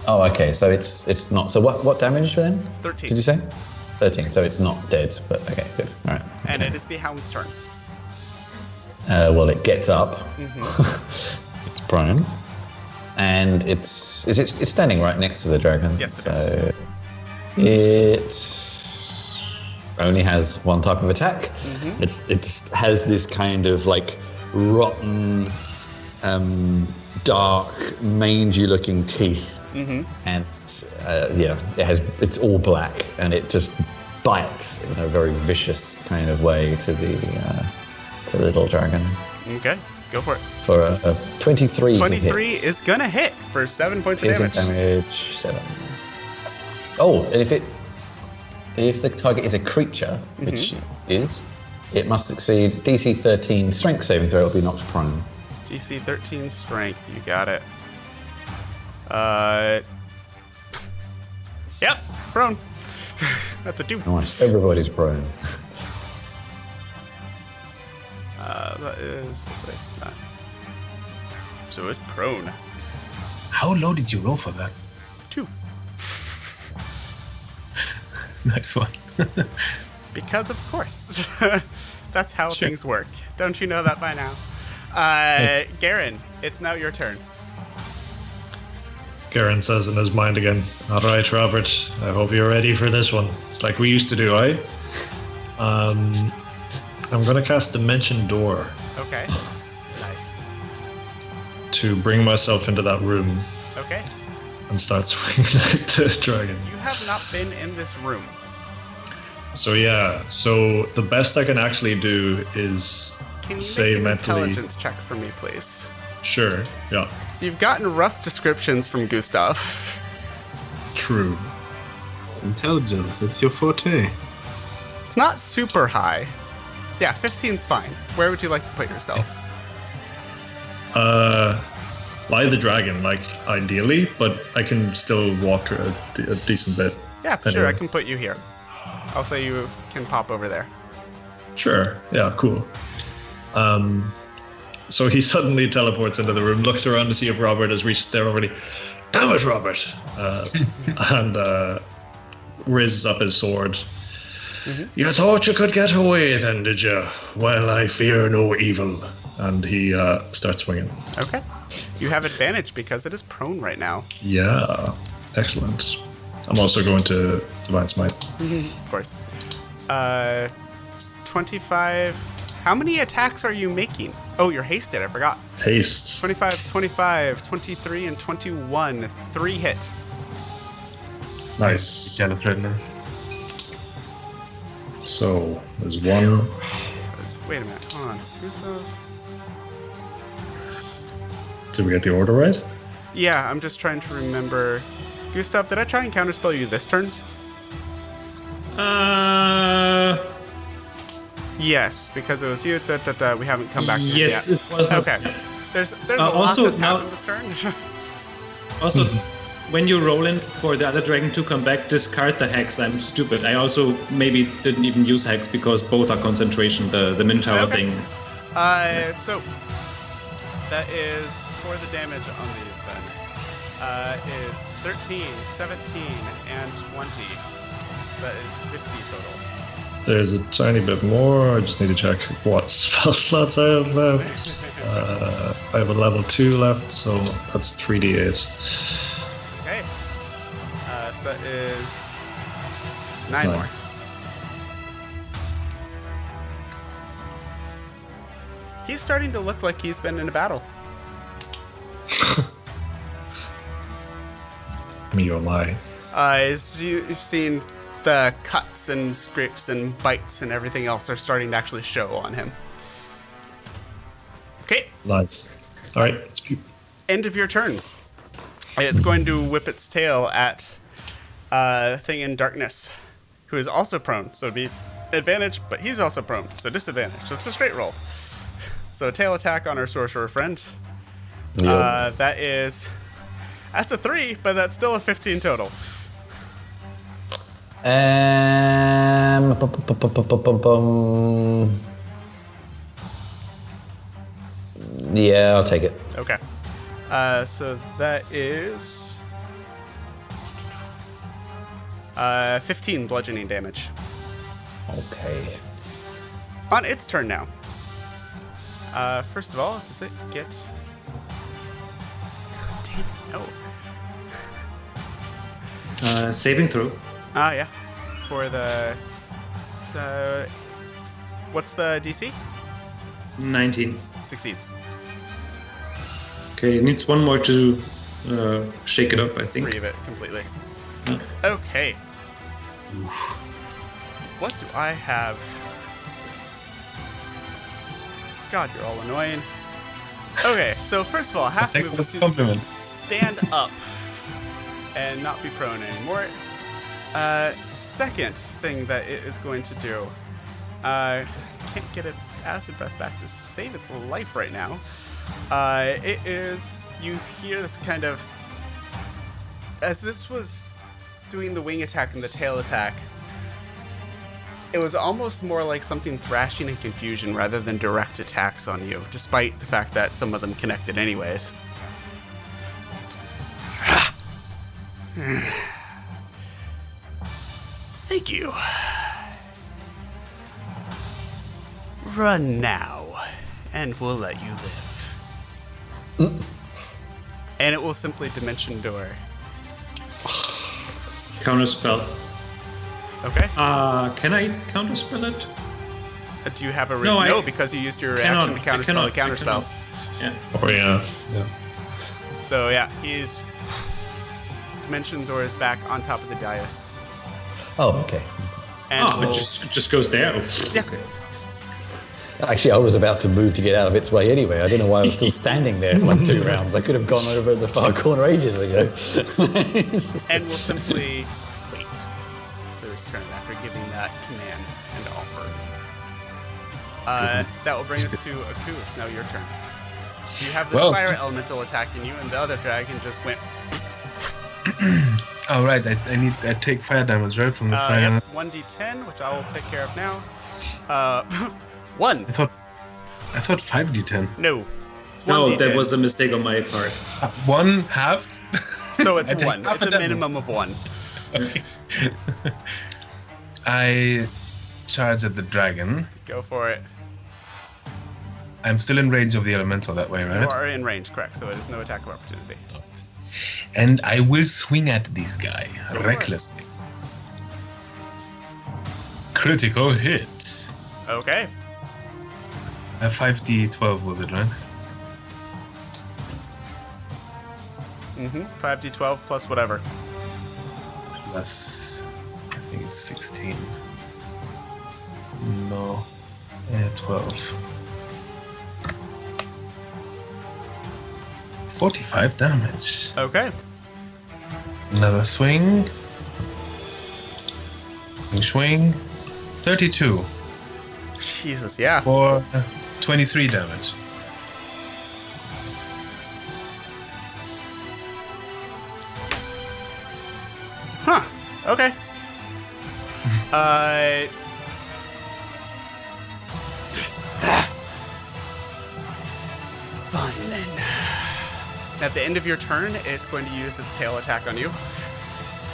Oh, okay. So it's not. So what damage then? 13. Did you say? 13. So it's not dead, but okay, good. All right. And it is the hound's turn. Well, it gets up. Mm-hmm. It's prone, and it's standing right next to the dragon. Yes, it so it only has one type of attack. Mm-hmm. It has this kind of like rotten, dark, mangy-looking teeth, and it's all black, and it just bites in a very vicious kind of way to the little dragon. Okay, go for it. For a 23. 23 is gonna hit for 7 points of Piercing damage. damage 7. Oh, and if it If the target is a creature, which it is, it must succeed DC 13 strength saving throw. It'll be knocked prone. DC 13 strength. You got it. Yep, prone. That's a 2. Nice. Everybody's prone. That is, what's it? So it's prone. How low did you roll for that? 2. Nice one. Because of course. That's how things work. Don't you know that by now? Garen, it's now your turn. Garen says in his mind again, all right, Robert, I hope you're ready for this one. It's like we used to do, eh? I'm going to cast Dimension Door Okay. Nice. to bring myself into that room Okay. and start swinging at the dragon. You have not been in this room. So yeah, so the best I can actually do is Can you say make an mentally... intelligence check for me, please? Sure, yeah, So you've gotten rough descriptions from Gustav. true. Intelligence, it's your forte. It's not super high. Yeah, 15's fine. Where would you like to put yourself? By the dragon, like, ideally, but I can still walk a decent bit. Yeah, sure, Anyway. I can put you here. I'll say you can pop over there. Sure, yeah, cool. So he suddenly teleports into the room, looks around to see if Robert has reached there already. Damn it, Robert! And raises up his sword. You thought you could get away then, did you? Well, I fear no evil. And he starts swinging. Okay. You have advantage because it is prone right now. Yeah, excellent. I'm also going to Divine Smite. Of course. 25. How many attacks are you making? Oh, you're hasted. I forgot. Haste. 25, 25, 23, and 21. 3 hit. Nice. Jealous right now. So, there's one. Wait a minute. Hold on. Did we get the order right? Yeah, I'm just trying to remember. Gustav, did I try and counterspell you this turn? Yes, because it was you. We haven't come back to him Yes, yet. it was not. Okay. There's a lot also that's now- happened this turn. Also, when you roll in for the other dragon to come back, discard the hex. I'm stupid. I also maybe didn't even use hex because both are concentration, the Minotaur Okay. thing. So that is for the damage on these then. Is 13, 17, and 20. So that is 50 total. There's a tiny bit more. I just need to check what spell slots I have left. I have a level 2 left, so that's 3d8. Okay. So that is 9 Nine. more. He's starting to look like he's been in a battle. Me or my. As you've seen, the cuts and scrapes and bites and everything else are starting to actually show on him. Okay, Nice. Alright, it's end of your turn. It's going to whip its tail at Thing in Darkness, who is also prone. So it'd be advantage, but he's also prone, so disadvantage. So it's a straight roll. So a tail attack on our sorcerer friend. Yep. That's a 3, but that's still a 15 total. Yeah, I'll take it. Okay. So that is 15 bludgeoning damage. Okay. On its turn now. First of all, does it get... God damn it, no. Saving throw. Yeah. For the... What's the DC? 19. Succeeds. Okay, it needs one more to shake it up, I think. Grieve it completely. Yeah. Okay. What do I have? God, you're all annoying. Okay, so first of all, I have to Take move this to compliment. stand up and not be prone anymore. Second thing that it is going to do. Can't get its acid breath back to save its life right now. It is... You hear this kind of... As this was doing the wing attack and the tail attack, it was almost more like something thrashing in confusion rather than direct attacks on you, despite the fact that some of them connected anyways. Thank you. Run now, and we'll let you live. And it will simply Dimension Door. Counterspell. Okay. Can I counterspell it? Do you have a... No, because you used your action to counterspell the counterspell. Yeah. Oh, yeah. So, yeah, he's... Dimension Door is back on top of the dais. Oh, okay. And It just goes there. Yeah. Okay. Actually, I was about to move to get out of its way anyway. I don't know why I was still standing there for like 2 rounds. I could have gone over the far corner ages ago. And we'll simply wait for his turn after giving that command and offer. That will bring us to Aku. It's now your turn. You have the fire elemental attacking you, and the other dragon just went... Oh, right. I take fire damage, right? From the fire. Yep, 1d10, which I will take care of now. 1. I thought 5d10. No. It's 1d10. No, that was a mistake on my part. 1 halved? So it's I take 1. half It's a the damage. minimum of 1. Okay. I charge at the dragon. Go for it. I'm still in range of the elemental that way, You right? are in range, correct, so it is no attack of opportunity. And I will swing at this guy recklessly. Critical hit. Okay. A 5d12 was it, right? 5d12 plus whatever. Plus, I think it's 16. No. 12. 45 damage. Okay. Another swing. Swing. 32 Jesus, yeah. for 23 damage. Huh. Okay. Fine then. At the end of your turn, it's going to use its tail attack on you.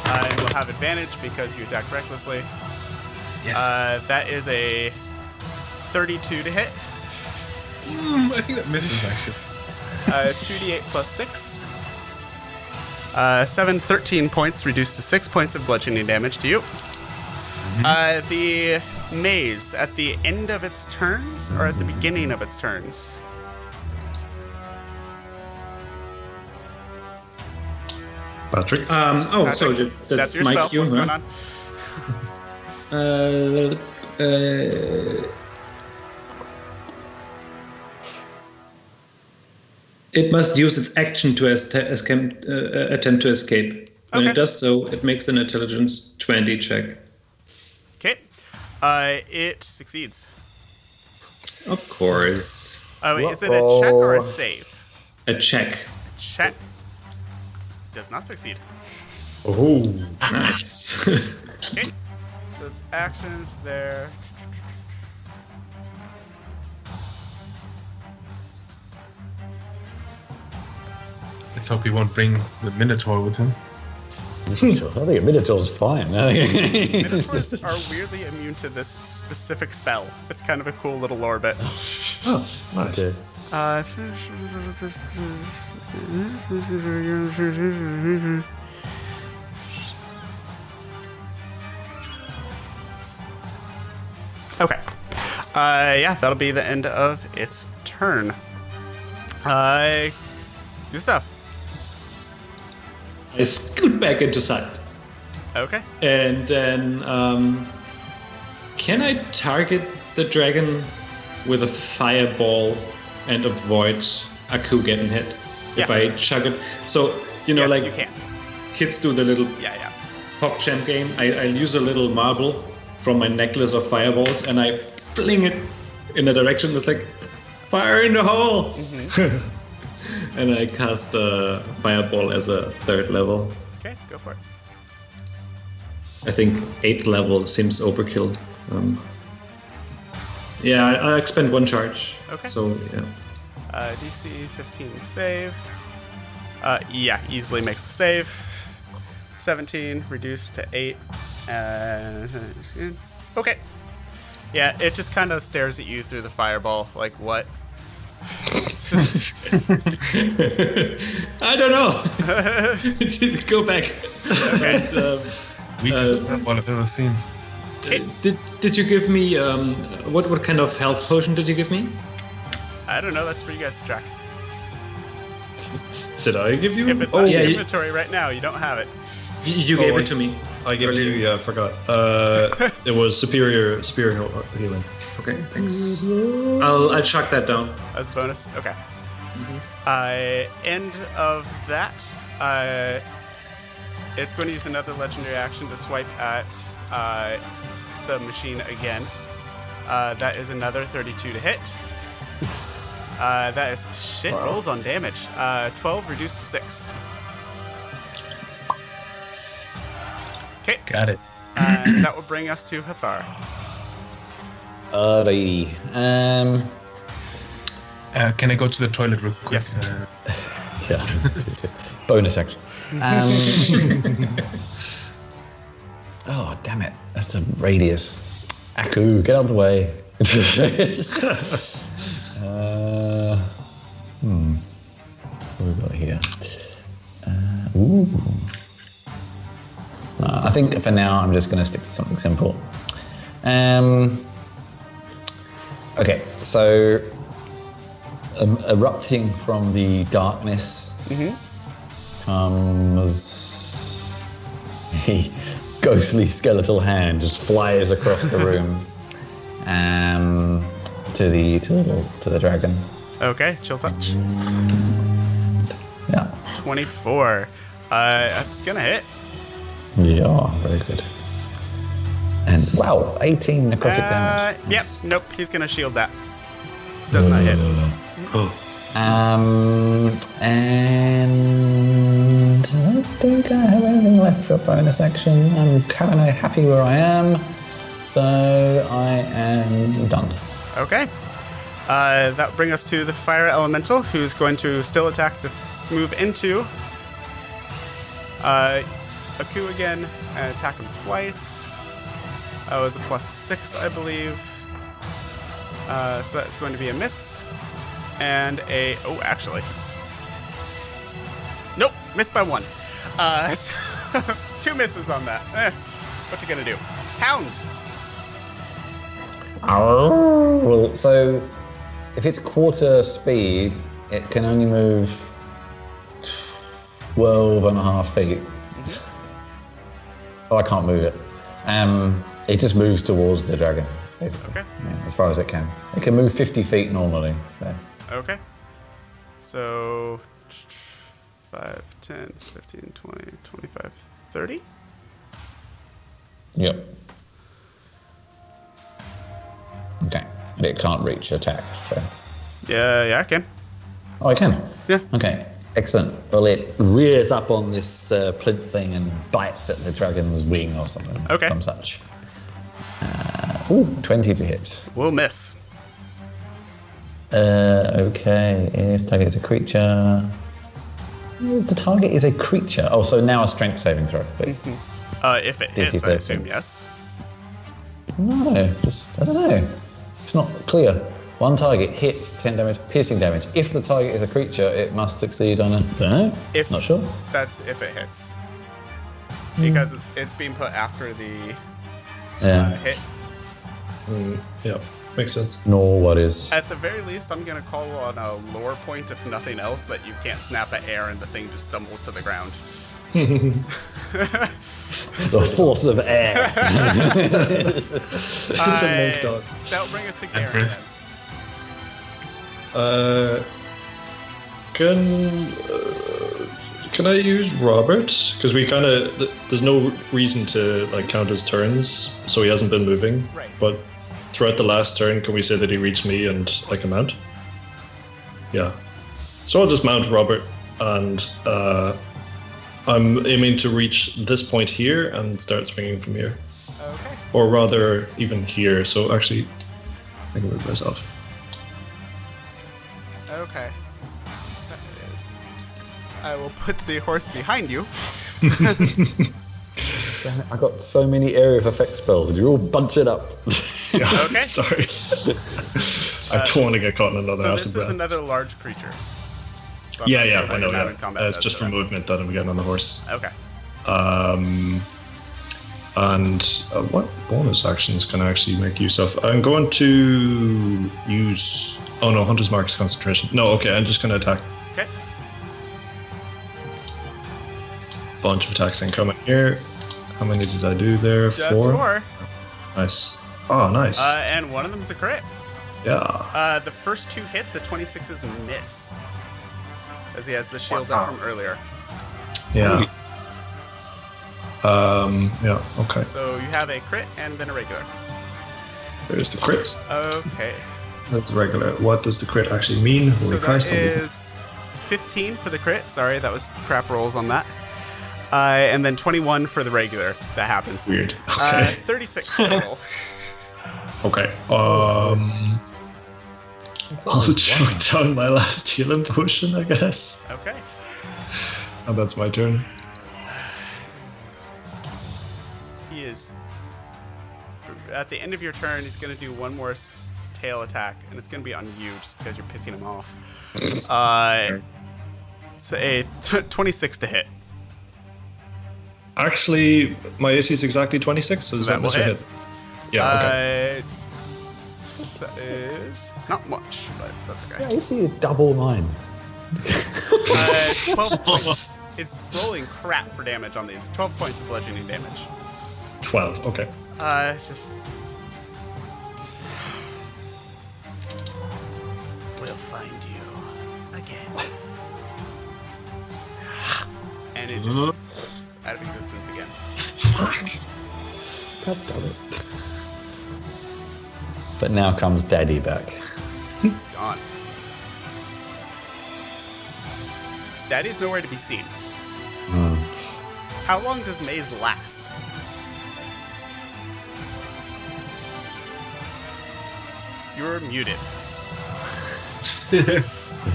And will have advantage because you attacked recklessly. Yes. That is a 32 to hit. I think that misses actually. 2d8 plus 6. 13 points, reduced to 6 points of bludgeoning damage to you. The maze, at the end of its turns, or at the beginning of its turns? Patrick? Patrick, So that's your my spell. cue, What's huh? going on? It must use its action to attempt to escape. When Okay. it does so, it makes an intelligence 20 check. Okay. It succeeds. Of course. Oh, wait, is it a check or a save? A check. Check. Does not succeed. Oh. Nice. Okay. So its actions there. Let's hope he won't bring the Minotaur with him. Sure, I think a Minotaur's fine. Minotaurs are weirdly immune to this specific spell. It's kind of a cool little lore bit. Oh, nice. Okay. Okay. Yeah, that'll be the end of its turn. Do stuff. I scoot back into sight. Okay. And then, can I target the dragon with a fireball and avoid Aku getting hit? If Yeah. I chug it. So, Yes, like you can. kids do the little Yeah. PogChamp game, I'll use a little marble from my necklace of fireballs and I fling it in a direction that's like, fire in the hole! And I cast a fireball as a 3rd level. Okay, go for it. I think 8th level seems overkill. Yeah, I expend 1 charge. Okay. So, yeah. DC 15 save. Yeah, easily makes the save. 17 reduced to 8. Okay. Yeah, it just kind of stares at you through the fireball, like, what? I don't know. Go back. Okay. Weakest fireball I've ever seen. Did you give me what kind of health potion did you give me? I don't know, that's for you guys to track. Did I give you? If it's not in your inventory right now, you don't have it. You gave it to me. I gave it to you. Yeah, I forgot. It was superior healing. Okay, thanks. I'll chuck that down as a bonus. Okay. End of that. It's going to use another legendary action to swipe at the machine again. That is another 32 to hit. That is shit rolls on damage. 12 reduced to 6. Okay. Got it. That will bring us to Hathar. Alrighty. Can I go to the toilet real quick? Yes. Yeah. Bonus action. Oh, damn it. That's a radius. Aku, get out of the way. What have we got here? Ooh. I think for now I'm just going to stick to something simple. Okay, so erupting from the darkness comes a ghostly skeletal hand, just flies across the room to the dragon. Okay, chill touch. Yeah. 24. That's gonna hit. Yeah, very good. And wow, 18 necrotic damage. Yep, nope, he's gonna shield that. Does not hit. And I don't think I have anything left for a bonus action. I'm kind of happy where I am, so I am done. Okay. That will bring us to the fire elemental, who's going to still attack move into Aku again and attack him twice. That was a +6, I believe. So that's going to be a miss. And actually. Nope, missed by 1. So 2 misses on that. What you gonna do? Hound! Well, so if it's quarter speed, it can only move 12.5 feet. Oh, I can't move it. It just moves towards the dragon, basically. Okay. Yeah, as far as it can. It can move 50 feet normally. So. Okay. So 5, 10, 15, 20, 25, 30? Yep. Okay. And it can't reach attack, so. Yeah, I can. Oh, I can? Yeah. Okay. Excellent. Well, it rears up on this plinth thing and bites at the dragon's wing or something. Okay. Some such. 20 to hit. We'll miss. Okay. If target is a creature. The target is a creature. Oh, so now a strength saving throw, please. If it hits, I assume yes. No, I don't know. It's not clear. One target hits 10 damage, piercing damage. If the target is a creature, it must succeed on a. Not sure. That's if it hits. Because it's being put after the hit. Yeah, makes sense. Nor what is. At the very least, I'm going to call on a lore point, if nothing else, that you can't snap at air and the thing just stumbles to the ground. The force of air. It's a monk dog. That'll bring us to Garen. Can I use Robert? Because we kind of there's no reason to like count his turns, so he hasn't been moving. Right. But throughout the last turn, can we say that he reached me and I can mount? Yeah. So I'll just mount Robert, and I'm aiming to reach this point here and start swinging from here. Okay. Or rather, even here. So actually, I can move myself. Okay. That is. I will put the horse behind you. Damn it, I got so many area of effect spells, and you're all bunching up. Yeah, Okay. sorry. I don't want to get caught in another So acid this is breath. another large creature. So I'm Yeah, not yeah, sure what I know. your Yeah, mount in combat it's does just to for that. movement that I'm getting on the horse. Okay. And what bonus actions can I actually make use of? I'm going to use. Oh no, Hunter's Mark is concentration. No, okay, I'm just going to attack. Okay. Bunch of attacks incoming here. How many did I do there? That's 4. 4. Nice. Oh, nice. And one of them is a crit. Yeah. The first 2 hit, the 26s miss. As he has the shield up from earlier. Yeah. Yeah. Okay. So you have a crit and then a regular. There's the crit. Okay. That's regular. What does the crit actually mean? Holy So that Christ, is 15 for the crit. Sorry, that was crap rolls on that. And then 21 for the regular. That happens. Weird. Okay. 36 total. Okay. I'll chug down my last healing potion, I guess. Okay. And that's my turn. He is. At the end of your turn, he's going to do one more tail attack, and it's going to be on you just because you're pissing him off. It's a 26 to hit. Actually, my AC is exactly 26, so does that that miss will or hit. hit? Yeah, okay. That is not much, but that's okay. Yeah, AC is double mine. 12 points. It's rolling crap for damage on these. 12 points of bludgeoning damage. 12, okay. It's just. We'll find you again. And it just out of existence again. God damn it. But now comes Daddy back. It's gone. Daddy's nowhere to be seen. How long does Maze last? You're muted.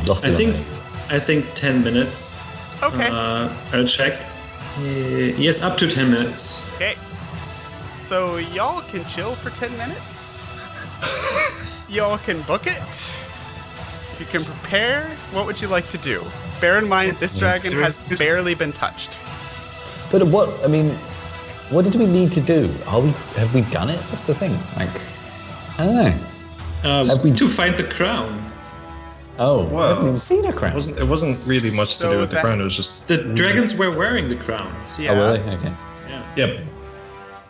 Lost I it. think 10 minutes. Okay. I'll check. Yes, up to 10 minutes. Okay. So y'all can chill for 10 minutes. Y'all can book it. You can prepare. What would you like to do? Bear in mind, this dragon has barely been touched. But what did we need to do? Have we done it? That's the thing. Like, I don't know. Have we- To find the crown. Oh, I Well, haven't even seen a crown. It wasn't really much So to do with the that- crown, it was just... The dragons were wearing the crown. Yeah. Oh, were they? Okay. Yeah. Yep.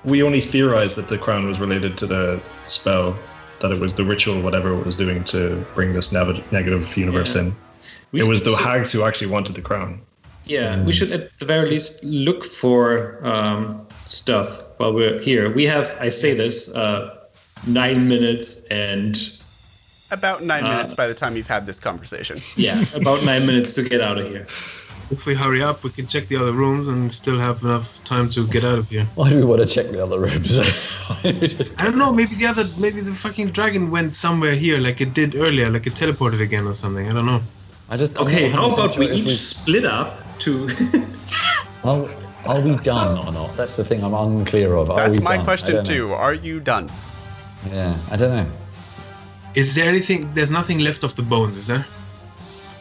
We only theorized that the crown was related to the spell, that it was the ritual, whatever it was doing to bring this negative universe Yeah. in. We It was the should- hags who actually wanted the crown. Yeah, we should at the very least look for stuff while we're here. We have, I say this, 9 minutes and About 9 minutes by the time you've had this conversation. yeah, about 9 minutes to get out of here. If we hurry up, we can check the other rooms and still have enough time to get out of here. Why do we want to check the other rooms? I don't know. Maybe the fucking dragon went somewhere here, like it did earlier, like it teleported again or something. I don't know. I'm Okay, not how 100% about we sure if each split up to... Well, are we done or not? That's the thing I'm unclear of. Are That's we my done? I question don't know. too. Are you done? Yeah, I don't know. Is there anything? There's nothing left of the bones, is there?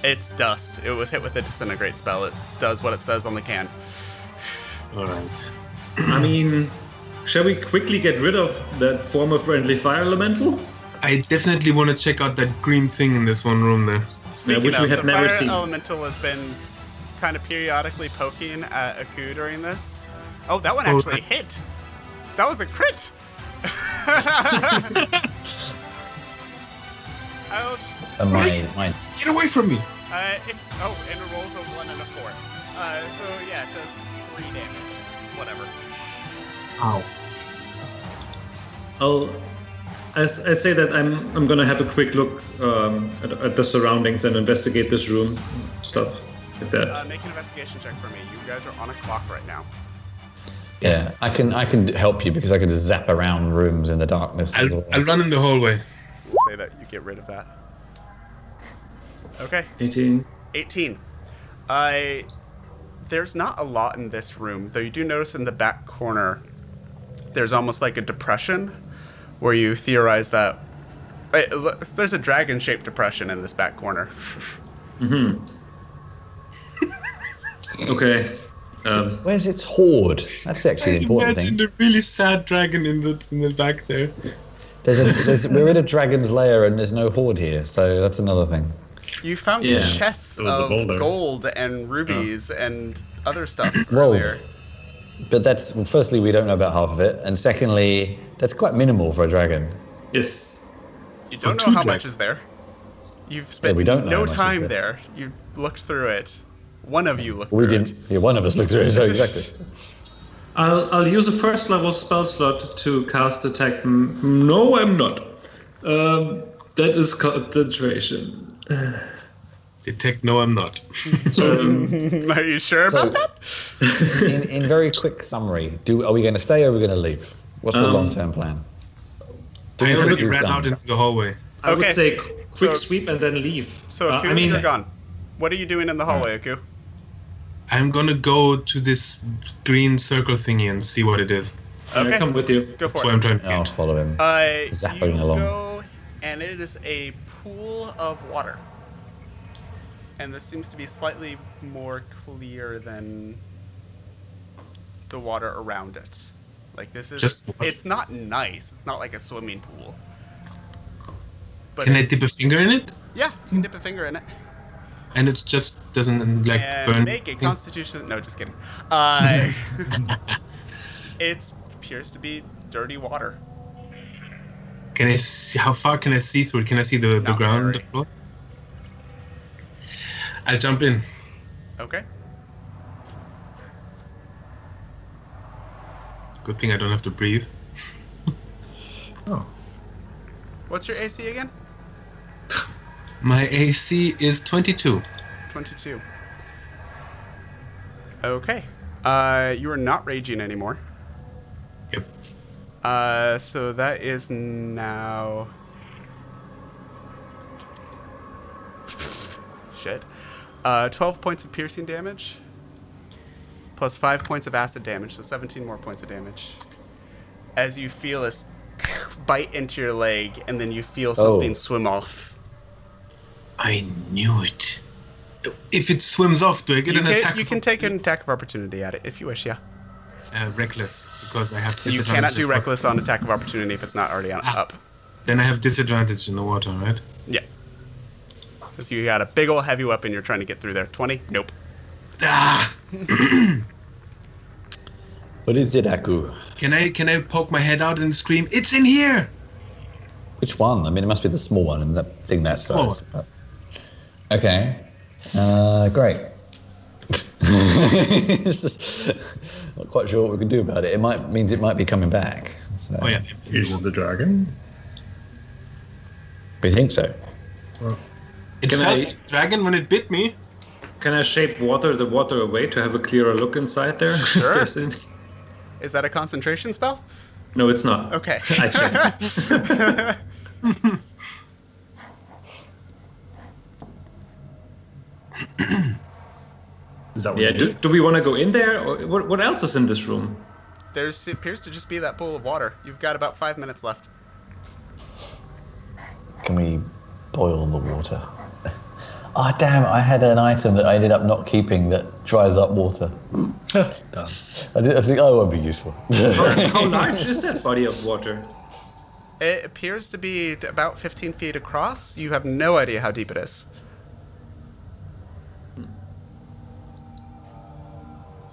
It's dust. It was hit with a disintegrate spell. It does what it says on the can. All right. I mean, shall we quickly get rid of that form of friendly fire elemental? I definitely want to check out that green thing in this one room there. Speaking which we of, have the never fire seen. elemental has been kind of periodically poking at Aku during this. Oh, that one Oh, actually hit. That was a crit. I'll just, And mine. Get away from me! and it rolls a 1 and a 4. So yeah, it does 3 damage. Whatever. Ow. I say that I'm gonna have a quick look at the surroundings and investigate this room, stuff like that. Make an investigation check for me. You guys are on a clock right now. Yeah, I can help you because I can just zap around rooms in the darkness. as well. I'll run in the hallway. We'll say that you get rid of that. Okay. 18. 18. There's not a lot in this room, though you do notice in the back corner there's almost like a depression where you theorize that there's a dragon-shaped depression in this back corner. Okay. Where's its hoard? That's actually the important thing. Imagine a really sad dragon in the back there. We're in a dragon's lair and there's no hoard here, so that's another thing. You found chests of gold and rubies and other stuff earlier. But that's, well, firstly, we don't know about half of it, and secondly, that's quite minimal for a dragon. Yes. You don't know how much is there. You've spent no time there. You looked through it. One of you looked through it. Yeah, one of us looked through it, so exactly. I'll use a first level spell slot to cast Detect. No, I'm not. That is concentration. Detect, no, I'm not. Are you sure about that? In very quick summary, are we going to stay or are we going to leave? What's the long-term plan? I already ran out into the hallway. I would say quick sweep and then leave. So, Aku, you're gone. What are you doing in the hallway, Aku? I'm gonna go to this green circle thingy and see what it is. Okay, come with you. Go for That's it. what I'm trying to I'll get. follow him. Zapping You along. go, and it is a pool of water. And this seems to be slightly more clear than the water around it. Like this is it's not nice. It's not like a swimming pool. But Can I dip a finger in it? Yeah, you can dip a finger in it. And it just doesn't like And burn. make a constitution. No, just kidding. It appears to be dirty water. Can I see, how far can I see through it? Can I see the Not ground? very. The floor? I'll jump in. Okay. Good thing I don't have to breathe. Oh. What's your AC again? My AC is 22. 22. Okay. You are not raging anymore. Yep. So that is now... Shit. 12 points of piercing damage. Plus 5 points of acid damage, so 17 more points of damage. As you feel this bite into your leg, and then you feel something swim off. I knew it. If it swims off, do I get an attack? You can take an attack of opportunity at it, if you wish, yeah. Reckless, because I have You disadvantage. cannot do reckless on attack of opportunity if it's not already up. Then I have disadvantage in the water, right? Yeah. Because you got a big ol' heavy weapon you're trying to get through there. 20? Nope. Ah! What is it, Aku? Can I poke my head out and scream, "It's in here"? Which one? I mean, it must be the small one, and that thing that small size. But... Okay. Great. Not quite sure what we can do about it. It means it might be coming back. So. Oh yeah. Is it the dragon? We think so. Well, It Can felt I- like a dragon when it bit me. Can I shape the water away to have a clearer look inside there? Sure. There's any- Is that a concentration spell? No, it's not. Okay. I checked. is that what Yeah, you do? do we want to go in there? Or what else is in this room? It appears to just be that pool of water. You've got about 5 minutes left. Can we boil the water? Oh, damn, I had an item that I ended up not keeping that dries up water. Done. I think, it won't be useful. How large is that body of water? It appears to be about 15 feet across. You have no idea how deep it is.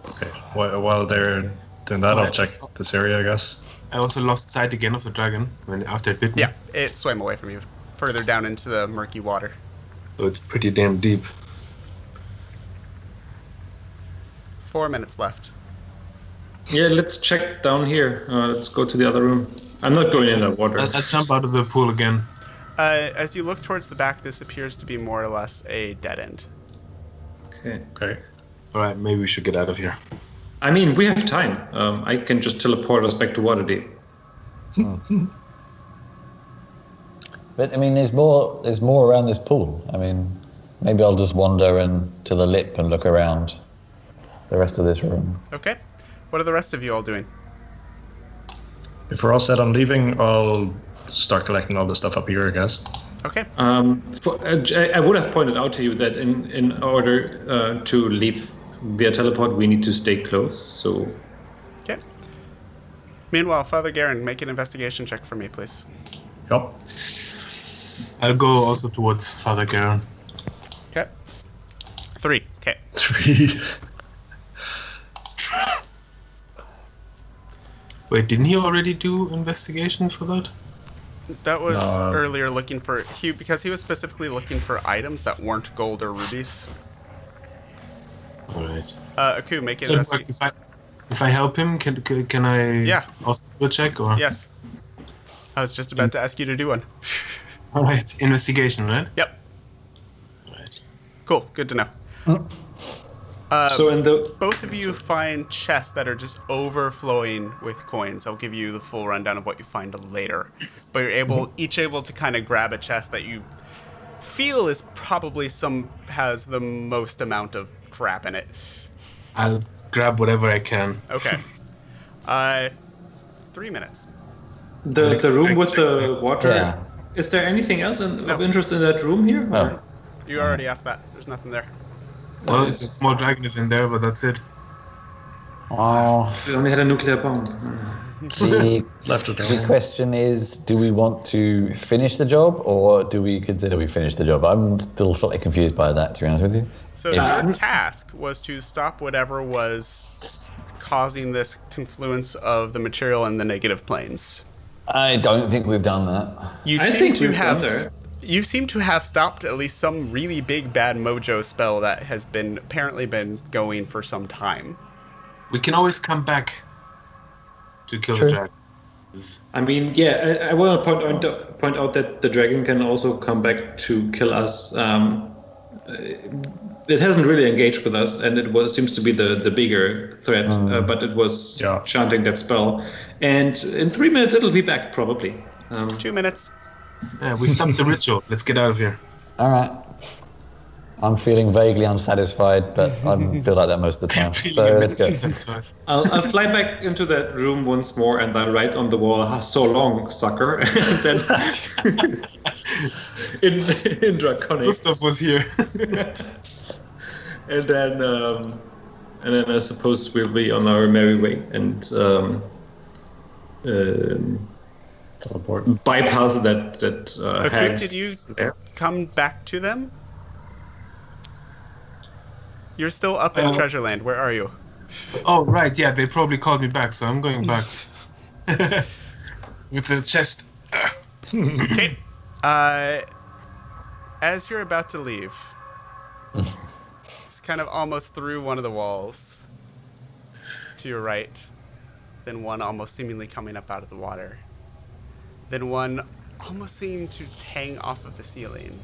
Okay. While they're doing that, I'll check this area, I guess. I also lost sight again of the dragon after it bit me. Yeah, it swam away from you, further down into the murky water. So it's pretty damn deep. 4 minutes left. Yeah, let's check down here. Let's go to the other room. I'm not going in that water. I'll jump out of the pool again. As you look towards the back, this appears to be more or less a dead end. Okay. All right, maybe we should get out of here. I mean, we have time. I can just teleport us back to Waterdeep. But I mean, there's more around this pool. I mean, maybe I'll just wander to the lip and look around the rest of this room. Okay. What are the rest of you all doing? If we're all set on leaving, I'll start collecting all the stuff up here, I guess. Okay. I would have pointed out to you that in order to leave via teleport, we need to stay close. So. Okay. Meanwhile, Father Garen, make an investigation check for me, please. Yep. I'll go also towards Father Garen. Okay. 3. Okay. 3. Wait, didn't he already do investigation for that? That was earlier looking for because he was specifically looking for items that weren't gold or rubies. All right. Aku, make an So investigation. if I help him, can I also do a check? Or? Yes. I was just about to ask you to do one. All right, investigation, right? Yep. All right. Cool. Good to know. So in the Both of you find chests that are just overflowing with coins. I'll give you the full rundown of what you find later. But you're each able to kind of grab a chest that you feel is probably has the most amount of crap in it. I'll grab whatever I can. Okay. 3 minutes. the room with the water. Yeah. Is there anything else of interest in that room here? Oh. You already asked that. There's nothing there. Well, a small dragon is in there, but that's it. Oh, We only had a nuclear bomb. the Left it The all. question is, do we want to finish the job, or do we consider we finished the job? I'm still slightly confused by that, to be honest with you. So your task was to stop whatever was causing this confluence of the material and the negative planes. I don't think we've done that. You I seem think to we've have done that. you seem to have stopped at least some really big bad mojo spell that has apparently been going for some time. We can always come back to kill True. the dragon. I mean, I want to point out that the dragon can also come back to kill us. It hasn't really engaged with us, and seems to be the bigger threat. But it was chanting that spell, and in 3 minutes it'll be back probably. 2 minutes. Yeah, we stopped the ritual. Let's get out of here. All right. I'm feeling vaguely unsatisfied, but I feel like that most of the time. So let's go. I'll fly back into that room once more, and I write on the wall, "So long, sucker," and then in Draconic. Gustav was here. And then I suppose we'll be on our merry way and Teleport. bypass that Okay, hag's did you lair. come back to them? You're still up in Treasure Land. Where are you? Oh, right, yeah, they probably called me back, so I'm going back. With the chest. Okay. As you're about to leave, it's kind of almost through one of the walls to your right, then one almost seemingly coming up out of the water, then one almost seeming to hang off of the ceiling.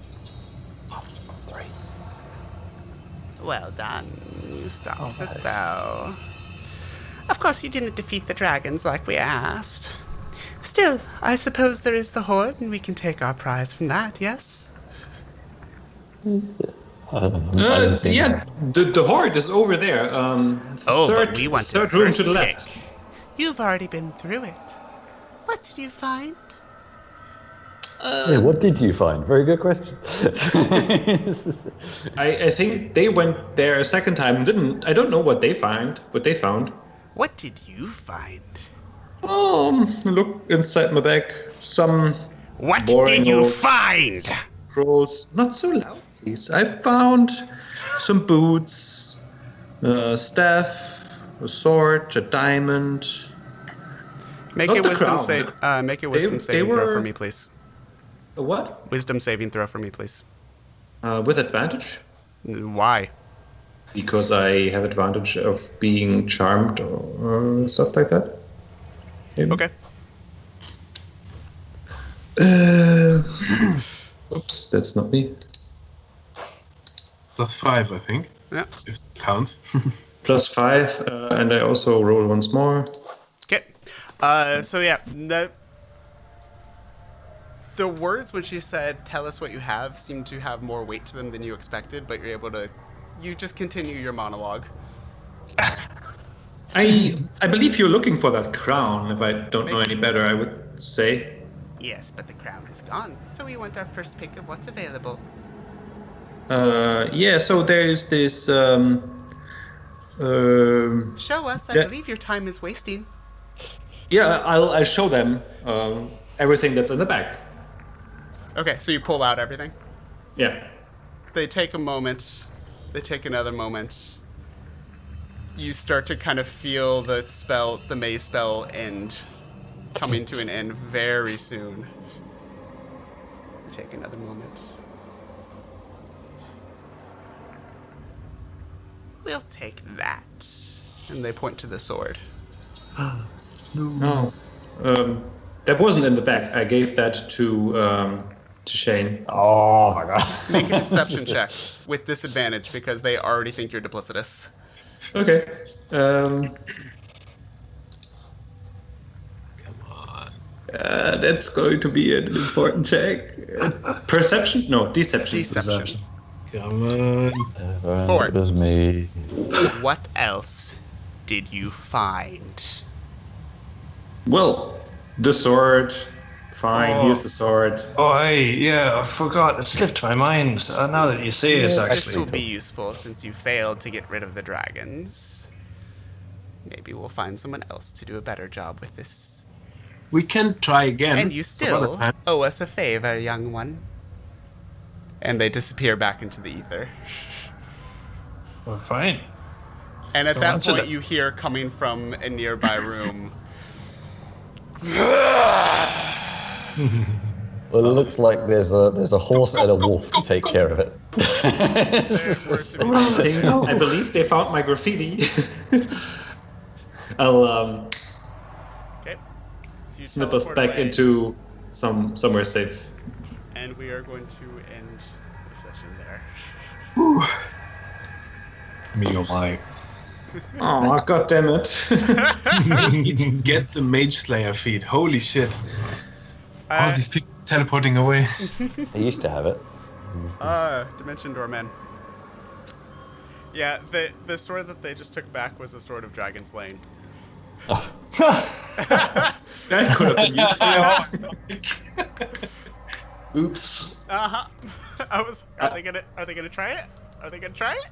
3. Well done. You stopped the spell. Of course, you didn't defeat the dragons like we asked. Still, I suppose there is the horde, and we can take our prize from that, yes? I didn't see that. The horde is over there. But we want third room to the left. You've already been through it. What did you find? Yeah, what did you find? Very good question. I think they went there a second time. I don't know what they found. What did you find? Look inside my bag. Some What boring did you old find? scrolls. Not so loud, please. I found some boots, a staff, a sword, a diamond. Make Not a the wisdom crown. saving throw for me, please. A what? Wisdom saving throw for me, please. With advantage? Why? because I have advantage of being charmed or stuff like that. Maybe. Okay. Oops, that's not me. +5, I think. Yeah. If it counts. +5, and I also roll once more. Okay. So yeah, the words when she said, "Tell us what you have," seem to have more weight to them than you expected, but you're able to. You just continue your monologue. I believe you're looking for that crown. If I don't know any better, I would say. Yes, but the crown is gone, so we want our first pick of what's available. Yeah. So there's this. Show us. I Yeah. believe your time is wasting. Yeah, I'll show them everything that's in the bag. Okay, so you pull out everything. Yeah. They take a moment. They take another moment. You start to kind of feel the spell, the maze spell, coming to an end very soon. Take another moment. We'll take that. And they point to the sword. No. That wasn't in the bag. I gave that to Shane. Oh my god. Make a deception check with disadvantage because they already think you're duplicitous. Okay. Come on. That's going to be an important check. Perception? No, deception. Deception. Come on. Four. It was me. What else did you find? Well, the sword. Fine, Oh. here's the sword. Oh, yeah, I forgot. It slipped my mind. Now that you say it, This actually. will be useful since you failed to get rid of the dragons. Maybe we'll find someone else to do a better job with this. We can try again. And you still owe us a favor, young one. And they disappear back into the ether. Well, fine. And at that answer point, that. you hear coming from a nearby room. Well, it looks like there's a horse and a wolf to take care of it. I believe they found my graffiti. I'll Okay. So you snip us teleport back away, into somewhere safe. and we are going to end the session there. Me oh my. Oh, god damn it. Get the Mage Slayer feat. Holy shit. All these people teleporting away. I used to have it. Dimension Door Man. Yeah, the sword that they just took back was a sword of Dragon Slaying. That could have been useful. Oops. Uh-huh. Are they gonna try it? Are they gonna try it?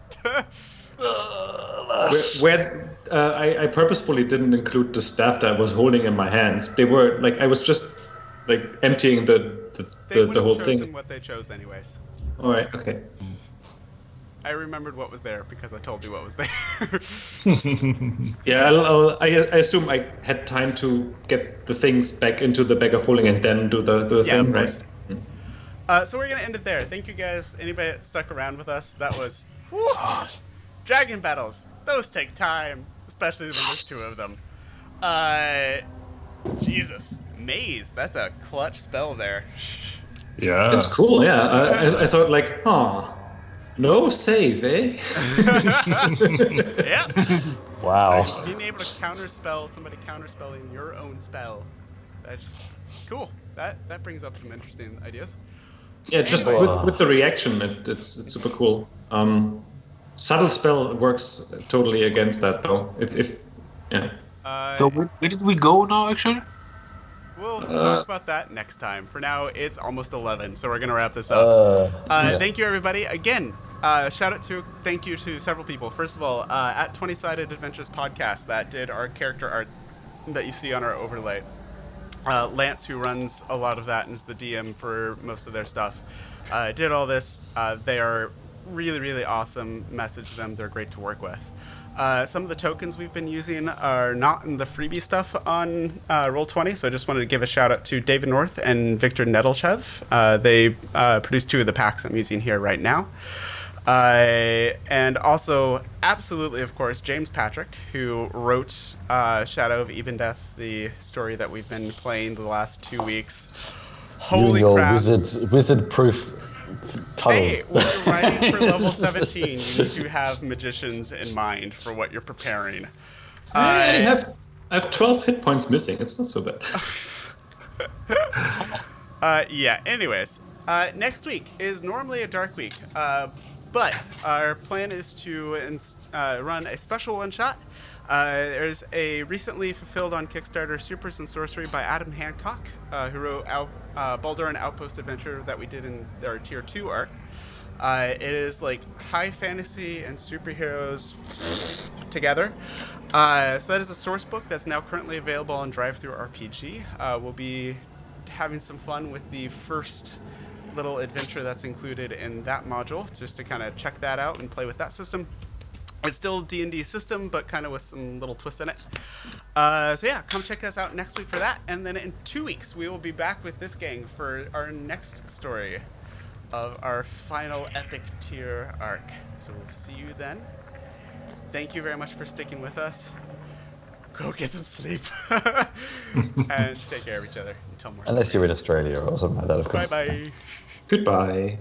I purposefully didn't include the staff that I was holding in my hands. They were like I was just like emptying the They whole chosen thing. what they chose anyways. All right, okay. I remembered what was there because I told you what was there. Yeah, I assume I had time to get the things back into the bag of holding and then do the Yeah, thing, of right? course. So we're gonna end it there. Thank you guys. Anybody that stuck around with us, that was dragon battles. Those take time, especially when there's two of them. Jesus, maze. That's a clutch spell there. Yeah. It's cool, yeah. I thought like, no save, eh? Yeah. Wow. Being able to counterspell somebody counterspelling your own spell. That's just cool. That brings up some interesting ideas. Yeah, just with the reaction, it's super cool. Subtle spell works totally against that though. If yeah. So where did we go now, actually? We'll talk about that next time. For now, it's almost 11, so we're going to wrap this up. Yeah. Thank you, everybody. Again, thank you to several people. First of all, at 20-Sided Adventures Podcast, that did our character art that you see on our overlay. Lance, who runs a lot of that and is the DM for most of their stuff, did all this. They are really, really awesome. Message them. They're great to work with. Some of the tokens we've been using are not in the freebie stuff on Roll20, so I just wanted to give a shout out to David North and Victor Nedelchev. They produced two of the packs I'm using here right now. And also, absolutely, of course, James Patrick, who wrote Shadow of Ebondeath, the story that we've been playing the last 2 weeks. Holy you and crap. your wizard-proof tunnels. Hey, when you're writing for level 17, you need to have magicians in mind for what you're preparing. I have 12 hit points missing. It's not so bad. Yeah, anyways. Next week is normally a dark week, but our plan is to run a special one-shot. There's a recently fulfilled on Kickstarter Supers and Sorcery by Adam Hancock, who wrote Balduran Outpost Adventure that we did in our Tier 2 arc. It is like high fantasy and superheroes together. So that is a source book that's now currently available on DriveThruRPG. We'll be having some fun with the first little adventure that's included in that module, just to kind of check that out and play with that system. It's still D&D system, but kind of with some little twists in it. So yeah, come check us out next week for that. And then in 2 weeks, we will be back with this gang for our next story of our final epic tier arc. So we'll see you then. Thank you very much for sticking with us. Go get some sleep. And take care of each other until more. Unless you're in Australia or something like that, of course. Bye-bye. Goodbye.